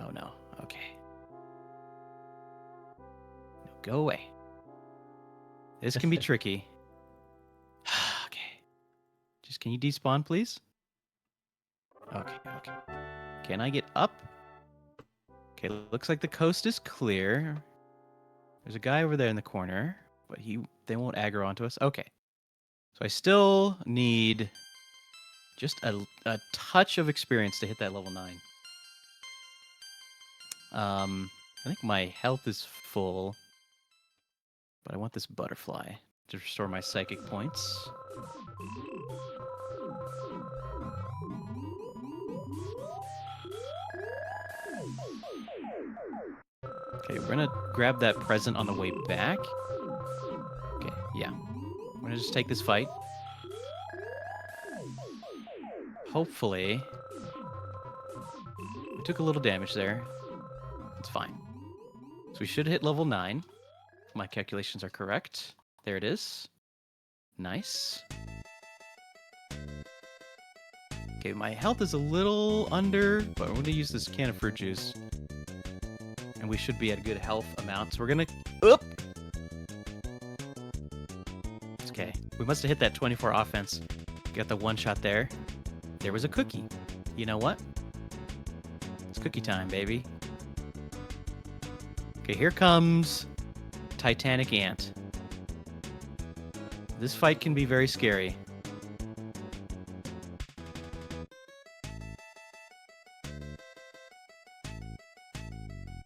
Oh no, okay. No, go away. This can be tricky. Okay. Just can you despawn, please? Okay. Can I get up? Okay, looks like the coast is clear. There's a guy over there in the corner, but they won't aggro onto us. Okay. So I still need just a touch of experience to hit that level 9. I think my health is full, but I want this butterfly to restore my psychic points. Okay, we're gonna grab that present on the way back. Okay, yeah. I'm gonna just take this fight. Hopefully, we took a little damage there. It's fine. So we should hit level 9. If my calculations are correct. There it is. Nice. Okay, my health is a little under, but I'm going to use this can of fruit juice. And we should be at a good health amount. So we're going to... Oop! Okay, we must have hit that 24 offense. Got the one shot there. There was a cookie. You know what? It's cookie time, baby. Okay, here comes Titanic Ant. This fight can be very scary.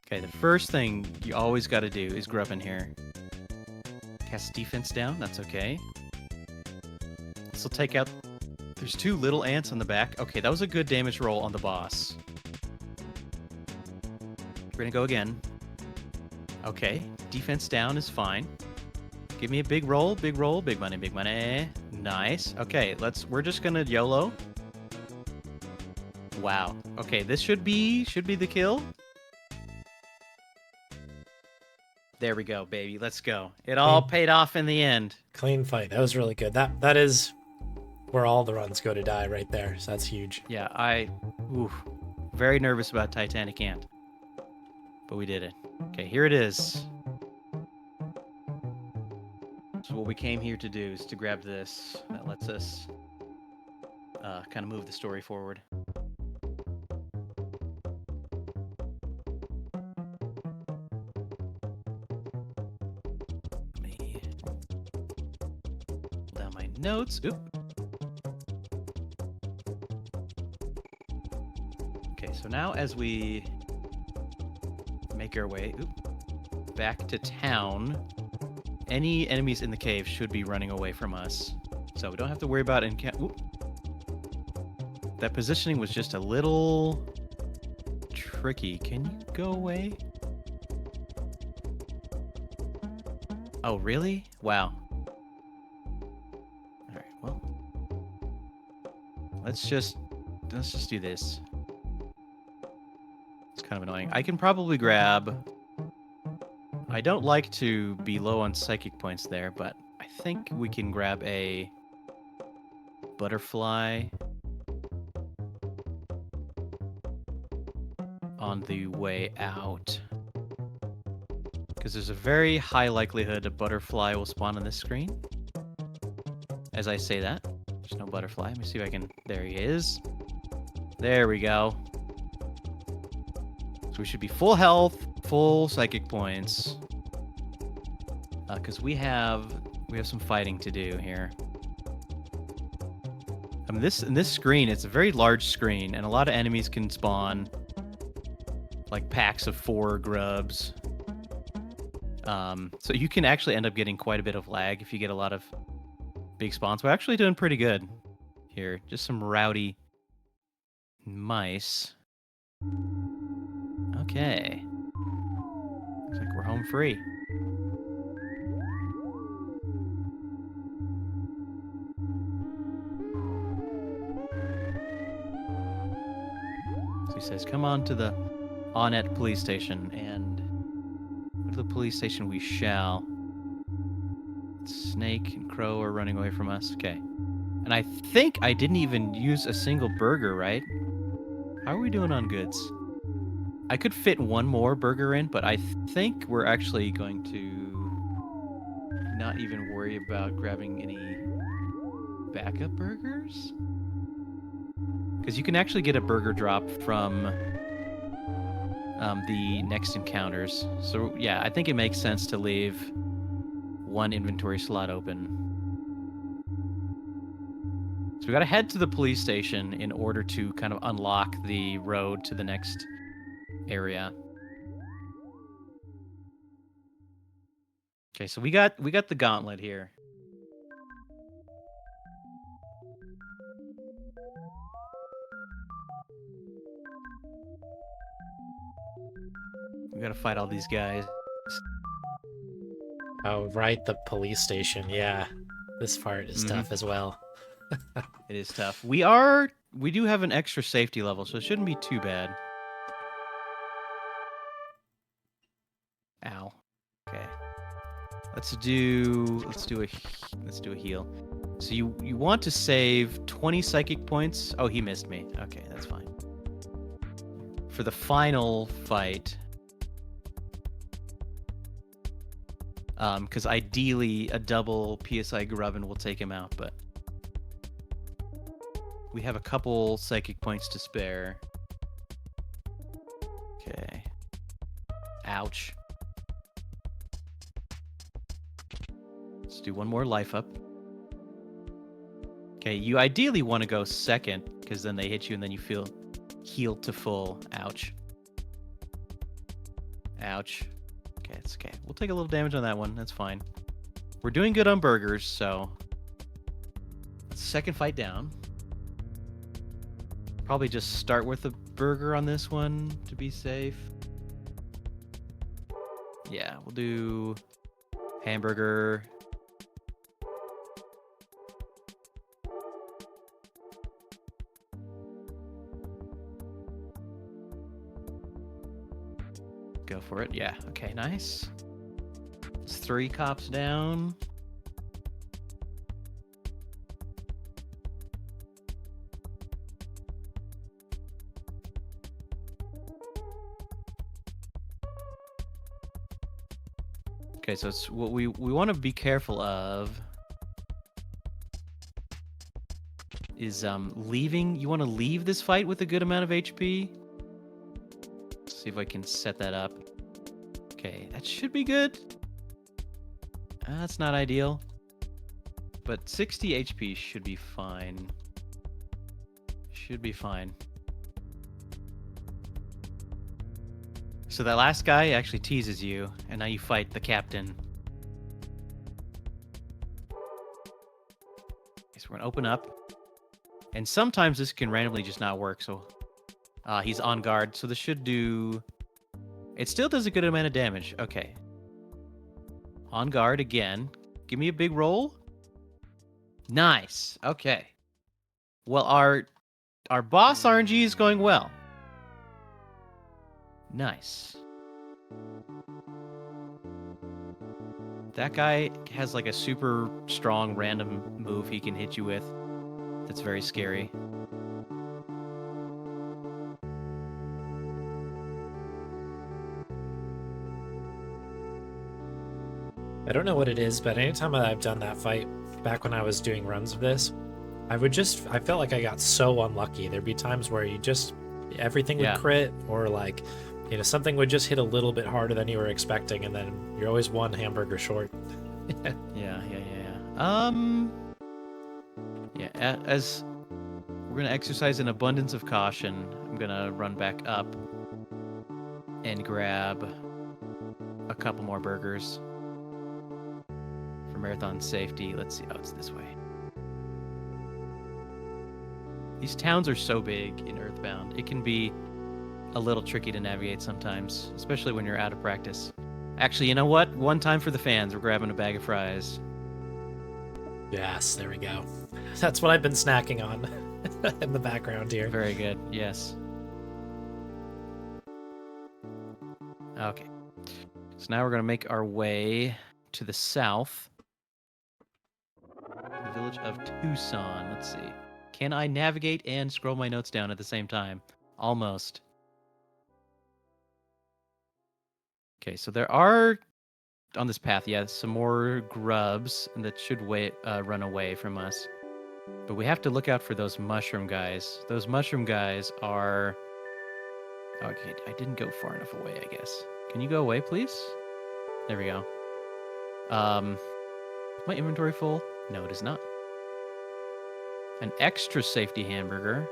Okay, the first thing you always got to do is grub in here. cast defense down. That's okay. This will take out... There's 2 little ants on the back. Okay, that was a good damage roll on the boss. We're gonna go again. Okay, defense down is fine. Give me a big roll, big money, big money. Nice. Okay, we're just gonna YOLO. Wow. Okay, this should be the kill. There we go, baby. Let's go. It all paid off in the end. Clean fight. That was really good. That is where all the runs go to die right there. So that's huge. Yeah, very nervous about Titanic Ant. But we did it. Okay, here it is. So what we came here to do is to grab this. That lets us kind of move the story forward. Let me pull down my notes. Oop. Okay, so now as we make our way back to town, any enemies in the cave should be running away from us. So we don't have to worry about that positioning was just a little tricky. Can you go away? Oh, really? Wow. Alright, well. Let's just do this. It's kind of annoying. I can probably grab... I don't like to be low on psychic points there, but I think we can grab a butterfly on the way out. Because there's a very high likelihood a butterfly will spawn on this screen. As I say that, there's no butterfly. Let me see if I can... There he is. There we go. So we should be full health, full psychic points. Because we have some fighting to do here. I mean, this screen, it's a very large screen, and a lot of enemies can spawn like packs of 4 grubs. So you can actually end up getting quite a bit of lag if you get a lot of big spawns. We're actually doing pretty good here. Just some rowdy mice. Okay. Looks like we're home free. So he says, come on to the Onett police station, and go to the police station we shall. Snake and Crow are running away from us. Okay. And I think I didn't even use a single burger, right? How are we doing on goods? I could fit 1 more burger in, but I think we're actually going to not even worry about grabbing any backup burgers. Because you can actually get a burger drop from the next encounters. So yeah, I think it makes sense to leave 1 inventory slot open. So we gotta head to the police station in order to kind of unlock the road to the next area. Okay, so we got the gauntlet here. We gotta fight all these guys. Oh, right, the police station. Yeah, this part is tough as well. It is tough. We do have an extra safety level, so it shouldn't be too bad. Ow. Okay. Let's do a heal. So you want to save 20 psychic points. Oh, he missed me. Okay, that's fine. For the final fight, because ideally a double PSI Grubbin will take him out, but we have a couple psychic points to spare. Okay. Ouch. Let's do 1 more life up. Okay, you ideally want to go second, because then they hit you and then you feel healed to full. Ouch. Ouch. Okay, it's okay. We'll take a little damage on that one. That's fine. We're doing good on burgers, so... Second fight down. Probably just start with a burger on this one to be safe. Yeah, we'll do hamburger. Go for it. Yeah. Okay, nice. It's 3 cops down. Okay, so it's what we want to be careful of is leaving. You want to leave this fight with a good amount of HP. Let's see if I can set that up. Okay, that should be good. That's not ideal, but 60 HP should be fine. Should be fine. So that last guy actually teases you, and now you fight the captain. Okay, so we're gonna open up. And sometimes this can randomly just not work, so... he's on guard, so this should do... It still does a good amount of damage. Okay. On guard again. Give me a big roll. Nice. Okay. Well, our boss RNG is going well. Nice. That guy has like a super strong random move he can hit you with. That's very scary. I don't know what it is, but anytime I've done that fight, back when I was doing runs of this, I felt like I got so unlucky. There'd be times where everything would crit, or like, something would just hit a little bit harder than you were expecting, and then you're always one hamburger short. Yeah. As we're gonna exercise an abundance of caution, I'm gonna run back up and grab a couple more burgers for marathon safety. Let's see. Oh, it's this way. These towns are so big in Earthbound. It can be a little tricky to navigate sometimes, especially when you're out of practice. Actually, you know what? One time for the fans, we're grabbing a bag of fries. Yes, there we go. That's what I've been snacking on in the background here. Very good, yes. Okay. So now we're going to make our way to the south. The village of Tucson. Let's see. Can I navigate and scroll my notes down at the same time? Almost. Okay, so there are, on this path, some more grubs that should run away from us. But we have to look out for those mushroom guys. Those mushroom guys are... Okay, I didn't go far enough away, I guess. Can you go away, please? There we go. Is my inventory full? No, it is not. An extra safety hamburger.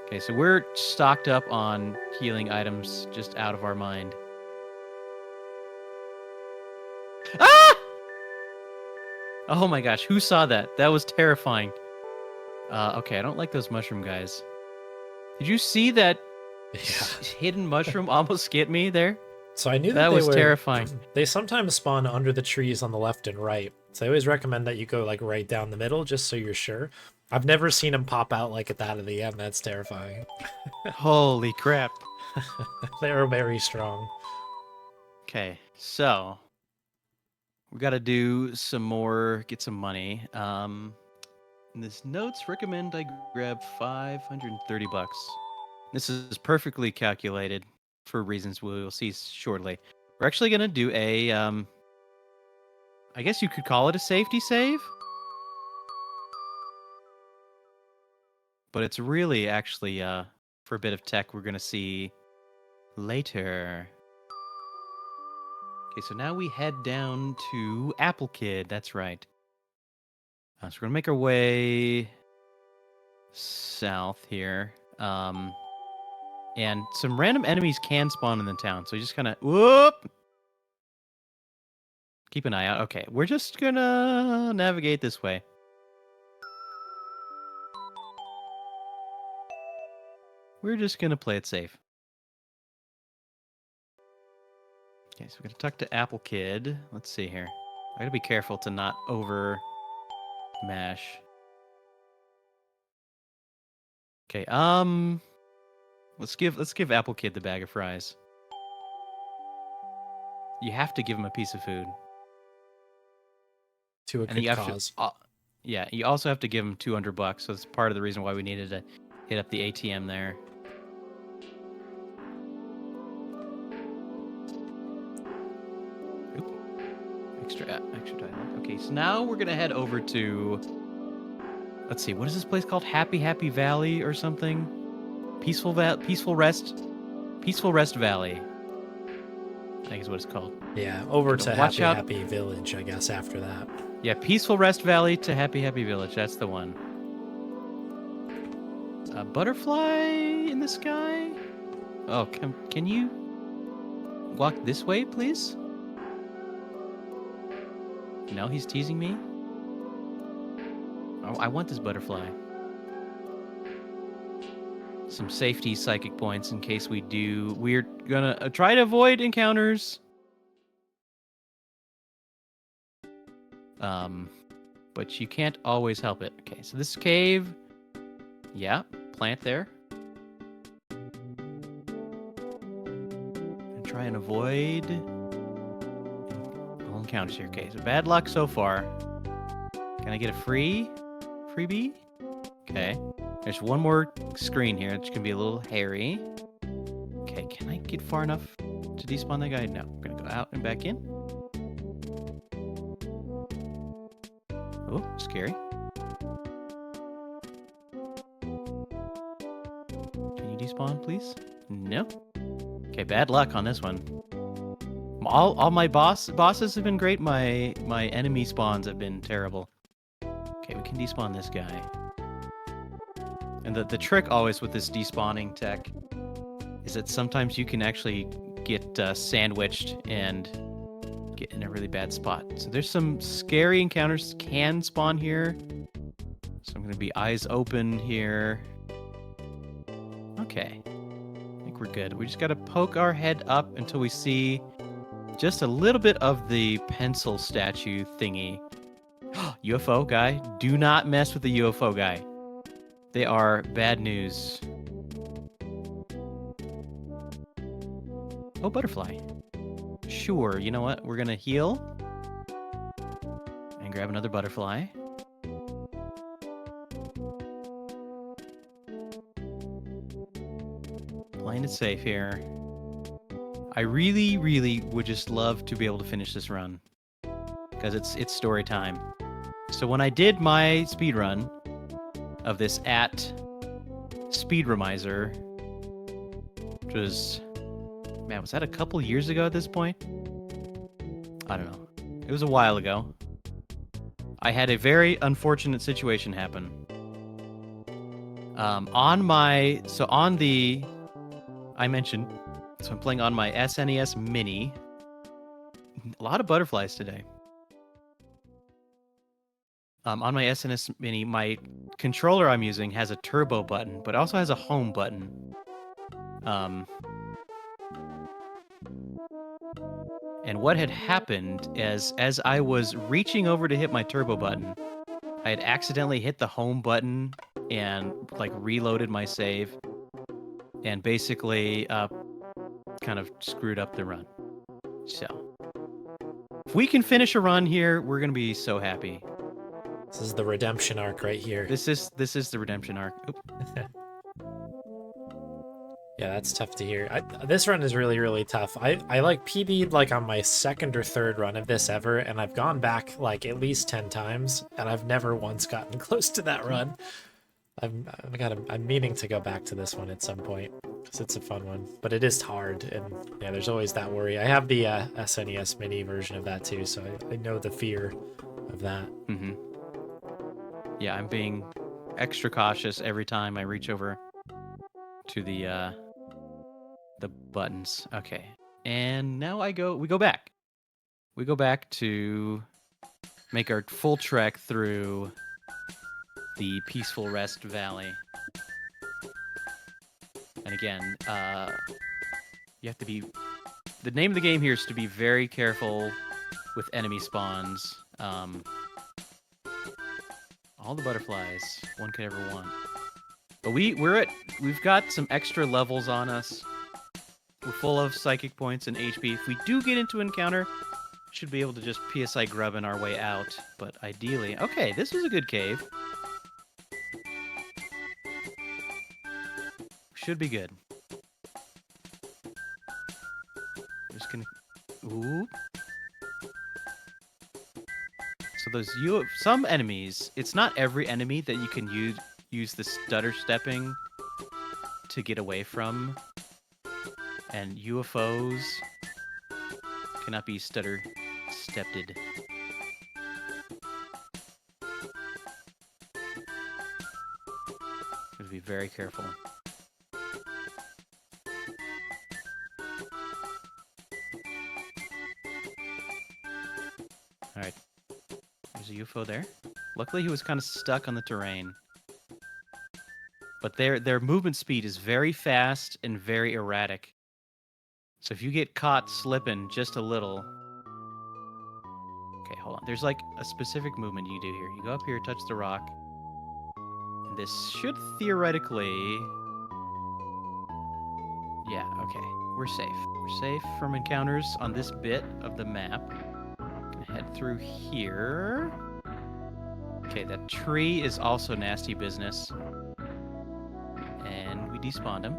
Okay, so we're stocked up on healing items just out of our mind. Ah! Oh my gosh, who saw that? That was terrifying. Okay, I don't like those mushroom guys. Did you see that hidden mushroom almost get me there? So I knew that was terrifying. They sometimes spawn under the trees on the left and right. So I always recommend that you go like right down the middle just so you're sure. I've never seen them pop out like at that at the end. That's terrifying. Holy crap. They are very strong. Okay, so we got to do some more, get some money. This notes recommend I grab $530. This is perfectly calculated for reasons we will see shortly. We're actually going to do a, I guess you could call it a safety save. But it's really actually for a bit of tech we're going to see later. Okay, so now we head down to Apple Kid. That's right. So we're going to make our way south here. And some random enemies can spawn in the town. So you just kind of... Whoop! Keep an eye out. Okay, we're just gonna navigate this way. We're just gonna play it safe. Okay, so we're gonna talk to Apple Kid. Let's see here. I gotta be careful to not over mash. Okay, let's give Apple Kid the bag of fries. You have to give him a piece of food. To a And you good have cause. yeah, you also have to give him $200, so it's part of the reason why we needed to hit up the ATM there. Oop. Extra dialogue. Okay, so now we're gonna head over to. Let's see, what is this place called? Happy Valley or something? Peaceful Rest Valley. I think is what it's called. Yeah, over to Watch out. Happy Village, I guess, after that. Yeah, Peaceful Rest Valley to Happy Village. That's the one. A butterfly in the sky? Oh, can you walk this way, please? No, he's teasing me. Oh, I want this butterfly. Some safety psychic points in case we do. We're gonna try to avoid encounters. But you can't always help it. Okay, so this cave. Yeah, plant there. And try and avoid all encounters here. Okay, so bad luck so far. Can I get a freebie? Okay. There's one more screen here. It's gonna be a little hairy. Okay, can I get far enough to despawn that guy? No. I'm gonna go out and back in. Oh, scary. Can you despawn, please? No. Okay, bad luck on this one. All my bosses have been great. My enemy spawns have been terrible. Okay, we can despawn this guy. And the trick always with this despawning tech is that sometimes you can actually get sandwiched and get in a really bad spot. So there's some scary encounters can spawn here. So I'm going to be eyes open here. Okay. I think we're good. We just got to poke our head up until we see just a little bit of the pencil statue thingy. UFO guy. Do not mess with the UFO guy. They are bad news. Oh, butterfly. Sure, you know what? We're gonna heal. And grab another butterfly. Playing it safe here. I really, really would just love to be able to finish this run. Because it's story time. So when I did my speed run of this at Speedremizer, which was, man, was that a couple years ago at this point? I don't know. It was a while ago. I had a very unfortunate situation happen. I mentioned, so I'm playing on my SNES Mini. A lot of butterflies today. On my SNES Mini, my controller I'm using has a turbo button, but also has a home button. And what had happened is, as I was reaching over to hit my turbo button, I had accidentally hit the home button and like reloaded my save, and basically kind of screwed up the run. So, if we can finish a run here, we're gonna be so happy. This is the redemption arc right here. This is the redemption arc. Yeah, that's tough to hear. This run is really, really tough. I like PB'd like on my second or third run of this ever, and I've gone back like at least 10 times, and I've never once gotten close to that run. I'm meaning to go back to this one at some point because it's a fun one, but it is hard, and yeah, there's always that worry. I have the SNES Mini version of that too, so I know the fear of that. Mm-hmm. Yeah, I'm being extra cautious every time I reach over to the buttons. Okay, and now we go back. we go back to make our full trek through the Peaceful Rest Valley. And again, you have to be... The name of the game here is to be very careful with enemy spawns. All the butterflies one could ever want. But we've got some extra levels on us. We're full of psychic points and HP. If we do get into an encounter, should be able to just PSI grubbing our way out. But ideally... Okay, this was a good cave. Should be good. Just gonna... Ooh. So those some enemies, it's not every enemy that you can use the stutter stepping to get away from. And UFOs cannot be stutter stepped. Have to be very careful. Alright. There's a UFO there. Luckily he was kind of stuck on the terrain. But their movement speed is very fast and very erratic. So if you get caught slipping just a little... Okay, hold on. There's like a specific movement you do here. You go up here, touch the rock. And this should theoretically... Yeah, okay. We're safe. We're safe from encounters on this bit of the map. Gonna head through here. Okay, that tree is also nasty business. And we despawned him.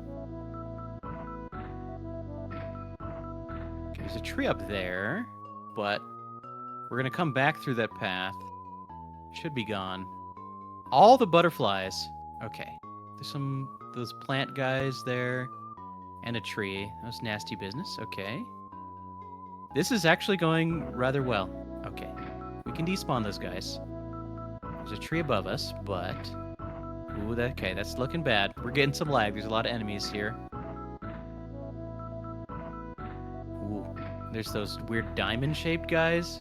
Okay, there's a tree up there, but we're gonna come back through that path. Should be gone. All the butterflies. Okay. There's those plant guys there. And a tree. That was nasty business. Okay. This is actually going rather well. Okay. We can despawn those guys. There's a tree above us, but... Ooh, okay, that's looking bad. We're getting some lag. There's a lot of enemies here. Ooh. There's those weird diamond-shaped guys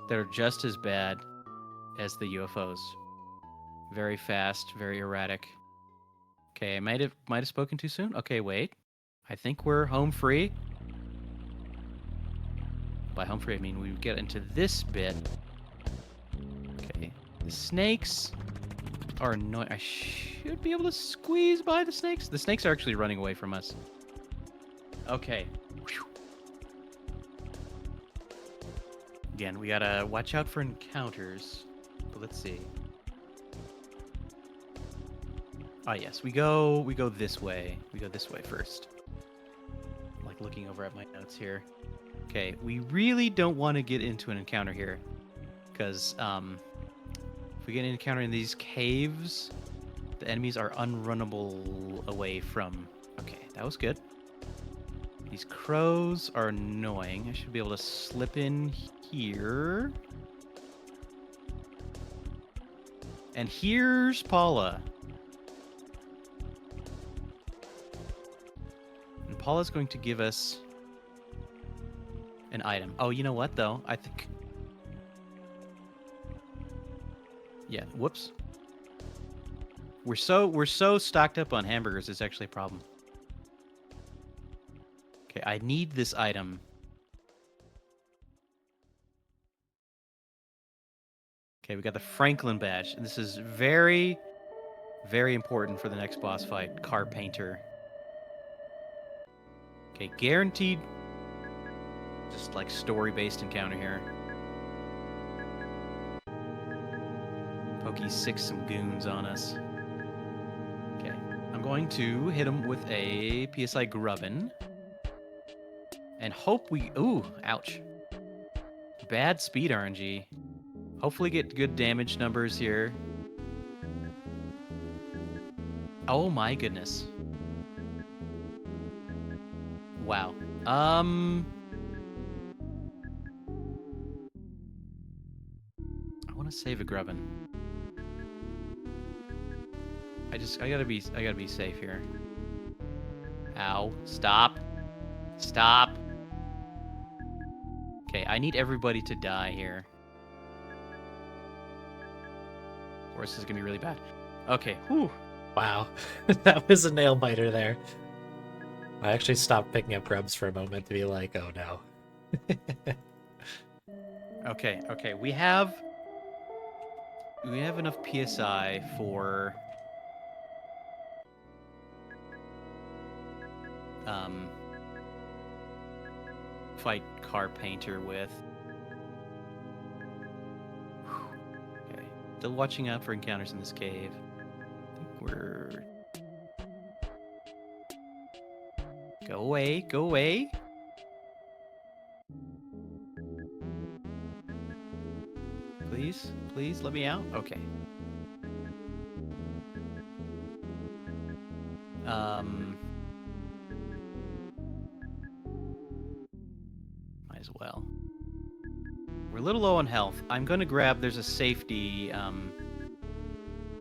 that are just as bad as the UFOs. Very fast, very erratic. Okay, I might have spoken too soon. Okay, wait. I think we're home free. By home free, I mean we get into this bit. Okay. The snakes are annoying. I should be able to squeeze by the snakes. The snakes are actually running away from us. Okay. Whew. Again, we gotta watch out for encounters. But let's see. Ah, yes, we go this way. We go this way first. I'm like looking over at my notes here. Okay, we really don't want to get into an encounter here, because if we get an encounter in these caves, the enemies are unrunnable away from. Okay, that was good. These crows are annoying. I should be able to slip in here. And here's Paula. And Paula's going to give us an item. Oh, you know what, though? I think... Yeah, whoops. We're so stocked up on hamburgers, it's actually a problem. Okay, I need this item. Okay, we got the Franklin badge, and this is very, very important for the next boss fight, Car Painter. Okay, guaranteed, just like story-based encounter here. Pokey six some goons on us. Okay, I'm going to hit him with a PSI Grubbin. And hope we... Ooh, ouch. Bad speed RNG. Hopefully get good damage numbers here. Oh my goodness. Wow. I want to save a Grubbin. I gotta be safe here. Ow. Stop. Stop. Okay, I need everybody to die here. Or this is gonna be really bad. Okay, whew. Wow, that was a nail biter there. I actually stopped picking up grubs for a moment to be like, oh no. Okay, we have enough PSI for fight car painter with. Okay. Still watching out for encounters in this cave. I think we're... Go away, go away. Please, please let me out. Okay. Might as well. We're a little low on health. I'm gonna grab, there's a safety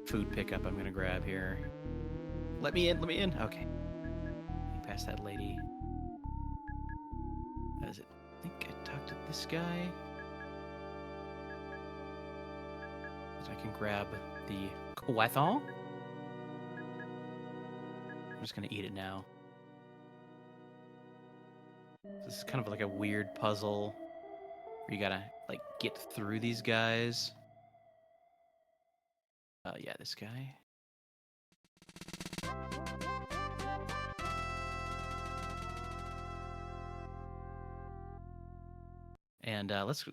food pickup I'm gonna grab here. Let me in, let me in. Okay. Past that lady. What is it? I think I talked to this guy. So I can grab the Quathon. I'm just gonna eat it now. This is kind of like a weird puzzle where you gotta like get through these guys. Yeah, this guy. And let's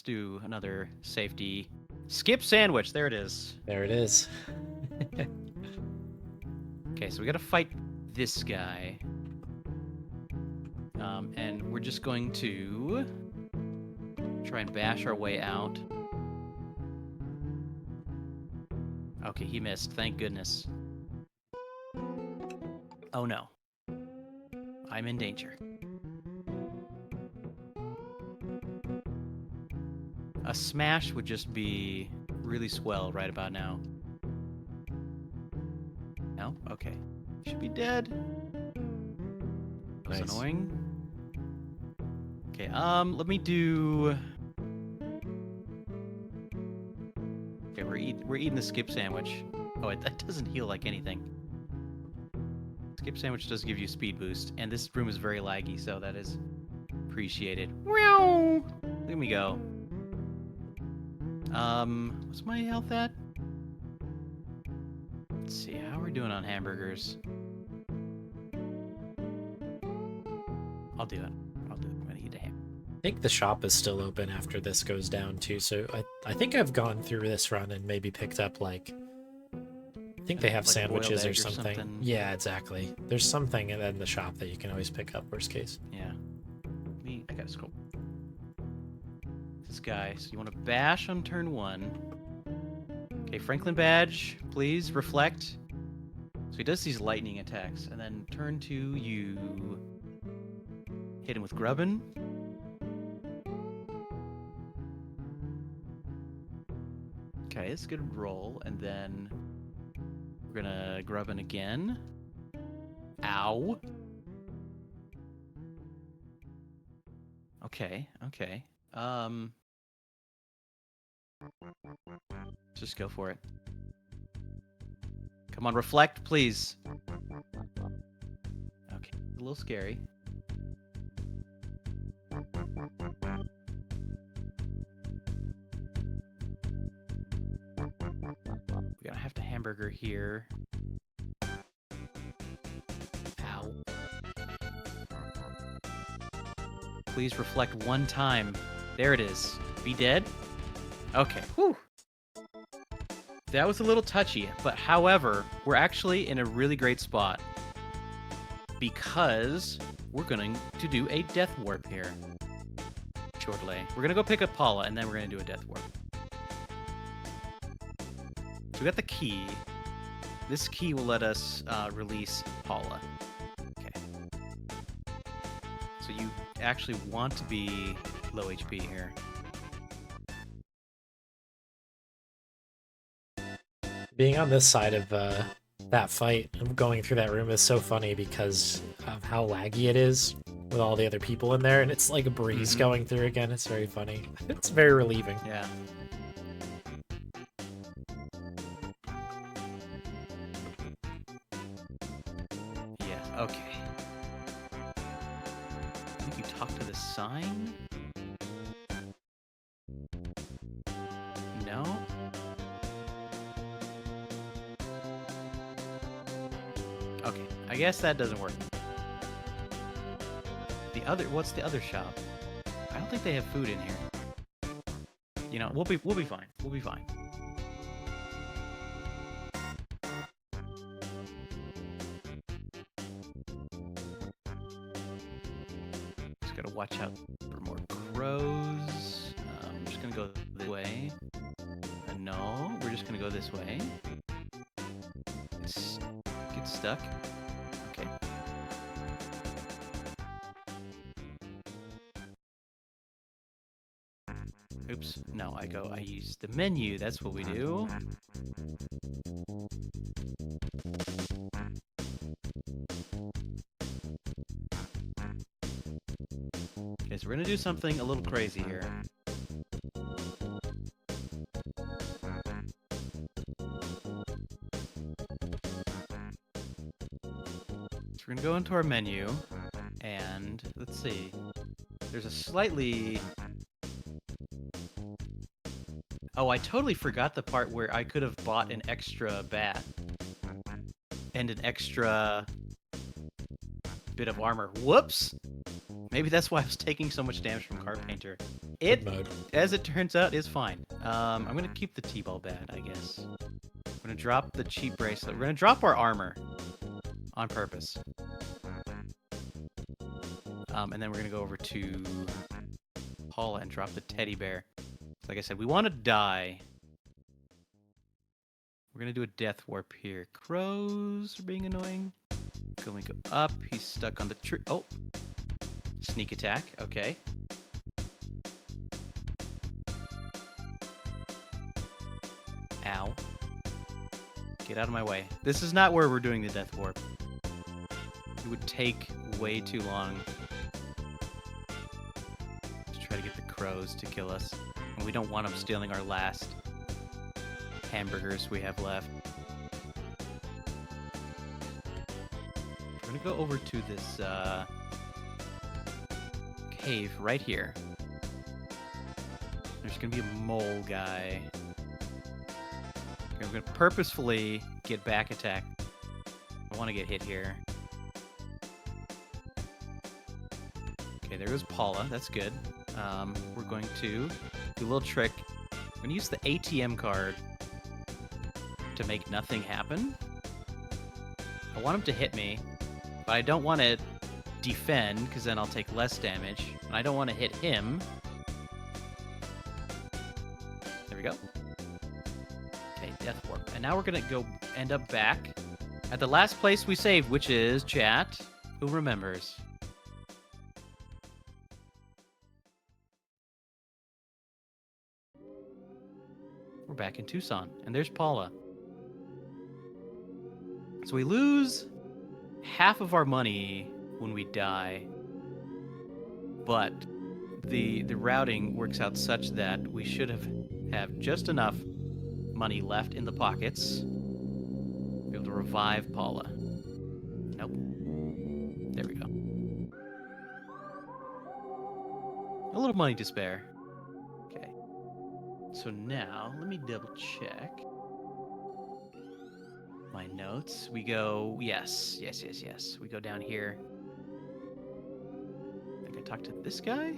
do another safety skip sandwich. There it is. There it is. Okay, so we gotta fight this guy. And we're just going to try and bash our way out. Okay, he missed. Thank goodness. Oh no. I'm in danger. A smash would just be really swell right about now. No? Okay. Should be dead. That's Nice. annoying. Okay, let me do... Okay, we're eating the skip sandwich. Oh, that doesn't heal like anything. Skip sandwich does give you speed boost, and this room is very laggy, so that is appreciated. Look at me go. What's my health at? Let's see, how are we doing on hamburgers? I'll do it. I'm gonna eat a ham. I think the shop is still open after this goes down too, so I think I've gone through this run and maybe picked up like, I think they have Like sandwiches boiled or egg or something. something. Yeah, exactly. There's something in the shop that you can always pick up, worst case. Yeah. I gotta scroll. This guy, so you want to bash on turn 1. Okay, Franklin badge, please reflect. So he does these lightning attacks, and then turn 2, you hit him with grubbin. Okay, it's a good roll, and then we're gonna grubbin again. Ow. Okay. Just go for it. Come on, reflect, please. Okay, a little scary. We're gonna have to hamburger here. Ow. Please reflect one time. There it is. Be dead? Okay. Whew. That was a little touchy, but however, we're actually in a really great spot because we're going to do a death warp here shortly. We're going to go pick up Paula, and then we're going to do a death warp. So we got the key. This key will let us release Paula. Okay. So you actually want to be low HP here. Being on this side of That fight of going through that room is so funny because of how laggy it is with all the other people in there, and it's like a breeze going through again. It's very funny. It's very relieving. Yeah. Yeah, okay. I think you talk to the sign? No? Okay, I guess that doesn't work. What's the other shop? I don't think they have food in here. You know, we'll be fine. We'll be fine. Just gotta watch out for more crows. I'm just gonna go this way. No, we're just gonna go this way. Get stuck. Okay. Oops. No, I use the menu. That's what we do. Okay, so we're gonna do something a little crazy here. So we're gonna go into our menu, and let's see. There's a slightly... Oh, I totally forgot the part where I could have bought an extra bat and an extra bit of armor. Whoops! Maybe that's why I was taking so much damage from Carpainter. It, as it turns out, is fine. I'm gonna keep the T-ball bat, I guess. I'm gonna drop the cheap bracelet. We're gonna drop our armor on purpose. And then we're gonna go over to Paula and drop the teddy bear. Like I said, we want to die. We're gonna do a death warp here. Crows are being annoying. Can we go up? He's stuck on the tree. Oh, sneak attack. Okay. Ow. Get out of my way. This is not where we're doing the death warp. It would take way too long to try to get the crows to kill us. And we don't want them stealing our last hamburgers we have left. We're gonna go over to this cave right here. There's gonna be a mole guy. Okay, I'm gonna purposefully get back attack. I want to get hit here. Okay, there goes Paula. That's good. We're going to do a little trick. I'm going to use the ATM card to make nothing happen. I want him to hit me, but I don't want to defend, because then I'll take less damage. And I don't want to hit him. There we go. Okay, death warp. And now we're going to go end up back at the last place we saved, which is, chat, who remembers? We're back in Tucson, and there's Paula. So we lose half of our money when we die, but the routing works out such that we should have just enough money left in the pockets to be able to revive Paula. Nope. There we go. A little money to spare. So now, let me double check my notes. We go, yes. We go down here. I think I talked to this guy.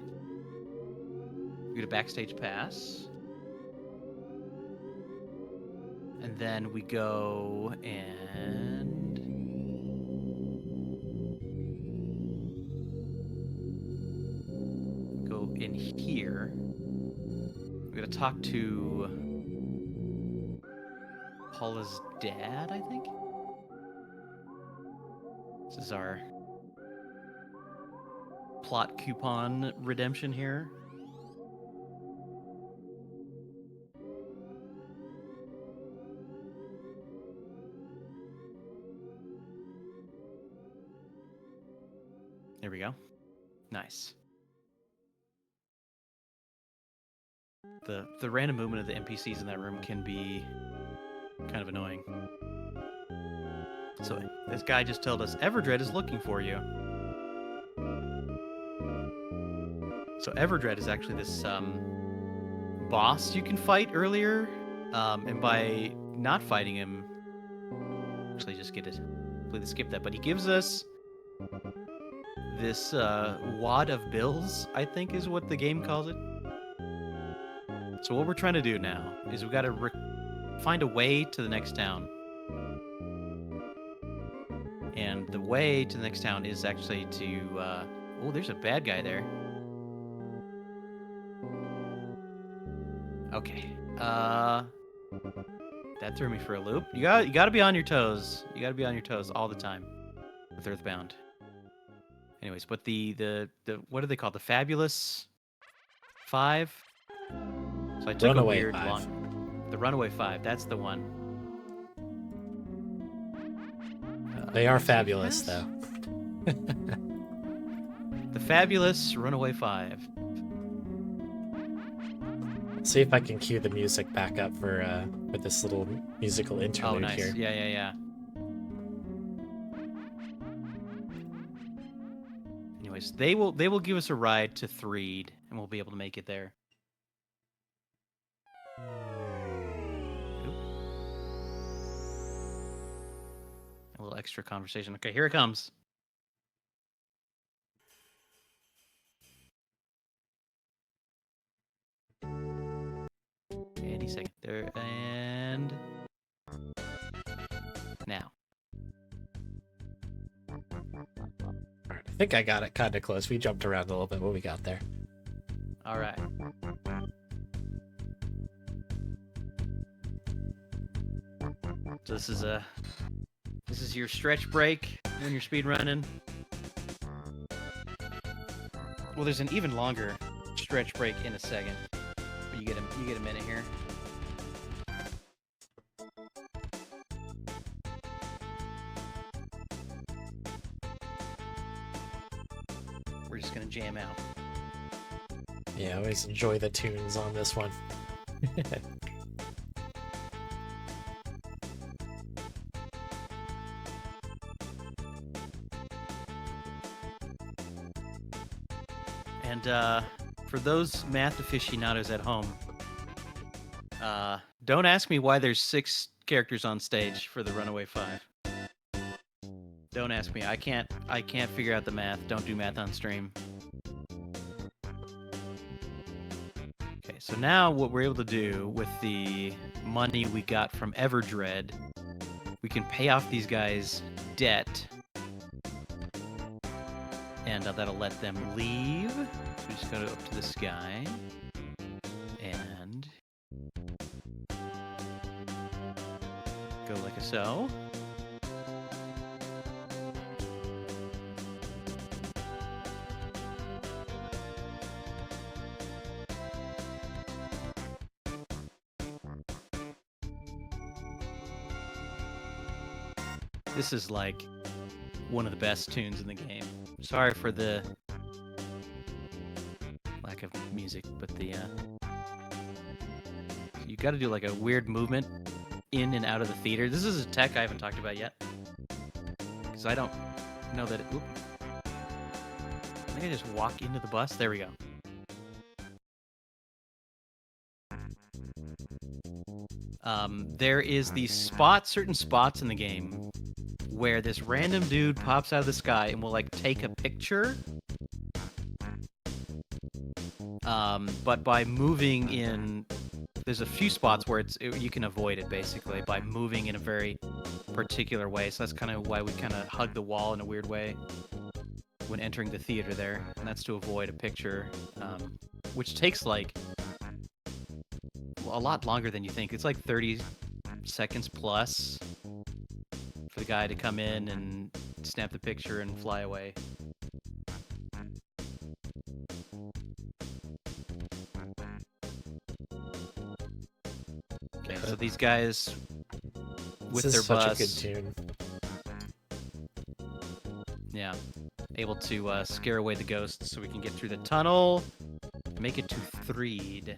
We get a backstage pass. And then we go and go in here. We're gonna talk to Paula's dad, I think. This is our plot coupon redemption here. There we go. Nice. The random movement of the NPCs in that room can be kind of annoying. So this guy just told us Everdred is looking for you. So Everdred is actually this boss you can fight earlier, and by not fighting him, actually just completely skip that. But he gives us this wad of bills, I think is what the game calls it. So what we're trying to do now is we've got to find a way to the next town. And the way to the next town is actually to... oh, there's a bad guy there. Okay. That threw me for a loop. You got to be on your toes. You got to be on your toes all the time with Earthbound. Anyways, but the what do they call it? The Fabulous 5? So I took Runaway a weird 5. long... The Runaway 5, that's the one. They are fabulous, though. The Fabulous Runaway 5. See if I can cue the music back up for with this little musical interlude nice. here. Yeah. Anyways, they will give us a ride to Threed, and we'll be able to make it there. Oop. A little extra conversation. Okay, here it comes. Any second there, and now. I think I got it kind of close. We jumped around a little bit. What we got there? All right. So this is your stretch break when you're speed running. Well, there's an even longer stretch break in a second. But you get a minute here. We're just gonna jam out. Yeah, I always enjoy the tunes on this one. And for those math aficionados at home, don't ask me why there's 6 characters on stage for the Runaway 5. Don't ask me. I can't figure out the math. Don't do math on stream. Okay, so now what we're able to do with the money we got from Everdred, we can pay off these guys' debt. And that'll let them leave. So we just go up to this guy. And go like so. This is like one of the best tunes in the game. Sorry for the lack of music, but the you got to do like a weird movement in and out of the theater. This is a tech I haven't talked about yet, because I don't know that it... Oop. I think I just walk into the bus. There we go. There is these certain spots in the game where this random dude pops out of the sky and will like take a picture. But by moving in, there's a few spots where you can avoid it basically by moving in a very particular way. So that's kind of why we kind of hug the wall in a weird way when entering the theater there, and that's to avoid a picture, which takes like a lot longer than you think. It's like 30 seconds plus for the guy to come in and snap the picture and fly away. Okay, so these guys with this their is such bus. a good tune. Yeah. able to scare away the ghosts so we can get through the tunnel, make it to Threed.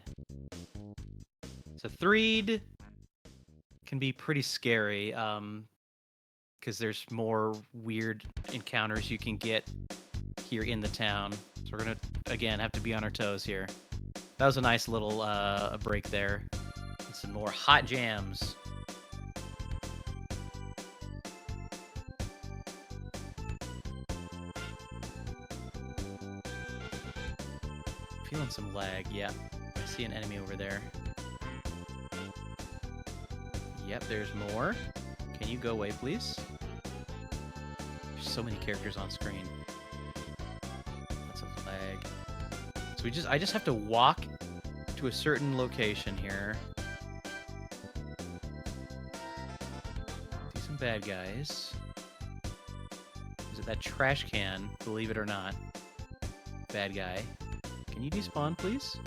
So Threed can be pretty scary, because there's more weird encounters you can get here in the town. So we're gonna, again, have to be on our toes here. That was a nice little break there. And some more hot jams. Feeling some lag, yeah. I see an enemy over there. Yep, there's more. Can you go away, please? There's so many characters on screen. That's a lag. So I just have to walk to a certain location here. See some bad guys. Is it that trash can, believe it or not? Bad guy. Can you despawn, please?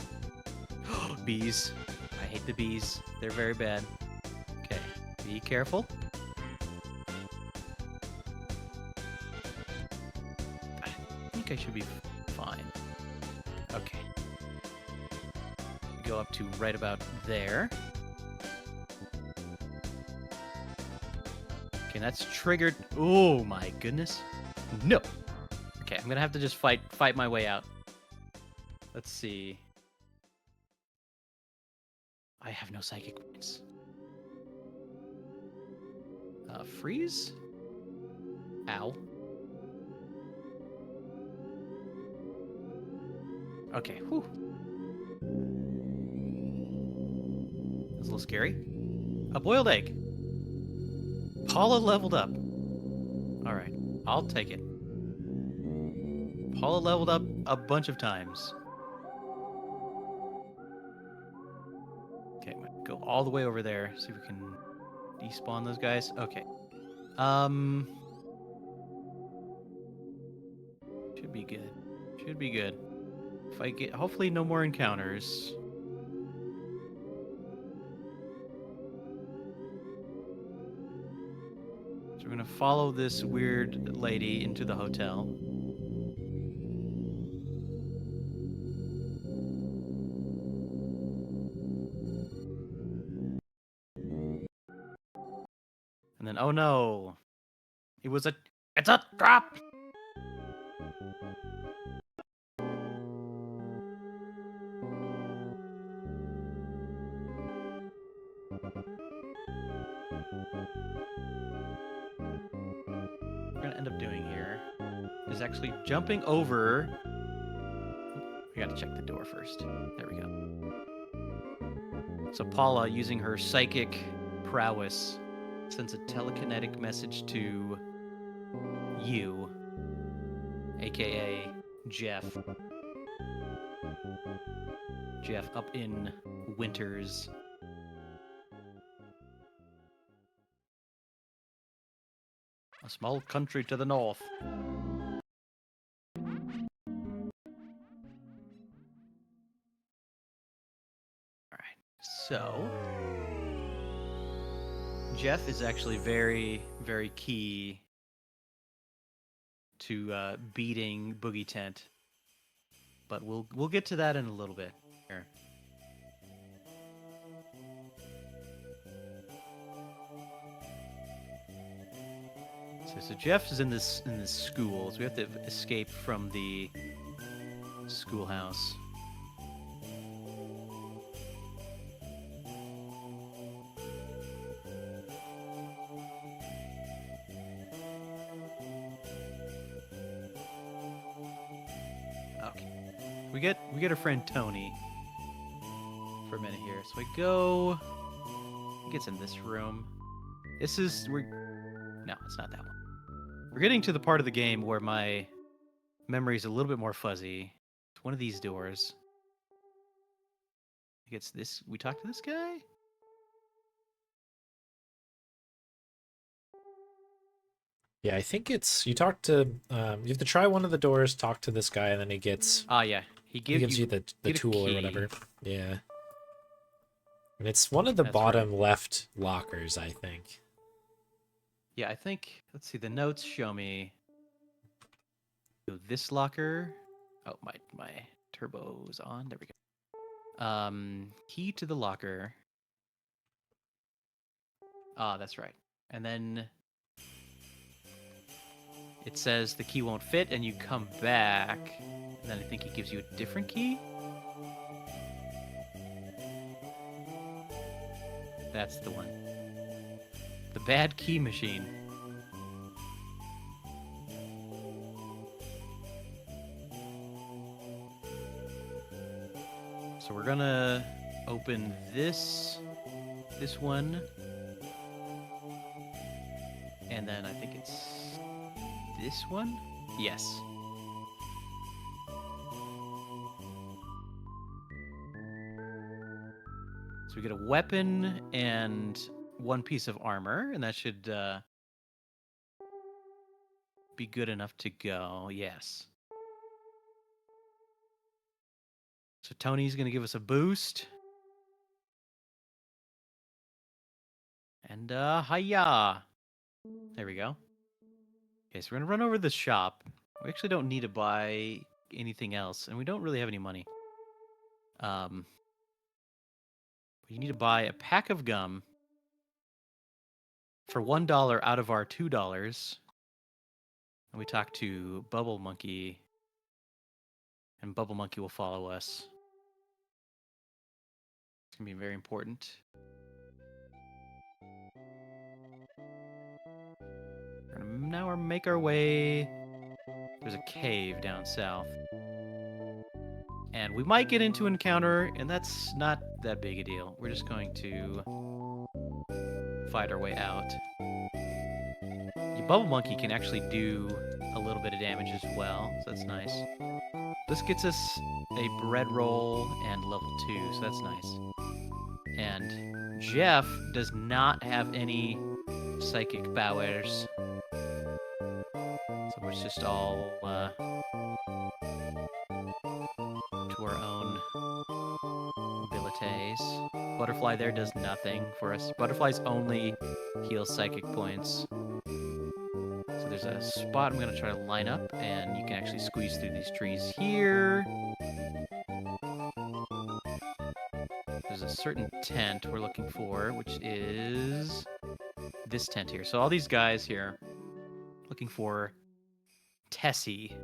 Bees. I hate the bees. They're very bad. Okay, be careful. I think I should be fine. Okay. Go up to right about there. Okay, that's triggered. Oh my goodness. No. Okay, I'm gonna have to just fight my way out. Let's see. I have no psychic points. Freeze? Ow. Okay, whew. That's a little scary. A boiled egg. Paula leveled up. Alright, I'll take it. Paula leveled up a bunch of times. Okay, I'm gonna go all the way over there, see if we can despawn those guys. Okay. Should be good. Should be good. If I get, hopefully no more encounters. So we're gonna follow this weird lady into the hotel. And then, oh no! It's a trap! We're gonna end up doing here is actually jumping over. We gotta check the door first. There we go. So Paula, using her psychic prowess, sends a telekinetic message to you, aka Jeff. Jeff up in Winters. A small country to the north. Alright, so Jeff is actually very, very key to beating Boogie Tent. But we'll get to that in a little bit here. So Jeff is in this school, so we have to escape from the schoolhouse. Okay, we get our friend Tony for a minute here. So I go. He gets in this room. No, it's not that one. We're getting to the part of the game where my memory is a little bit more fuzzy. It's one of these doors. He gets this. We talk to this guy? Yeah, I think it's you talk to. You have to try one of the doors, talk to this guy, and then he gets. Ah, yeah. He gives you the tool or whatever. Yeah. And it's one of the That's bottom left lockers, I think. Yeah, I think. Let's see. The notes show me. this locker. Oh, my turbo's on. There we go. Key to the locker. Ah, that's right. And then it says the key won't fit, and you come back. And then I think he gives you a different key. That's the one. The bad key machine. So we're gonna open this one. And then I think it's this one? Yes. So we get a weapon and one piece of armor, and that should be good enough to go. Yes. So Tony's going to give us a boost. And hiya! There we go. Okay, so we're going to run over the shop. We actually don't need to buy anything else, and we don't really have any money. You need to buy a pack of gum for $1 out of our $2. And we talk to Bubble Monkey, and Bubble Monkey will follow us. It's going to be very important. Now we're make our way. There's a cave down south. And we might get into an encounter, and that's not that big a deal. We're just going to fight our way out. Your Bubble Monkey can actually do a little bit of damage as well, so that's nice. This gets us a bread roll and level 2, so that's nice. And Jeff does not have any psychic powers. So it's just all to our own abilities. Butterfly there does nothing for us. Butterflies only heal psychic points. So there's a spot I'm going to try to line up, and you can actually squeeze through these trees here. There's a certain tent we're looking for, which is this tent here. So all these guys here looking for Tessie.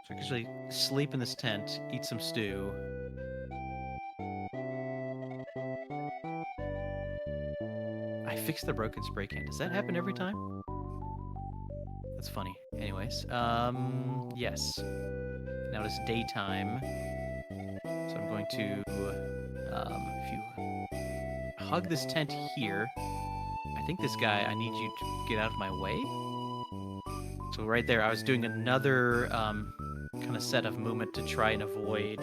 So I can actually sleep in this tent, eat some stew. I fixed the broken spray can. Does that happen every time? That's funny. Anyways, yes. Now it's daytime. So I'm going to, if you hug this tent here, I think this guy, I need you to get out of my way. So right there, I was doing another kind of set of movement to try and avoid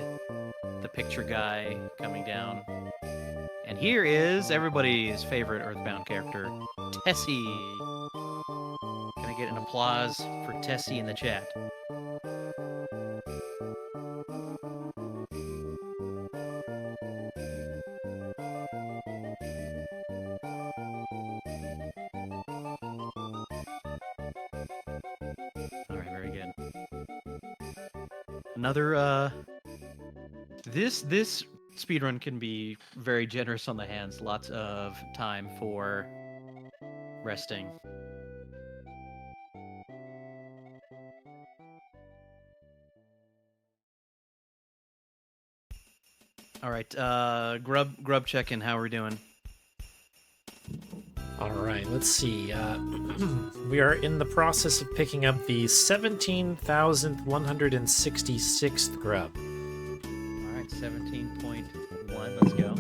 the picture guy coming down. And here is everybody's favorite Earthbound character, Tessie. Can I get an applause for Tessie in the chat? Another, this speedrun can be very generous on the hands. Lots of time for resting. All right, grub check-in. How are we doing? All right, let's see. We are in the process of picking up the 17,166th grub. All right, 17.1. Let's go.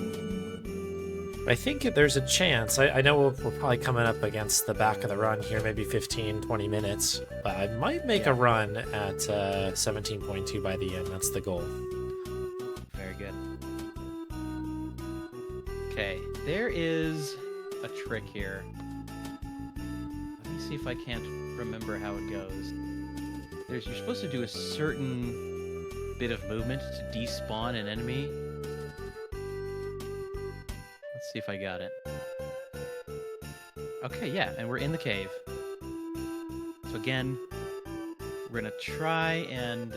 I think there's a chance. I know we're probably coming up against the back of the run here, maybe 15, 20 minutes. But I might make a run at 17.2 by the end. That's the goal. Very good. Okay, there is a trick here. Let me see if I can't remember how it goes. You're supposed to do a certain bit of movement to despawn an enemy. Let's see if I got it. Okay, yeah, and we're in the cave. So again, We're gonna try and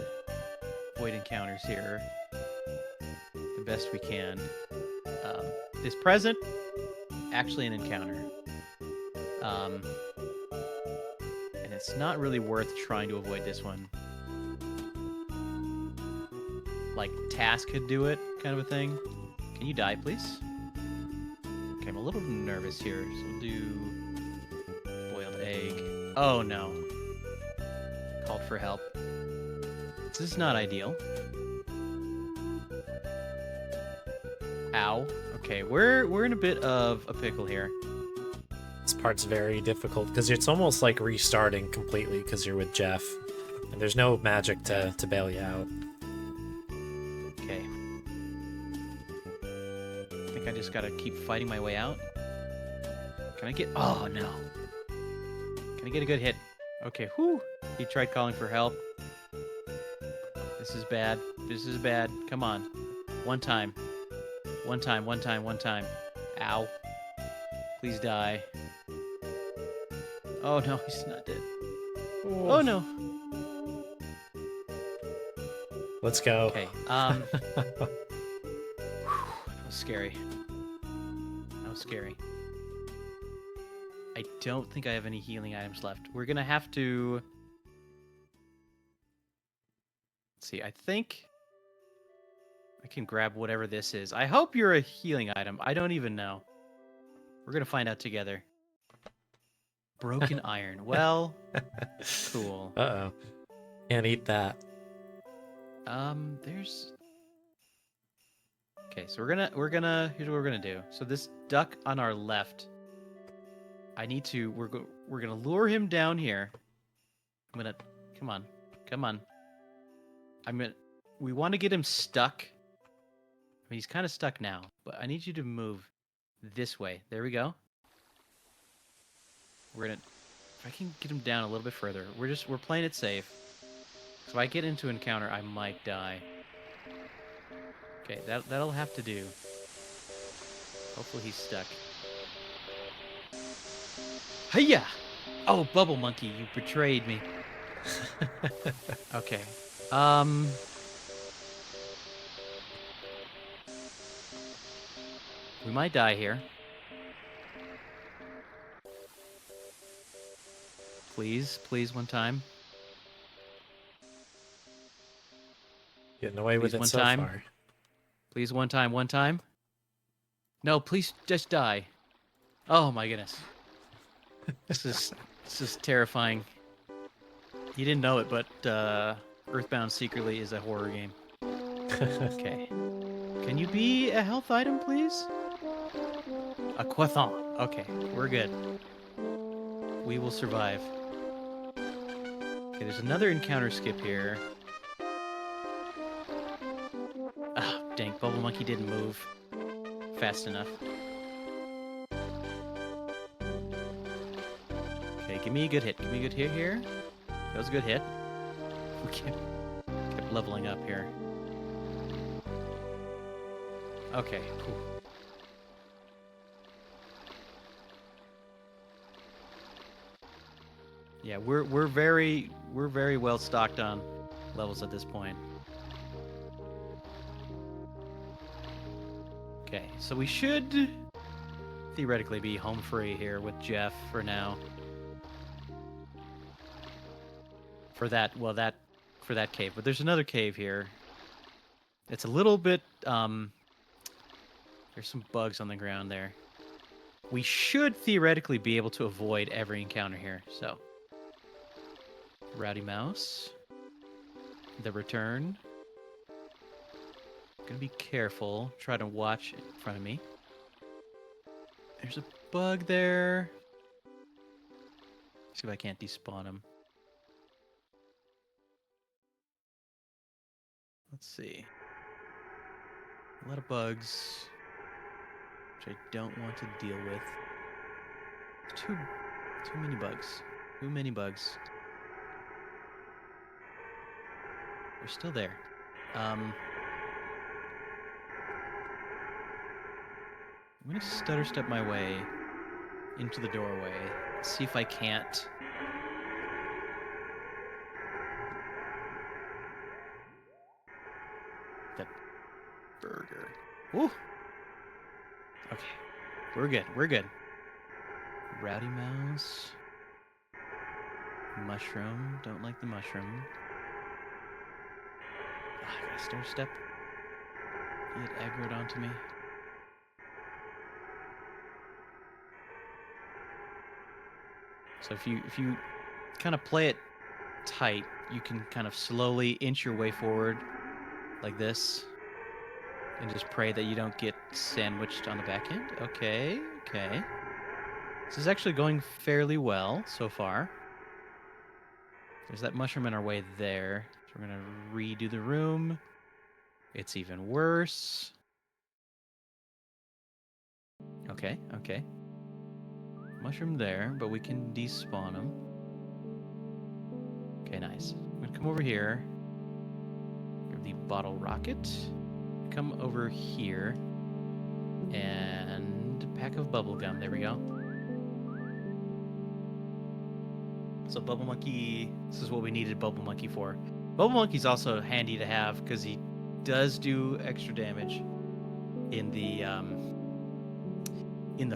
avoid encounters here the best we can. This present, actually an encounter. And it's not really worth trying to avoid this one. Like, task could do it, kind of a thing. Can you die, please? Okay, I'm a little nervous here, so we'll do boiled egg. Oh no. Called for help. This is not ideal. Ow. Okay, we're in a bit of a pickle here. This part's very difficult because it's almost like restarting completely because you're with Jeff, and there's no magic to bail you out. Okay. I think I just gotta keep fighting my way out. Can I get... Oh, no. Can I get a good hit? Okay, whew. He tried calling for help. This is bad. This is bad. Come on. One time. One time, one time, one time. Ow. Please die. Oh, no, he's not dead. Oh, no. Let's go. Okay, that was scary. That was scary. I don't think I have any healing items left. We're gonna have to... Let's see, I think I can grab whatever this is. I hope you're a healing item. I don't even know. We're gonna find out together. Broken iron. Well, cool. Uh-oh. Can't eat that. There's... Okay, so here's what we're gonna do. So this duck on our left, I need to, we're gonna lure him down here. I'm gonna, come on. We want to get him stuck. I mean, he's kind of stuck now, but I need you to move this way. There we go. If I can get him down a little bit further. We're playing it safe. So if I get into encounter, I might die. Okay, that'll have to do. Hopefully he's stuck. Hiya! Oh, Bubble Monkey, you betrayed me. Okay. We might die here. Please, one time. Getting away with it so far. Please, one time. No, please just die. Oh my goodness. This is terrifying. You didn't know it, but Earthbound secretly is a horror game. Okay. Can you be a health item, please? A Quathon. Okay, we're good. We will survive. Okay, there's another encounter skip here. Ah, dang, Bubble Monkey didn't move fast enough. Okay, give me a good hit. Give me a good hit here. That was a good hit. We kept leveling up here. Okay, cool. Yeah, we're very well stocked on levels at this point. Okay, so we should theoretically be home free here with Jeff for now. For that cave, but there's another cave here. It's a little bit there's some bugs on the ground there. We should theoretically be able to avoid every encounter here, so. Rowdy Mouse. The return. Gonna be careful. Try to watch in front of me. There's a bug there. See if I can't despawn him. Let's see. A lot of bugs, which I don't want to deal with. Too many bugs. Too many bugs. They're still there. I'm gonna stutter step my way into the doorway. See if I can't burger. Ooh. Okay. We're good. We're good. Rowdy mouse. Mushroom. Don't like the mushroom. Ah, I got a stair step. Get aggroed onto me. So if you kind of play it tight, you can kind of slowly inch your way forward like this and just pray that you don't get sandwiched on the back end. Okay, okay. This is actually going fairly well so far. There's that mushroom in our way there. So we're going to redo the room. It's even worse. Okay, okay. Mushroom there, but we can despawn them. Okay, nice. I'm going to come over here. Grab the bottle rocket. Come over here. And a pack of bubble gum. There we go. So Bubble Monkey, this is what we needed Bubble Monkey for. Bubble Monkey's also handy to have because he does do extra damage in the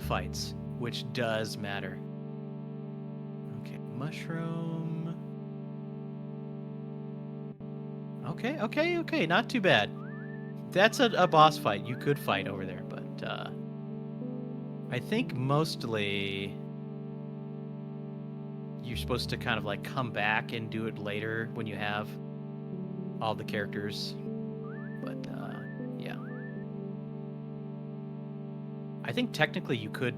fights, which does matter. Okay, mushroom. Okay, okay, okay, not too bad. That's a boss fight. You could fight over there, but I think mostly you're supposed to kind of like come back and do it later when you have all the characters. But yeah. I think technically you could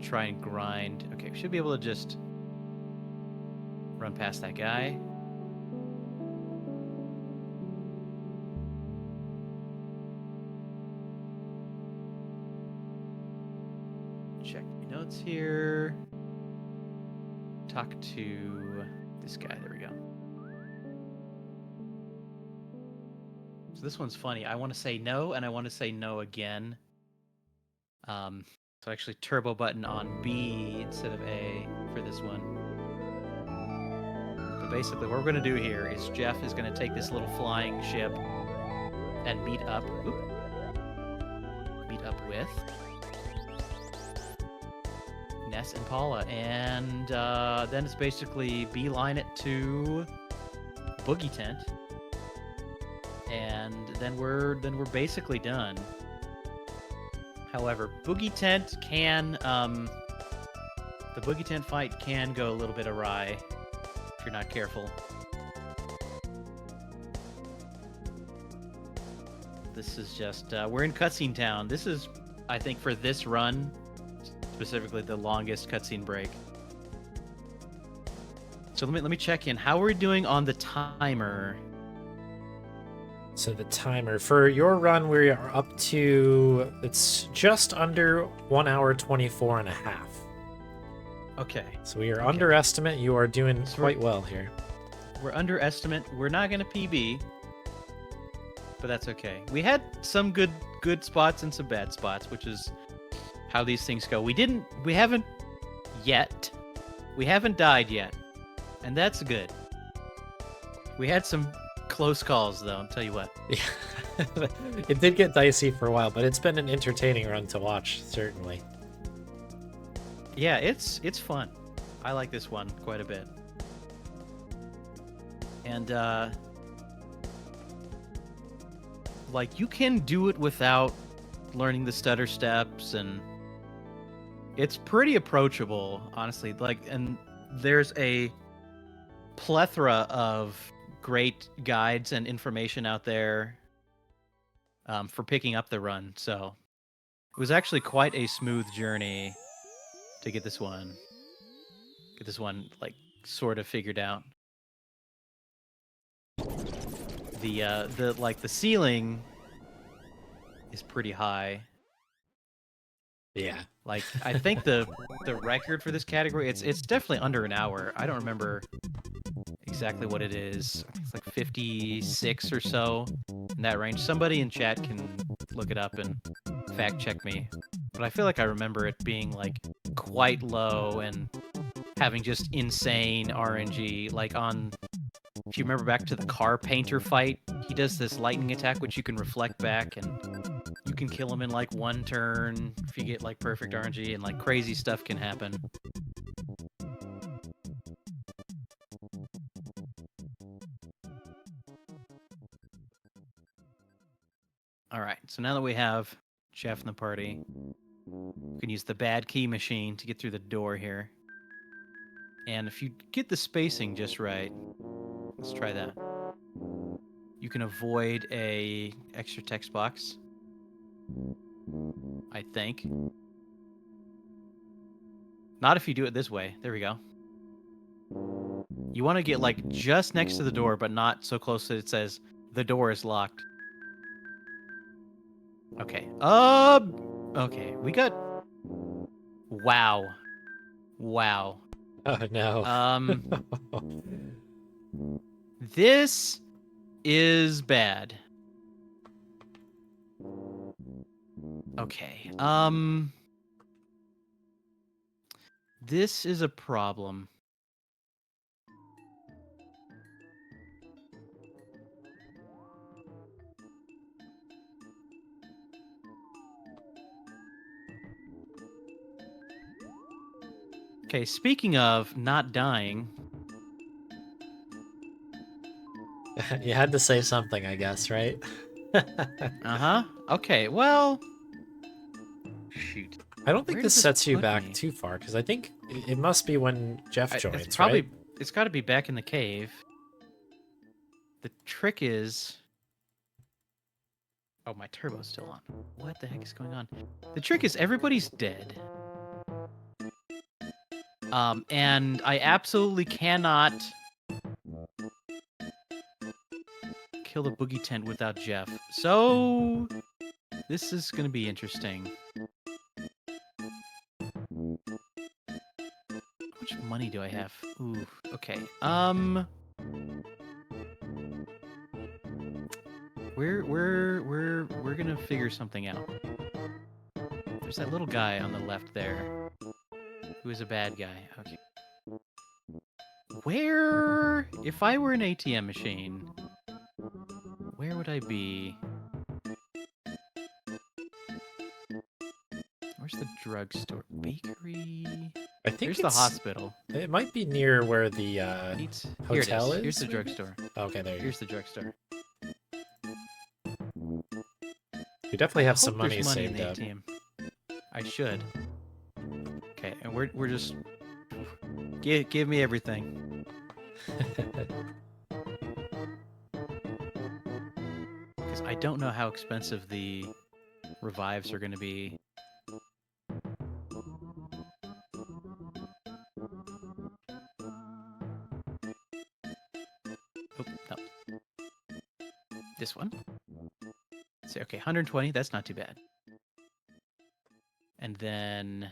try and grind. Okay, we should be able to just run past that guy. Check my notes here. Talk to this guy. There we go. So this one's funny. I want to say no, and I want to say no again. So actually turbo button on B instead of A for this one. But basically what we're going to do here is Jeff is going to take this little flying ship and meet up with Ness and Paula, and then it's basically beeline it to Boogie Tent, and then we're basically done. However, Boogie Tent can the Boogie Tent fight can go a little bit awry if you're not careful. This is just we're in Cutscene Town. This is, I think, for this run specifically the longest cutscene break. So let me check in. How are we doing on the timer? So the timer for your run, we are up to, it's just under 1 hour 24 and a half. Okay. So we are under estimate. You are doing So quite well here. We're under estimate. We're not going to PB, but that's okay. We had some good spots and some bad spots, which is how these things go. We haven't died yet, and that's good. We had some close calls, though, I'll tell you what. Yeah. It did get dicey for a while, but it's been an entertaining run to watch, certainly. Yeah, it's fun. I like this one quite a bit. And, like, you can do it without learning the stutter steps, and it's pretty approachable, honestly. Like, and there's a plethora of great guides and information out there for picking up the run. So it was actually quite a smooth journey to get this one like sort of figured out. The ceiling is pretty high. Yeah. Like, I think the record for this category, it's definitely under an hour. I don't remember exactly what it is. I think it's like 56 or so in that range. Somebody in chat can look it up and fact check me. But I feel like I remember it being like quite low and having just insane RNG, like on If you remember back to the car painter fight, he does this lightning attack which you can reflect back, and you can kill him in like one turn if you get like perfect RNG, and like crazy stuff can happen. Alright, so now that we have Jeff in the party, we can use the bad key machine to get through the door here. And if you get the spacing just right, let's try that. You can avoid a extra text box, I think. Not if you do it this way. There we go. You want to get like just next to the door, but not so close that it says the door is locked. Okay. Okay. We got. Wow. Wow. Oh no. This is bad. Okay. This is a problem. Okay, speaking of not dying. You had to say something, I guess, right? Uh-huh. Okay, well... Shoot. I don't think Where this does sets you put back me? too far, because I think it must be when Jeff joins, It's probably, right? It's got to be back in the cave. The trick is... Oh, my turbo's still on. What the heck is going on? The trick is everybody's dead. And I absolutely cannot kill the boogie tent without Jeff. So this is going to be interesting. How much money do I have? Ooh, okay. We're gonna figure something out. There's that little guy on the left there, who is a bad guy. Okay. Where, if I were an ATM machine, where would I be? Where's the drugstore? Bakery? I think There's the hospital. It might be near where the hotel is. Here's the maybe? drugstore. Okay, there you Here's the drugstore. You definitely have some Hope money there's money in saved the up. ATM. I should. Okay, and we're just give me everything. Because I don't know how expensive the revives are going to be. Oh, no. This one? See, okay, 120, that's not too bad. And then...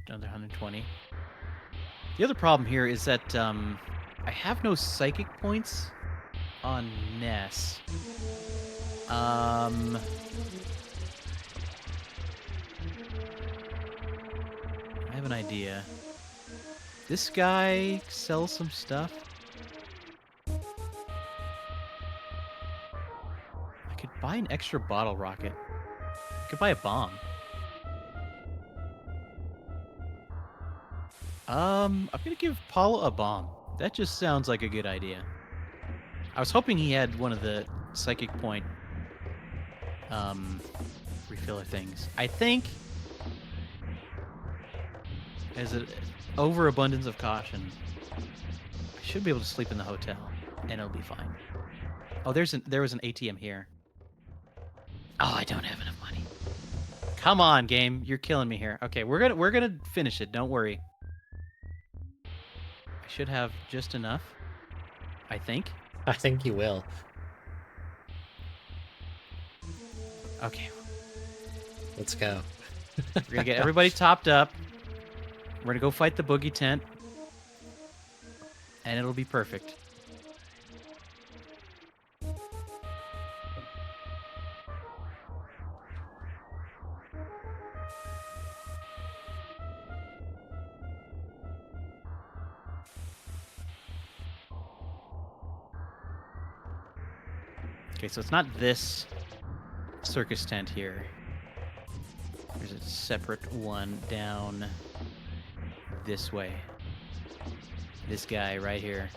another 120. The other problem here is that I have no psychic points on Ness. I have an idea. This guy sells some stuff. I could buy an extra bottle rocket. I could buy a bomb. I'm gonna give Paul a bomb. That just sounds like a good idea. I was hoping he had one of the psychic point refiller things. I think as an overabundance of caution, I should be able to sleep in the hotel and it'll be fine. Oh, there was an ATM here. Oh, I don't have enough money. Come on, game. You're killing me here. Okay, we're gonna finish it. Don't worry. I should have just enough. I think. I think you will. Okay. Let's go. We're gonna get everybody topped up. We're gonna go fight the boogie tent. And it'll be perfect. Okay, so it's not this circus tent here. There's a separate one down this way. This guy right here.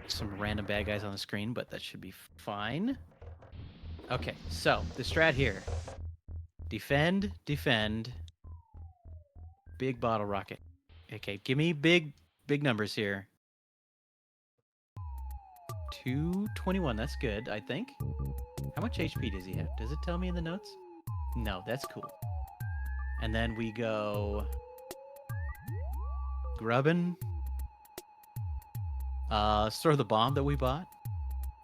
Some random bad guys on the screen, but that should be fine. Okay, so the strat here. Defend, defend. Big bottle rocket. Okay, give me big numbers here. 221, that's good, I think. How much HP does he have? Does it tell me in the notes? No, that's cool. And then we go... Grubbin. Let's throw the bomb that we bought.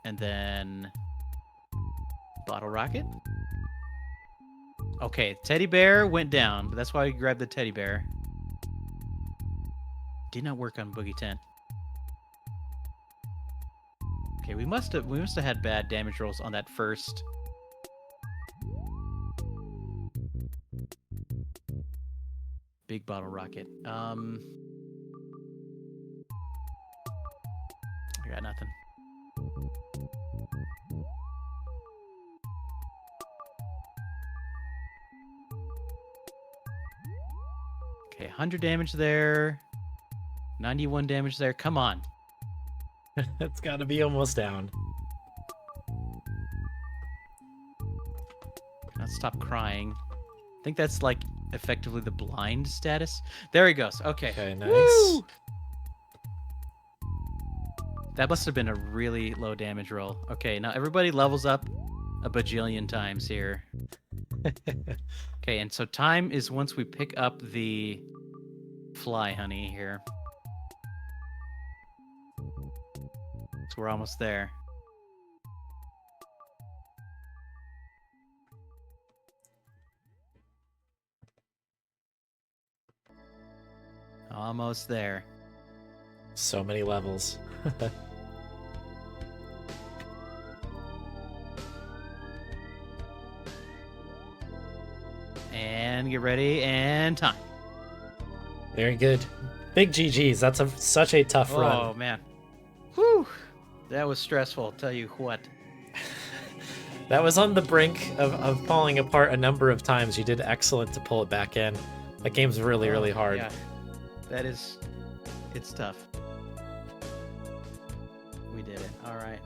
And then... Bottle rocket. Okay, teddy bear went down, but that's why we grabbed the teddy bear. Did not work on Boogie Tent. Okay, we must have had bad damage rolls on that first. Big bottle rocket. I got nothing. Okay, 100 damage there. 91 damage there. Come on. It's got to be almost down. Let's stop crying. I think that's like effectively the blind status. There he goes. Okay. Okay, nice. Woo! That must have been a really low damage roll. Okay, now everybody levels up a bajillion times here. Okay, and so time is once we pick up the fly honey here. So we're almost there. Almost there. So many levels. And get ready, and time. Very good. Big GG's. That's such a tough run. Oh, man. Whew. That was stressful, I'll tell you what. That was on the brink of falling apart a number of times. You did excellent to pull it back in. That game's really, really hard. Yeah. That is... It's tough. We did it. All right.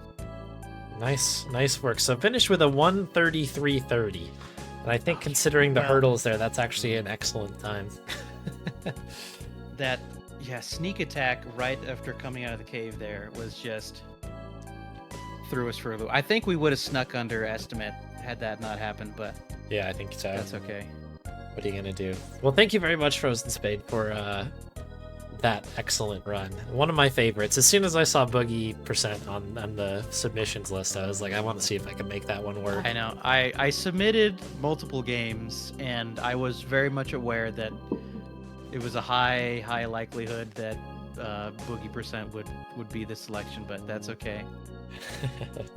Nice work. So finished with a 133.30. And I think considering the hurdles there, that's actually an excellent time. That, yeah, sneak attack right after coming out of the cave there was just... threw us for a loop. I think we would have snuck under estimate had that not happened, but... Yeah, I think so. That's okay. What are you going to do? Well, thank you very much, frozenspade, for that excellent run. One of my favorites. As soon as I saw Boogie % on the submissions list, I was like, I want to see if I can make that one work. I know. I submitted multiple games, and I was very much aware that it was a high likelihood that Boogie % would be the selection, but that's okay.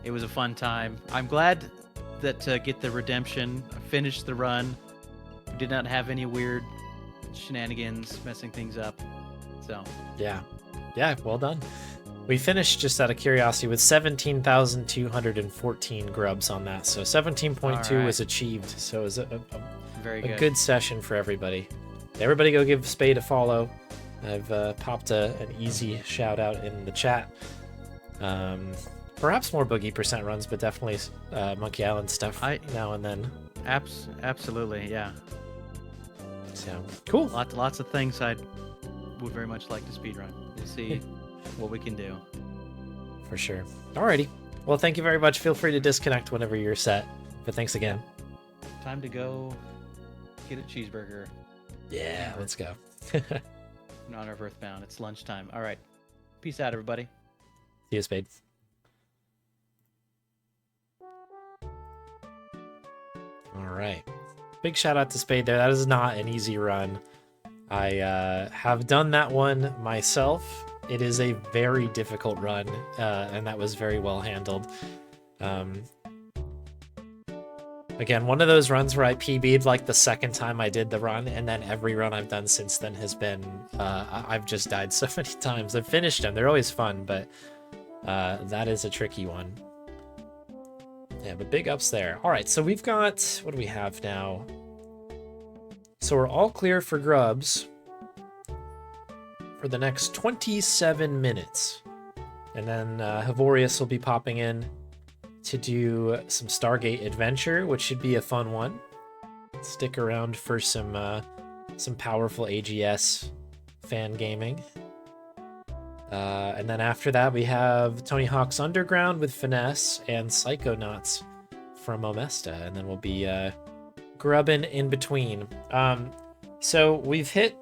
It was a fun time. I'm glad that to get the redemption, finish the run, did not have any weird shenanigans messing things up. So yeah, well done. We finished, just out of curiosity, with 17,214 grubs on that, so 17.2 was achieved. So it was a good session for everybody. Everybody go give Spade a follow. I've popped an easy shout out in the chat. Perhaps more Boogie % runs, but definitely Monkey Island stuff now and then. Absolutely, yeah. So cool. Lots of things I would very much like to speedrun. We'll see what we can do. For sure. Alrighty. Well, thank you very much. Feel free to disconnect whenever you're set. But thanks again. Time to go get a cheeseburger. Yeah, let's go. In honor of Earthbound. It's lunchtime. All right. Peace out, everybody. See you, Spade. All right. Big shout out to Spade there. That is not an easy run. I have done that one myself. It is a very difficult run, and that was very well handled. Again, one of those runs where I PB'd like the second time I did the run, and then every run I've done since then has been, I've just died so many times. I've finished them. They're always fun, but That is a tricky one. Yeah, but big ups there. All right, so we've got, what do we have now? So we're all clear for grubs for the next 27 minutes. And then Havorius will be popping in to do some Stargate Adventure, which should be a fun one. Stick around for some powerful AGS fan gaming. And then after that, we have Tony Hawk's Underground with Finesse and Psychonauts from Omesta. And then we'll be grubbing in between. So we've hit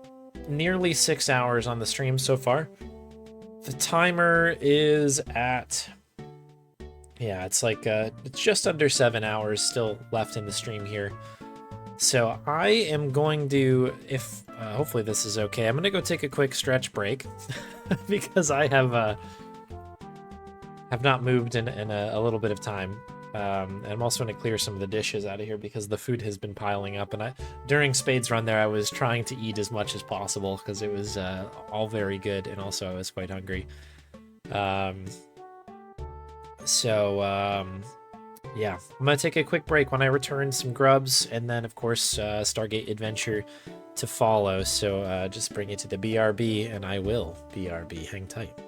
nearly 6 hours on the stream so far. The timer is at... yeah, it's like it's just under 7 hours still left in the stream here. So I am going to, if hopefully this is okay, I'm gonna go take a quick stretch break because I have not moved in a little bit of time. And I'm also going to clear some of the dishes out of here because the food has been piling up. And during Spade's run there, I was trying to eat as much as possible because it was all very good, and also I was quite hungry. Yeah, I'm going to take a quick break. When I return, some grubs, and then, of course, Stargate Adventure to follow. So just bring it to the BRB, and I will BRB. Hang tight.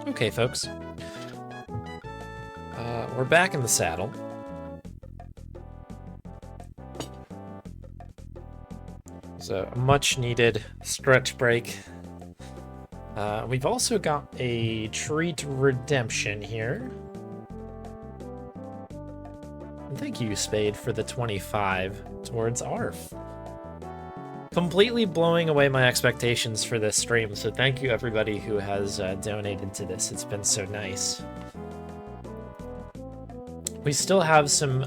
Okay, folks. We're back in the saddle. So a much needed stretch break. We've also got a treat redemption here. And thank you, Spade, for the 25 towards ARF. Completely blowing away my expectations for this stream, so thank you everybody who has donated to this. It's been so nice. We still have some